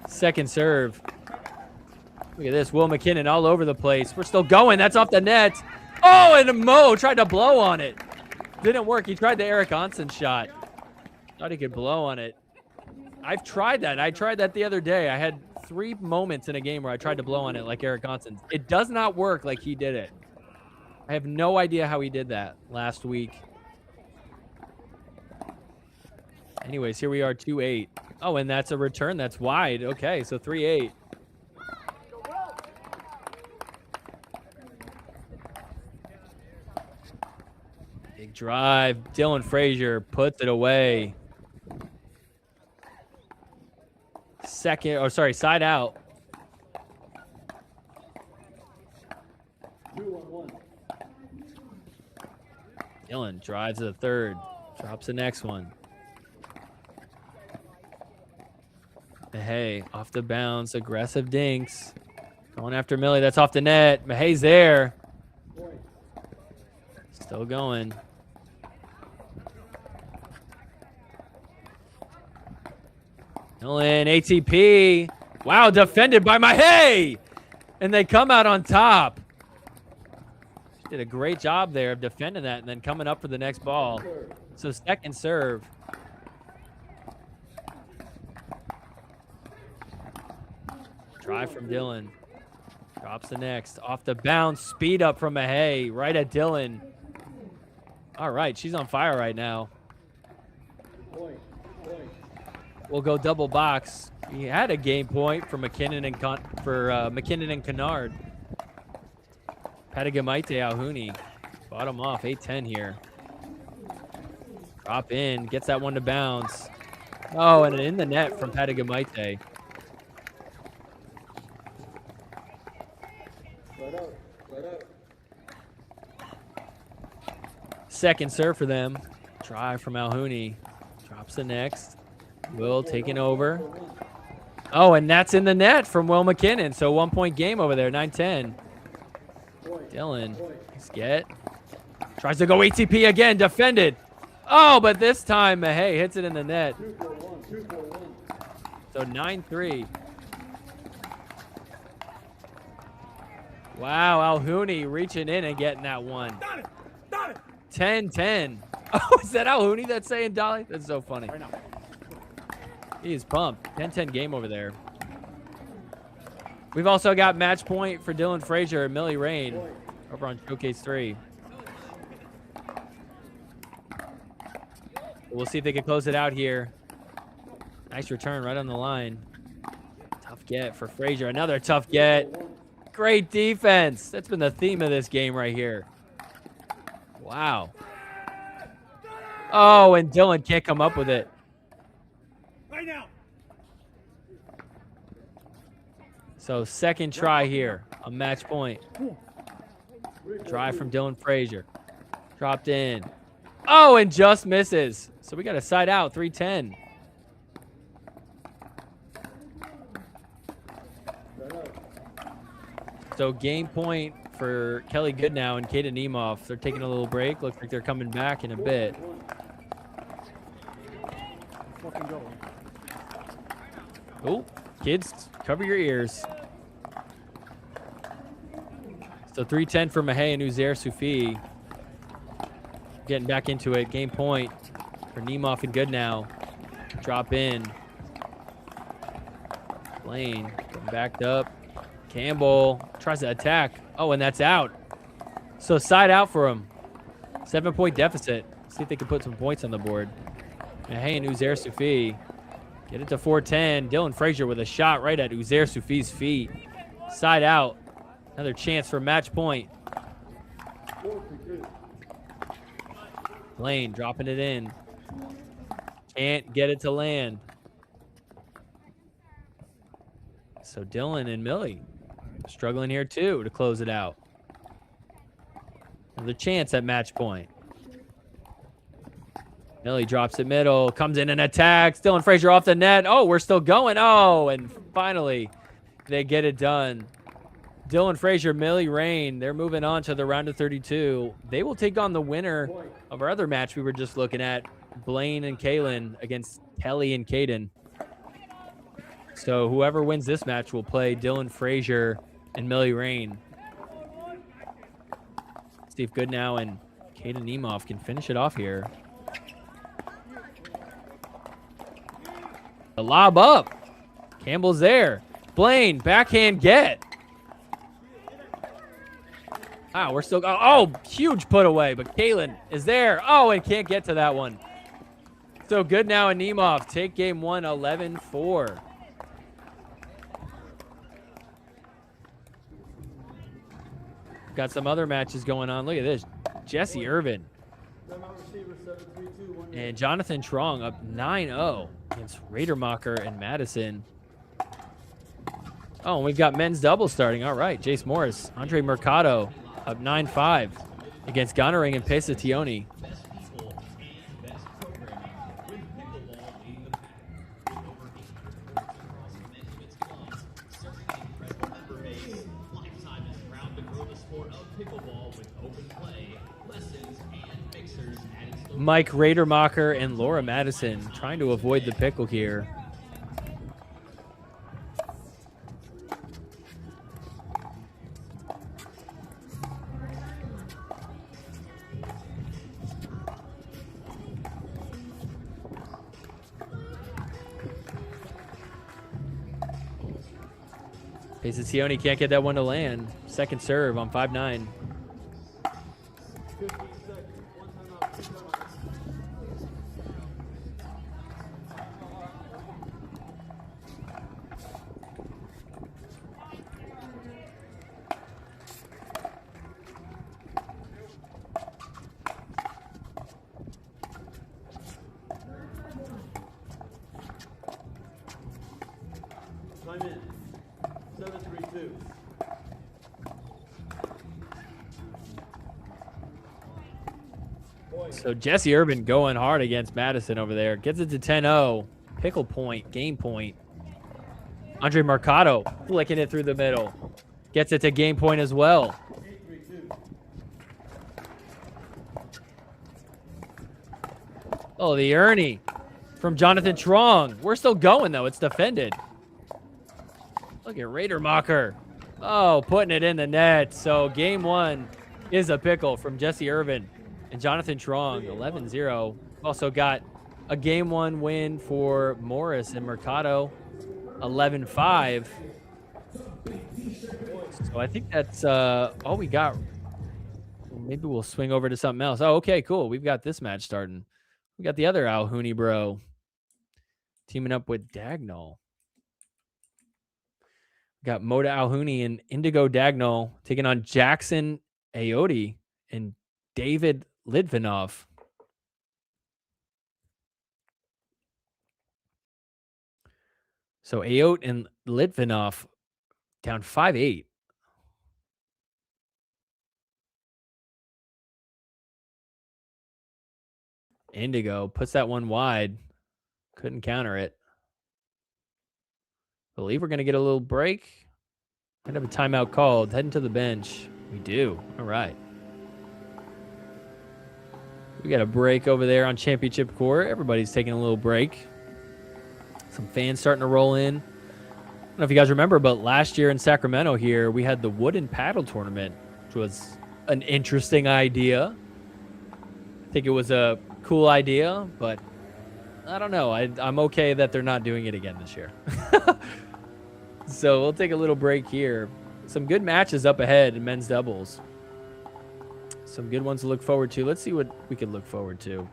Second serve. Look at this. Will McKinnon all over the place. We're still going. That's off the net. Oh, and Mo tried to blow on it. Didn't work. He tried the Eric Onsen shot. Thought he could blow on it. I've tried that. I tried that the other day. I had 3 moments in a game where I tried to blow on it like Eric Onsen. It does not work like he did it. I have no idea how he did that last week. Anyways, here we are, 2-8. Oh, and that's a return. That's wide. Okay, so 3-8. Big drive. Dylan Frazier puts it away. Side out. 2-1-1. Dylan drives to the third. Drops the next one. Mahey off the bounce. Aggressive dinks. Going after Millie. That's off the net. Mahey's there. Still going. Dylan, ATP. Wow, defended by Mahey. And they come out on top. Did a great job there of defending that and then coming up for the next ball. So second serve. Drive from Dylan. Drops the next. Off the bounce. Speed up from Mahey. Right at Dylan. All right, she's on fire right now. We'll go double box. He had a game point for McKinnon and McKinnon and Kennard. Patagamaite Alhouni. Bottom off. 8-10 here. Drop in. Gets that one to bounce. Oh, and in the net from Patagamaite. Second serve for them. Drive from Alhouni. Drops the next. Will taking over. Oh, and that's in the net from Will McKinnon. So 1-point game over there. 9-10. Dylan. Nice get. Tries to go ATP again. Defended. Oh, but this time Mahey hits it in the net. So 9-3. Wow, Alhouni reaching in and getting that one. 10-10. Oh, is that Alhouni that's saying Dolly? That's so funny. He is pumped. 10-10 game over there. We've also got match point for Dylan Frazier and Millie Rain over on Showcase 3. We'll see if they can close it out here. Nice return right on the line. Tough get for Frazier. Another tough get. Great defense. That's been the theme of this game right here. Wow. Oh, and Dylan can't come up with it. Right now. So second try here. A match point. Drive from Dylan Frazier. Dropped in. Oh, and just misses. So we got a side out. 3-10. So game point for Kelly Goodnow and Kaden Nemeth. They're taking a little break. Looks like they're coming back in a bit. Oh, kids, cover your ears. So 3-10 for Mahey and Uzair Sufi. Getting back into it. Game point for Nemeth and Goodnow. Drop in. Blaine going backed up. Campbell tries to attack. Oh, and that's out. So side out for him. 7-point deficit. See if they can put some points on the board. And hey, and Uzair Sufi. Get it to 410. Dylan Frazier with a shot right at Uzair Sufi's feet. Side out. Another chance for match point. Blaine dropping it in. Can't get it to land. So Dylan and Millie struggling here too to close it out. Another chance at match point. Millie drops it middle, comes in and attacks. Dylan Frazier off the net. Oh, we're still going. Oh, and finally they get it done. Dylan Frazier, Millie Rain, they're moving on to the round of 32. They will take on the winner of our other match we were just looking at, Blaine and Kaylin against Kelly and Caden. So whoever wins this match will play Dylan Frazier and Millie Rain. Steve Goodnow and Caden Nemov can finish it off here. The lob up. Campbell's there. Blaine, backhand get. Wow, we're still... Oh, huge put away, but Kaylin is there. Oh, and can't get to that one. So Goodnow and Nemov take game one, 11-4. Got some other matches going on. Look at this. Jesse Irvin and Jonathan Trong up 9-0 against Radermacher and Madison. Oh, and we've got men's doubles starting. All right. Jace Morris, Andre Mercado up 9-5 against Gonnering and Pesationi. Mike Radermacher and Laura Madison trying to avoid the pickle here. Pesationi can't get that one to land. Second serve on 5-9. Time in. 7-3-2. So Jesse Urban going hard against Madison over there. Gets it to 10-0. Pickle point, game point. Andre Mercado flicking it through the middle. Gets it to game point as well. 8-3-2. Oh, the Ernie from Jonathan Trong. We're still going, though. It's defended. Look at Radermacher. Oh, putting it in the net. So game one is a pickle from Jesse Irvin and Jonathan Trong, 11-0. Also got a game one win for Morris and Mercado, 11-5. So I think that's all we got. Maybe we'll swing over to something else. Oh, okay, cool. We've got this match starting. We got the other Alhouni bro teaming up with Dagnall. Got Moda Alhouni and Indigo Dagnall taking on Jackson Ayotte and David Litvinov. So Ayotte and Litvinov down 5-8. Indigo puts that one wide. Couldn't counter it. Believe we're going to get a little break. Might have a timeout called. Heading to the bench. We do. All right. We got a break over there on Championship Court. Everybody's taking a little break. Some fans starting to roll in. I don't know if you guys remember, but last year in Sacramento here, we had the wooden paddle tournament, which was an interesting idea. I think it was a cool idea, but I don't know. I'm okay that they're not doing it again this year. So we'll take a little break here. some good matches up ahead in men's doubles. Some good ones to look forward to. Let's see what we can look forward to.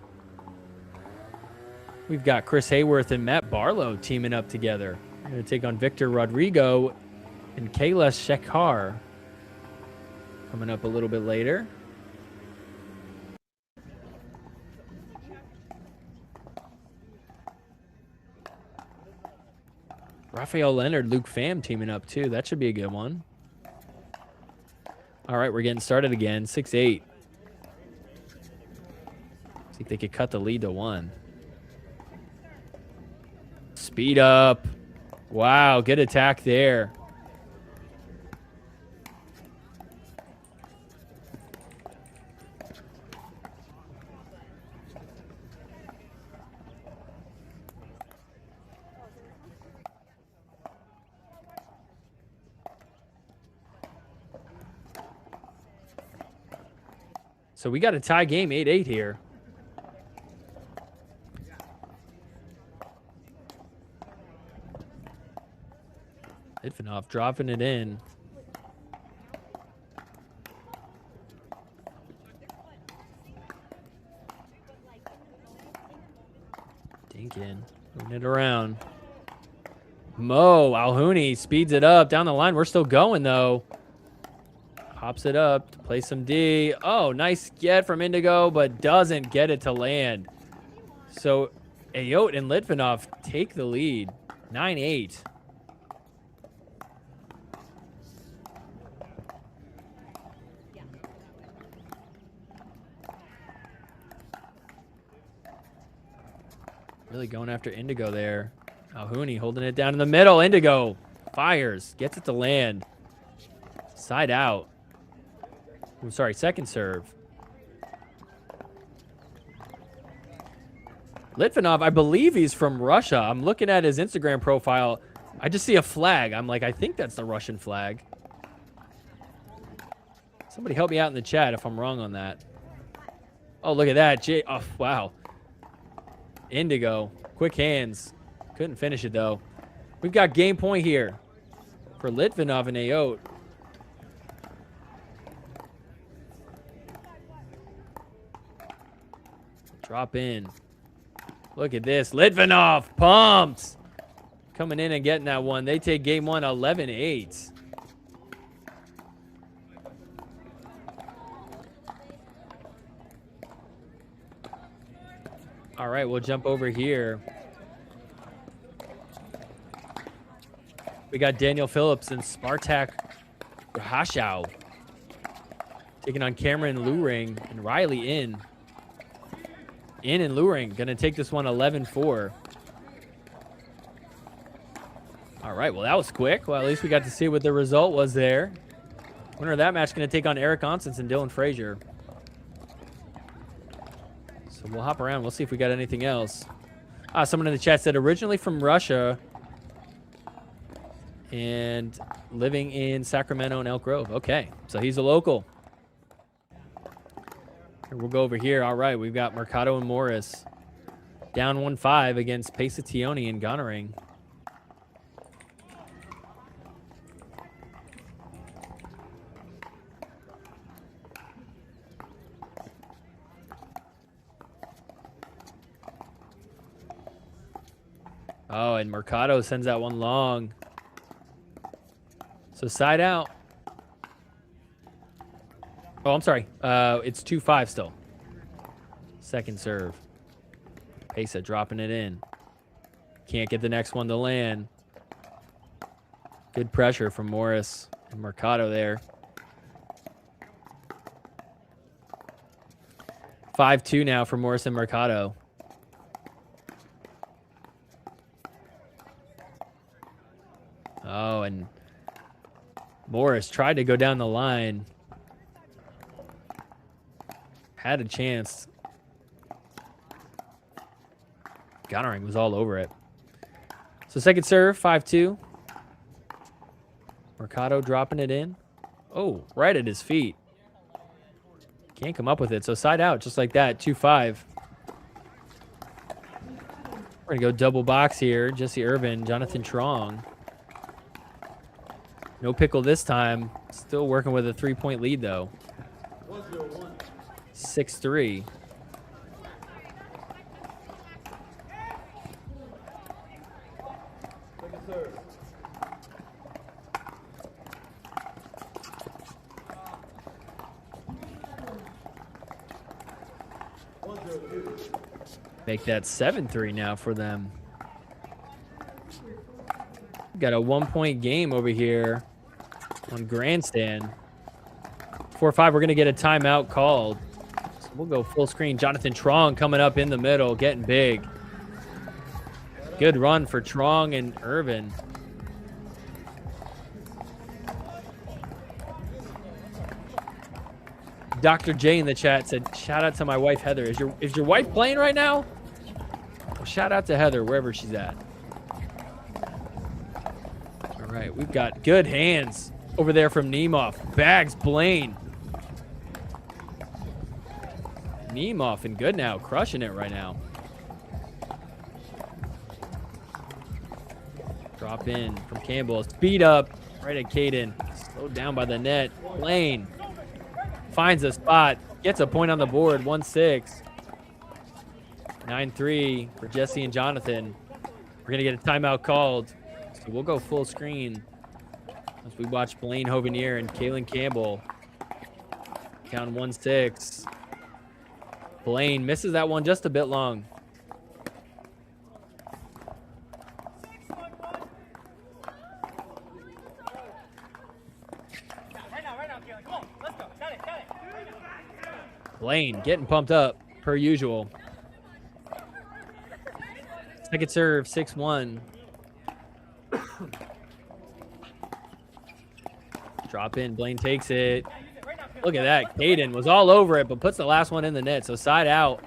We've got Chris Hayworth and Matt Barlow teaming up together. They're going to take on Victor Rodrigo and Kailash Shekhar coming up a little bit later. Rafael Leonard, Luke Pham teaming up too. That should be a good one. All right, we're getting started again. 6-8. See if they could cut the lead to 1. Speed up. Wow, good attack there. So we got a tie game, 8-8 here. Litvinov dropping it in. Dinkin, moving it around. Mo, Alhouni speeds it up down the line. We're still going though. Pops it up to play some D. Oh, nice get from Indigo, but doesn't get it to land. So Ayot and Litvinov take the lead, 9-8. Really going after Indigo there. Alhouni holding it down in the middle. Indigo fires, gets it to land. Side out. I'm sorry, second serve. Litvinov, I believe he's from Russia. I'm looking at his Instagram profile. I just see a flag. I'm like, I think that's the Russian flag. Somebody help me out in the chat if I'm wrong on that. Oh, look at that. Oh, wow. Indigo, quick hands. Couldn't finish it, though. We've got game point here for Litvinov and Ayot. Drop in. Look at this. Litvinov pumped. Coming in and getting that one. They take game one 11-8. All right, we'll jump over here. We got Daniel Phillips and Spartak Rahashau taking on Cameron Luring and Riley In and Luring going to take this one 11-4. All right, well, that was quick. Well, at least we got to see what the result was there. Winner of that match going to take on Eric Onsens and Dylan Frazier. So we'll hop around. We'll see if we got anything else. Someone in the chat said originally from Russia and living in Sacramento and Elk Grove. Okay, so he's a local. We'll go over here. All right, we've got Mercado and Morris down 1-5 against Pesationi and Gonnering. Oh, and Mercado sends that one long. So side out. Oh, I'm sorry. It's 2-5 still. Second serve. Pesa dropping it in. Can't get the next one to land. Good pressure from Morris and Mercado there. 5-2 now for Morris and Mercado. Oh, and Morris tried to go down the line. Had a chance. Gonnering was all over it. So second serve, 5-2. Mercado dropping it in. Oh, right at his feet. Can't come up with it. So side out, just like that, 2-5. We're going to go double box here. Jesse Irvin, Jonathan Trong. No pickle this time. Still working with a 3-point lead, though. 1-0-1. 6-3. Second serve. Make that 7-3 now for them. Got a 1-point game over here on Grandstand. 4-5, we're going to get a timeout called. So we'll go full screen. Jonathan Trong coming up in the middle, getting big. Good run for Trong and Irvin. Dr. J in the chat said, shout out to my wife, Heather. Is your wife playing right now? Well, shout out to Heather, wherever she's at. All right, we've got good hands over there from Nemov. Bags Blaine. Nemov and good now, crushing it right now. Drop in from Campbell. Speed up right at Caden. Slowed down by the net. Blaine finds a spot. Gets a point on the board. 1-6. 9-3 for Jesse and Jonathan. We're going to get a timeout called. So we'll go full screen as we watch Blaine Hovenier and Kalen Campbell. Down 1-6. Blaine misses that one just a bit long. Blaine getting pumped up per usual. Second serve, 6-1. Drop in, Blaine takes it. Look at that. Caden was all over it, but puts the last one in the net. So side out.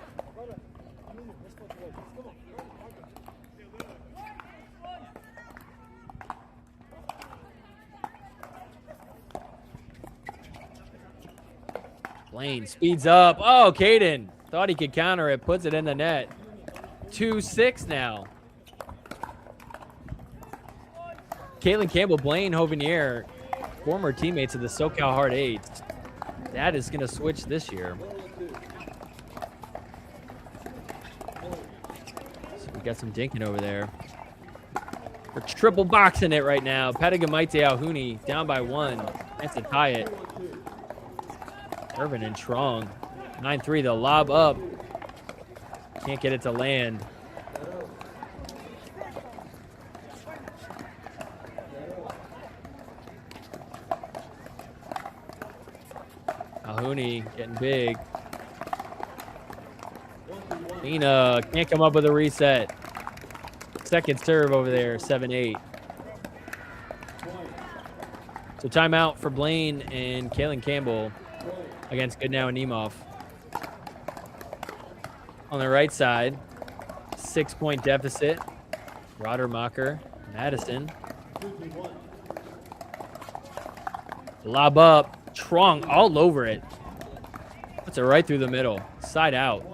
Blaine speeds up. Oh, Caden thought he could counter it. Puts it in the net. 2-6 now. Kalen Campbell, Blaine Hovenier, former teammates of the SoCal Hard Eights. That is going to switch this year. So we got some dinking over there. We're triple boxing it right now. Patagamaite Alhouni down by 1. That's to tie it. Irvin and Trong. 9-3, the lob up. Can't get it to land. Alhouni getting big. Lena can't come up with a reset. Second serve over there, 7-8. So timeout for Blaine and Kalen Campbell against Goodnow and Nemov. On the right side, 6-point deficit. Rodermacher, Madison. Lob up. Trong all over it. Puts it right through the middle. Side out.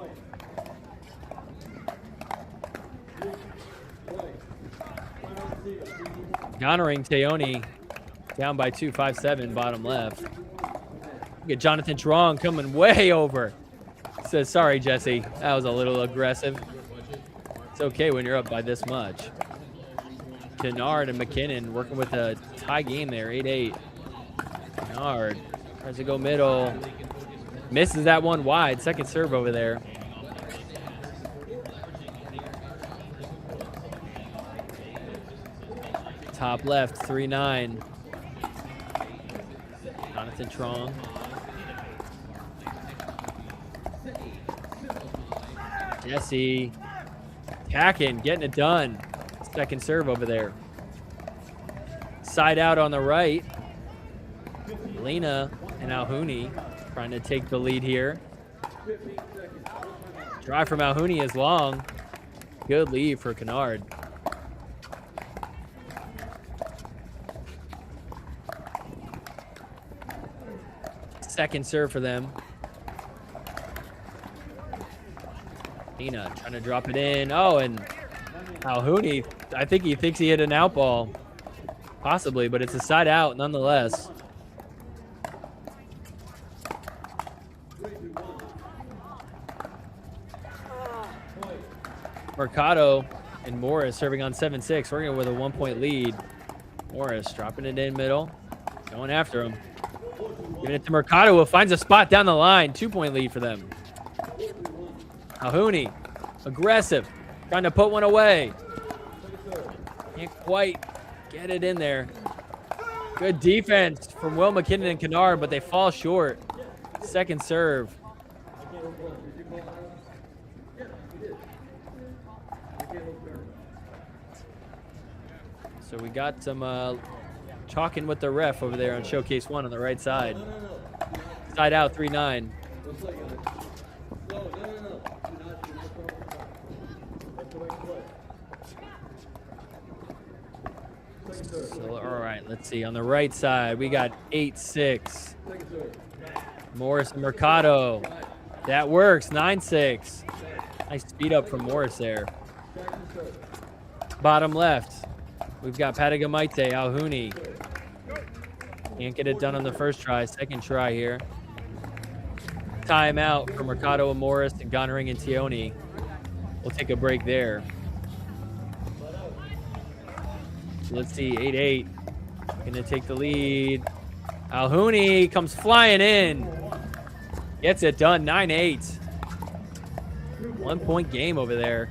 Honoring Teoni down by 2, 5-7, bottom left. Look at Jonathan Trong coming way over. Says, sorry, Jesse. That was a little aggressive. It's okay when you're up by this much. Kennard and McKinnon working with a tie game there, 8-8. Kennard tries to go middle. Misses that one wide. Second serve over there. Top left, 3-9. Jonathan Trong. Jesse. Tacken, getting it done. Second serve over there. Side out on the right. Lena and Alhouni trying to take the lead here. Drive from Alhouni is long. Good lead for Kennard. Second serve for them. Lena trying to drop it in. Oh, and Alhouni, I think he thinks he hit an out ball. Possibly, but it's a side out nonetheless. Mercado and Morris serving on 7-6. We're going with a 1-point lead. Morris dropping it in middle. Going after him. Giving it to Mercado, who finds a spot down the line. 2-point lead for them. Alhouni, aggressive. Trying to put one away. Can't quite get it in there. Good defense from Will McKinnon and Kennard, but they fall short. Second serve. So we got some talking with the ref over there on Showcase 1 on the right side. Side out, 3-9. So, all right, let's see. On the right side, we got 8-6. Morris and Mercado. That works, 9-6. Nice speed up from Morris there. Bottom left, we've got Patagamite, Alhouni. Can't get it done on the first try. Second try here. Timeout for Mercado and Morris and Gonering and Tioni. We'll take a break there. So let's see, 8-8. Gonna take the lead. Alhouni comes flying in. Gets it done, 9-8. 1-point game over there.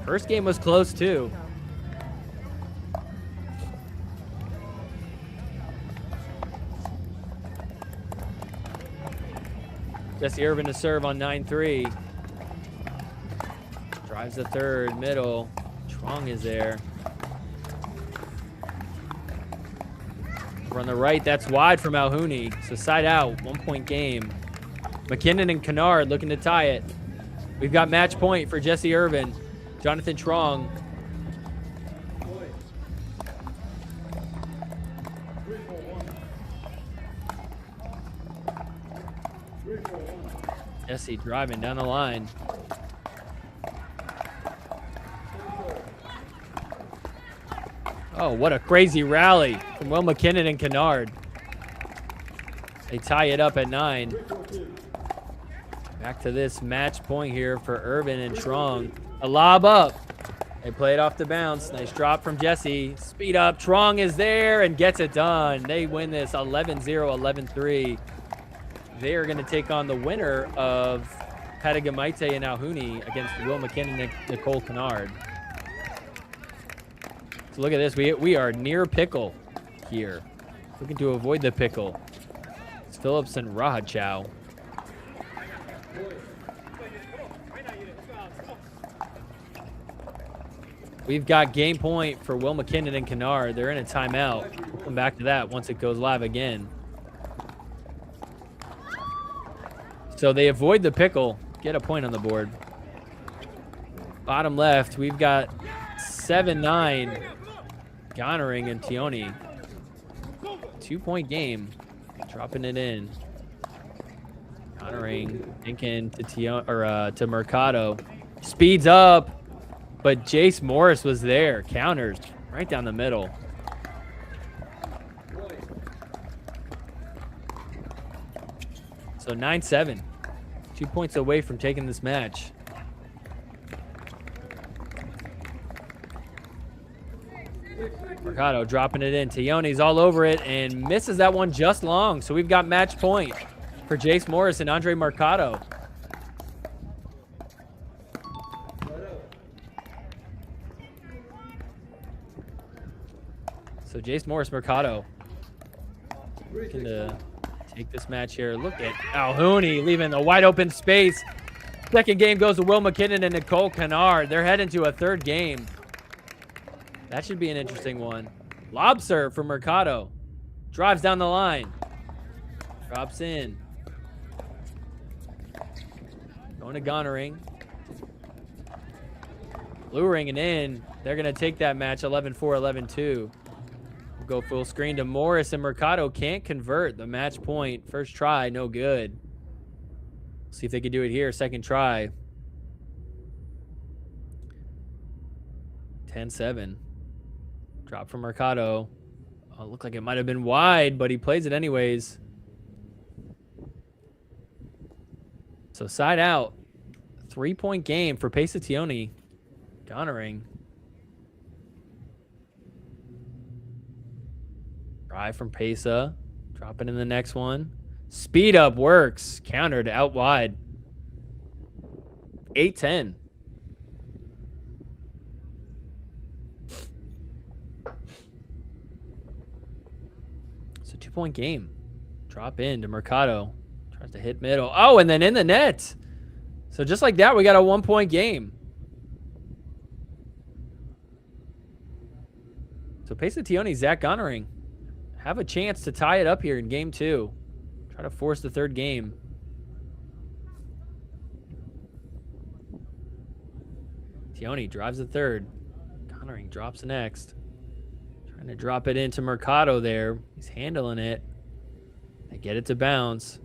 First game was close too. Jesse Irvin to serve on 9-3. Drives the third, middle. Trong is there. Over on the right, that's wide from Alhouni. So side out, 1-point game. McKinnon and Kennard looking to tie it. We've got match point for Jesse Irvin. Jonathan Trong. Jesse driving down the line. Oh, what a crazy rally from Will McKinnon and Kennard. They tie it up at 9. Back to this match point here for Irvin and Trong. A lob up. They play it off the bounce. Nice drop from Jesse. Speed up. Trong is there and gets it done. They win this 11-0, 11-3. They are going to take on the winner of Patagamite and Alhouni against Will McKinnon and Nicole Kennard. So look at this. We are near pickle here. Looking to avoid the pickle. It's Phillips and Rahachow. We've got game point for Will McKinnon and Kennard. They're in a timeout. We'll come back to that once it goes live again. So they avoid the pickle, get a point on the board. Bottom left, we've got 7-9. Gonering and Tioni. 2-point game. Dropping it in. Gonering thinking to to Mercado. Speeds up. But Jace Morris was there. Counters right down the middle. So 9-7. 2 points away from taking this match. Mercado dropping it in. Tioni's all over it and misses that one just long. So we've got match point for Jace Morris and Andre Mercado. So Jace Morris, Mercado looking to take this match here. Look at Alhouni leaving the wide open space. Second game goes to Will McKinnon and Nicole Kennard. They're heading to a third game. That should be an interesting one. Lob serve for Mercado. Drives down the line. Drops in. Going to Gonering. Luring it in. They're going to take that match 11-4, 11-2. Go full screen to Morris and Mercado can't convert the match point. First try, no good. See if they can do it here. Second try. 10-7. Drop from Mercado. Oh, looked like it might have been wide, but he plays it anyways. So side out. 3-point game for Pesationi. Gonnering. Drive from Pesa. Dropping in the next one. Speed up works. Countered out wide. 8-10. It's a 2-point game. Drop in to Mercado. Tries to hit middle. Oh, and then in the net. So just like that, we got a 1-point game. So Pesationi, Zach Gonnering have a chance to tie it up here in game 2. Try to force the third game. Tioni drives the third. Gonnering drops the next. Trying to drop it into Mercado there. He's handling it. They get it to bounce.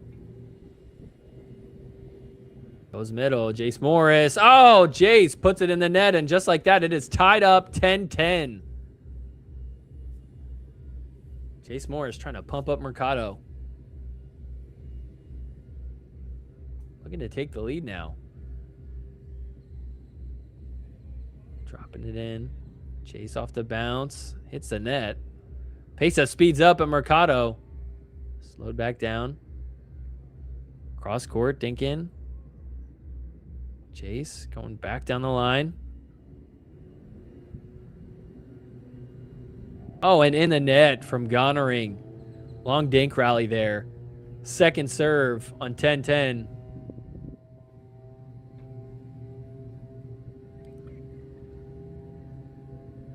Goes middle. Jace Morris. Oh, Jace puts it in the net, and just like that, it is tied up 10-10. Jace Morris trying to pump up Mercado. Looking to take the lead now. Dropping it in. Jace off the bounce. Hits the net. Pesa speeds up at Mercado. Slowed back down. Cross court, dink in. Jace going back down the line. Oh, and in the net from Gonnering. Long dink rally there. Second serve on 10-10.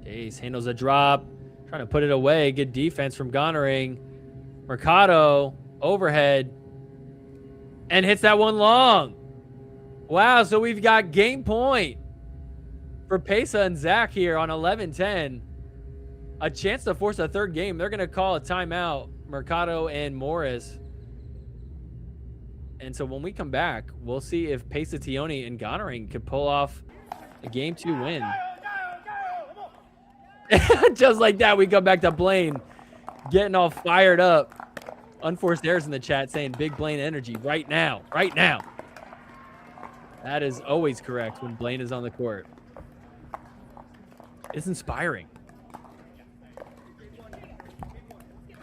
Jace handles a drop. Trying to put it away. Good defense from Gonnering. Mercado overhead. And hits that one long. Wow, so we've got game point for Pesa and Zach here on 11-10. A chance to force a third game. They're going to call a timeout, Mercado and Morris. And so when we come back, we'll see if Pesationi and Gonnering can pull off a game 2 win. Just like that, we come back to Blaine getting all fired up. Unforced errors in the chat saying big Blaine energy right now. Right now. That is always correct when Blaine is on the court. It's inspiring.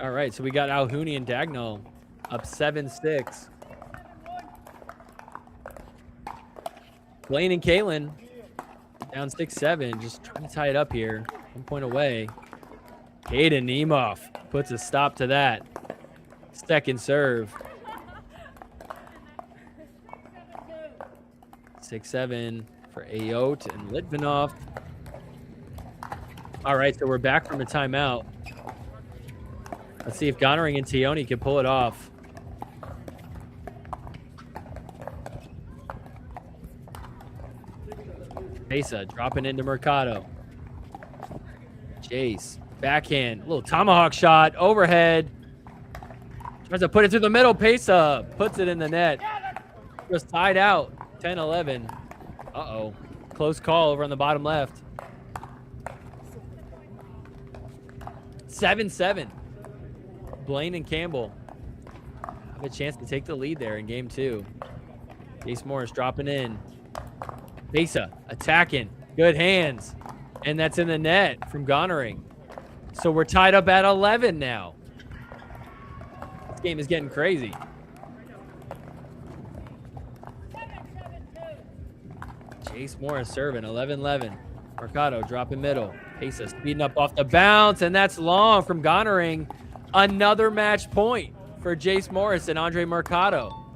All right, so we got Alhouni and Dagnall up 7-6. Blaine and Kalen down 6-7, just trying to tie it up here. 1 point away. Caden Nemeth puts a stop to that. Second serve. 6-7 for Ayotte and Litvinov. All right, so we're back from a timeout. Let's see if Gonnering and Tioni can pull it off. Pesa dropping into Mercado. Jace, backhand, little tomahawk shot, overhead. Tries to put it through the middle. Pesa puts it in the net. Just tied out, 10-11. Uh-oh, close call over on the bottom left. 7-7. Blaine and Campbell have a chance to take the lead there in game 2. Jace Morris dropping in. Pesa attacking. Good hands. And that's in the net from Gonnering. So we're tied up at 11 now. This game is getting crazy. Jace Morris serving, 11-11. Mercado dropping middle. Pesa speeding up off the bounce, and that's long from Gonnering. Another match point for Jace Morris and Andre Mercado.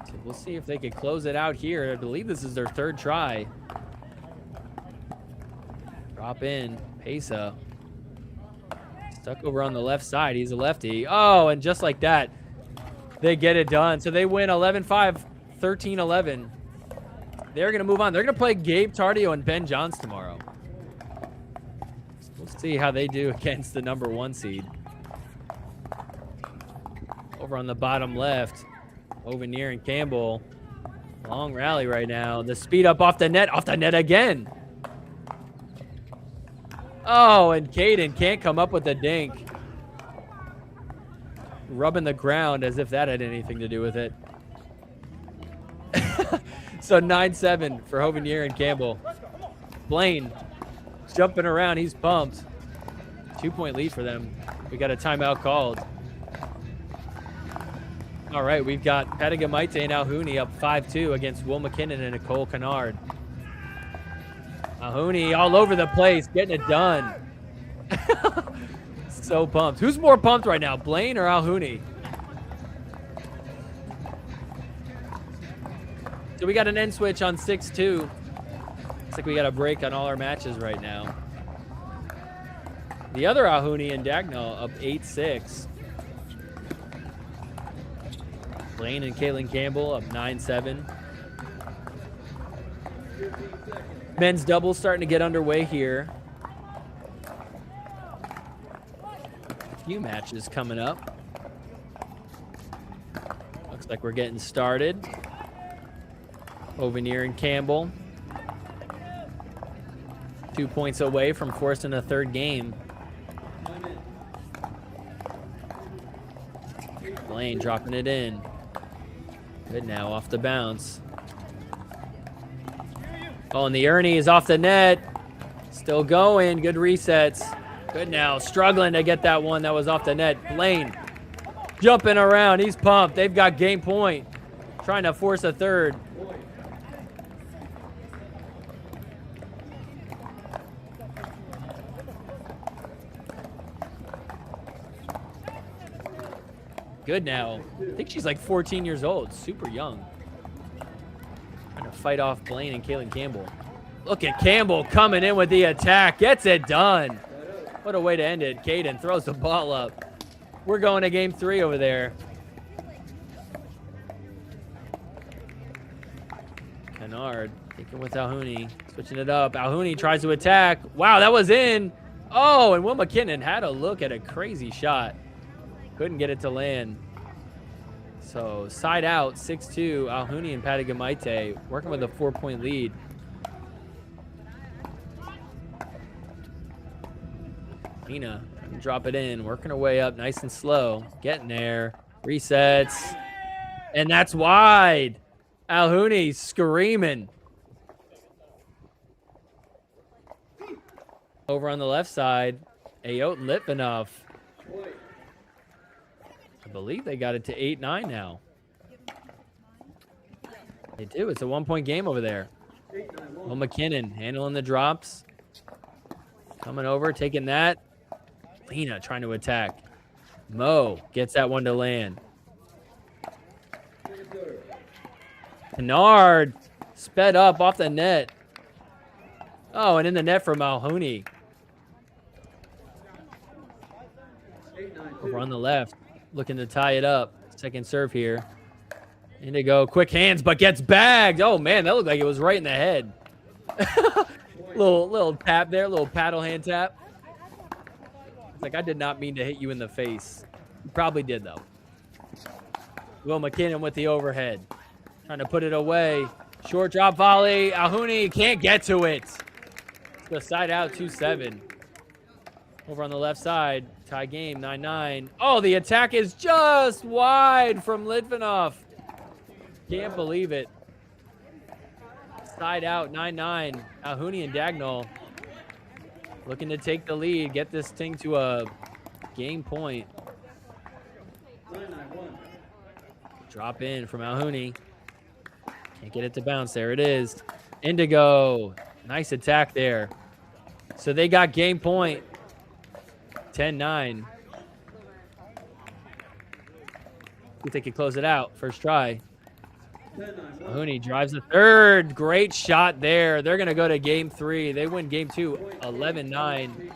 So we'll see if they can close it out here. I believe this is their third try. Drop in, Pesa. Stuck over on the left side. He's a lefty. Oh, and just like that, they get it done. So they win 11-5, 13-11. They're going to move on. They're going to play Gabe Tardio and Ben Johns tomorrow. We'll see how they do against the number 1 seed. Over on the bottom left, Ovenier and Campbell. Long rally right now. The speed up off the net again. Oh, and Caden can't come up with a dink. Rubbing the ground as if that had anything to do with it. So 9-7 for Hovenier and Campbell. Blaine jumping around. He's pumped. 2-point lead for them. We got a timeout called. All right, we've got Patagamaite and Alhouni up 5-2 against Will McKinnon and Nicole Kennard. Alhouni all over the place, getting it done. So pumped. Who's more pumped right now, Blaine or Alhouni? So we got an end switch on 6-2. Looks like we got a break on all our matches right now. The other Alhouni and Dagnall up 8-6. Blaine and Caitlin Campbell up 9-7. Men's doubles starting to get underway here. A few matches coming up. Looks like we're getting started. Hovenier and Campbell. 2 points away from forcing a third game. Blaine dropping it in. Good now, off the bounce. Oh, and the Ernie is off the net. Still going, good resets. Good now, struggling to get that one that was off the net. Blaine jumping around, he's pumped. They've got game point. Trying to force a third. Good now. I think she's like 14 years old. Super young. Trying to fight off Blaine and Caitlin Campbell. Look at Campbell coming in with the attack. Gets it done. What a way to end it. Caden throws the ball up. We're going to game 3 over there. Kennard taking with Alhouni. Switching it up. Alhouni tries to attack. Wow, that was in. Oh, and Will McKinnon had a look at a crazy shot. Couldn't get it to land. So side out, 6-2, Alhouni and Patagamaite working with a 4-point lead. Nina, drop it in, working her way up nice and slow. Getting there, resets. And that's wide. Alhouni screaming. Over on the left side, Ayot Litvinov. I believe they got it to 8-9 now. They do. It's a 1-point game over there. Well, McKinnon handling the drops. Coming over, taking that. Lena trying to attack. Mo gets that one to land. Kennard sped up off the net. Oh, and in the net from Alhouni. Over on the left. Looking to tie it up. Second serve here. Indigo, quick hands, but gets bagged. Oh, man, that looked like it was right in the head. little tap there, little paddle hand tap. It's like, I did not mean to hit you in the face. You probably did, though. Will McKinnon with the overhead. Trying to put it away. Short drop volley. Alhouni can't get to it. The side out, 2-7. Over on the left side. Tie game, 9-9. Oh, the attack is just wide from Litvinov. Can't believe it. Side out, 9-9. Alhouni and Dagnall looking to take the lead, get this thing to a game point. Drop in from Alhouni. Can't get it to bounce. There it is. Indigo. Nice attack there. So they got game point. 10-9. See if they can close it out. First try. Alhouni drives the third. Great shot there. They're going to go to game 3. They win game 2, 11-9.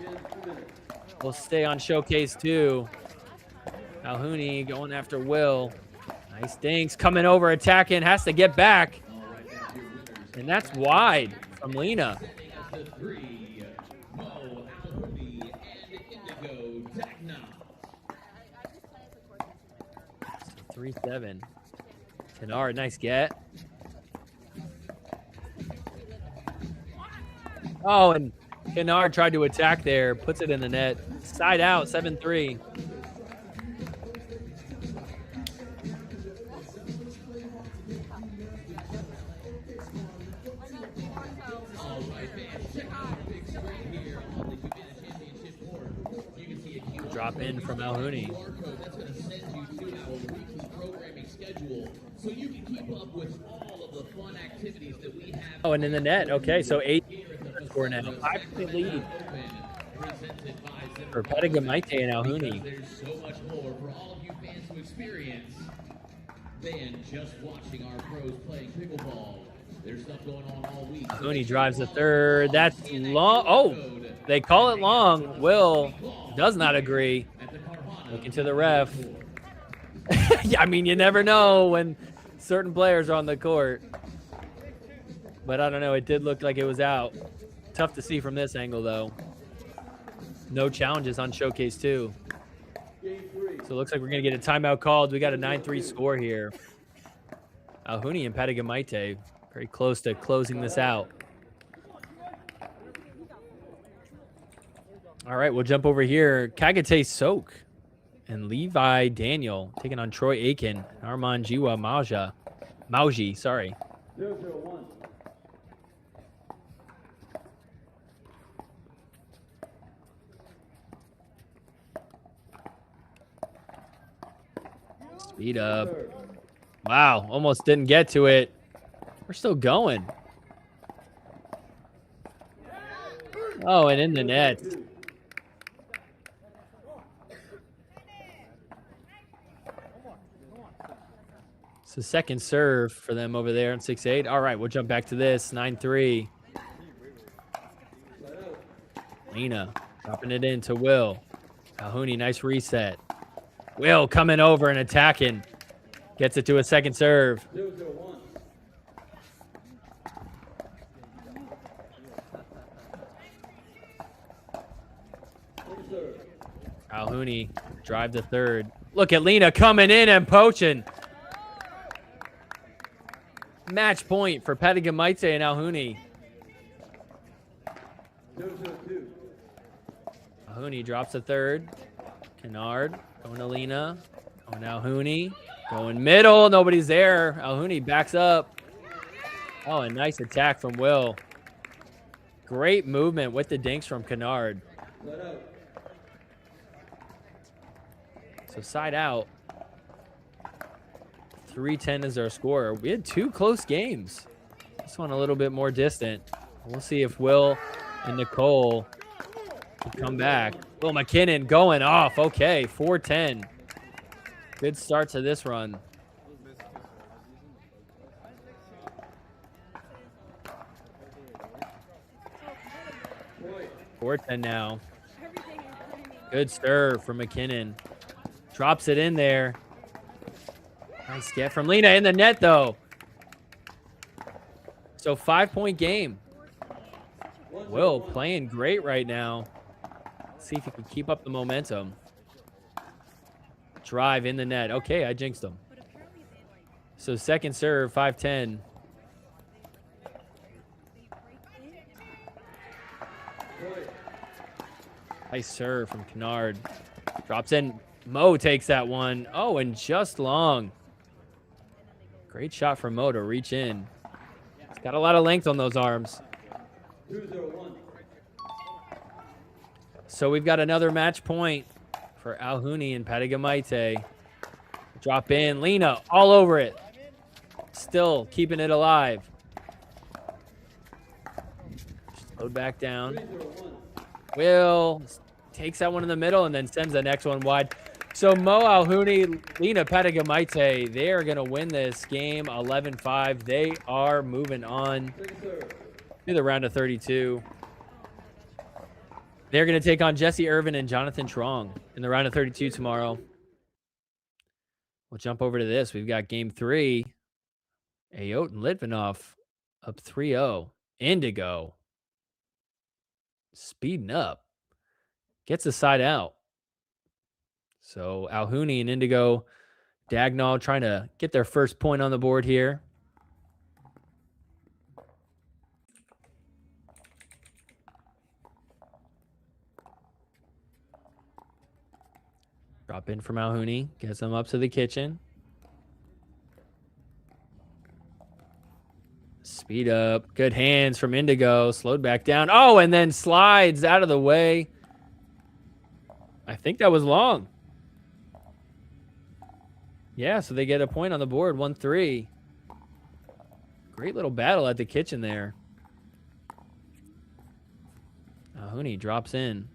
We'll stay on showcase 2. Alhouni going after Will. Nice dinks. Coming over, attacking. Has to get back. And that's wide from Lena. 3-7. Kennard, nice get. Oh, and Kennard tried to attack there, puts it in the net. Side out, 7-3. Drop in from Alhouni. That's going to send you to our weekly programming schedule so you can keep up with all of the fun activities that we have. Oh, and in the net. Okay, so 8 score now. 5-point lead for Pettigamite and Alhouni. There's so much more for all of you fans to experience than just watching our pros playing pickleball. There's stuff going on all week. Alhouni drives the third. That's long. Oh, they call it long. Will does not agree. Looking to the ref. Yeah, I mean, you never know when certain players are on the court. But I don't know. It did look like it was out. Tough to see from this angle, though. No challenges on Showcase 2. So it looks like we're going to get a timeout called. We got a 9-3 score here. Alhouni and Pettigamite very close to closing this out. All right, we'll jump over here. Kagate Soak and Levi Daniel taking on Troy Aiken, Armand Jiwa Mauji, sorry. 0-0-1. Speed up. Wow, almost didn't get to it. We're still going. Oh, and in the net. So second serve for them over there on 6-8. All right, we'll jump back to this. 9-3. Lena dropping it in to Will. Alhouni, nice reset. Will coming over and attacking. Gets it to a second serve. 0-0-1. Alhouni drive the third. Look at Lena coming in and poaching. Match point for Pettigamite and Alhouni. 0-0-2. Alhouni drops the third. Kennard going to Lena. Going to Alhouni. Going middle. Nobody's there. Alhouni backs up. Oh, a nice attack from Will. Great movement with the dinks from Kennard. Let out. So side out. 3-10 is our score. We had two close games. This one a little bit more distant. We'll see if Will and Nicole can come back. Will McKinnon going off. Okay, 4-10. Good start to this run. Troy. 4-10 now. Everything is screaming. Good serve from McKinnon. Drops it in there. Nice get from Lena in the net, though. So 5-point game. Will playing great right now. See if he can keep up the momentum. Drive in the net. Okay, I jinxed him. So second serve, 5-10. Nice serve from Kennard. Drops in. Mo takes that one. Oh, and just long. Great shot from Mo to reach in. He's got a lot of length on those arms. 2-0-1. So we've got another match point for Alhouni and Pettigamite. Drop in. Lena all over it. Still keeping it alive. Load back down. 3-0-1. Will takes that one in the middle and then sends the next one wide. So Mo Alhouni, Lena Pettigamite, they are going to win this game 11-5. They are moving on Second serve. to the round of 32. They're going to take on Jesse Irvin and Jonathan Trong in the round of 32 tomorrow. We'll jump over to this. We've got game 3. Ayot and Litvinov up 3-0. Indigo speeding up. Gets the side out. So Alhouni and Indigo Dagnall trying to get their first point on the board here. Drop in from Alhouni. Gets them up to the kitchen. Speed up. Good hands from Indigo. Slowed back down. Oh, and then slides out of the way. I think that was long. Yeah, so they get a point on the board. 1-3. Great little battle at the kitchen there. Alhouni drops in.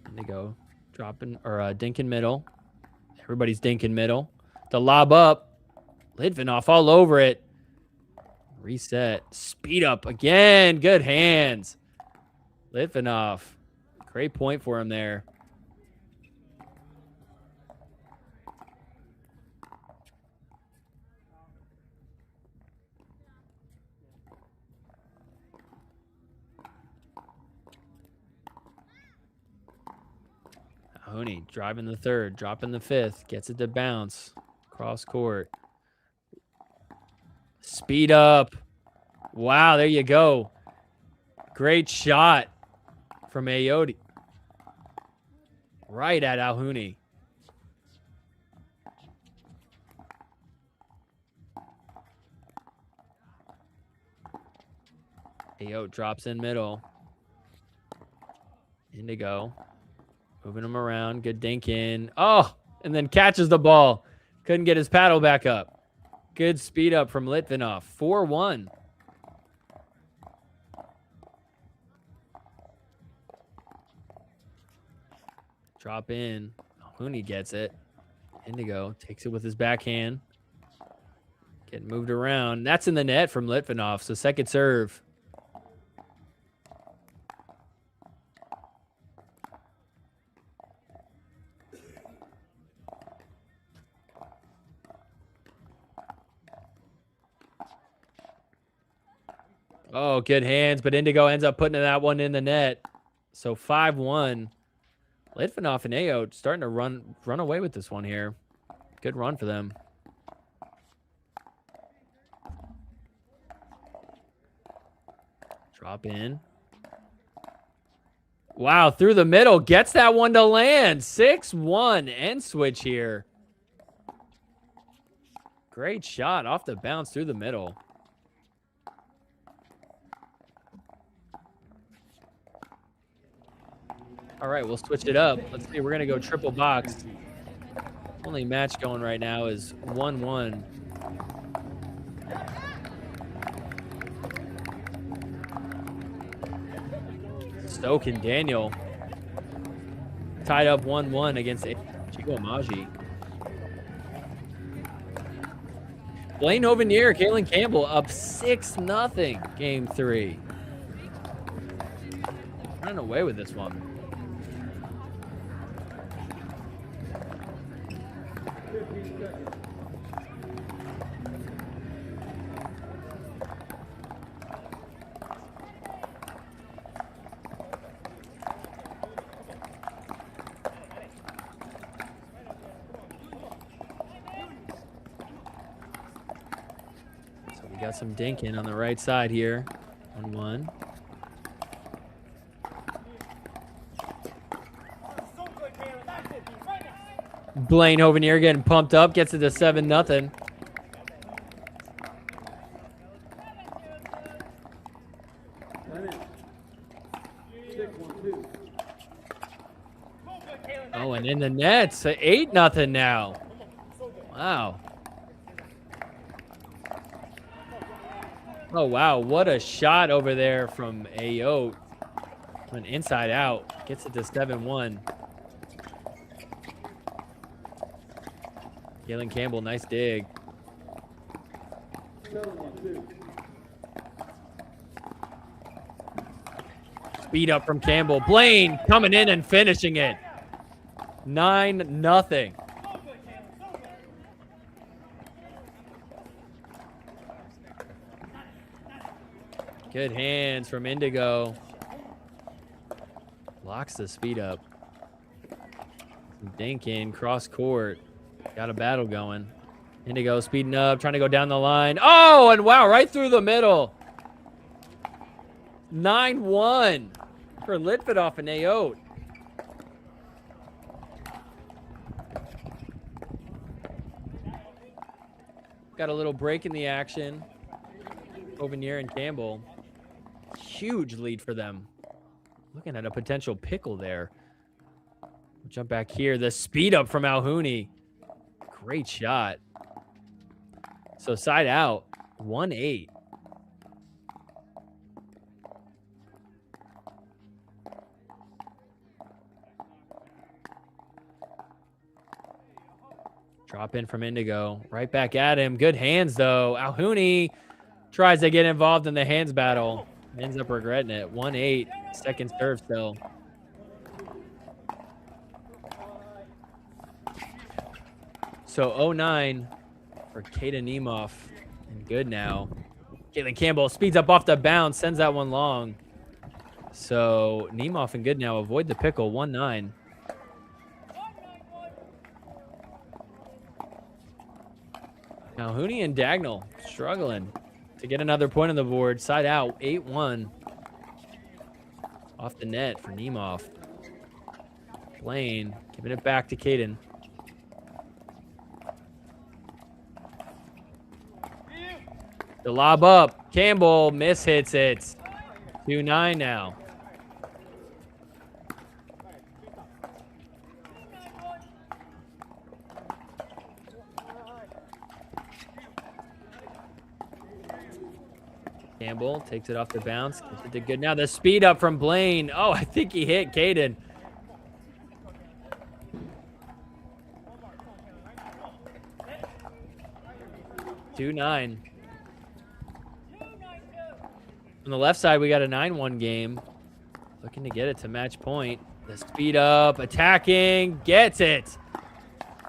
Indigo dropping, or dinking middle. Everybody's dinking middle. The lob up. Litvinov all over it. Reset. Speed up again. Good hands. Litvinov. Great point for him there. Alhouni driving the third, dropping the fifth, gets it to bounce. Cross court. Speed up. Wow, there you go. Great shot from Ayotte. Right at Alhouni. Ayotte drops in middle. Indigo. Moving him around. Good dink in. Oh, and then catches the ball. Couldn't get his paddle back up. Good speed up from Litvinov. 4-1. Drop in. Alhouni gets it. Indigo takes it with his backhand. Getting moved around. That's in the net from Litvinov. So second serve. Oh, good hands, but Indigo ends up putting that one in the net. So 5-1. Litvinov and Ayotte starting to run away with this one here. Good run for them. Drop in. Wow, through the middle. Gets that one to land. 6-1 end switch here. Great shot off the bounce through the middle. All right, we'll switch it up. Let's see. We're going to go triple box. Only match going right now is 1-1. Stoke and Daniel tied up 1-1 against Chigomagi. Blaine Hovenier, Kalen Campbell up 6-0 game 3. Running away with this one. Got some dinking on the right side here. 1-1. Blaine Hovenier getting pumped up. Gets it to 7-0. Oh, and in the nets. 8-0 now. Wow. Oh, wow. What a shot over there from Ayotte. Went inside out. Gets it to 7-1. Kalen Campbell, nice dig. Speed up from Campbell. Blaine coming in and finishing it. 9-0. Good hands from Indigo. Locks the speed up. Dinkin, cross court. Got a battle going. Indigo speeding up, trying to go down the line. Oh, and wow, right through the middle. 9-1 for Litvinov and Ayotte. Got a little break in the action. Ovenier and Campbell. Huge lead for them. Looking at a potential pickle there. Jump back here. The speed up from Alhouni. Great shot. So side out. 1-8. Drop in from Indigo. Right back at him. Good hands, though. Alhouni tries to get involved in the hands battle. Ends up regretting it. 1-8. Second serve still. So 0-9 for Kaden Nemeth. And good now. Caitlin Campbell speeds up off the bounce. Sends that one long. So Nemeth and good now. Avoid the pickle. 1-9. Now, Alhouni and Dagnall struggling to get another point on the board. Side out, 8-1. Off the net for Nemeth. Blaine giving it back to Caden. The lob up. Campbell mishits it. 2-9 now. Campbell takes it off the bounce. Gets it to good. Now the speed up from Blaine. Oh, I think he hit Caden. Two 9. On the left side, we got a 9-1 game. Looking to get it to match point. The speed up, attacking, gets it.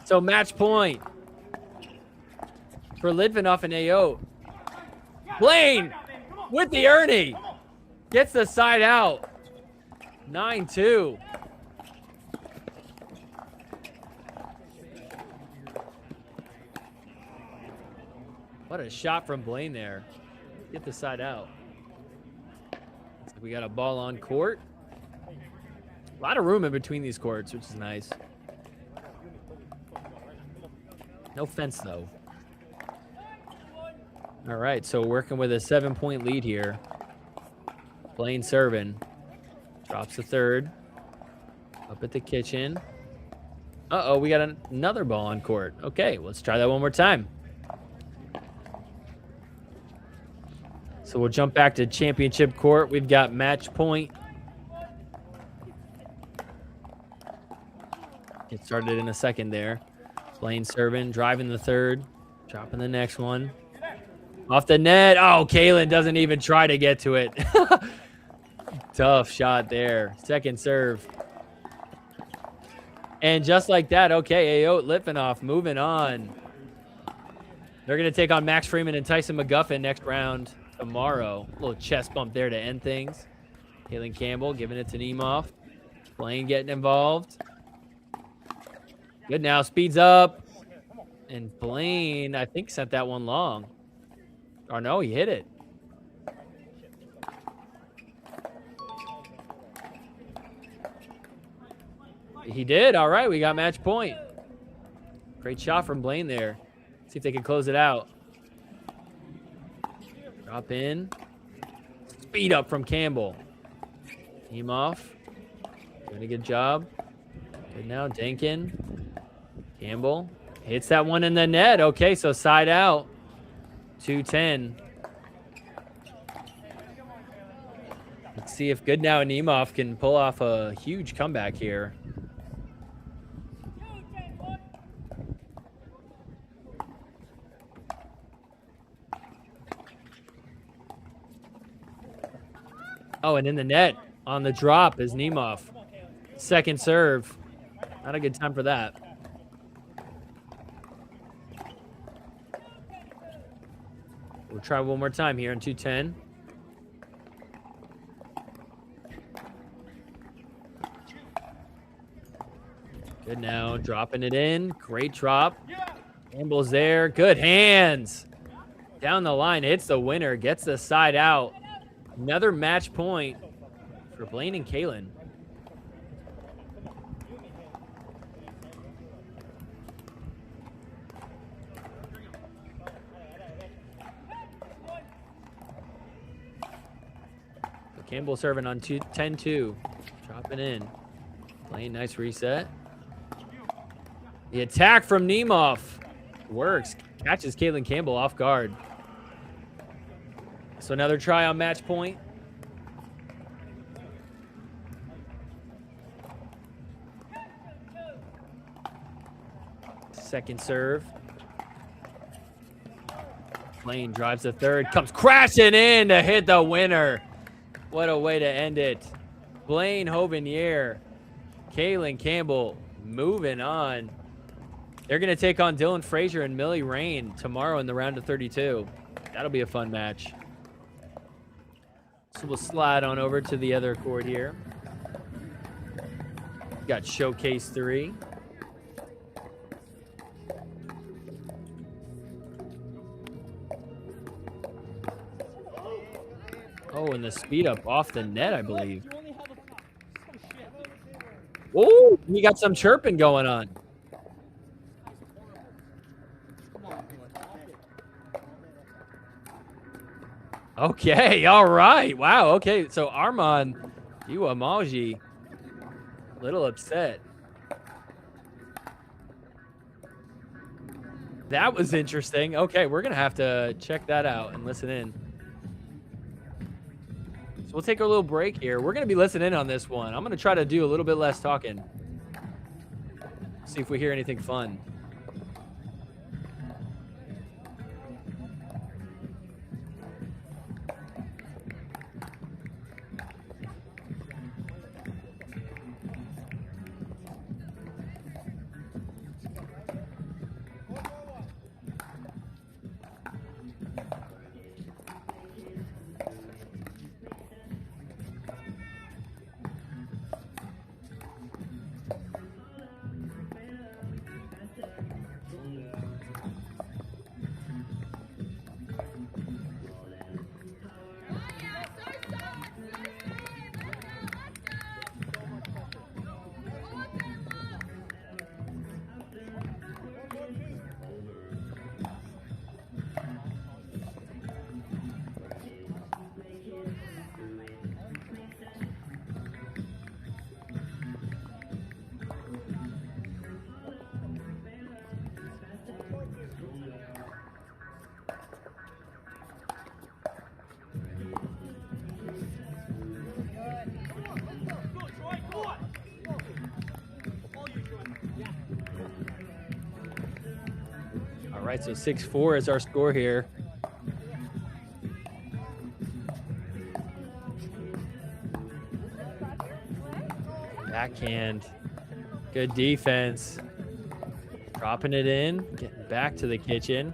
So match point for Litvinov and Ayotte. Blaine with the Ernie. Gets the side out. 9-2. What a shot from Blaine there. Get the side out. Looks like we got a ball on court. A lot of room in between these courts, which is nice. No fence, though. All right, so working with a 7-point lead here. Blaine serving. Drops the third. Up at the kitchen. Uh-oh, we got another ball on court. Okay, let's try that one more time. So we'll jump back to championship court. We've got match point. Get started in a second there. Blaine serving, driving the third. Dropping the next one. Off the net. Oh, Kaylin doesn't even try to get to it. Tough shot there. Second serve. And just like that, okay, Ayotte Litvinov moving on. They're going to take on Max Freeman and Tyson McGuffin next round tomorrow. A little chest bump there to end things. Kaylin Campbell giving it to Nemeth. Blaine getting involved. Good now, speeds up. And Blaine, I think, sent that one long. Or no, he hit it. He did. All right, we got match point. Great shot from Blaine there. See if they can close it out. Drop in. Speed up from Campbell. Nemeth. Doing a good job. Good now, Denkin. Campbell. Hits that one in the net. Okay, so side out. 2-10. Let's see if Goodnow and Nemeth can pull off a huge comeback here. Oh, and in the net on the drop is Nemeth. Second serve. Not a good time for that. We'll try one more time here in 2-10. Good now, dropping it in. Great drop. Campbell's there. Good hands. Down the line, hits the winner. Gets the side out. Another match point for Blaine and Kalen. Campbell serving on 10-2. Dropping in. Blaine, nice reset. The attack from Nemov works. Catches Caitlin Campbell off guard. So another try on match point. Second serve. Blaine drives the third. Comes crashing in to hit the winner. What a way to end it. Blaine Hovenier, Caitlin Campbell moving on. They're going to take on Dylan Frazier and Millie Rain tomorrow in the round of 32. That'll be a fun match. So we'll slide on over to the other court here. Got Showcase 3. Oh, and the speed up off the net, I believe. Oh, we got some chirping going on. Okay, all right. Wow, okay. So Armand Iwamaji, a little upset. That was interesting. Okay, we're going to have to check that out and listen in. So we'll take a little break here. We're going to be listening in on this one. I'm going to try to do a little bit less talking. See if we hear anything fun. All right, so 6-4 is our score here. Backhand. Good defense. Dropping it in, getting back to the kitchen.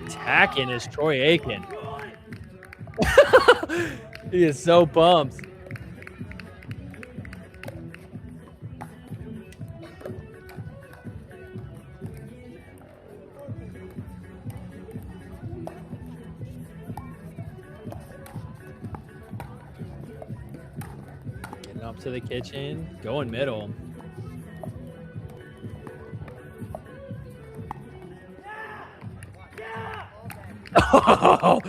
Attacking is Troy Aiken. He is so pumped. Getting up to the kitchen, going middle. Oh,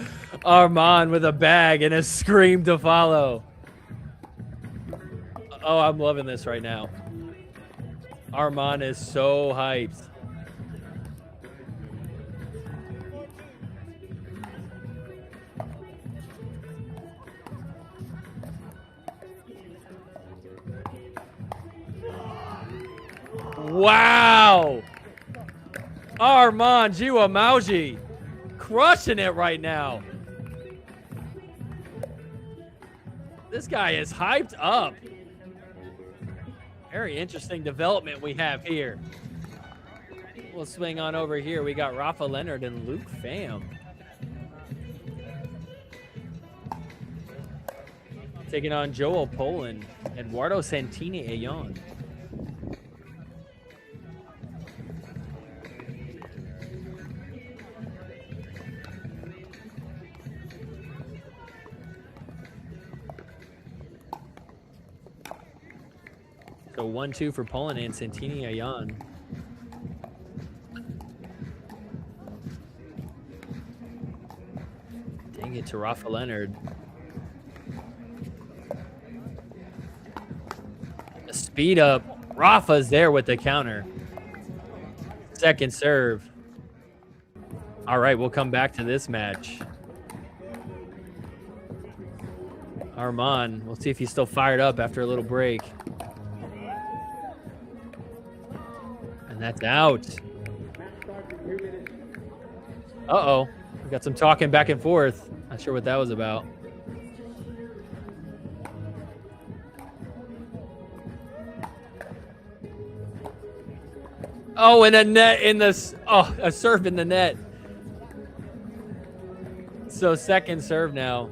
Armand with a bag and a scream to follow. Oh, I'm loving this right now. Armand is so hyped. Wow. Armand Iwamaji. Crushing it right now. This guy is hyped up. Very interesting development we have here. We'll swing on over here. We got Rafa Leonard and Luke Pham. Taking on Joel Poland, Eduardo Santini Ayon. So 1-2 for Poland and Santini Ayan. Dang it to Rafa Leonard. The speed up. Rafa's there with the counter. Second serve. All right, we'll come back to this match. Arman, we'll see if he's still fired up after a little break. And that's out. Uh-oh. We got some talking back and forth. Not sure what that was about. Oh, and a net in the... Oh, a serve in the net. So second serve now.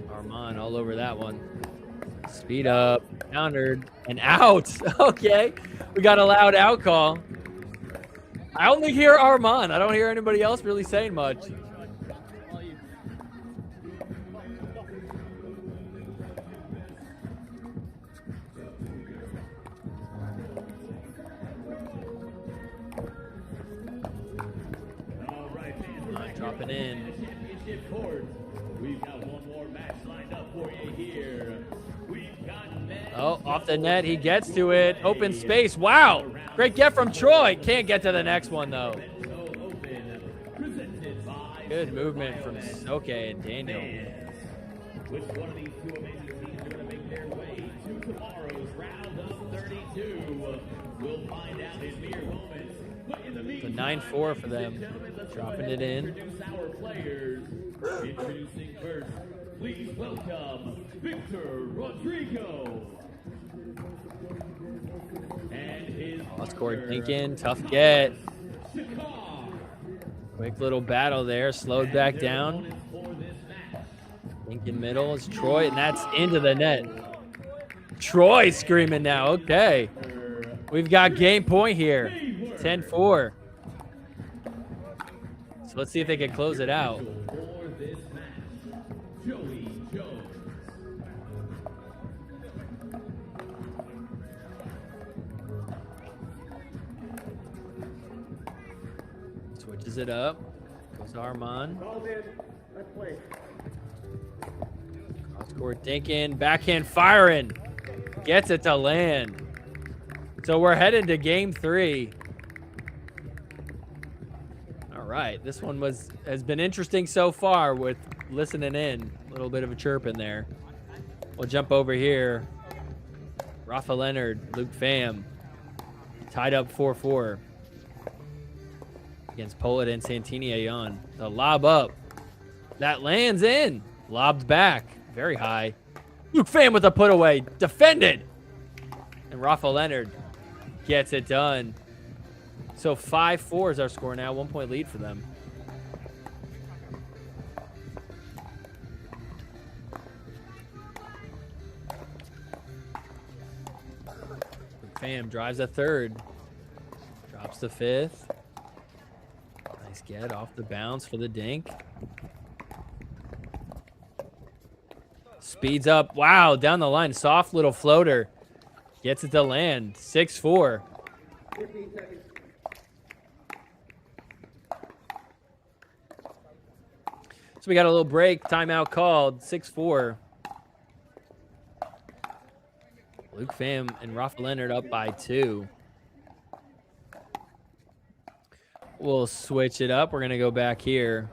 Arman all over that one. Speed up, countered, and out. Okay, we got a loud out call. I only hear Arman. I don't hear anybody else really saying much. Dropping in. We've got one more match lined up for you here. We've got Oh, off the net, he gets to it. Open space. Wow, great get from Troy. Can't get to the next one though. Good movement from Soke and Daniel. Which one of these two amazing teams are going to make their way to tomorrow's round of 32? We'll find out in mere moments. But in the The meantime, 9-4 for them. Dropping it in. introduce our players. Introducing first, please welcome Victor Rodrigo. And his Let's score partner, Lincoln. Tough get. Shakar. Quick little battle there. Slowed back down. For this match, Lincoln middle is Troy, and that's into the net. Troy screaming now. Okay. We've got game point here. 10-4. So let's see if they can close it out. for this match, Joey Jones. Switches it up. Goes Arman. Called in. Let's play. Cross court Dinkin. Backhand firing. Gets it to land. So we're headed to game 3. All right. This one has been interesting so far with listening in. A little bit of a chirp in there. We'll jump over here. Rafa Leonard, Luke Pham. Tied up 4-4. Against Poland and Santini Ayan. The lob up. That lands in. Lobbed back. Very high. Luke Pham with a put away. Defended. And Rafa Leonard gets it done. So 5-4 is our score now. 1 point lead for them. Luke Pham drives a third. Drops the fifth. Nice get off the bounce for the dink. Speeds up. Wow, down the line. Soft little floater. Gets it to land. 6-4. 15 seconds. So we got a little break. Timeout called. 6-4. Luke Pham and Rafa Leonard up by 2. We'll switch it up. We're going to go back here.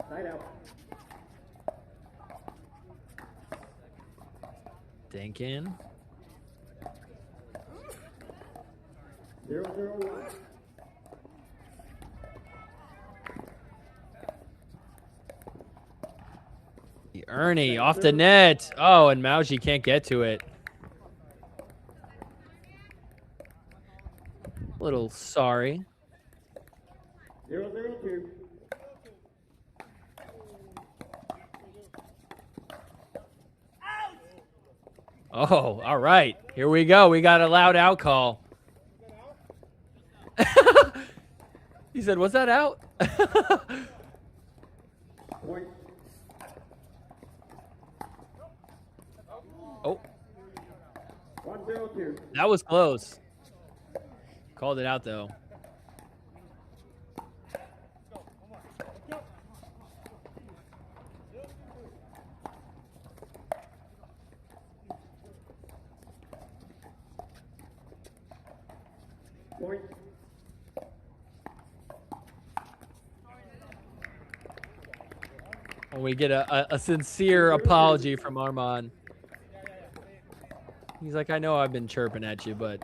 Side out. Dinkin. 0-0-1. The Ernie off the net. Oh, and Mauji can't get to it. Little sorry. 0-0-2. Oh, all right. Here we go. We got a loud out call. He said, "Was that out?" Point. Oh, 1-0-2. that was close. Called it out though. Point. And we get a sincere apology from Armand. He's like, I know I've been chirping at you, but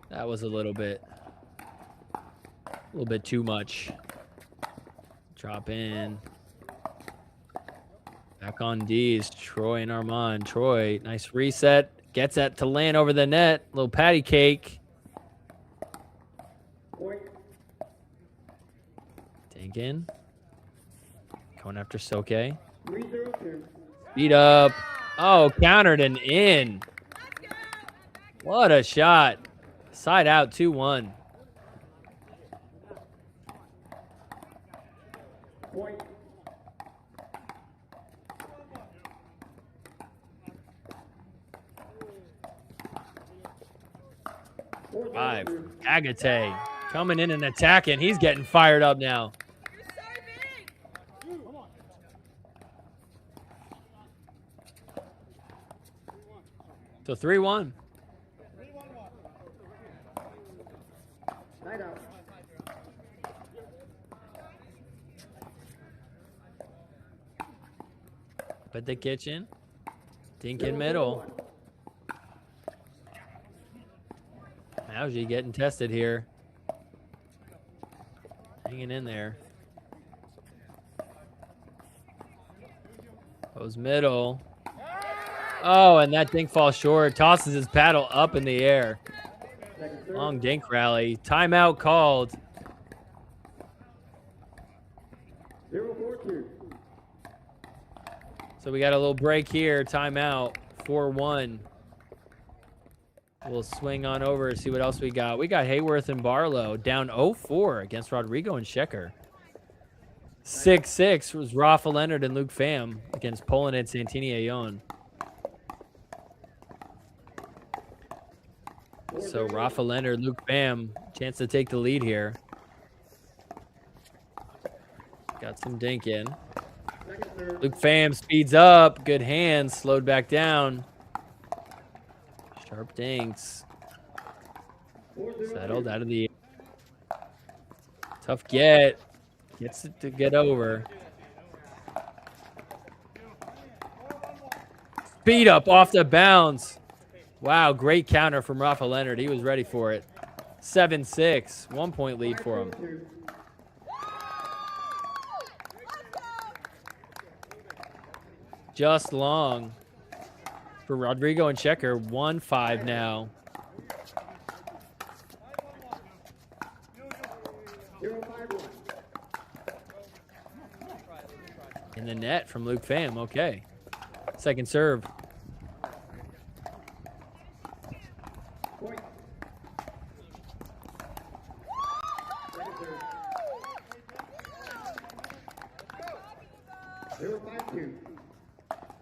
that was a little bit too much. Drop in. Back on D's, Troy and Armand. Troy, nice reset. Gets that to land over the net. Little patty cake. Point. Dinkin. Going after Soke. 3-0-2. Beat up. Oh, countered and in. What a shot. Side out 2-1. Point. 5. Agate coming in and attacking. He's getting fired up now. So 3-1. Side out. Put the kitchen. Dink in middle. Auggie getting tested here. Hanging in there. Goes middle. Oh, and that dink falls short. Tosses his paddle up in the air. Long dink rally. Timeout called. 0-4-2. So we got a little break here. Timeout. 4-1. We'll swing on over and see what else we got. We got Hayworth and Barlow down 0-4 against Rodrigo and Shecker. 6-6 was Rafa Leonard and Luke Pham against Poland and Santini Ayon. So Rafa Leonard, Luke Pham, chance to take the lead here. Got some dink in. Luke Pham speeds up. Good hands. Slowed back down. Sharp dinks. Settled out of the air. Tough get. Gets it to get over. Speed up off the bounce. Wow, great counter from Rafa Leonard. He was ready for it. 7-6. 1 point lead for him. Just long for Rodrigo and Shecker. 1-5 now. In the net from Luke Pham. Okay. Second serve.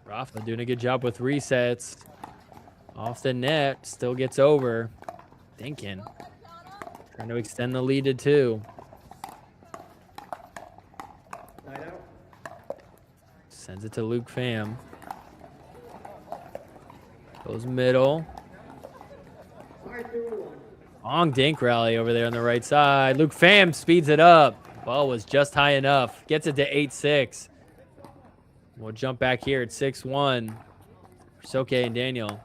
Rafa doing a good job with resets. Off the net. Still gets over. Thinking. Trying to extend the lead to 2. Sends it to Luke Pham. Goes middle. Long dink rally over there on the right side. Luke Pham speeds it up. Ball was just high enough. Gets it to 8-6. We'll jump back here at 6-1. Soke and Daniel.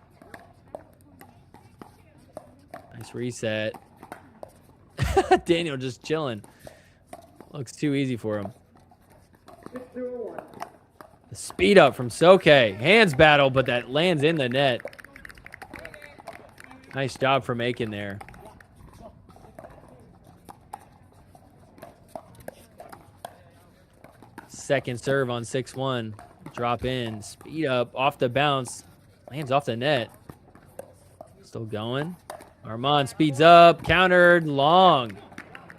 Nice reset. Daniel just chilling. Looks too easy for him. The speed up from Soke. Hands battle, but that lands in the net. Nice job from Aken there. Second serve on 6-1. Drop in. Speed up off the bounce. Lands off the net. Still going. Armand speeds up. Countered. Long.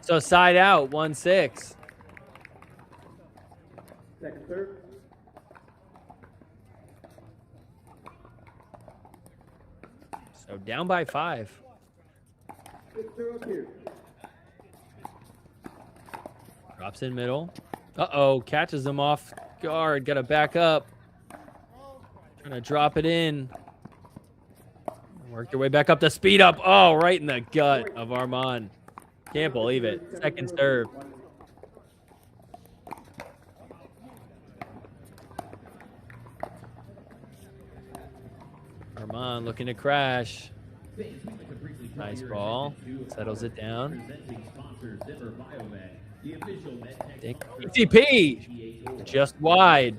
So side out, 1-6. Second serve. So down by 5. 6-0-2. Drops in middle. Uh-oh, catches them off guard. Got to back up. Trying to drop it in. Work your way back up to speed up. Oh, right in the gut of Armand. Can't believe it. Second serve. Armand looking to crash. Nice ball. Settles it down. ETP just wide.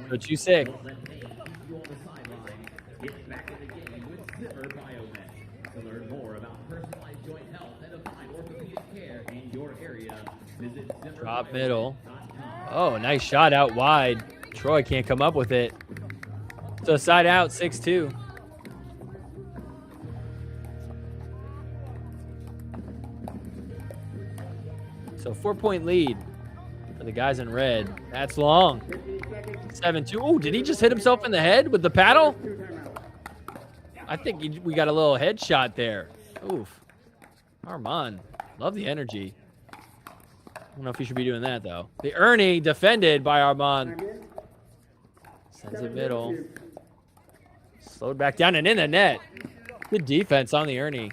So 2-6. Drop middle. Oh, nice shot out wide. Troy can't come up with it. So side out, 6-2. So 4-point lead for the guys in red. That's long. 7-2. Oh, did he just hit himself in the head with the paddle? I think we got a little headshot there. Oof. Armand, love the energy. I don't know if he should be doing that, though. The Ernie defended by Armand. Sends it middle. Slowed back down and in the net. Good defense on the Ernie.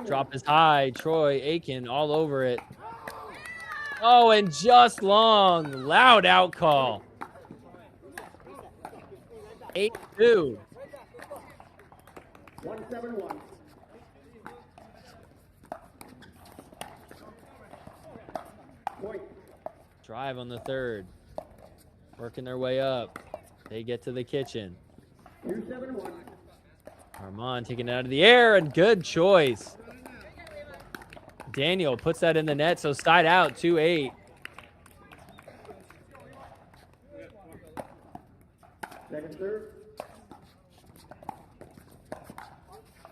Drop is high. Troy Aken all over it. Oh, and just long. Loud out call. 8-2. 1-7-1. Point. Drive on the third. Working their way up. They get to the kitchen. 2-7-1. Armand taking it out of the air, and good choice. Daniel puts that in the net, so side out, 2-8. Second serve.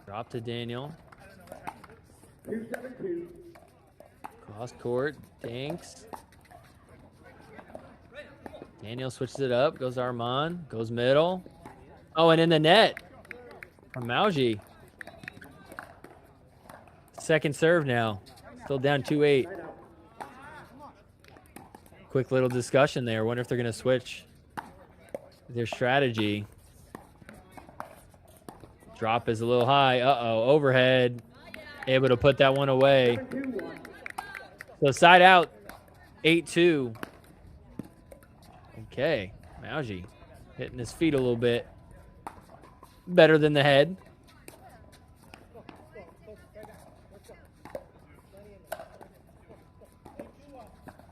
Drop to Daniel. 2-7-2. Cross court, Danks. Daniel switches it up, goes Armand, goes middle. Oh, and in the net from Auggie. Second serve now. Still down 2-8. Quick little discussion there. Wonder if they're going to switch their strategy. Drop is a little high. Uh-oh, overhead. Able to put that one away. So side out, 8-2. Okay, Auggie hitting his feet a little bit. Better than the head.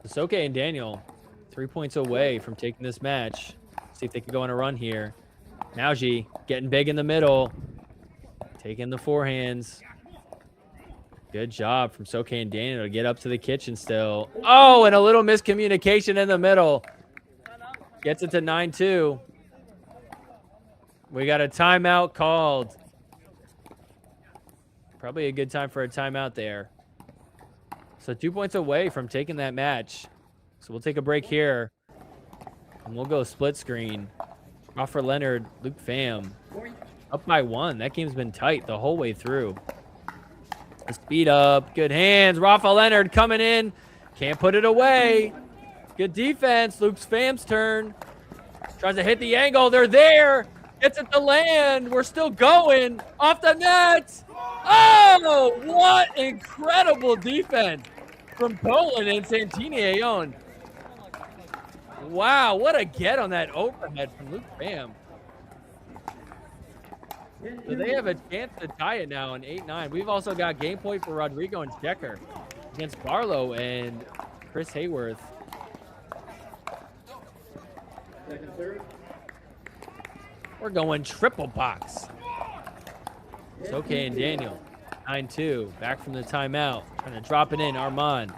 Soke and Daniel, 3 points away from taking this match. See if they can go on a run here. Auggie getting big in the middle. Taking the forehands. Good job from Soke and Daniel to get up to the kitchen still. Oh, and a little miscommunication in the middle. Gets it to 9-2. We got a timeout called. Probably a good time for a timeout there. So 2 points away from taking that match. So we'll take a break here. And we'll go split screen. Offer Leonard, Luke Pham. Up by 1. That game's been tight the whole way through. Speed up. Good hands. Rafa Leonard coming in. Can't put it away. Good defense. Luke Pham's turn. Tries to hit the angle. They're there. Gets it to land. We're still going. Off the net. Oh, what incredible defense from Poland and Santini Ayon. Wow, what a get on that overhead from Luke Pham. So they have a chance to tie it now on 8-9. We've also got game point for Rodrigo and Checker against Barlow and Chris Hayworth. Second serve. We're going triple box. It's okay, and Daniel. 9-2. Back from the timeout. Trying to drop it in. Armand.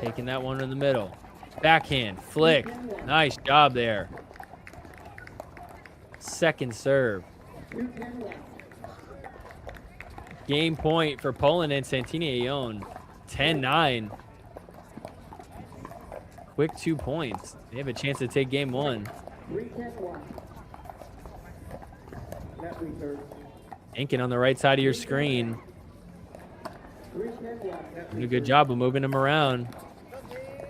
Taking that one in the middle. Backhand, flick. Nice job there. Second serve. Game point for Poland and Santini Ayon. 10-9. Quick 2 points. They have a chance to take game one. 3-10-1. Net reserve. Inking on the right side of your screen. 3-10-1. Doing a good job of moving him around.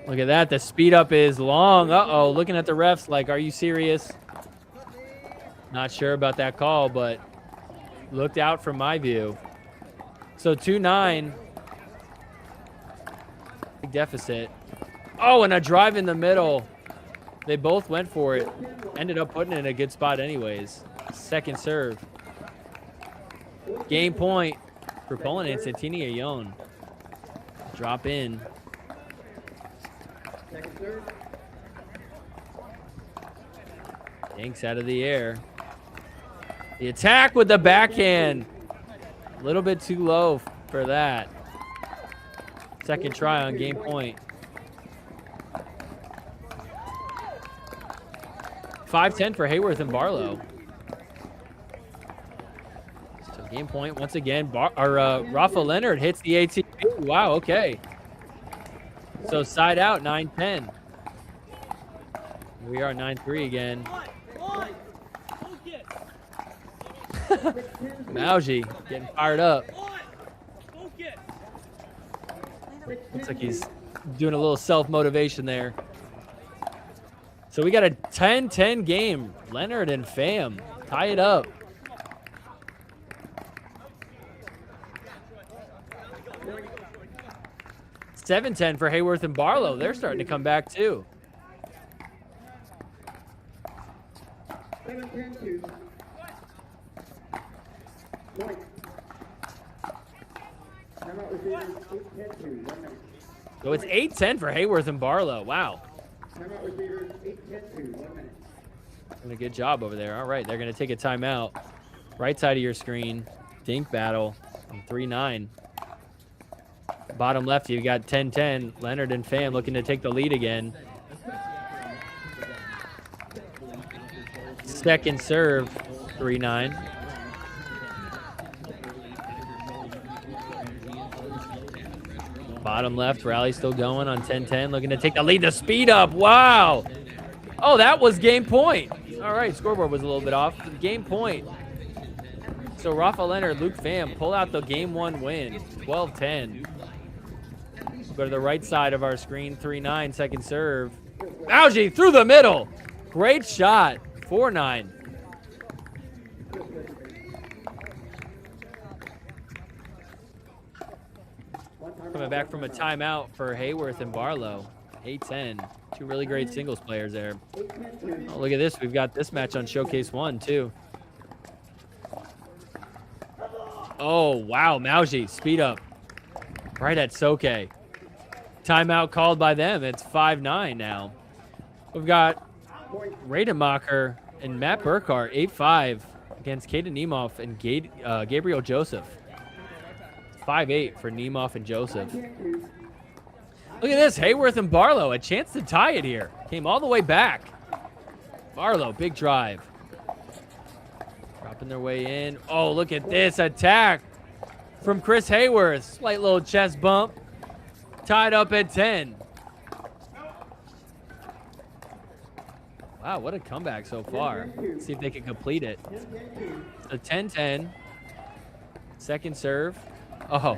Look at that. The speed up is long. Uh-oh. Looking at the refs like, are you serious? Not sure about that call, but looked out from my view. So 2-9. Big deficit. Oh, and a drive in the middle. They both went for it. Ended up putting it in a good spot anyways. Second serve. Game point for Poland and Santini Ayon. Drop in. Second serve. Dinks out of the air. The attack with the backhand. A little bit too low for that. Second try on game point. 5-10 for Hayworth and Barlow. So game point once again. Rafa Leonard hits the ATP. Wow, okay. So side out, 9-10. We are 9-3 again. Mauji getting fired up. Looks like he's doing a little self-motivation there. So we got a 10-10 game. Leonard and Pham tie it up. $7-10 for Hayworth and Barlow. They're starting to come back too. 7-10-2. Point. Timeout receivers 8-10-2. 1 minute. So it's 8-10 for Hayworth and Barlow. Wow. Timeout receivers 8-10-2. 1 minute. Doing a good job over there. All right, they're going to take a timeout. Right side of your screen. Dink battle. 3-9. Bottom left, you got 10-10. Leonard and Pham looking to take the lead again. Second serve, 3-9. Bottom left, rally still going on 10-10. Looking to take the lead. The speed up. Wow. Oh, that was game point. All right, scoreboard was a little bit off. Game point. So Rafa Leonard, Luke Pham pull out the game one win. 12-10. Go to the right side of our screen. 3-9, second serve. Auggie through the middle. Great shot. 4-9. Coming back from a timeout for Hayworth and Barlow. 8-10. Two really great singles players there. Oh, look at this. We've got this match on Showcase 1, too. Oh, wow. Mauji, speed up. Right at Soke. Timeout called by them. It's 5-9 now. We've got Rademacher and Matt Burkhart, 8-5 against Kaden Nemeth and Gabriel Joseph. 5-8 for Nemeth and Joseph. Look at this. Hayworth and Barlow, a chance to tie it here. Came all the way back. Barlow, big drive. Dropping their way in. Oh, look at this attack from Chris Hayworth. Slight little chest bump. Tied up at 10. Wow, what a comeback so far. Let's see if they can complete it. So 10-10. Second serve. Oh.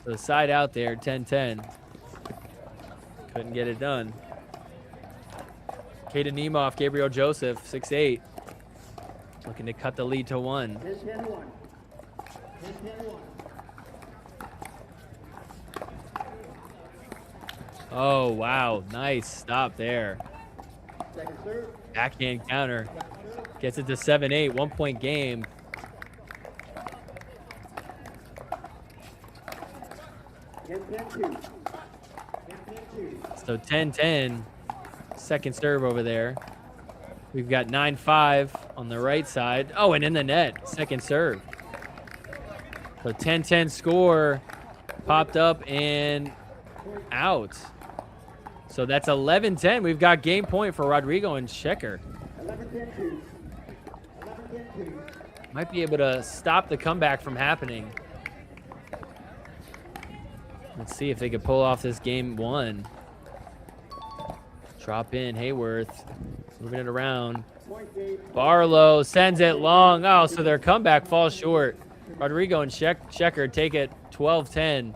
So side out there, 10-10. Couldn't get it done. Kaden Nemeth, Gabriel Joseph, 6-8. Looking to cut the lead to 1. 10-10-1. 10-10-1. Oh, wow. Nice stop there. Second serve. Backhand counter. Gets it to 7-8. 1 point game. So 10-10. Second serve over there. We've got 9-5 on the right side. Oh, and in the net. Second serve. So 10-10 score. Popped up and out. So that's 11-10. We've got game point for Rodrigo and Checker. 11-10-2. 11-10-2. Might be able to stop the comeback from happening. Let's see if they could pull off this game one. Drop in Hayworth, moving it around. Barlow sends it long. Oh, so their comeback falls short. Rodrigo and Checker take it 12-10.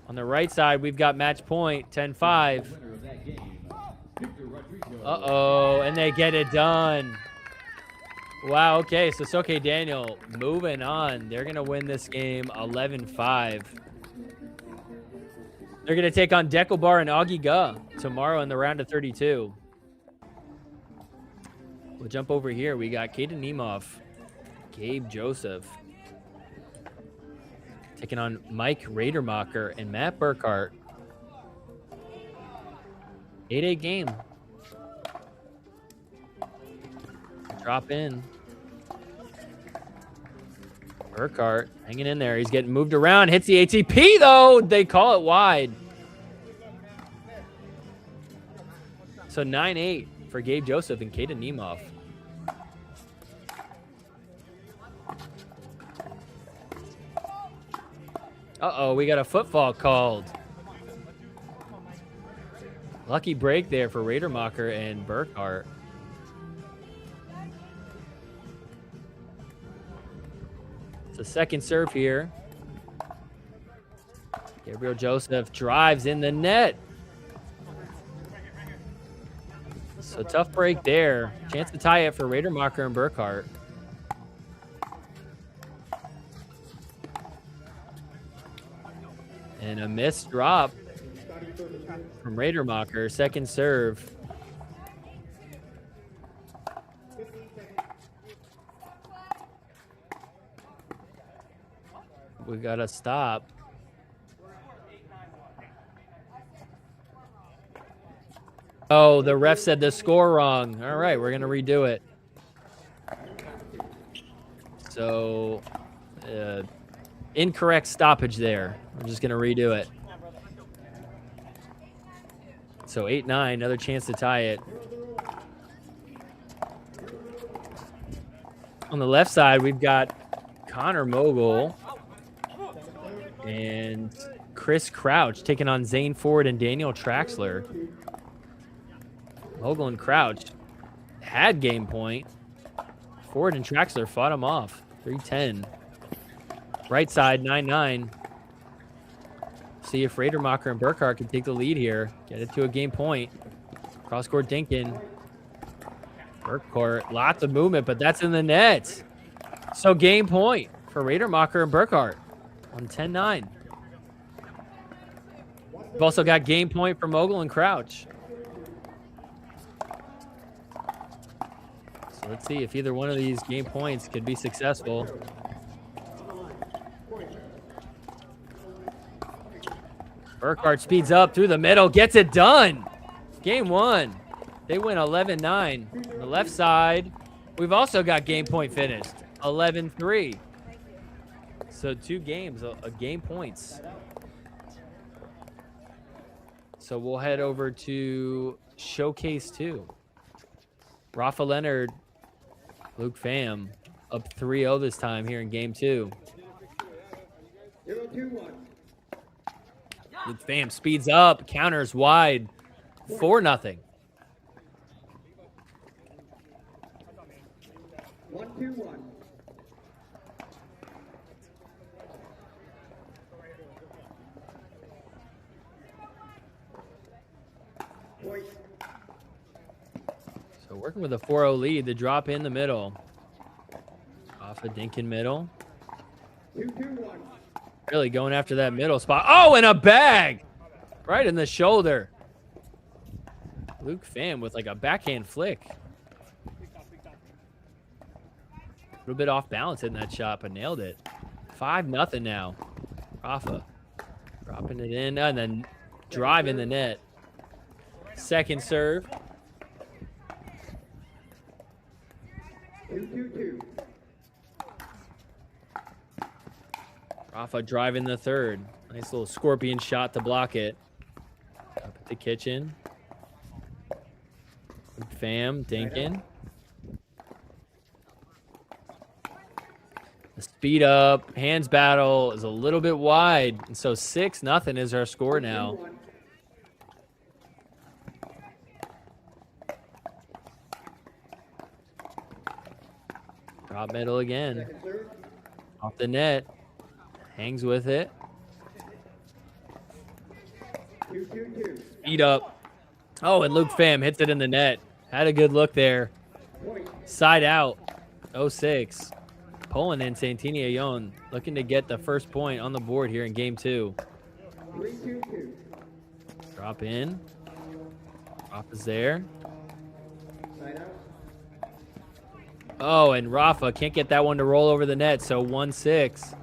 On the right side, we've got match point, 10-5. Uh-oh, and they get it done. Wow, okay, so Soke Daniel moving on. They're going to win this game 11-5. They're going to take on Dekelbar and Auggie G tomorrow in the round of 32. We'll jump over here. We got Kaden Nemeth, Gabe Joseph, taking on Mike Radermacher and Matt Burkhart. 8-8 game. Drop in. Burkhart hanging in there. He's getting moved around. Hits the ATP, though. They call it wide. So 9-8 for Gabe Joseph and Kaden Nemeth. Uh-oh, we got a footfall called. Lucky break there for Radermacher and Burkhart. It's a second serve here. Gabriel Joseph drives in the net. So tough break there. Chance to tie it for Radermacher and Burkhart. And a missed drop from Radermacher. Second serve. We got to stop. Oh, the ref said the score wrong. All right, we're going to redo it. So, incorrect stoppage there. We're just going to redo it. So 8-9, another chance to tie it. On the left side, we've got Connor Mogul and Chris Crouch taking on Zane Ford and Daniel Traxler. Mogul and Crouch had game point. Ford and Traxler fought him off. 3-10. Right side, 9-9. See if Radermacher and Burkhart can take the lead here. Get it to a game point. Cross-court dinking. Burkhart, lots of movement, but that's in the net. So game point for Radermacher and Burkhart on 10-9. We've also got game point for Mogul and Crouch. So let's see if either one of these game points could be successful. Burkhart speeds up through the middle, gets it done. Game one. They win 11-9. On the left side, we've also got game point finished. 11-3. So 2 games, a game points. So we'll head over to Showcase 2. Rafa Leonard, Luke Pham, up 3-0 this time here in game 2. 0-2-1. Luke Pham speeds up, counters wide, 4-0. 1-2-1. Point. So working with a 4-0 lead, the drop in the middle. Off a Dinkin middle. 2-2-1. Really going after that middle spot. Oh, and a bag! Right in the shoulder. Luke Pham with like a backhand flick. A little bit off balance in that shot, but nailed it. 5-0 now. Rafa dropping it in and then drive in the net. Second serve. 2-2-2. Rafa driving the third. Nice little scorpion shot to block it. Up at the kitchen. Fam, dinking. The speed up, hands battle is a little bit wide. And so 6-0 is our score now. Drop middle again. Off the net. Hangs with it. Speed up. Oh, and Luke Pham hits it in the net. Had a good look there. Side out. 0-6. Pulling in Santini Ayon. Looking to get the first point on the board here in game 2. Drop in. Drop is there. Oh, and Rafa can't get that one to roll over the net, so 1-6.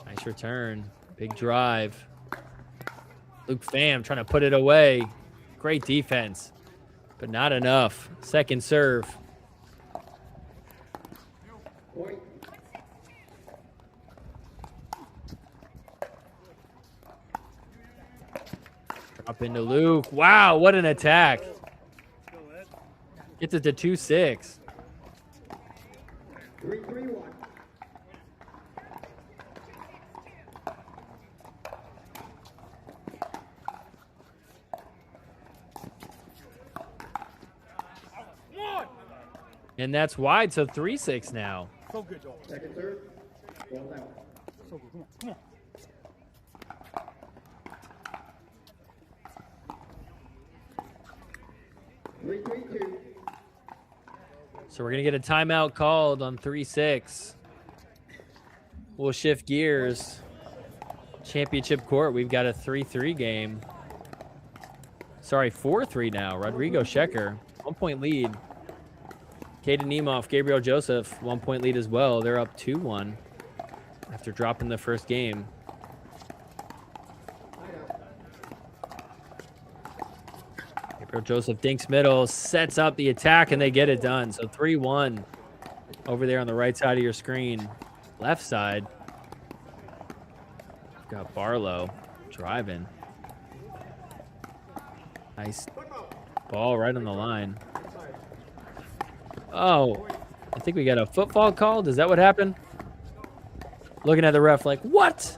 Nice return. Big drive. Luke Pham trying to put it away. Great defense, but not enough. Second serve. Drop into Luke. Wow, what an attack. Gets it to 2-6. 3-3-1. And that's wide, so 3-6 now. So good, Joel. Second serve. Ball out. So good. Come on. Come on. 3-3-2. So we're going to get a timeout called on 3-6. We'll shift gears. Championship court, we've got a 3-3 game. Sorry, 4-3 now. Rodrigo Shecker, 1-point lead. Caden Nemeth, Gabriel Joseph, 1-point lead as well. They're up 2-1 after dropping the first game. Gabriel Joseph dinks middle, sets up the attack, and they get it done. So 3-1 over there on the right side of your screen. Left side, we've got Barlow driving. Nice ball right on the line. Oh, I think we got a football called. Is that what happened? Looking at the ref like, what?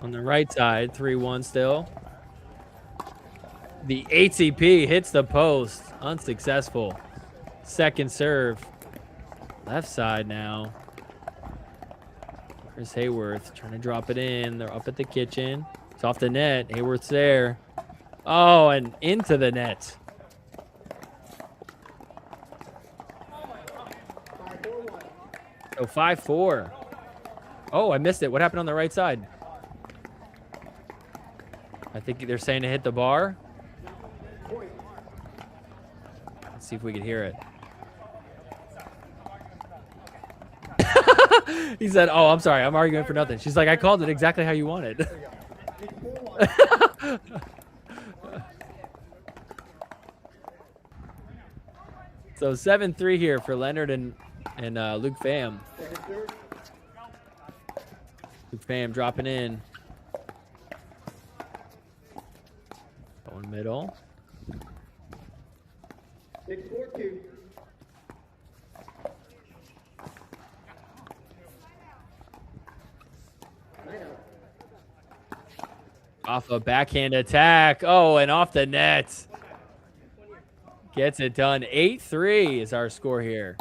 On the right side, 3-1 still. The ATP hits the post. Unsuccessful. Second serve. Left side now. Chris Hayworth trying to drop it in. They're up at the kitchen. It's off the net. Hayworth's there. Oh, and into the net. So 5-4. Oh, I missed it. What happened on the right side? I think they're saying to hit the bar. Let's see if we can hear it. He said, oh, I'm sorry. I'm arguing for nothing. She's like, I called it exactly how you wanted. So 7-3 here for Leonard and Luke Pham. Luke Pham dropping in. Going middle. 6-4-2. Off a backhand attack. Oh, and off the net. Gets it done. 8-3 is our score here.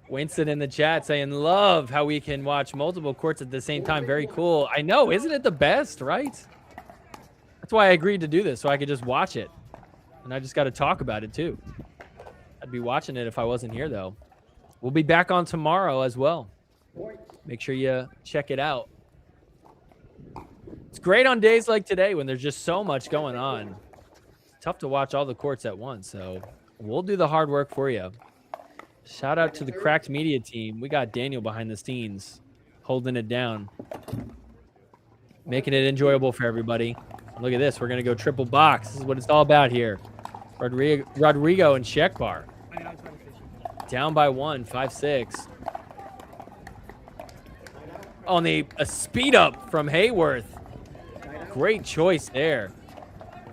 Winston in the chat saying, love how we can watch multiple courts at the same time. Very cool. I know. Isn't it the best, right? That's why I agreed to do this, so I could just watch it. And I just got to talk about it, too. I'd be watching it if I wasn't here, though. We'll be back on tomorrow as well. Make sure you check it out. It's great on days like today when there's just so much going on. It's tough to watch all the courts at once, so we'll do the hard work for you. Shout out to the Cracked Media team. We got Daniel behind the scenes holding it down. making it enjoyable for everybody. Look at this. We're going to go triple box. This is what it's all about here. Rodrigo and Shekbar. Down by 1, 5-6. Only a speed up from Hayworth. Great choice there.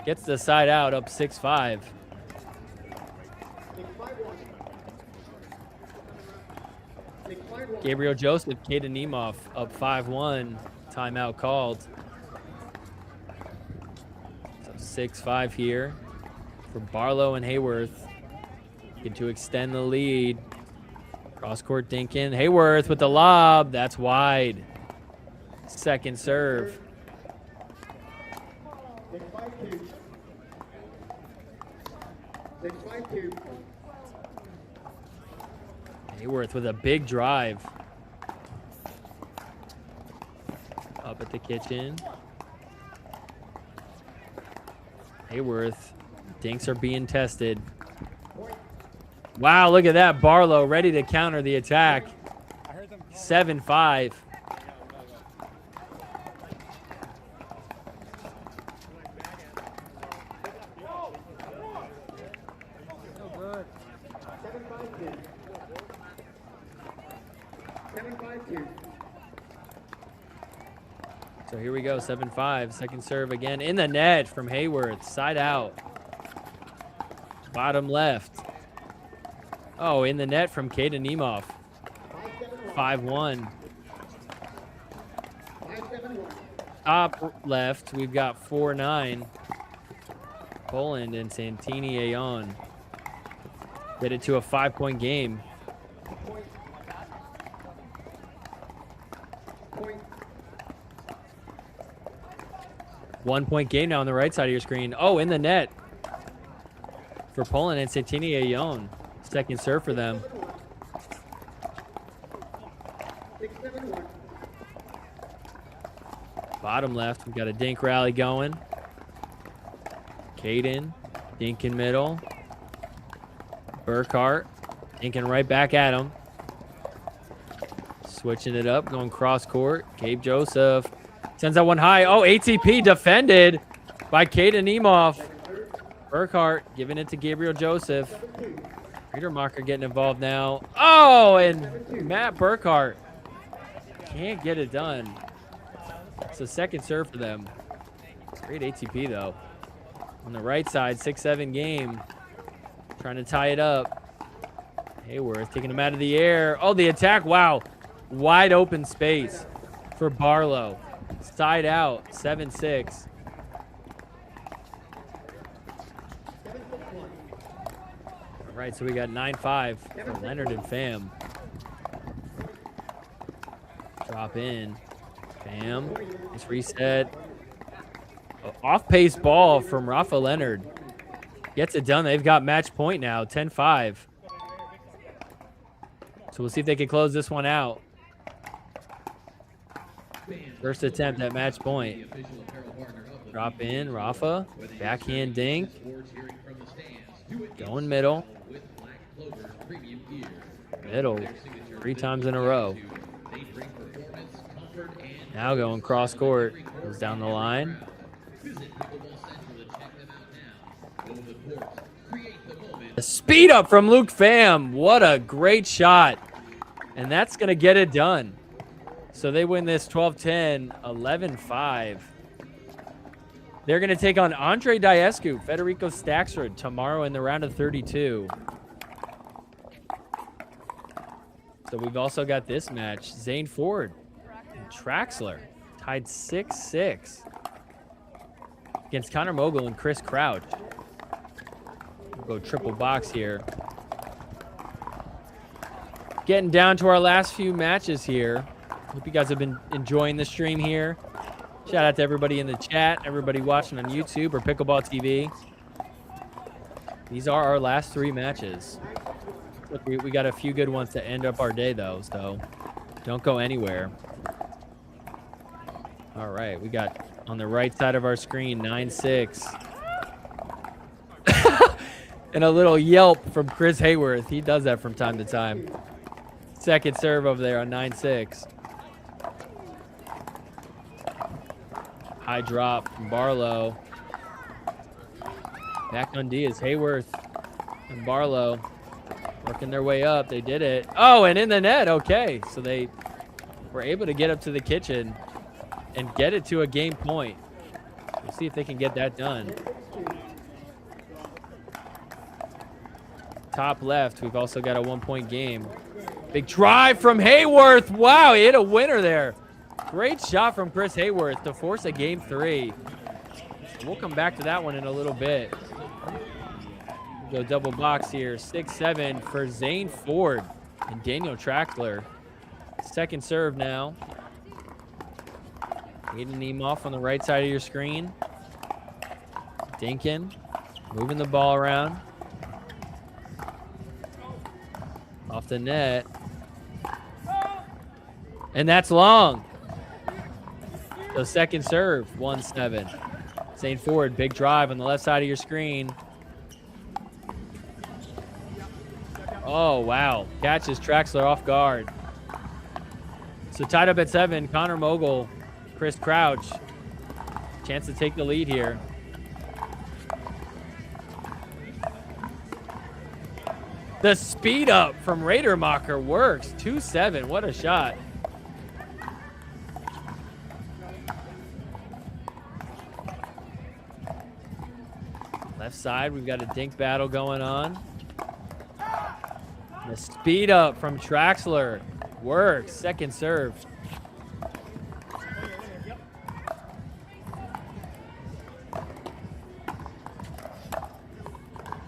Gets the side out, up 6-5. Gabriel Joseph, Kaden Nemov up 5-1. Timeout called. So 6-5 here for Barlow and Hayworth. Get to extend the lead. Cross court dinking. Hayworth with the lob. That's wide. Second serve. Hayworth with a big drive. Up at the kitchen. Hayworth. Dinks are being tested. Wow, look at that. Barlow ready to counter the attack. 7-5. So here we go, 7-5. Second serve again in the net from Hayworth. Side out. Bottom left. Oh, in the net from Kaden Nemov. 5-1. Top left, we've got 4-9. Poland and Santini Ayon. Get it to a 5-point game. One-point game now on the right side of your screen. Oh, in the net for Poland and Santini Ayon. Second serve for them. Bottom left, we've got a dink rally going. Caden, dink in middle. Burkhart, dinking right back at him. Switching it up, going cross court. Gabe Joseph sends that one high. Oh, ATP defended by Kaden Nemov. Burkhart giving it to Gabriel Joseph. Riedermacher getting involved now. Oh, and Matt Burkhart can't get it done. It's a second serve for them. Great ATP, though. On the right side, 6-7 game. Trying to tie it up. Hayworth taking him out of the air. Oh, the attack. Wow. Wide open space for Barlow. Side out, 7-6. All right, so we got 9-5 for Leonard and Pham. Drop in. Pham. Nice reset. Off-pace ball from Rafa Leonard. Gets it done. They've got match point now, 10-5. So we'll see if they can close this one out. First attempt at match point. Drop in, Rafa. Backhand dink. Going middle. Middle. 3 times in a row. Now going cross court. Goes down the line. A speed up from Luke Pham. What a great shot. And that's going to get it done. So they win this 12-10, 11-5. They're going to take on Andre Diescu, Federico Staxford tomorrow in the round of 32. So we've also got this match. Zane Ford and Traxler tied 6-6 against Connor Mogul and Chris Crouch. We'll go triple box here. Getting down to our last few matches here. Hope you guys have been enjoying the stream here. Shout out to everybody in the chat, everybody watching on YouTube or Pickleball TV. These are our last 3 matches. Look, we got a few good ones to end up our day, though, so don't go anywhere. All right, we got on the right side of our screen, 9-6. And a little yelp from Chris Hayworth. He does that from time to time. Second serve over there on 9-6. High drop from Barlow. Back on D is Hayworth and Barlow working their way up. They did it. Oh, and in the net. Okay, so they were able to get up to the kitchen and get it to a game point. We'll see if they can get that done. Top left, we've also got a 1-point game. Big drive from Hayworth. Wow, he hit a winner there. Great shot from Chris Hayworth to force a game 3. We'll come back to that one in a little bit. We'll go double box here. 6-7 for Zane Ford and Daniel Traxler. Second serve now. Aiden Niemoff on the right side of your screen. Dinkin moving the ball around. Off the net. And that's long. So second serve, 1-7. St. Ford, big drive on the left side of your screen. Oh, wow. Catches Traxler off guard. So tied up at 7, Connor Mogul, Chris Crouch. Chance to take the lead here. The speed up from Radermacher works. 2-7. What a shot. Left side, we've got a dink battle going on. The speed up from Traxler works. Second serve.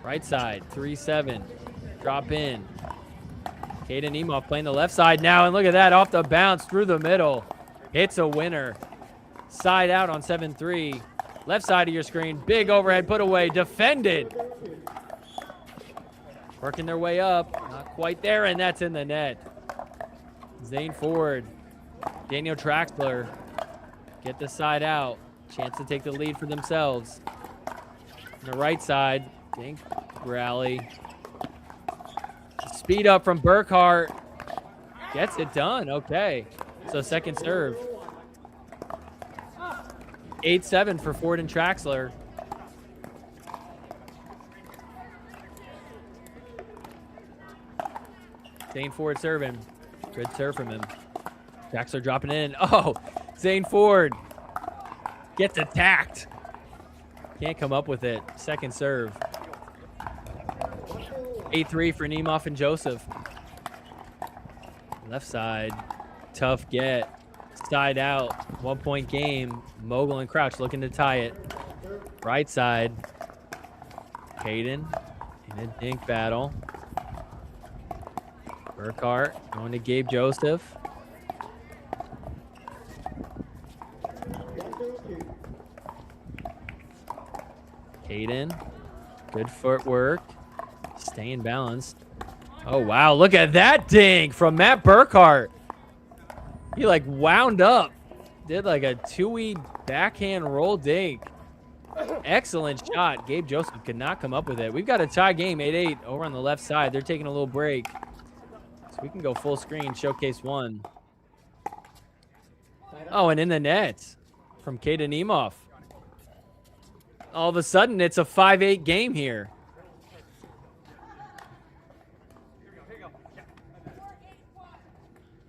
Right side, 3-7. Drop in. Caden Niemoff playing the left side now, and look at that, off the bounce through the middle. Hits a winner. Side out on 7-3. Left side of your screen, big overhead put away, defended. Working their way up, not quite there, and that's in the net. Zane Ford, Daniel Traxler get the side out. Chance to take the lead for themselves. On the right side, dink, rally. Speed up from Burkhart. Gets it done, okay. So second serve. 8-7 for Ford and Traxler. Zane Ford serving. Good serve from him. Traxler dropping in. Oh, Zane Ford gets attacked. Can't come up with it. Second serve. 8-3 for Niemoff and Joseph. Left side. Tough get. Side out. 1-point game. Mogul and Crouch looking to tie it. Right side. Caden in a dink battle. Burkhart going to Gabe Joseph. Caden. Good footwork. Staying balanced. Oh, wow. Look at that dink from Matt Burkhart. He like wound up. Did like a 2-weed backhand roll dink. Excellent shot. Gabe Joseph could not come up with it. We've got a tie game, 8-8 over on the left side. They're taking a little break. So we can go full screen, showcase one. Oh, and in the net from Caden Niemoff. All of a sudden, it's a 5-8 game here.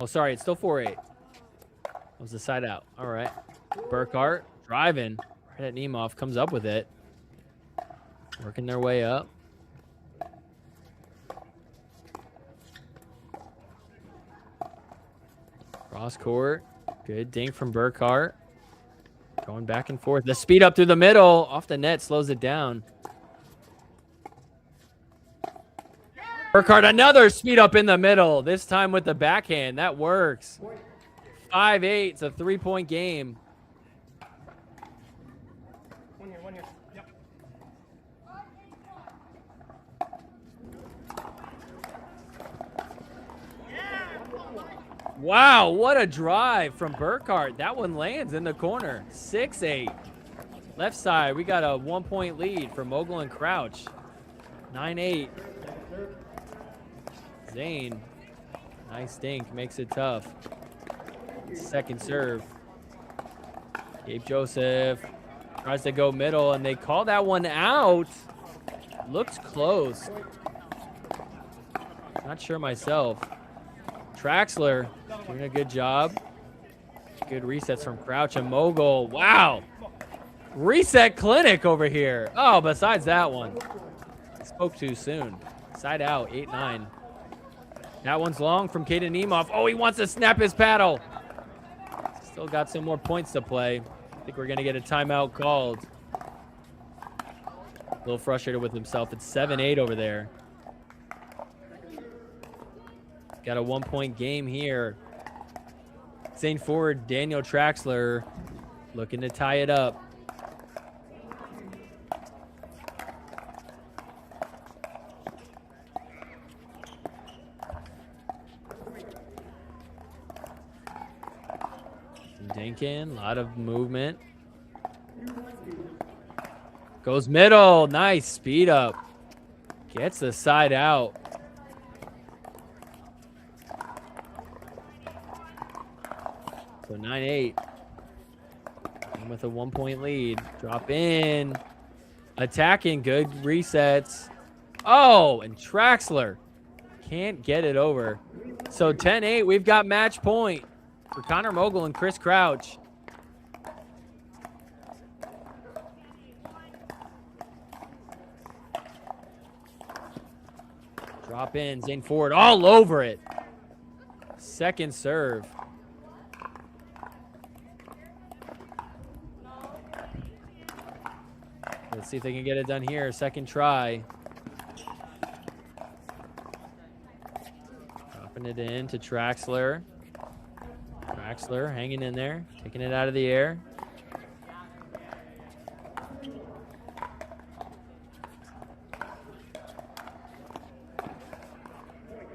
Oh, sorry, it's still 4-8. That was the side out. All right. Burkhart driving right at Niemoff, comes up with it. Working their way up. Cross court. Good dink from Burkhart. Going back and forth. The speed up through the middle. Off the net, slows it down. Burkhart, another speed up in the middle. This time with the backhand. That works. 5-8. It's a 3-point game. One here. Yep. Wow, what a drive from Burkhart. That one lands in the corner. 6-8. Left side, we got a 1-point lead for Mogul and Crouch. 9-8. Zane. Nice dink, makes it tough. Second serve. Gabe Joseph tries to go middle, and they call that one out. Looks close. Not sure myself. Traxler doing a good job. Good resets from Crouch and Mogul. Wow. Reset clinic over here. Oh, besides that one. Spoke too soon. Side out, 8-9. That one's long from Caden Nemov. Oh, he wants to snap his paddle. Still got some more points to play. I think we're going to get a timeout called. A little frustrated with himself. It's 7-8 over there. Got a 1-point game here. Zane forward, Daniel Traxler looking to tie it up. Dinkin, a lot of movement. Goes middle, nice speed up. Gets the side out. So 9-8. And with a 1-point lead. Drop in. Attacking, good resets. Oh, and Traxler can't get it over. So 10-8, we've got match point for Connor Mogul and Chris Crouch. Drop in, Zane forward, all over it. Second serve. Let's see if they can get it done here. Second try. Dropping it in to Traxler. Traxler hanging in there, taking it out of the air.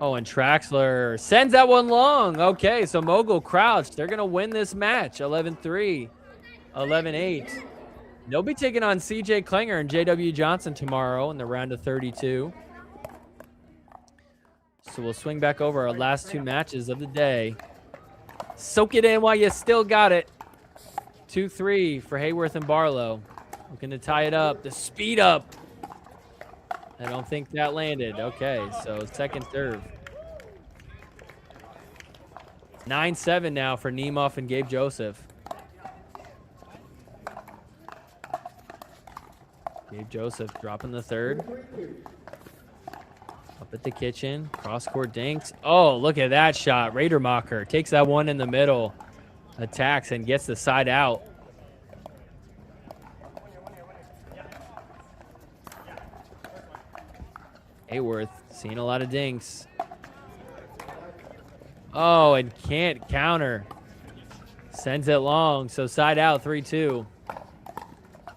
Oh, and Traxler sends that one long. Okay, so Mogul Crouch, they're going to win this match. 11-3, 11-8. They'll be taking on CJ Klinger and JW Johnson tomorrow in the round of 32. So we'll swing back over our last two matches of the day. Soak it in while you still got it. 2-3 for Hayworth and Barlow. Looking to tie it up. The speed up. I don't think that landed. Okay, so second serve. 9-7 now for Nemov and Gabe Joseph. Gabe Joseph dropping the third. Up at the kitchen. Cross-court dinks. Oh, look at that shot. Radermacher takes that one in the middle. Attacks and gets the side out. Hayworth seeing a lot of dinks. Oh, and can't counter. Sends it long. So side out, 3-2.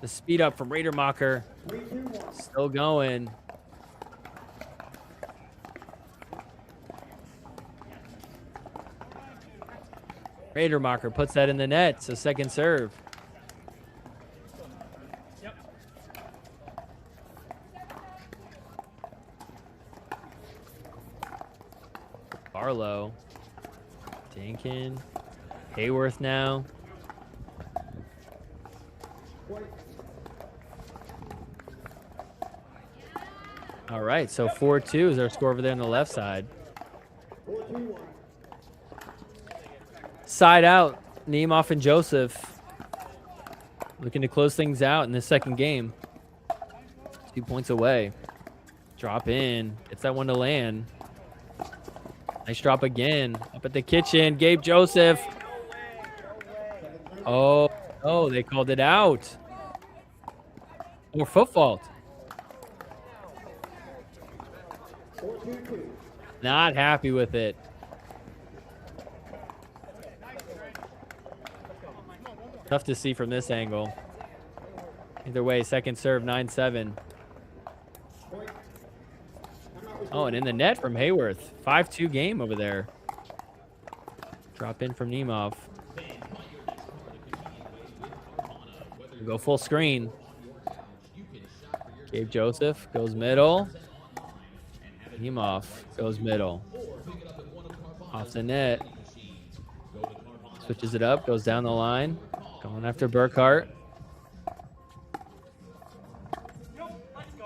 The speed up from Radermacher. Still going. Radermacher puts that in the net. So second serve. Barlow. Dinkin. Hayworth now. All right, so 4-2 is our score over there on the left side. Side out, Nemov and Joseph looking to close things out in the second game. 2 points away. Drop in. It's that one to land. Nice drop again. Up at the kitchen. Gabe Joseph. Oh, they called it out. Or foot fault. Not happy with it. Tough to see from this angle. Either way, second serve, 9-7. Oh, and in the net from Hayworth. 5-2 game over there. Drop in from Nemov. We'll go full screen. Gabe Joseph goes middle. Nemov goes middle. Off the net. Switches it up, goes down the line. Going after Burkhart.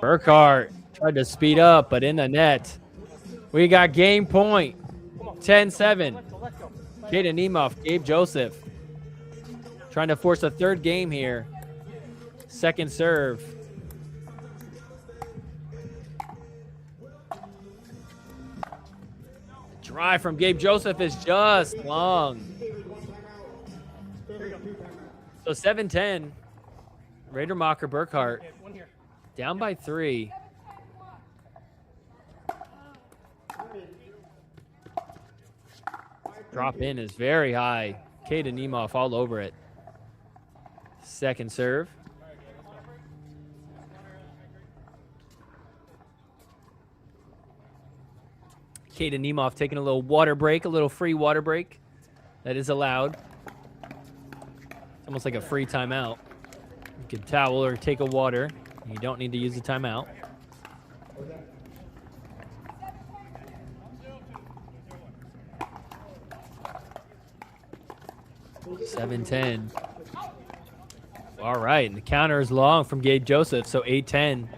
Burkhart tried to speed up, but in the net. We got game point. 10-7. Jaden Nemeth, Gabe Joseph. Trying to force a third game here. Second serve. Drive from Gabe Joseph is just long. So 7-10. Radermacher Burkhart down by 3. Drop in is very high. Jaden Nemeth all over it. Second serve. Jaden Nemeth taking a little water break, a little free water break. That is allowed. It's almost like a free timeout. You can towel or take a water. You don't need to use the timeout. $7-10. All right, and the counter is long from Gabe Joseph, so 8-10.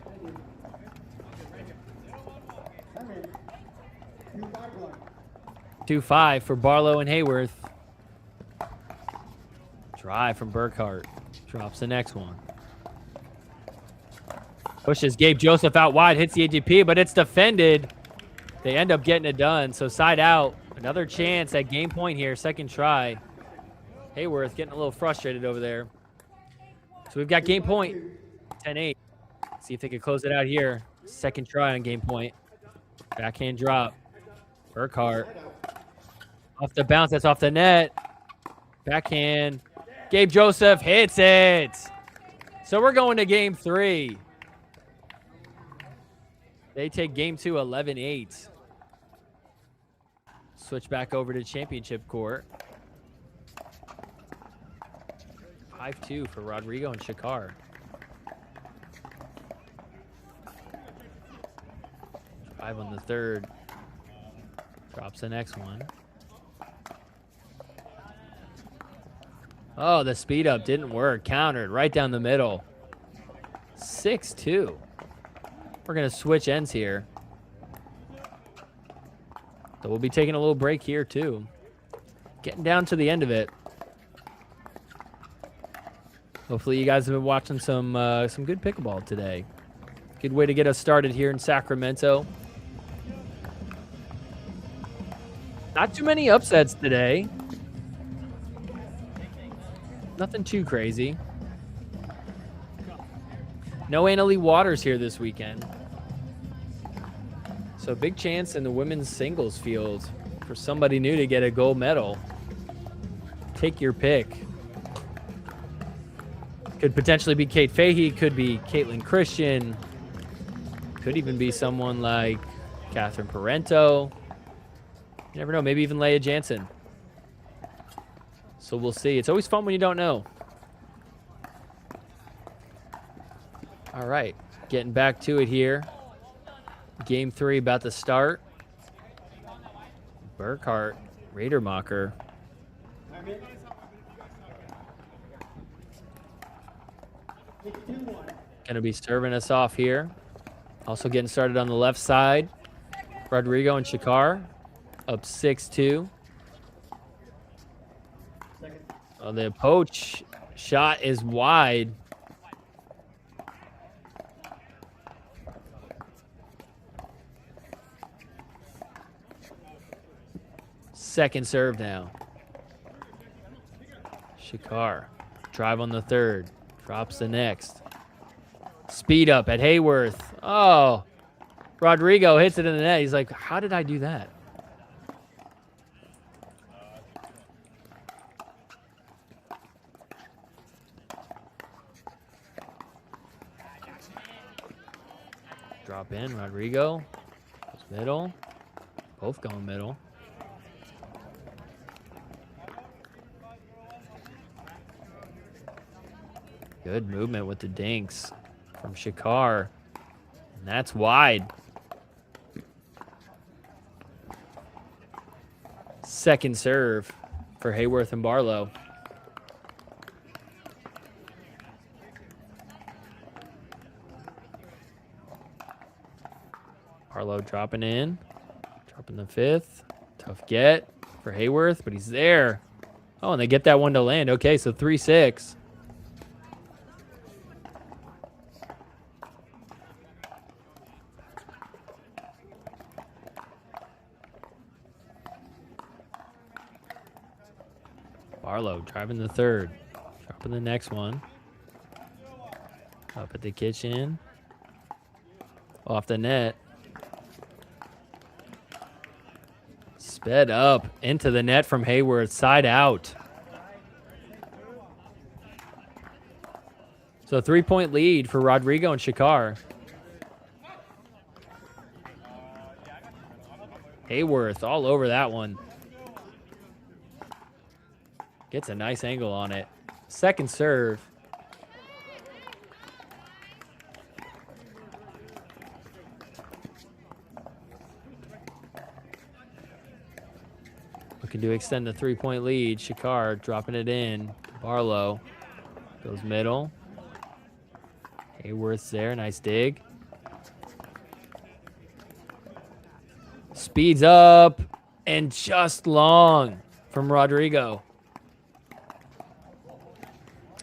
2-5 for Barlow and Hayworth. Drive from Burkhart. Drops the next one. Pushes Gabe Joseph out wide, hits the AGP, but it's defended. They end up getting it done, so side out. Another chance at game point here, second try. Hayworth getting a little frustrated over there. So we've got game point, 10-8. See if they can close it out here. Second try on game point. Backhand drop. Burkhart. Off the bounce, that's off the net. Backhand. Gabe Joseph hits it. So we're going to game 3. They take game 2, 11-8. Switch back over to championship court. 5-2 for Rodrigo and Shakar. Drive on the third. Drops the next one. Oh, the speed up didn't work. Countered right down the middle. 6-2. We're going to switch ends here. So we'll be taking a little break here too. Getting down to the end of it. Hopefully you guys have been watching some good pickleball today. Good way to get us started here in Sacramento. Not too many upsets today. Nothing too crazy. No Annalie Waters here this weekend. So big chance in the women's singles field for somebody new to get a gold medal. Take your pick. Could potentially be Kate Fahey, could be Caitlin Christian, could even be someone like Catherine Parento. You never know, maybe even Leia Jansen. So we'll see. It's always fun when you don't know. All right, getting back to it here. Game 3 about to start. Burkhart, Radermacher. Going to be serving us off here. Also getting started on the left side. Rodrigo and Shakar up 6-2. Oh, the poach shot is wide. Second serve now. Shakar. Drive on the third. Drops the next. Speed up at Hayworth. Oh. Rodrigo hits it in the net. He's like, how did I do that? Drop in. Rodrigo. Goes middle. Both going middle. Good movement with the dinks from Shakar. And that's wide. Second serve for Hayworth and Barlow. Barlow dropping in. Dropping the 5th. Tough get for Hayworth, but he's there. Oh, and they get that one to land. Okay, so 3-6. Barlow driving the 3rd. Dropping the next one. Up at the kitchen. Off the net. Sped up into the net from Hayworth. Side out. So a 3-point lead for Rodrigo and Shakar. Hayworth all over that one. Gets a nice angle on it. Second serve. Looking to extend the 3-point lead. Shakar dropping it in. Barlow goes middle. Hayworth's there. Nice dig. Speeds up and just long from Rodrigo.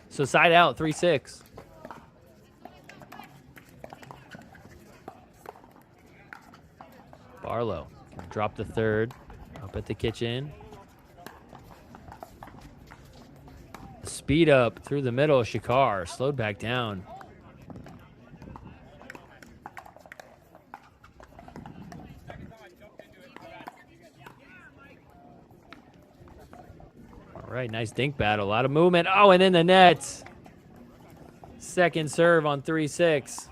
So side out, 3-6. Barlow can drop the 3rd. Up at the kitchen. Speed up through the middle. Shakar slowed back down. All right, nice dink battle. A lot of movement. Oh, and in the net. Second serve on 3-6.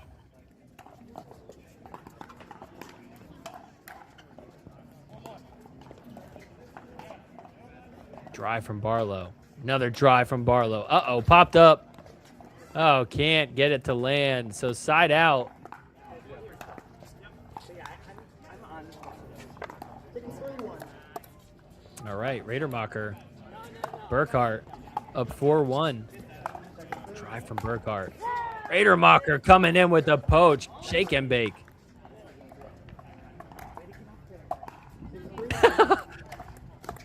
Drive from Barlow. Another drive from Barlow. Uh-oh, popped up. Oh, can't get it to land. So side out. All right, Radermacher. Burkhart up 4-1. Drive from Burkhart. Radermacher coming in with a poach. Shake and bake.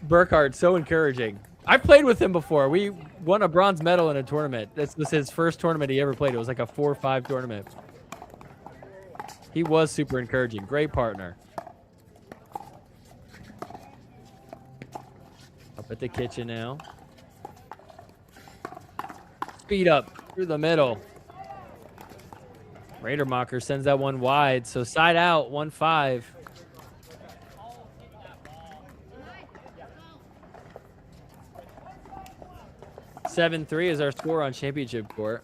Burkhart, so encouraging. I've played with him before. We won a bronze medal in a tournament. This was his first tournament he ever played. It was like a 4-5 tournament. He was super encouraging. Great partner. Up at the kitchen now. Speed up through the middle. Radermacher sends that one wide. So side out, 1-5. (7-3) is our score on championship court.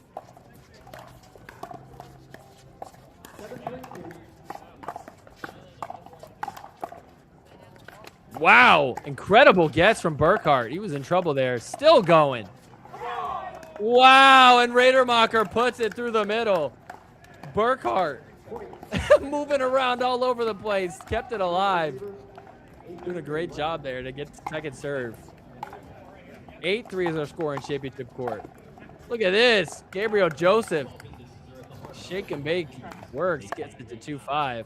Wow, incredible guess from Burkhart. He was in trouble there. Still going. Wow, and Radermacher puts it through the middle. Burkhart moving around all over the place. Kept it alive. Doing a great job there to get the second serve. 8-3 is our score in championship court. Look at this. Gabriel Joseph. Shake and bake works. Gets it to 2-5.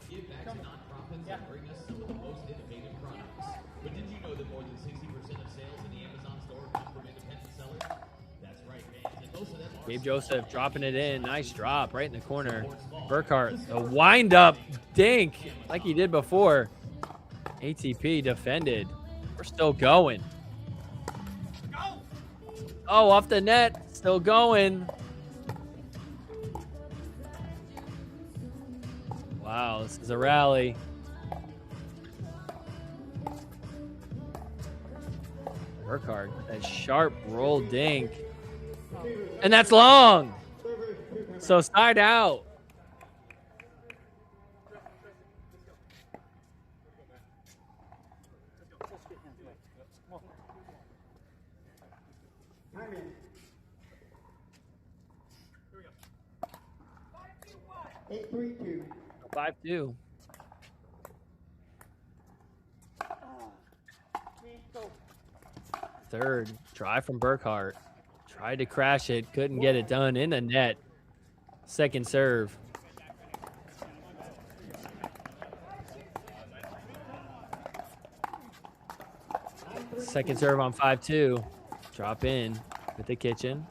Gabe Joseph dropping it in. Nice drop right in the corner. Burkhart, a wind-up dink like he did before. ATP defended. We're still going. Oh, off the net. Still going. Wow, this is a rally. Burkhart, that sharp roll dink. And that's long. So side out. Eight, 3-2. 5-2. Third, try from Burkhart. Tried to crash it, couldn't get it done in the net. Second serve. Second serve on 5-2. Drop in with the kitchen.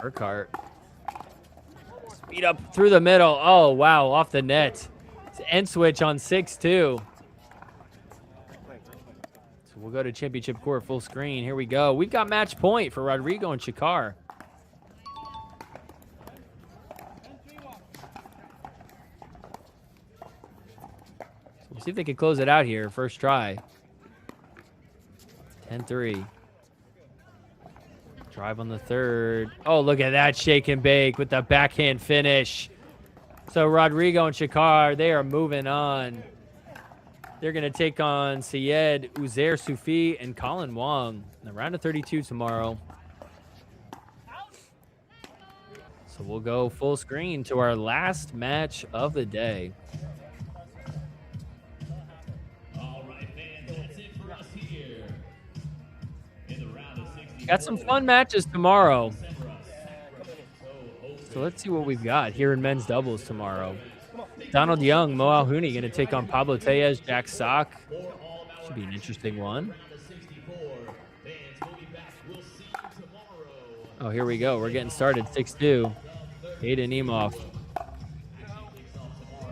Burkhart. Speed up through the middle. Oh, wow, off the net. It's end switch on 6-2. So we'll go to championship court full screen. Here we go. We've got match point for Rodrigo and Shakar. So we'll see if they can close it out here. First try. 10-3. Drive on the third. Oh, look at that shake and bake with the backhand finish. So Rodrigo and Shakar, they are moving on. They're going to take on Syed, Uzair Sufi, and Colin Wong in the round of 32 tomorrow. So we'll go full screen to our last match of the day. All right, fans, that's it for us here. In the round of 64. Got some fun matches tomorrow. So let's see what we've got here in men's doubles tomorrow. Donald Young, Mo Alhouni going to take on Pablo Tellez, Jack Sock. Should be an interesting one. Oh, here we go. We're getting started. 6-2. Aiden Nemov.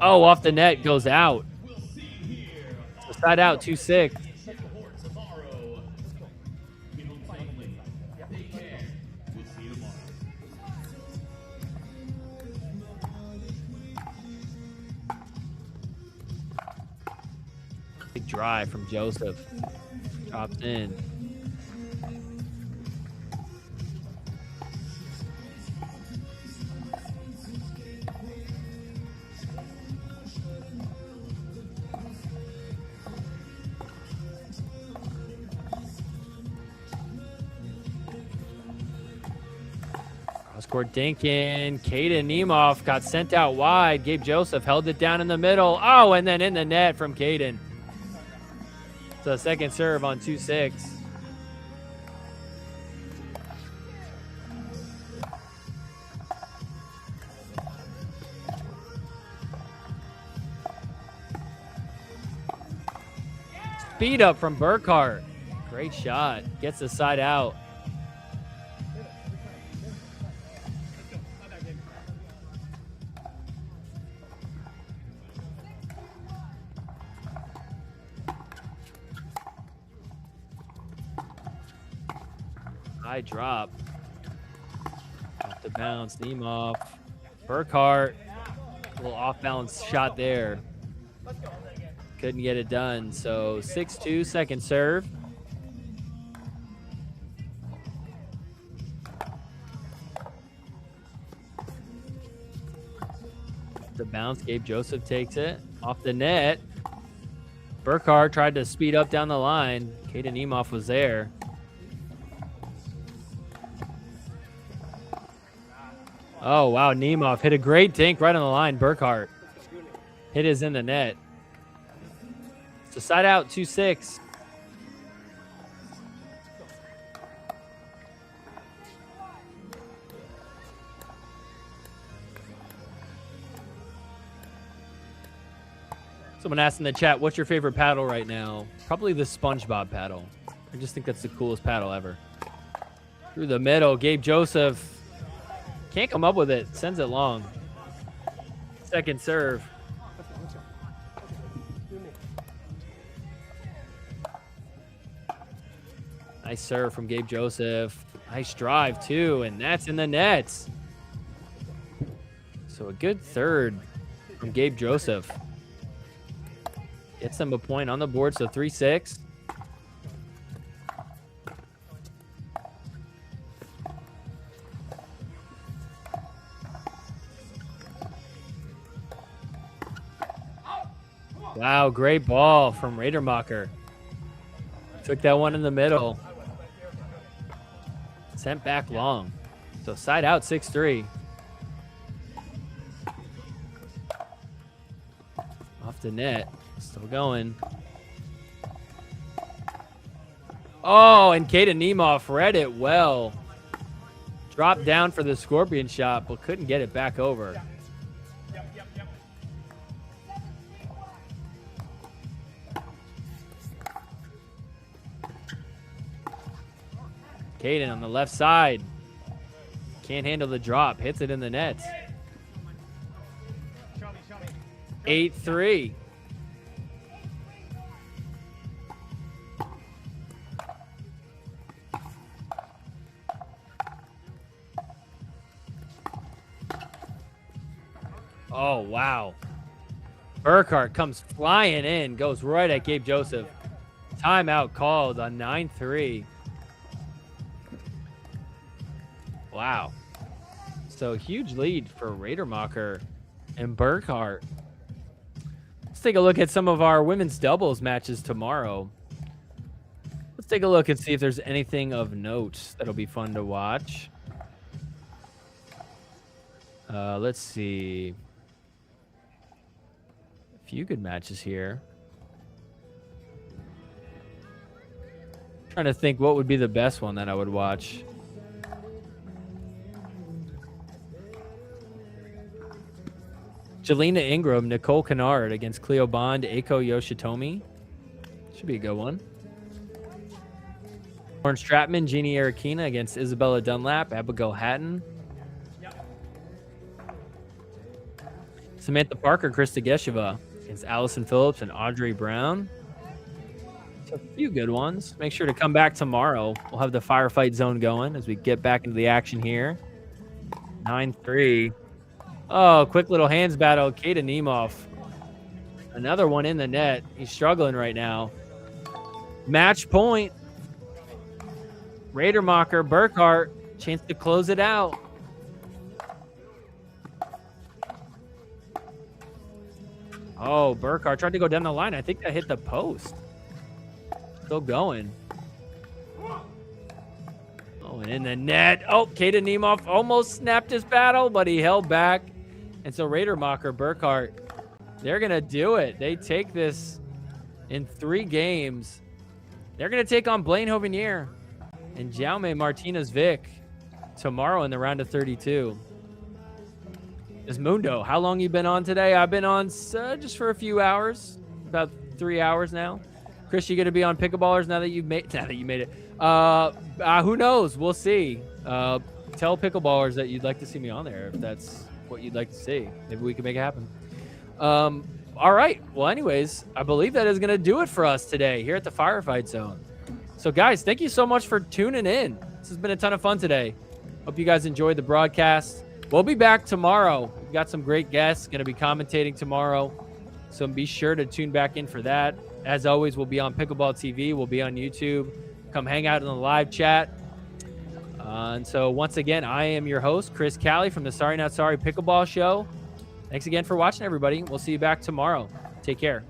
Oh, off the net. Goes out. Side out. 2-6. Big drive from Joseph. Drops in. Cross-court dinking. Caden Nemov got sent out wide. Gabe Joseph held it down in the middle. Oh, and then in the net from Caden. So second serve on 2-6. Speed up from Burkhart. Great shot. Gets the side out. High drop. Off the bounce. Nemov. Burkhart. A little off balance shot there. Couldn't get it done. So 6-2, second serve. The bounce. Gabe Joseph takes it. Off the net. Burkhart tried to speed up down the line. Caden Nemov was there. Oh, wow. Nemov hit a great dink right on the line. Burkhart hit his in the net. So side out, 2-6. Someone asked in the chat, what's your favorite paddle right now? Probably the SpongeBob paddle. I just think that's the coolest paddle ever. Through the middle, Gabe Joseph can't come up with it. Sends it long. Second serve. Nice serve from Gabe Joseph. Nice drive, too, and that's in the nets. So a good third from Gabe Joseph. Gets them a point on the board, so 3-6. Wow, great ball from Radermacher. Took that one in the middle. Sent back long. So side out, 6-3. Off the net. Still going. Oh, and Caden Nemov read it well. Dropped down for the scorpion shot, but couldn't get it back over. Caden on the left side. Can't handle the drop. Hits it in the net. 8-3. Oh, wow. Burkhart comes flying in, goes right at Gabe Joseph. Timeout called on 9-3. Wow. So huge lead for Radermacher and Burkhart. Let's take a look at some of our women's doubles matches tomorrow. Let's take a look and see if there's anything of note that'll be fun to watch. Let's see. A few good matches here. Trying to think what would be the best one that I would watch. Jelena Ingram, Nicole Kennard against Cleo Bond, Eiko Yoshitomi. Should be a good one. Lauren Stratman, Jeannie Arakina against Isabella Dunlap, Abigail Hatton. Samantha Parker, Krista Gesheva against Allison Phillips and Audrey Brown. A few good ones. Make sure to come back tomorrow. We'll have the firefight zone going as we get back into the action here. 9-3. Oh, quick little hands battle. Kata Nemov. Another one in the net. He's struggling right now. Match point. Radermacher, Burkhart. Chance to close it out. Oh, Burkhart tried to go down the line. I think that hit the post. Still going. Oh, and in the net. Oh, Kata Nemov almost snapped his battle, but he held back. And so Radermacher, Burkhart, they're going to do it. They take this in 3 games. They're going to take on Blaine Hovenier and Jaume Martinez-Vic tomorrow in the round of 32. Is Mundo, how long you been on today? I've been on just for a few hours, about 3 hours now. Chris, you going to be on Pickleballers now that you made it? Who knows? We'll see. Tell Pickleballers that you'd like to see me on there if that's what you'd like to see. Maybe we can make it happen. All right. Well, anyways, I believe that is going to do it for us today here at the Firefight Zone. So, guys, thank you so much for tuning in. This has been a ton of fun today. Hope you guys enjoyed the broadcast. We'll be back tomorrow. We've got some great guests going to be commentating tomorrow, so be sure to tune back in for that. As always, we'll be on Pickleball TV. We'll be on YouTube. Come hang out in the live chat. And so, once again, I am your host, Chris Cali from the Sorry Not Sorry Pickleball Show. Thanks again for watching, everybody. We'll see you back tomorrow. Take care.